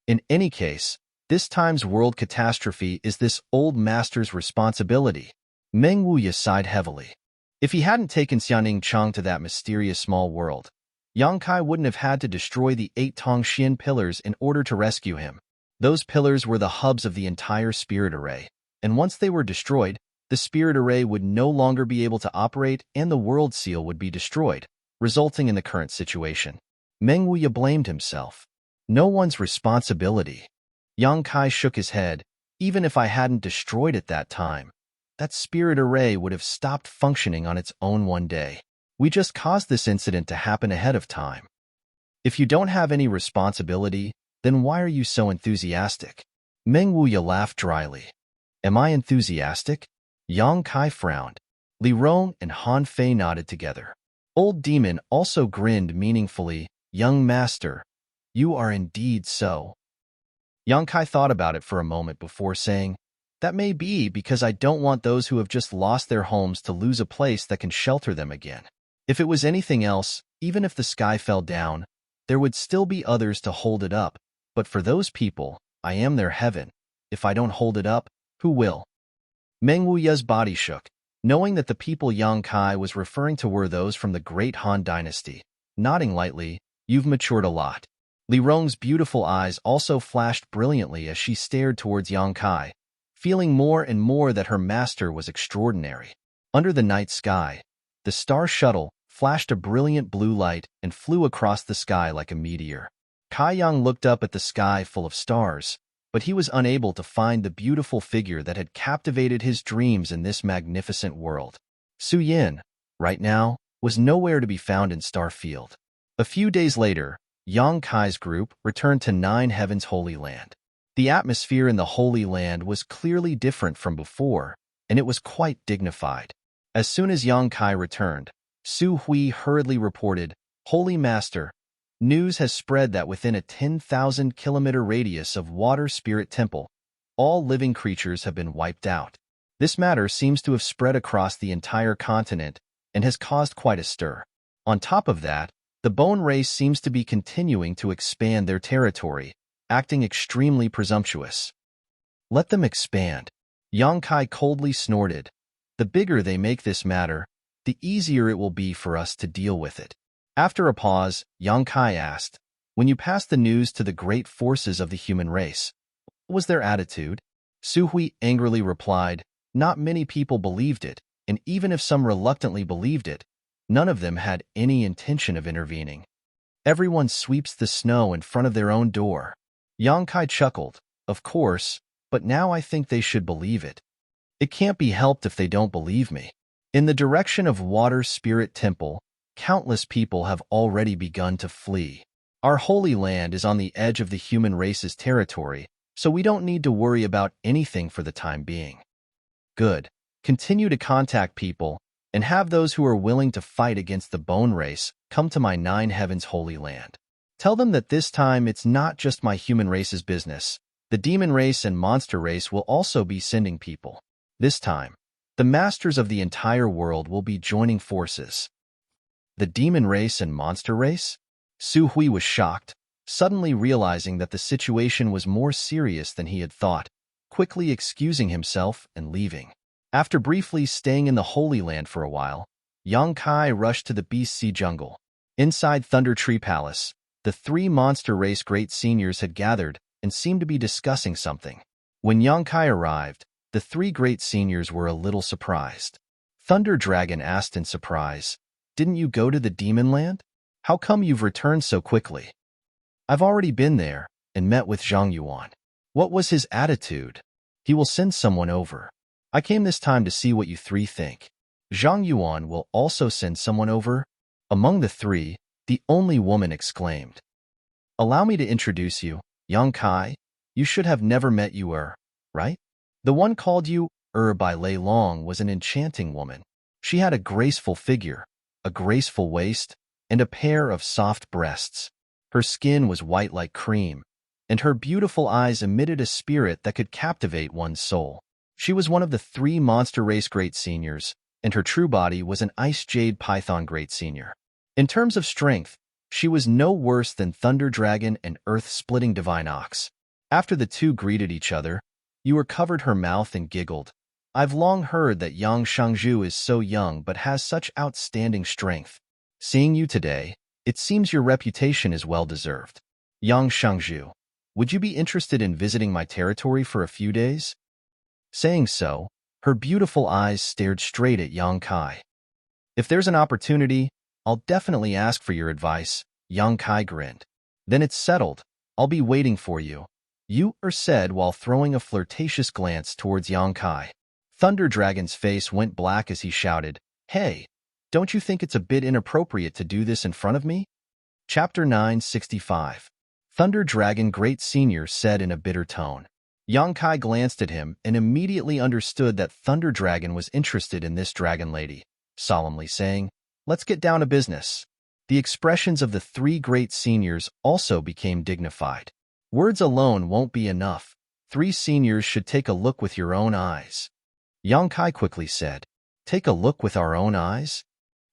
[SPEAKER 1] In any case, this time's world catastrophe is this old master's responsibility. Meng Wuya sighed heavily. If he hadn't taken Xianing Chang to that mysterious small world, Yang Kai wouldn't have had to destroy the 8 Tongxian pillars in order to rescue him. Those pillars were the hubs of the entire spirit array, and once they were destroyed, the spirit array would no longer be able to operate and the world seal would be destroyed, resulting in the current situation. Meng Wuya blamed himself. No one's responsibility. Yang Kai shook his head. Even if I hadn't destroyed it that time, that spirit array would have stopped functioning on its own one day. We just caused this incident to happen ahead of time. If you don't have any responsibility, then why are you so enthusiastic? Meng Wuya laughed dryly. Am I enthusiastic? Yang Kai frowned. Li Rong and Han Fei nodded together. Old Demon also grinned meaningfully. Young master, you are indeed so. Yang Kai thought about it for a moment before saying, That may be because I don't want those who have just lost their homes to lose a place that can shelter them again. If it was anything else, even if the sky fell down, there would still be others to hold it up. But for those people, I am their heaven. If I don't hold it up, who will? Meng Wuya's body shook, knowing that the people Yang Kai was referring to were those from the great Han dynasty. Nodding lightly, You've matured a lot. Li Rong's beautiful eyes also flashed brilliantly as she stared towards Yang Kai, feeling more and more that her master was extraordinary. Under the night sky, the Star Shuttle flashed a brilliant blue light and flew across the sky like a meteor. Kai Yang looked up at the sky full of stars, but he was unable to find the beautiful figure that had captivated his dreams in this magnificent world. Su Yin, right now, was nowhere to be found in Starfield. A few days later, Yang Kai's group returned to Nine Heavens Holy Land. The atmosphere in the Holy Land was clearly different from before, and it was quite dignified. As soon as Yang Kai returned, Su Hui hurriedly reported, "Holy Master, news has spread that within a 10,000-kilometer radius of Water Spirit Temple, all living creatures have been wiped out. This matter seems to have spread across the entire continent and has caused quite a stir. On top of that, the bone race seems to be continuing to expand their territory, acting extremely presumptuous." "Let them expand," Yang Kai coldly snorted. "The bigger they make this matter, the easier it will be for us to deal with it." After a pause, Yang Kai asked, "When you passed the news to the great forces of the human race, what was their attitude?" Su Hui angrily replied, "Not many people believed it, and even if some reluctantly believed it, none of them had any intention of intervening. Everyone sweeps the snow in front of their own door." Yang Kai chuckled, "Of course, but now I think they should believe it. It can't be helped if they don't believe me." In the direction of Water Spirit Temple, countless people have already begun to flee. Our Holy Land is on the edge of the human race's territory, so we don't need to worry about anything for the time being. Good. Continue to contact people, and have those who are willing to fight against the bone race come to my Nine Heavens Holy Land. Tell them that this time it's not just my human race's business. The demon race and monster race will also be sending people. This time, the masters of the entire world will be joining forces. The demon race and monster race? Su Hui was shocked, suddenly realizing that the situation was more serious than he had thought, quickly excusing himself and leaving. After briefly staying in the Holy Land for a while, Yang Kai rushed to the Beast Sea Jungle. Inside Thunder Tree Palace, the three monster race great seniors had gathered and seemed to be discussing something. When Yang Kai arrived, the three great seniors were a little surprised. Thunder Dragon asked in surprise, "Didn't you go to the Demon Land? How come you've returned so quickly?" "I've already been there and met with Zhang Yuan." "What was his attitude?" "He will send someone over. I came this time to see what you three think." "Zhang Yuan will also send someone over?" Among the three, the only woman exclaimed. "Allow me to introduce you, Yang Kai. You should have never met you, right? The one called you by Lei Long was an enchanting woman. She had a graceful figure, a graceful waist, and a pair of soft breasts. Her skin was white like cream, and her beautiful eyes emitted a spirit that could captivate one's soul. She was one of the three monster race great seniors, and her true body was an ice jade python great senior. In terms of strength, she was no worse than Thunder Dragon and Earth-splitting Divine Ox. After the two greeted each other, Yuer covered her mouth and giggled. "I've long heard that Yang Shangzhu is so young but has such outstanding strength. Seeing you today, it seems your reputation is well-deserved. Yang Shangzhu, would you be interested in visiting my territory for a few days?" Saying so, her beautiful eyes stared straight at Yang Kai. "If there's an opportunity, I'll definitely ask for your advice," Yang Kai grinned. "Then it's settled. I'll be waiting for you," Yuer said while throwing a flirtatious glance towards Yang Kai. Thunder Dragon's face went black as he shouted, "Hey, don't you think it's a bit inappropriate to do this in front of me?" Chapter 965. Thunder Dragon Great Senior said in a bitter tone. Yang Kai glanced at him and immediately understood that Thunder Dragon was interested in this dragon lady, solemnly saying, "Let's get down to business." The expressions of the three great seniors also became dignified. "Words alone won't be enough. Three seniors should take a look with your own eyes." Yang Kai quickly said, "Take a look with our own eyes?"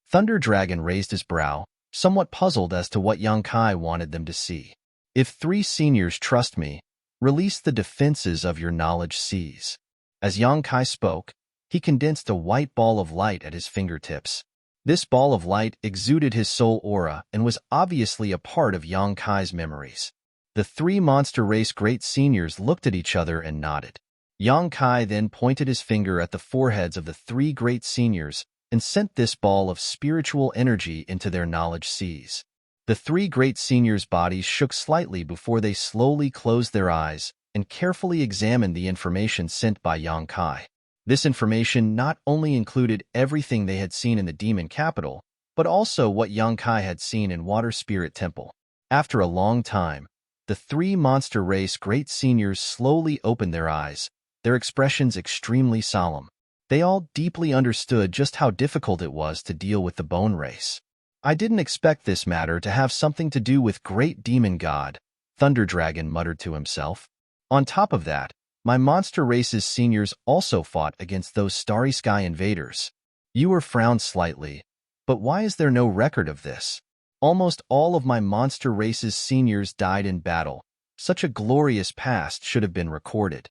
[SPEAKER 1] Thunder Dragon raised his brow, somewhat puzzled as to what Yang Kai wanted them to see. "If three seniors trust me, release the defenses of your knowledge seas." As Yang Kai spoke, he condensed a white ball of light at his fingertips. This ball of light exuded his soul aura and was obviously a part of Yang Kai's memories. The three monster race great seniors looked at each other and nodded. Yang Kai then pointed his finger at the foreheads of the three great seniors and sent this ball of spiritual energy into their knowledge seas. The three great seniors' bodies shook slightly before they slowly closed their eyes, and carefully examined the information sent by Yang Kai. This information not only included everything they had seen in the demon capital, but also what Yang Kai had seen in Water Spirit Temple. After a long time, the three monster race great seniors slowly opened their eyes, their expressions extremely solemn. They all deeply understood just how difficult it was to deal with the bone race. I didn't expect this matter to have something to do with great demon god, Thunder Dragon muttered to himself. On top of that, my monster race's seniors also fought against those starry sky invaders. Ewer frowned slightly. But why is there no record of this? Almost all of my monster race's seniors died in battle. Such a glorious past should have been recorded.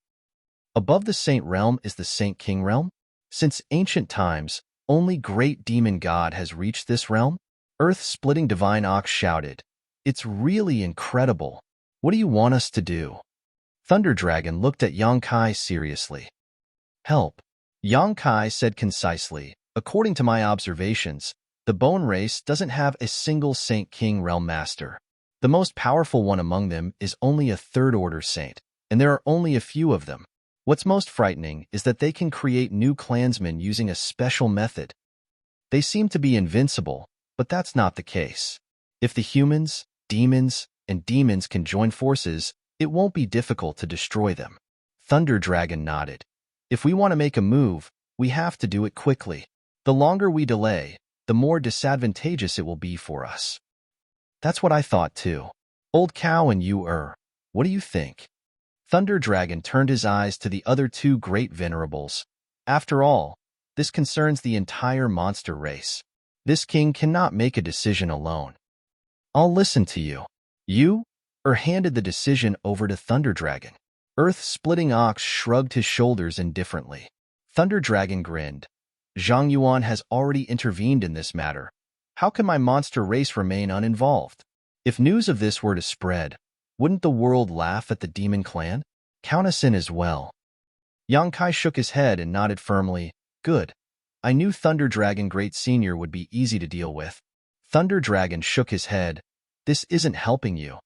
[SPEAKER 1] Above the Saint Realm is the Saint King Realm? Since ancient times, only great demon god has reached this realm? Earth-splitting divine ox shouted. It's really incredible. What do you want us to do? Thunder Dragon looked at Yang Kai seriously. Help. Yang Kai said concisely. According to my observations, the bone race doesn't have a single Saint King Realm master. The most powerful one among them is only a third-order saint, and there are only a few of them. What's most frightening is that they can create new clansmen using a special method. They seem to be invincible, but that's not the case. If the humans, demons, and demons can join forces, it won't be difficult to destroy them. Thunder Dragon nodded. If we want to make a move, we have to do it quickly. The longer we delay, the more disadvantageous it will be for us. That's what I thought too. Old Cow and you, what do you think? Thunder Dragon turned his eyes to the other two great venerables. After all, this concerns the entire monster race. This king cannot make a decision alone. I'll listen to you. You? Handed the decision over to Thunder Dragon. Earth-splitting ox shrugged his shoulders indifferently. Thunder Dragon grinned. Zhang Yuan has already intervened in this matter. How can my monster race remain uninvolved? If news of this were to spread, wouldn't the world laugh at the demon clan? Count us in as well. Yang Kai shook his head and nodded firmly. Good. I knew Thunder Dragon Great Senior would be easy to deal with. Thunder Dragon shook his head. This isn't helping you.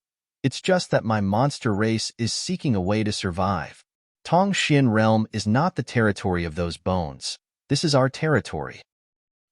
[SPEAKER 1] It's just that my monster race is seeking a way to survive. Tong Xin Realm is not the territory of those bones. This is our territory.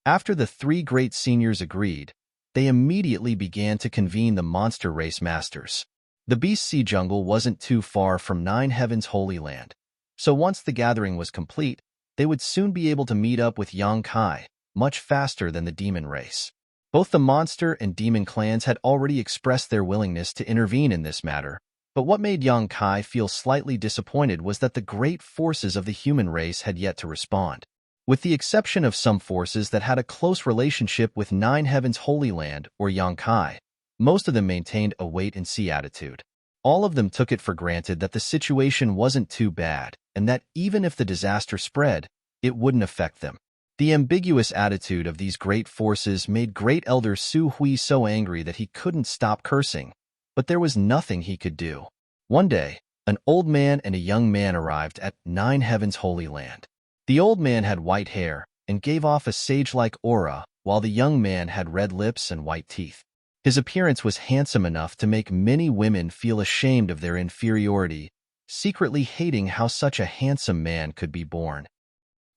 [SPEAKER 1] After the three great seniors agreed, they immediately began to convene the monster race masters. The Beast Sea Jungle wasn't too far from Nine Heavens' Holy Land, so once the gathering was complete, they would soon be able to meet up with Yang Kai, much faster than the demon race. Both the monster and demon clans had already expressed their willingness to intervene in this matter, but what made Yang Kai feel slightly disappointed was that the great forces of the human race had yet to respond. With the exception of some forces that had a close relationship with Nine Heavens' Holy Land or Yang Kai, most of them maintained a wait-and-see attitude. All of them took it for granted that the situation wasn't too bad, and that even if the disaster spread, it wouldn't affect them. The ambiguous attitude of these great forces made Great Elder Su Hui so angry that he couldn't stop cursing, but there was nothing he could do. One day, an old man and a young man arrived at Nine Heavens' Holy Land. The old man had white hair and gave off a sage-like aura, while the young man had red lips and white teeth. His appearance was handsome enough to make many women feel ashamed of their inferiority, secretly hating how such a handsome man could be born.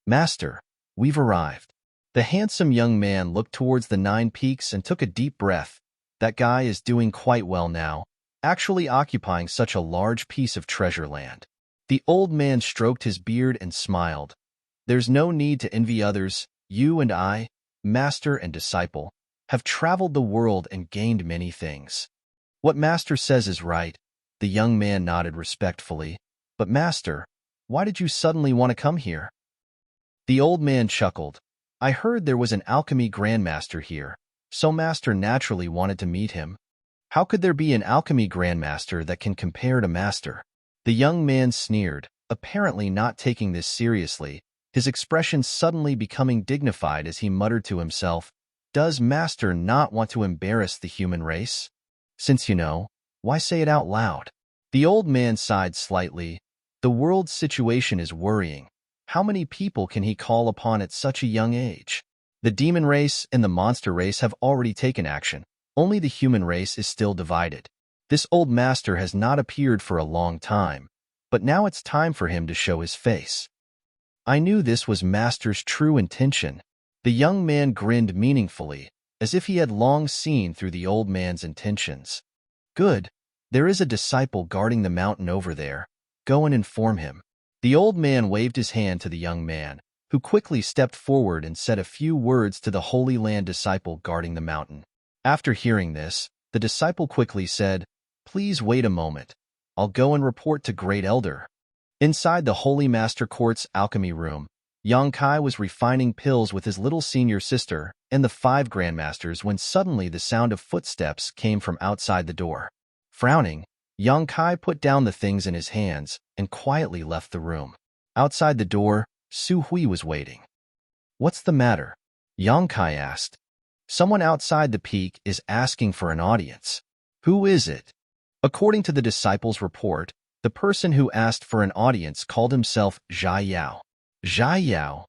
[SPEAKER 1] Master, we've arrived. The handsome young man looked towards the 9 peaks and took a deep breath. That guy is doing quite well now, actually occupying such a large piece of treasure land. The old man stroked his beard and smiled. There's no need to envy others. You and I, master and disciple, have traveled the world and gained many things. What master says is right. The young man nodded respectfully. But master, why did you suddenly want to come here? The old man chuckled. I heard there was an alchemy grandmaster here, so master naturally wanted to meet him. How could there be an alchemy grandmaster that can compare to master? The young man sneered, apparently not taking this seriously, his expression suddenly becoming dignified as he muttered to himself, Does master not want to embarrass the human race? Since you know, why say it out loud? The old man sighed slightly. The world's situation is worrying. How many people can he call upon at such a young age? The demon race and the monster race have already taken action. Only the human race is still divided. This old master has not appeared for a long time, but now it's time for him to show his face. I knew this was Master's true intention. The young man grinned meaningfully, as if he had long seen through the old man's intentions. Good. There is a disciple guarding the mountain over there. Go and inform him. The old man waved his hand to the young man, who quickly stepped forward and said a few words to the Holy Land disciple guarding the mountain. After hearing this, the disciple quickly said, "Please wait a moment. I'll go and report to Great Elder." Inside the Holy Master Court's alchemy room, Yang Kai was refining pills with his little senior sister and the 5 grandmasters when suddenly the sound of footsteps came from outside the door. Frowning, Yang Kai put down the things in his hands and quietly left the room. Outside the door, Su Hui was waiting. "What's the matter?" Yang Kai asked. "Someone outside the peak is asking for an audience." "Who is it?" According to the disciple's report, the person who asked for an audience called himself Zhai Yao. Zhai Yao?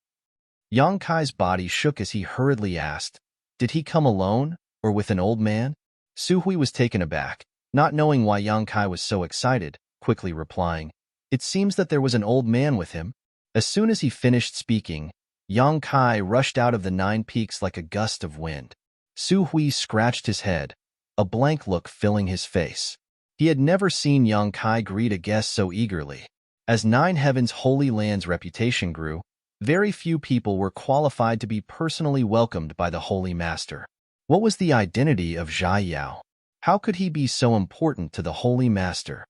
[SPEAKER 1] Yang Kai's body shook as he hurriedly asked, "Did he come alone or with an old man?" Su Hui was taken aback, not knowing why Yang Kai was so excited, quickly replying, "It seems that there was an old man with him." As soon as he finished speaking, Yang Kai rushed out of the 9 peaks like a gust of wind. Su Hui scratched his head, a blank look filling his face. He had never seen Yang Kai greet a guest so eagerly. As 9 Heavens Holy Land's reputation grew, very few people were qualified to be personally welcomed by the Holy Master. What was the identity of Zhai Yao? How could he be so important to the Holy Master?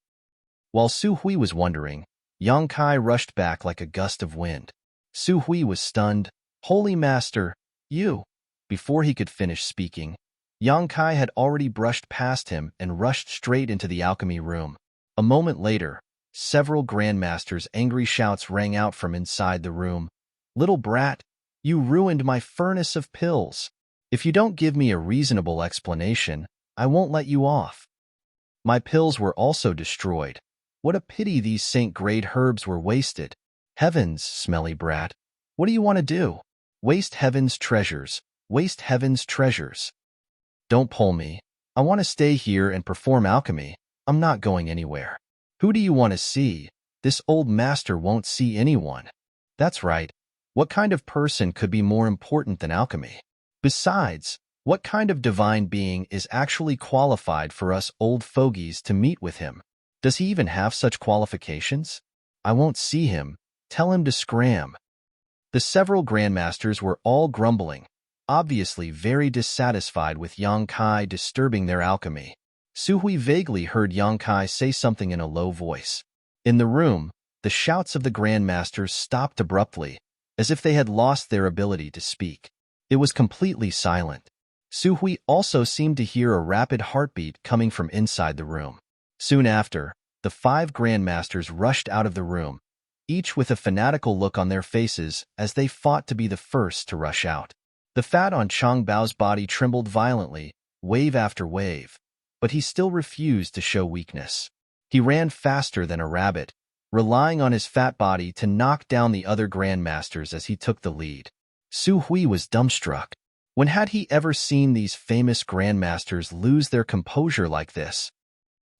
[SPEAKER 1] While Su Hui was wondering, Yang Kai rushed back like a gust of wind. Su Hui was stunned. "Holy Master, you!" Before he could finish speaking, Yang Kai had already brushed past him and rushed straight into the alchemy room. A moment later, several grandmasters' angry shouts rang out from inside the room. "Little brat, you ruined my furnace of pills. If you don't give me a reasonable explanation, I won't let you off." "My pills were also destroyed. What a pity these saint-grade herbs were wasted. Heavens, smelly brat. What do you want to do? Waste heaven's treasures. Waste heaven's treasures." "Don't pull me. I want to stay here and perform alchemy. I'm not going anywhere." "Who do you want to see? This old master won't see anyone." "That's right. What kind of person could be more important than alchemy? Besides, what kind of divine being is actually qualified for us old fogies to meet with him? Does he even have such qualifications? I won't see him. Tell him to scram." The several grandmasters were all grumbling, obviously very dissatisfied with Yang Kai disturbing their alchemy. Su Hui vaguely heard Yang Kai say something in a low voice. In the room, the shouts of the grandmasters stopped abruptly, as if they had lost their ability to speak. It was completely silent. Su Hui also seemed to hear a rapid heartbeat coming from inside the room. Soon after, the 5 grandmasters rushed out of the room, each with a fanatical look on their faces as they fought to be the first to rush out. The fat on Chang Bao's body trembled violently, wave after wave, but he still refused to show weakness. He ran faster than a rabbit, relying on his fat body to knock down the other grandmasters as he took the lead. Su Hui was dumbstruck. When had he ever seen these famous grandmasters lose their composure like this?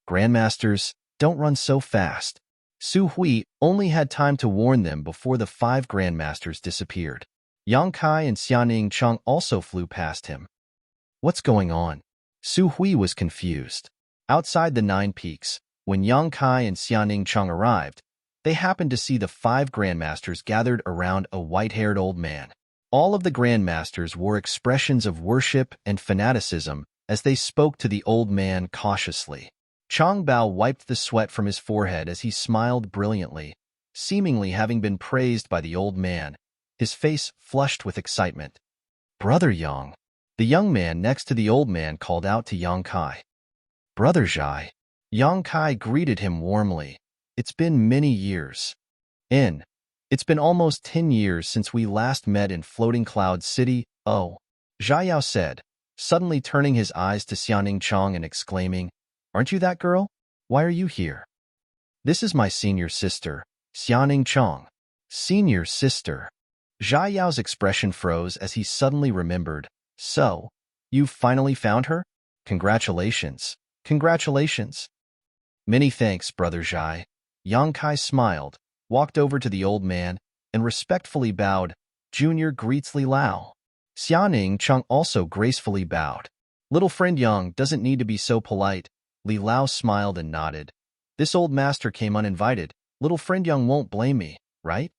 [SPEAKER 1] "Grandmasters, don't run so fast." Su Hui only had time to warn them before the 5 grandmasters disappeared. Yang Kai and Xianing Cheng also flew past him. What's going on? Su Hui was confused. Outside the 9 peaks, when Yang Kai and Xianing Cheng arrived, they happened to see the 5 grandmasters gathered around a white-haired old man. All of the grandmasters wore expressions of worship and fanaticism as they spoke to the old man cautiously. Chang Bao wiped the sweat from his forehead as he smiled brilliantly, seemingly having been praised by the old man, his face flushed with excitement. "Brother Yang." The young man next to the old man called out to Yang Kai. "Brother Zhai." Yang Kai greeted him warmly. "It's been many years. It's been almost 10 years since we last met in Floating Cloud City." "Oh," Zhai Yao said, suddenly turning his eyes to Xianing Chong and exclaiming, "Aren't you that girl? Why are you here?" "This is my senior sister, Xianing Chong." "Senior sister." Zhai Yao's expression froze as he suddenly remembered. "So, you've finally found her? Congratulations. Congratulations." "Many thanks, Brother Zhai." Yang Kai smiled, walked over to the old man, and respectfully bowed. Junior greets Li Lao. Xiaoning Cheng also gracefully bowed. Little friend Yang doesn't need to be so polite. Li Lao smiled and nodded. This old master came uninvited. Little friend Yang won't blame me, right?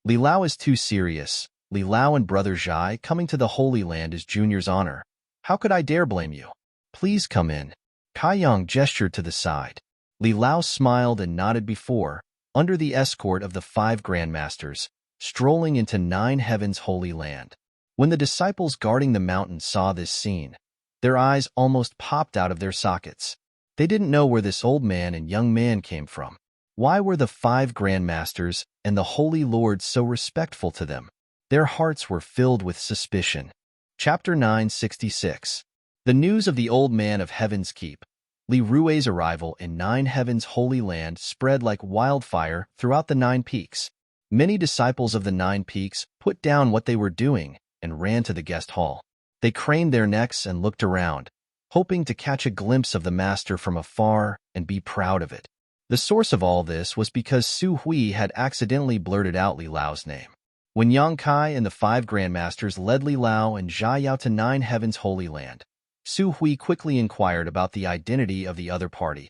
[SPEAKER 1] Li Lao is too serious. Li Lao and brother Zhai coming to the Holy Land is Junior's honor. How could I dare blame you? Please come in. Kai Yang gestured to the side. Li Lao smiled and nodded before, under the escort of the 5 grandmasters, strolling into 9 heavens holy land. When the disciples guarding the mountain saw this scene, their eyes almost popped out of their sockets. They didn't know where this old man and young man came from. Why were the 5 grandmasters and the holy lords so respectful to them? Their hearts were filled with suspicion. Chapter 966. The news of the old man of Heaven's Keep, Li Rui's arrival in 9 heavens holy land, spread like wildfire throughout the 9 peaks. Many disciples of the 9 peaks put down what they were doing and ran to the guest hall. They craned their necks and looked around, hoping to catch a glimpse of the master from afar and be proud of it. The source of all this was because Su Hui had accidentally blurted out Li Lao's name. When Yang Kai and the 5 grandmasters led Li Lao and Zhai Yao to 9 heavens holy land, Su Hui quickly inquired about the identity of the other party.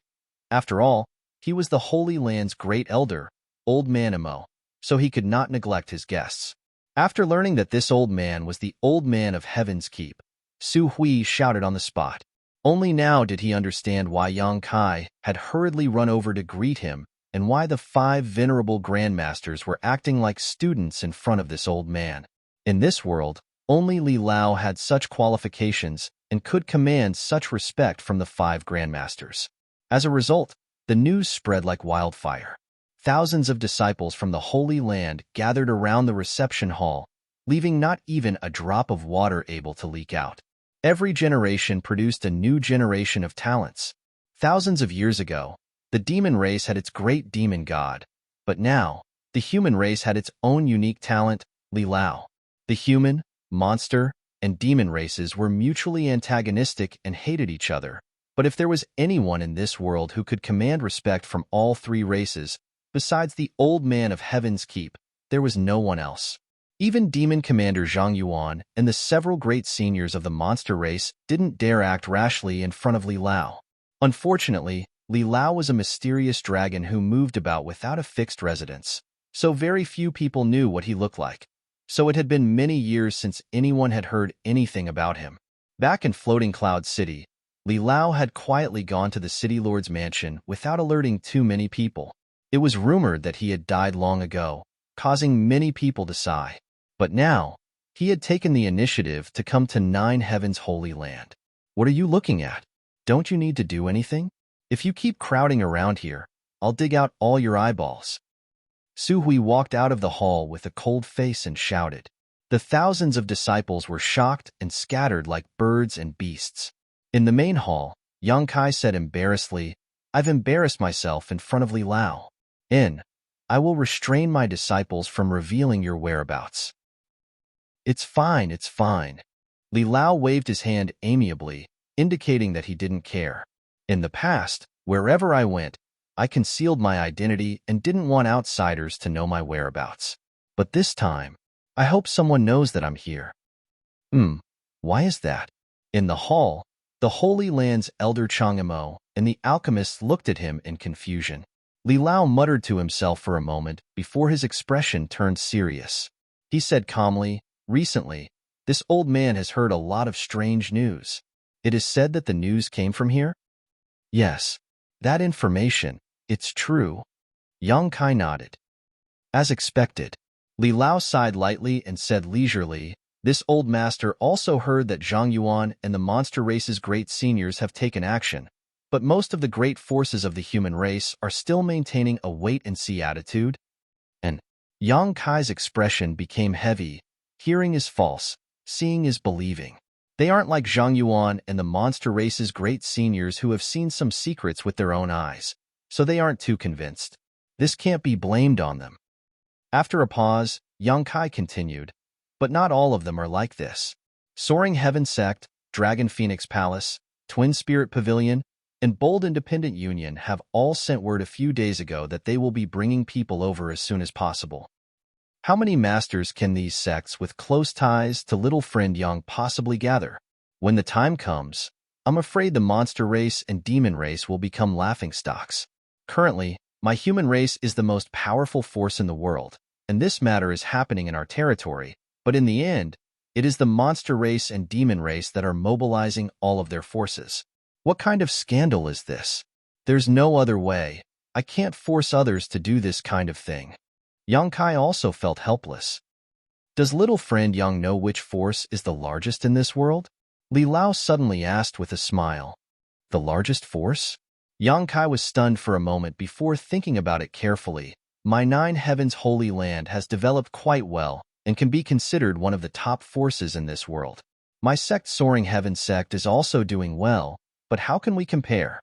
[SPEAKER 1] After all, he was the Holy Land's great elder, Old Man Imo, so he could not neglect his guests. After learning that this old man was the old man of Heaven's Keep, Su Hui shouted on the spot. Only now did he understand why Yang Kai had hurriedly run over to greet him and why the 5 venerable grandmasters were acting like students in front of this old man. In this world, only Li Lao had such qualifications and could command such respect from the 5 grandmasters. As a result, the news spread like wildfire. Thousands of disciples from the Holy Land gathered around the reception hall, leaving not even a drop of water able to leak out. Every generation produced a new generation of talents. Thousands of years ago, the demon race had its great demon god, but now, the human race had its own unique talent, Li Lao. The human, monster, and demon races were mutually antagonistic and hated each other, but if there was anyone in this world who could command respect from all 3 races, besides the old man of Heaven's Keep, there was no one else. Even Demon Commander Zhang Yuan and the several great seniors of the monster race didn't dare act rashly in front of Li Lao. Unfortunately, Li Lao was a mysterious dragon who moved about without a fixed residence, so very few people knew what he looked like. So it had been many years since anyone had heard anything about him. Back in Floating Cloud City, Li Lao had quietly gone to the city lord's mansion without alerting too many people. It was rumored that he had died long ago, causing many people to sigh. But now, he had taken the initiative to come to 9 heavens holy land. What are you looking at? Don't you need to do anything? If you keep crowding around here, I'll dig out all your eyeballs. Su Hui walked out of the hall with a cold face and shouted. The thousands of disciples were shocked and scattered like birds and beasts. In the main hall, Yang Kai said embarrassedly, I've embarrassed myself in front of Li Lao. I will restrain my disciples from revealing your whereabouts. It's fine, it's fine. Li Lao waved his hand amiably, indicating that he didn't care. In the past, wherever I went, I concealed my identity and didn't want outsiders to know my whereabouts. But this time, I hope someone knows that I'm here. Why is that? In the hall, the Holy Land's elder Chang'emo and the alchemists looked at him in confusion. Li Lao muttered to himself for a moment before his expression turned serious. He said calmly, recently, this old man has heard a lot of strange news. It is said that the news came from here? Yes. That information, it's true. Yang Kai nodded. As expected, Li Lao sighed lightly and said leisurely, this old master also heard that Zhang Yuan and the monster race's great seniors have taken action, but most of the great forces of the human race are still maintaining a wait-and-see attitude. And Yang Kai's expression became heavy. Hearing is false, seeing is believing. They aren't like Zhang Yuan and the monster race's great seniors who have seen some secrets with their own eyes, so they aren't too convinced. This can't be blamed on them. After a pause, Yang Kai continued, but not all of them are like this. Soaring Heaven Sect, Dragon Phoenix Palace, Twin Spirit Pavilion, and Bold Independent Union have all sent word a few days ago that they will be bringing people over as soon as possible. How many masters can these sects with close ties to Little Friend Young possibly gather? When the time comes, I'm afraid the monster race and demon race will become laughingstocks. Currently, my human race is the most powerful force in the world, and this matter is happening in our territory, but in the end, it is the monster race and demon race that are mobilizing all of their forces. What kind of scandal is this? There's no other way. I can't force others to do this kind of thing. Yang Kai also felt helpless. Does Little Friend Young know which force is the largest in this world? Li Lao suddenly asked with a smile. The largest force? Yang Kai was stunned for a moment before thinking about it carefully. My Nine Heavens Holy Land has developed quite well and can be considered one of the top forces in this world. My sect, Soaring Heaven sect, is also doing well, but how can we compare?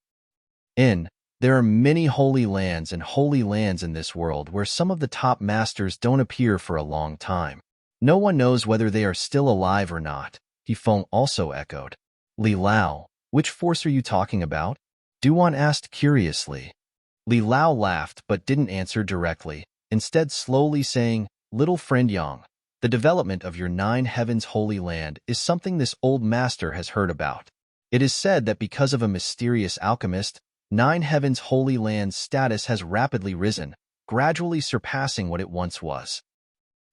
[SPEAKER 1] There are many holy lands and holy lands in this world where some of the top masters don't appear for a long time. No one knows whether they are still alive or not, Yifeng also echoed. Li Lao, which force are you talking about? Duan asked curiously. Li Lao laughed but didn't answer directly, instead slowly saying, Little Friend Yang, the development of your Nine Heavens Holy Land is something this old master has heard about. It is said that because of a mysterious alchemist, Nine Heavens Holy Land's status has rapidly risen, gradually surpassing what it once was.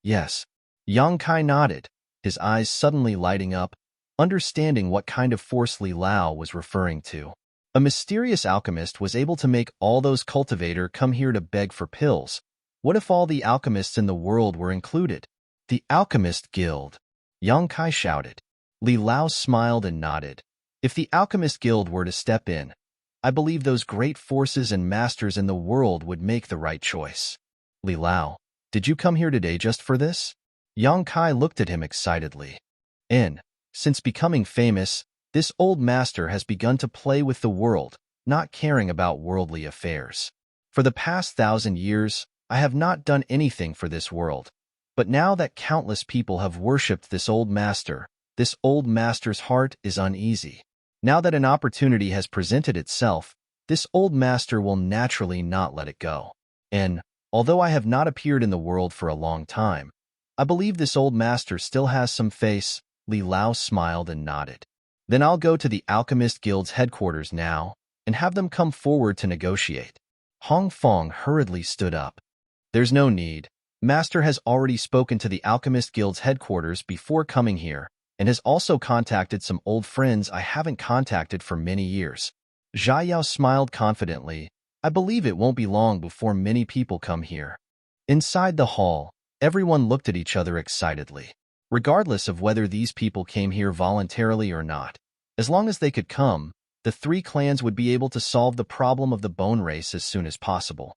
[SPEAKER 1] Yes. Yang Kai nodded, his eyes suddenly lighting up, understanding what kind of force Li Lao was referring to. A mysterious alchemist was able to make all those cultivators come here to beg for pills. What if all the alchemists in the world were included? The Alchemist Guild, Yang Kai shouted. Li Lao smiled and nodded. If the Alchemist Guild were to step in, I believe those great forces and masters in the world would make the right choice. Li Lao, did you come here today just for this? Yang Kai looked at him excitedly. Since becoming famous, this old master has begun to play with the world, not caring about worldly affairs. For the past 1,000 years, I have not done anything for this world. But now that countless people have worshipped this old master's heart is uneasy. Now that an opportunity has presented itself, this old master will naturally not let it go. Although I have not appeared in the world for a long time, I believe this old master still has some face. Li Lao smiled and nodded. Then I'll go to the Alchemist Guild's headquarters now and have them come forward to negotiate. Hong Fong hurriedly stood up. There's no need. Master has already spoken to the Alchemist Guild's headquarters before coming here, and has also contacted some old friends I haven't contacted for many years. Zha Yao smiled confidently. I believe it won't be long before many people come here. Inside the hall, everyone looked at each other excitedly. Regardless of whether these people came here voluntarily or not, as long as they could come, the three clans would be able to solve the problem of the bone race as soon as possible.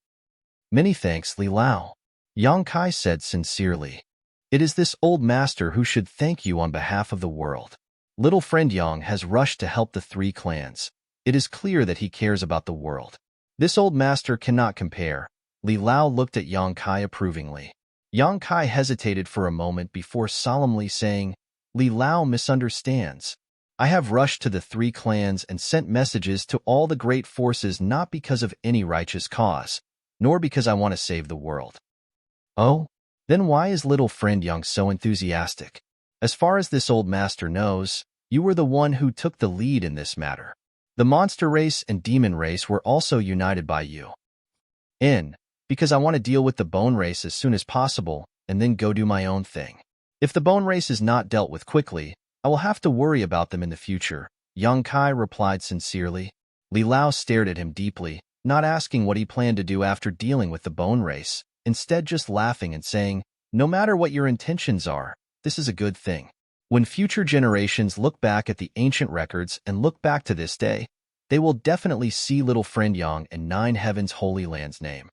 [SPEAKER 1] Many thanks, Li Lao, Yang Kai said sincerely. It is this old master who should thank you on behalf of the world. Little Friend Yang has rushed to help the three clans. It is clear that he cares about the world. This old master cannot compare. Li Lao looked at Yang Kai approvingly. Yang Kai hesitated for a moment before solemnly saying, Li Lao misunderstands. I have rushed to the three clans and sent messages to all the great forces not because of any righteous cause, nor because I want to save the world. Oh? Then why is Little Friend Young so enthusiastic? As far as this old master knows, you were the one who took the lead in this matter. The monster race and demon race were also united by you. Because I want to deal with the bone race as soon as possible and then go do my own thing. If the bone race is not dealt with quickly, I will have to worry about them in the future, Yang Kai replied sincerely. Li Lao stared at him deeply, not asking what he planned to do after dealing with the bone race, instead just laughing and saying, no matter what your intentions are, this is a good thing. When future generations look back at the ancient records and look back to this day, they will definitely see Little Friend Yang and Nine Heavens Holy Land's name.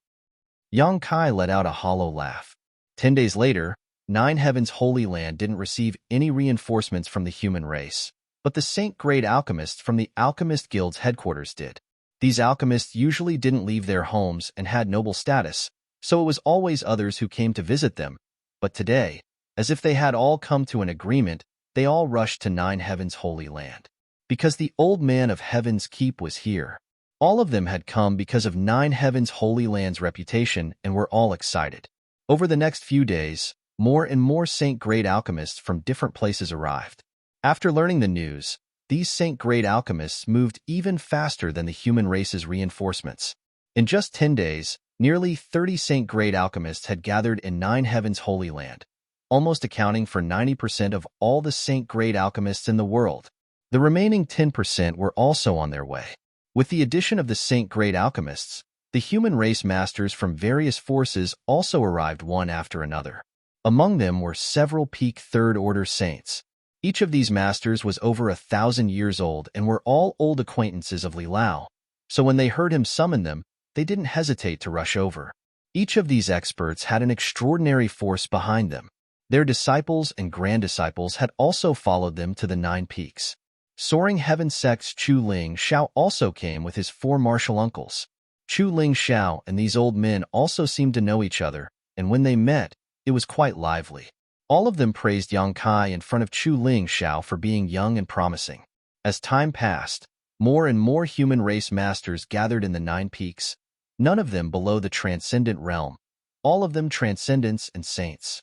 [SPEAKER 1] Yang Kai let out a hollow laugh. 10 days later, Nine Heavens Holy Land didn't receive any reinforcements from the human race, but the Saint-grade alchemists from the Alchemist Guild's headquarters did. These alchemists usually didn't leave their homes and had noble status, so it was always others who came to visit them. But today, as if they had all come to an agreement, they all rushed to Nine Heavens Holy Land. because the old man of Heaven's Keep was here. All of them had come because of Nine Heavens Holy Land's reputation and were all excited. Over the next few days, more and more Saint-grade alchemists from different places arrived. After learning the news, these Saint-grade alchemists moved even faster than the human race's reinforcements. In just 10 days, nearly 30 Saint-grade alchemists had gathered in Nine Heavens Holy Land, almost accounting for 90% of all the Saint-grade alchemists in the world. The remaining 10% were also on their way. With the addition of the Saint-grade alchemists, the human race masters from various forces also arrived one after another. Among them were several peak third-order saints. Each of these masters was over 1,000 years old and were all old acquaintances of Li Lao, so when they heard him summon them, they didn't hesitate to rush over. Each of these experts had an extraordinary force behind them. Their disciples and grand-disciples had also followed them to the Nine Peaks. Soaring Heaven Sect's Chu Ling Xiao also came with his 4 martial uncles. Chu Ling Xiao and these old men also seemed to know each other, and when they met, it was quite lively. All of them praised Yang Kai in front of Chu Ling Xiao for being young and promising. As time passed, more and more human race masters gathered in the Nine Peaks, none of them below the transcendent realm, all of them transcendents and saints.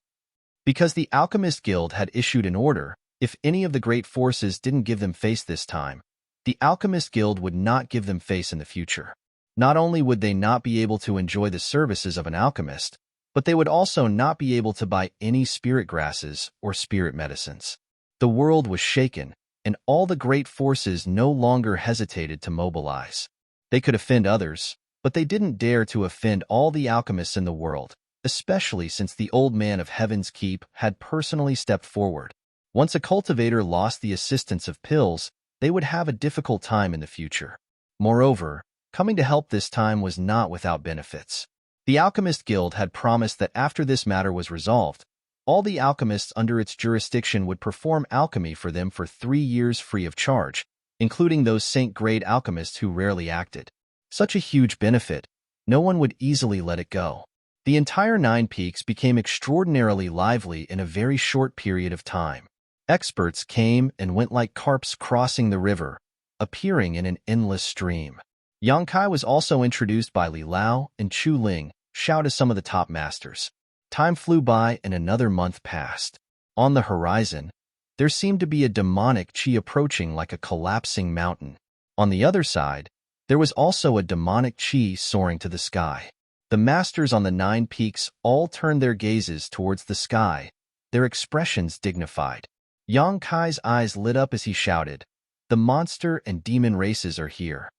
[SPEAKER 1] Because the Alchemist Guild had issued an order, if any of the great forces didn't give them face this time, the Alchemist Guild would not give them face in the future. Not only would they not be able to enjoy the services of an alchemist, but they would also not be able to buy any spirit grasses or spirit medicines. The world was shaken, and all the great forces no longer hesitated to mobilize. They could offend others, but they didn't dare to offend all the alchemists in the world, especially since the old man of Heaven's Keep had personally stepped forward. Once a cultivator lost the assistance of pills, they would have a difficult time in the future. Moreover, coming to help this time was not without benefits. The Alchemist Guild had promised that after this matter was resolved, all the alchemists under its jurisdiction would perform alchemy for them for 3 years free of charge, including those Saint-grade alchemists who rarely acted. Such a huge benefit, no one would easily let it go. The entire Nine Peaks became extraordinarily lively in a very short period of time. Experts came and went like carps crossing the river, appearing in an endless stream. Yang Kai was also introduced by Li Lao and Chu Ling Xiao as some of the top masters. Time flew by and another month passed. On the horizon, there seemed to be a demonic chi approaching like a collapsing mountain. On the other side, there was also a demonic chi soaring to the sky. The masters on the Nine Peaks all turned their gazes towards the sky, their expressions dignified. Yang Kai's eyes lit up as he shouted, "The monster and demon races are here."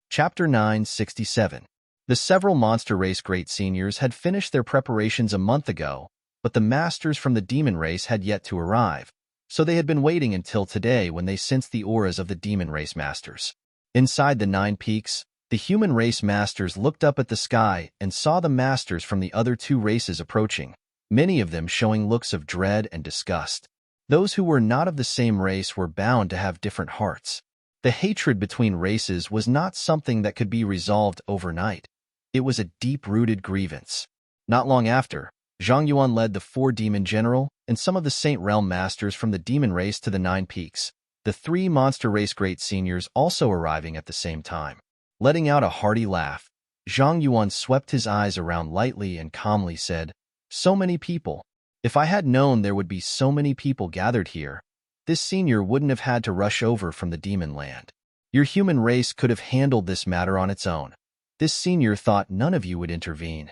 [SPEAKER 1] Chapter 967. The several monster race great seniors had finished their preparations a month ago, but the masters from the demon race had yet to arrive, so they had been waiting until today when they sensed the auras of the demon race masters. Inside the Nine Peaks, the human race masters looked up at the sky and saw the masters from the other 2 races approaching, many of them showing looks of dread and disgust. Those who were not of the same race were bound to have different hearts. The hatred between races was not something that could be resolved overnight. It was a deep-rooted grievance. Not long after, Zhang Yuan led the 4 demon general and some of the Saint Realm masters from the demon race to the Nine Peaks, the 3 monster race great seniors also arriving at the same time. Letting out a hearty laugh, Zhang Yuan swept his eyes around lightly and calmly said, "So many people. If I had known there would be so many people gathered here, this senior wouldn't have had to rush over from the demon land. Your human race could have handled this matter on its own. This senior thought none of you would intervene."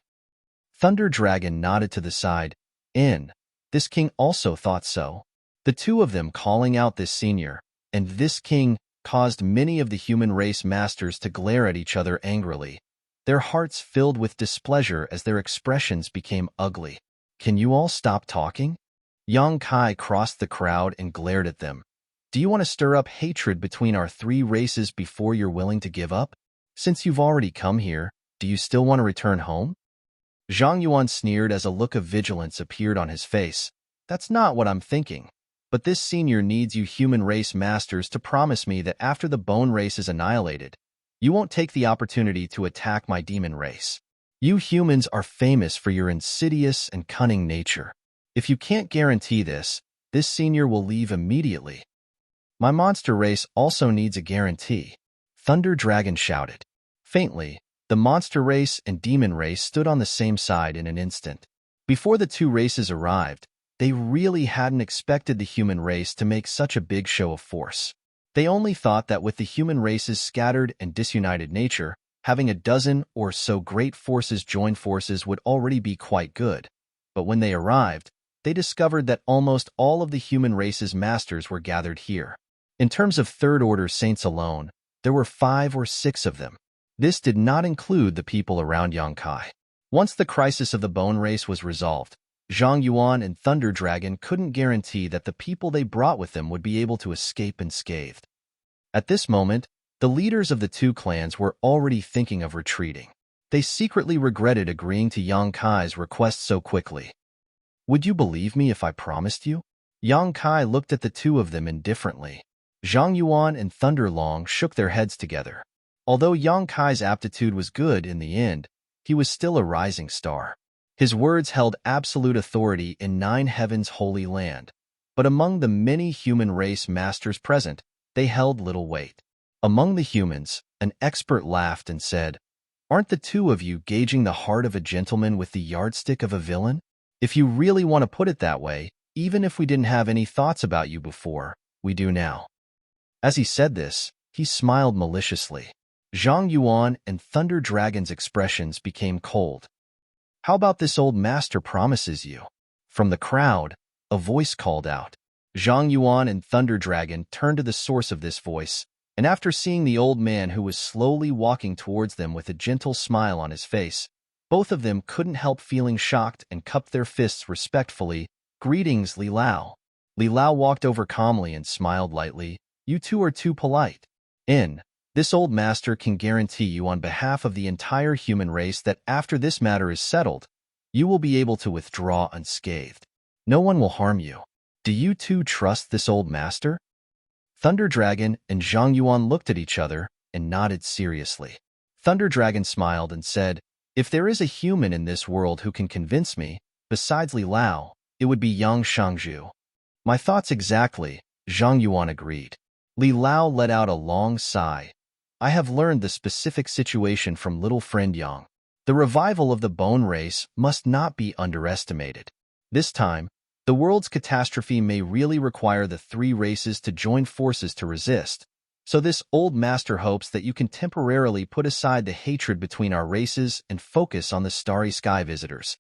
[SPEAKER 1] Thunder Dragon nodded to the side. This king also thought so. The 2 of them calling out this senior and this king caused many of the human race masters to glare at each other angrily, their hearts filled with displeasure as their expressions became ugly. "Can you all stop talking?" Yang Kai crossed the crowd and glared at them. "Do you want to stir up hatred between our 3 races before you're willing to give up? Since you've already come here, do you still want to return home?" Zhang Yuan sneered as a look of vigilance appeared on his face. "That's not what I'm thinking. But this senior needs you human race masters to promise me that after the bone race is annihilated, you won't take the opportunity to attack my demon race. You humans are famous for your insidious and cunning nature. If you can't guarantee this, this senior will leave immediately." My monster race also needs a guarantee. Thunder Dragon shouted. Faintly, the monster race and demon race stood on the same side in an instant. Before the two races arrived, they really hadn't expected the human race to make such a big show of force. They only thought that with the human race's scattered and disunited nature, having a dozen or so great forces join forces would already be quite good. But when they arrived, they discovered that almost all of the human race's masters were gathered here. In terms of third-order saints alone, there were 5 or 6 of them. This did not include the people around Yongkai. Once the crisis of the bone race was resolved, Zhang Yuan and Thunder Dragon couldn't guarantee that the people they brought with them would be able to escape unscathed. At this moment, the leaders of the two clans were already thinking of retreating. They secretly regretted agreeing to Yang Kai's request so quickly. Would you believe me if I promised you? Yang Kai looked at the two of them indifferently. Zhang Yuan and Thunder Long shook their heads together. Although Yang Kai's aptitude was good in the end, he was still a rising star. His words held absolute authority in 9 Heavens' holy land, but among the many human race masters present, they held little weight. Among the humans, an expert laughed and said, "Aren't the two of you gauging the heart of a gentleman with the yardstick of a villain? If you really want to put it that way, even if we didn't have any thoughts about you before, we do now." As he said this, he smiled maliciously. Zhang Yuan and Thunder Dragon's expressions became cold. "How about this old master promises you?" From the crowd, a voice called out. Zhang Yuan and Thunder Dragon turned to the source of this voice, and after seeing the old man who was slowly walking towards them with a gentle smile on his face, both of them couldn't help feeling shocked and cupped their fists respectfully. "Greetings, Li Lao." Li Lao walked over calmly and smiled lightly. "You two are too polite. This old master can guarantee you on behalf of the entire human race that after this matter is settled, you will be able to withdraw unscathed. No one will harm you. Do you two trust this old master?" Thunder Dragon and Zhang Yuan looked at each other and nodded seriously. Thunder Dragon smiled and said, "If there is a human in this world who can convince me, besides Li Lao, it would be Yang Shangzhu." "My thoughts exactly," Zhang Yuan agreed. Li Lao let out a long sigh. "I have learned the specific situation from little friend Yang. The revival of the bone race must not be underestimated. This time, the world's catastrophe may really require the 3 races to join forces to resist, so this old master hopes that you can temporarily put aside the hatred between our races and focus on the starry sky visitors."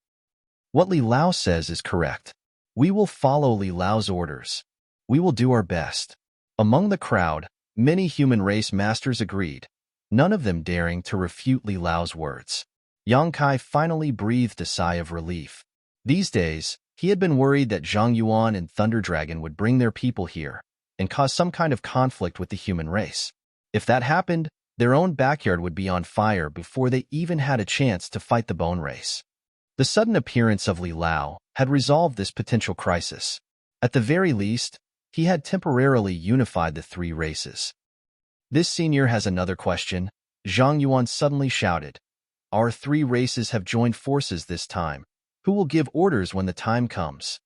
[SPEAKER 1] What Li Lao says is correct. We will follow Li Lao's orders. We will do our best. Among the crowd, many human race masters agreed, none of them daring to refute Li Lao's words. Yang Kai finally breathed a sigh of relief. These days, he had been worried that Zhang Yuan and Thunder Dragon would bring their people here and cause some kind of conflict with the human race. If that happened, their own backyard would be on fire before they even had a chance to fight the bone race. The sudden appearance of Li Lao had resolved this potential crisis. At the very least, he had temporarily unified the 3 races. "This senior has another question," Zhang Yuan suddenly shouted. "Our 3 races have joined forces this time. Who will give orders when the time comes?"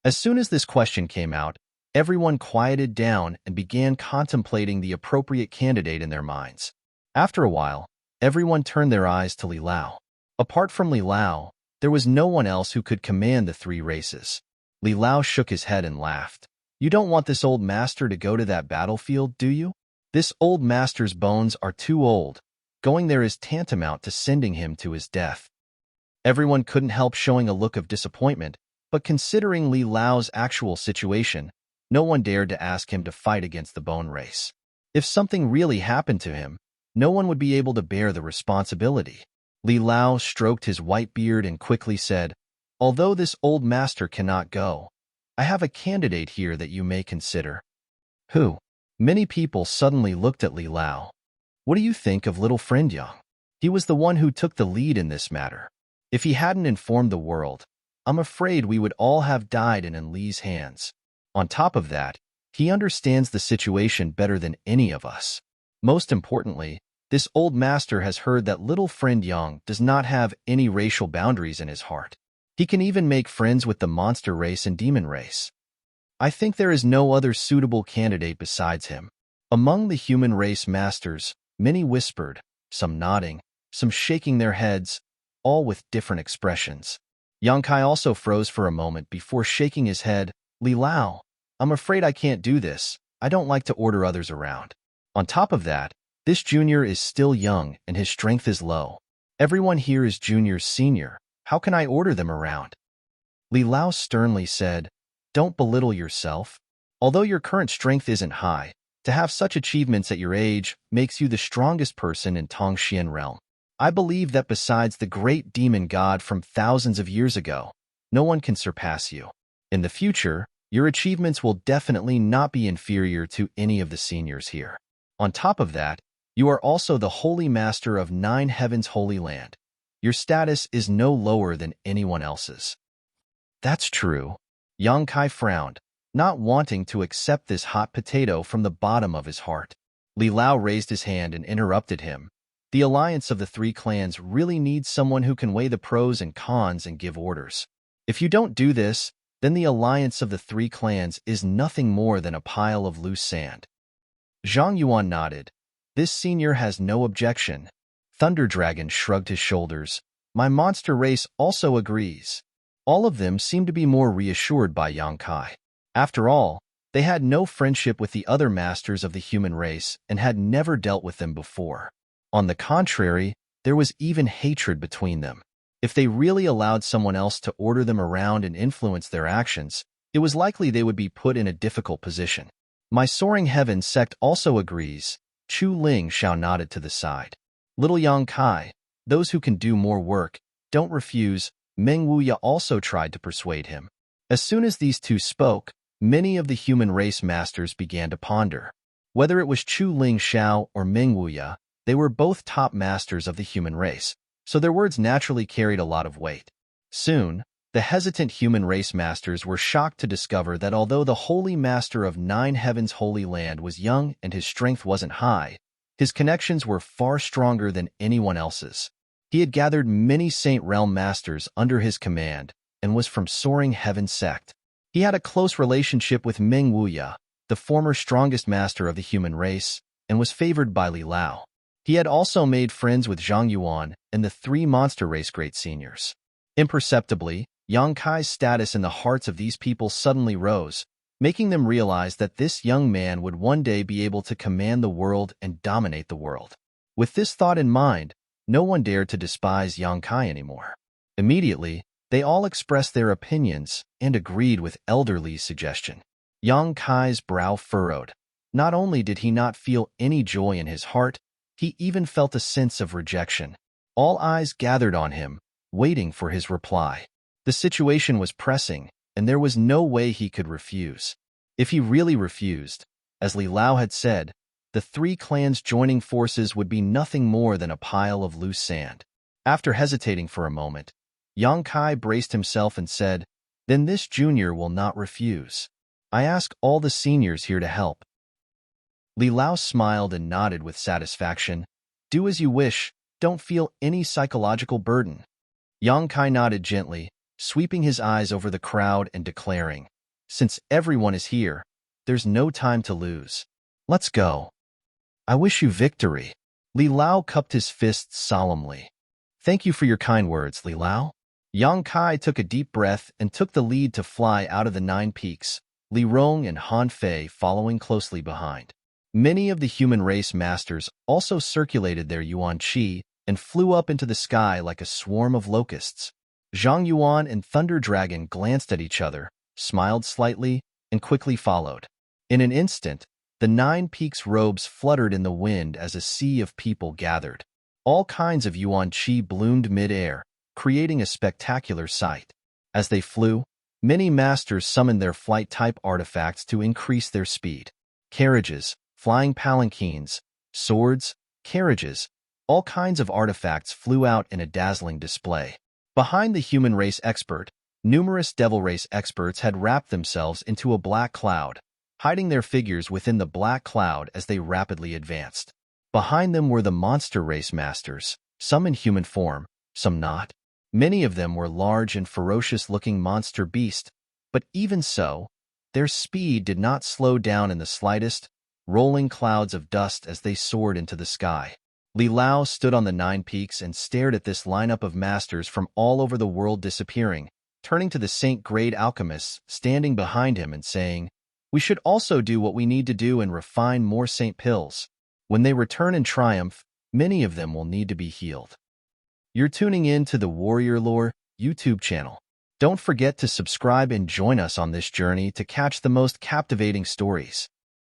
[SPEAKER 1] As soon as this question came out, everyone quieted down and began contemplating the appropriate candidate in their minds. After a while, everyone turned their eyes to Li Lao. Apart from Li Lao, there was no one else who could command the 3 races. Li Lao shook his head and laughed. "You don't want this old master to go to that battlefield, do you? This old master's bones are too old. Going there is tantamount to sending him to his death." Everyone couldn't help showing a look of disappointment, but considering Li Lao's actual situation, no one dared to ask him to fight against the bone race. If something really happened to him, no one would be able to bear the responsibility. Li Lao stroked his white beard and quickly said, "Although this old master cannot go, I have a candidate here that you may consider." "Who?" Many people suddenly looked at Li Lao. "What do you think of little friend Yang? He was the one who took the lead in this matter. If he hadn't informed the world, I'm afraid we would all have died in Li's hands. On top of that, he understands the situation better than any of us. Most importantly, this old master has heard that little friend Yang does not have any racial boundaries in his heart. He can even make friends with the monster race and demon race. I think there is no other suitable candidate besides him. Among the human race masters, many whispered, some nodding, some shaking their heads, all with different expressions. Yang Kai also froze for a moment before shaking his head. Li Lao, I'm afraid I can't do this. I don't like to order others around. On top of that, this junior is still young and his strength is low. Everyone here is junior's senior. How can I order them around? Li Lao sternly said, don't belittle yourself. Although your current strength isn't high, to have such achievements at your age makes you the strongest person in Tongxian realm. I believe that besides the great demon god from thousands of years ago, no one can surpass you. In the future, your achievements will definitely not be inferior to any of the seniors here. On top of that, you are also the holy master of 9 heavens holy land. Your status is no lower than anyone else's. That's true. Yang Kai frowned, not wanting to accept this hot potato from the bottom of his heart. Li Lao raised his hand and interrupted him. The alliance of the 3 clans really needs someone who can weigh the pros and cons and give orders. If you don't do this, then the alliance of the 3 clans is nothing more than a pile of loose sand. Zhang Yuan nodded. This senior has no objection. Thunder Dragon shrugged his shoulders. My monster race also agrees. All of them seemed to be more reassured by Yang Kai. After all, they had no friendship with the other masters of the human race and had never dealt with them before. On the contrary, there was even hatred between them. If they really allowed someone else to order them around and influence their actions, it was likely they would be put in a difficult position. My Soaring Heaven sect also agrees. Chu Ling Xiao nodded to the side. Little Yang Kai, those who can do more work, don't refuse. Meng Wuya also tried to persuade him. As soon as these two spoke, many of the human race masters began to ponder. Whether it was Chu Ling Xiao or Meng Wuya, they were both top masters of the human race, so their words naturally carried a lot of weight. Soon, the hesitant human race masters were shocked to discover that although the holy master of 9 heavens holy land was young and his strength wasn't high, his connections were far stronger than anyone else's. He had gathered many Saint Realm masters under his command and was from Soaring Heaven sect. He had a close relationship with Meng Wuya, the former strongest master of the human race, and was favored by Li Lao. He had also made friends with Zhang Yuan and the 3 monster race great seniors. Imperceptibly, Yang Kai's status in the hearts of these people suddenly rose, making them realize that this young man would one day be able to command the world and dominate the world. With this thought in mind, no one dared to despise Yang Kai anymore. Immediately, they all expressed their opinions and agreed with Elder Li's suggestion. Yang Kai's brow furrowed. Not only did he not feel any joy in his heart, he even felt a sense of rejection. All eyes gathered on him, waiting for his reply. The situation was pressing, and there was no way he could refuse. If he really refused, as Li Lao had said, the 3 clans joining forces would be nothing more than a pile of loose sand. After hesitating for a moment, Yang Kai braced himself and said, Then this junior will not refuse. I ask all the seniors here to help. Li Lao smiled and nodded with satisfaction. Do as you wish, don't feel any psychological burden. Yang Kai nodded gently, sweeping his eyes over the crowd and declaring, Since everyone is here, there's no time to lose. Let's go. I wish you victory. Li Lao cupped his fists solemnly. Thank you for your kind words, Li Lao. Yang Kai took a deep breath and took the lead to fly out of the 9 peaks, Li Rong and Han Fei following closely behind. Many of the human race masters also circulated their Yuan Qi and flew up into the sky like a swarm of locusts. Zhang Yuan and Thunder Dragon glanced at each other, smiled slightly, and quickly followed. In an instant, the 9 peaks' robes fluttered in the wind as a sea of people gathered. All kinds of Yuan Qi bloomed mid-air, creating a spectacular sight. As they flew, many masters summoned their flight-type artifacts to increase their speed. Carriages, flying palanquins, swords, carriages, all kinds of artifacts flew out in a dazzling display. Behind the human race expert, numerous devil race experts had wrapped themselves into a black cloud, hiding their figures within the black cloud as they rapidly advanced. Behind them were the monster race masters, some in human form, some not. Many of them were large and ferocious-looking monster beasts, but even so, Their speed did not slow down in the slightest, rolling clouds of dust as they soared into the sky. Li Lao stood on the 9 peaks and stared at this lineup of masters from all over the world disappearing, turning to the Saint-grade alchemists standing behind him and saying, "We should also do what we need to do and refine more Saint pills. When they return in triumph, many of them will need to be healed." You're tuning in to the Warrior Lore YouTube channel. Don't forget to subscribe and join us on this journey to catch the most captivating stories.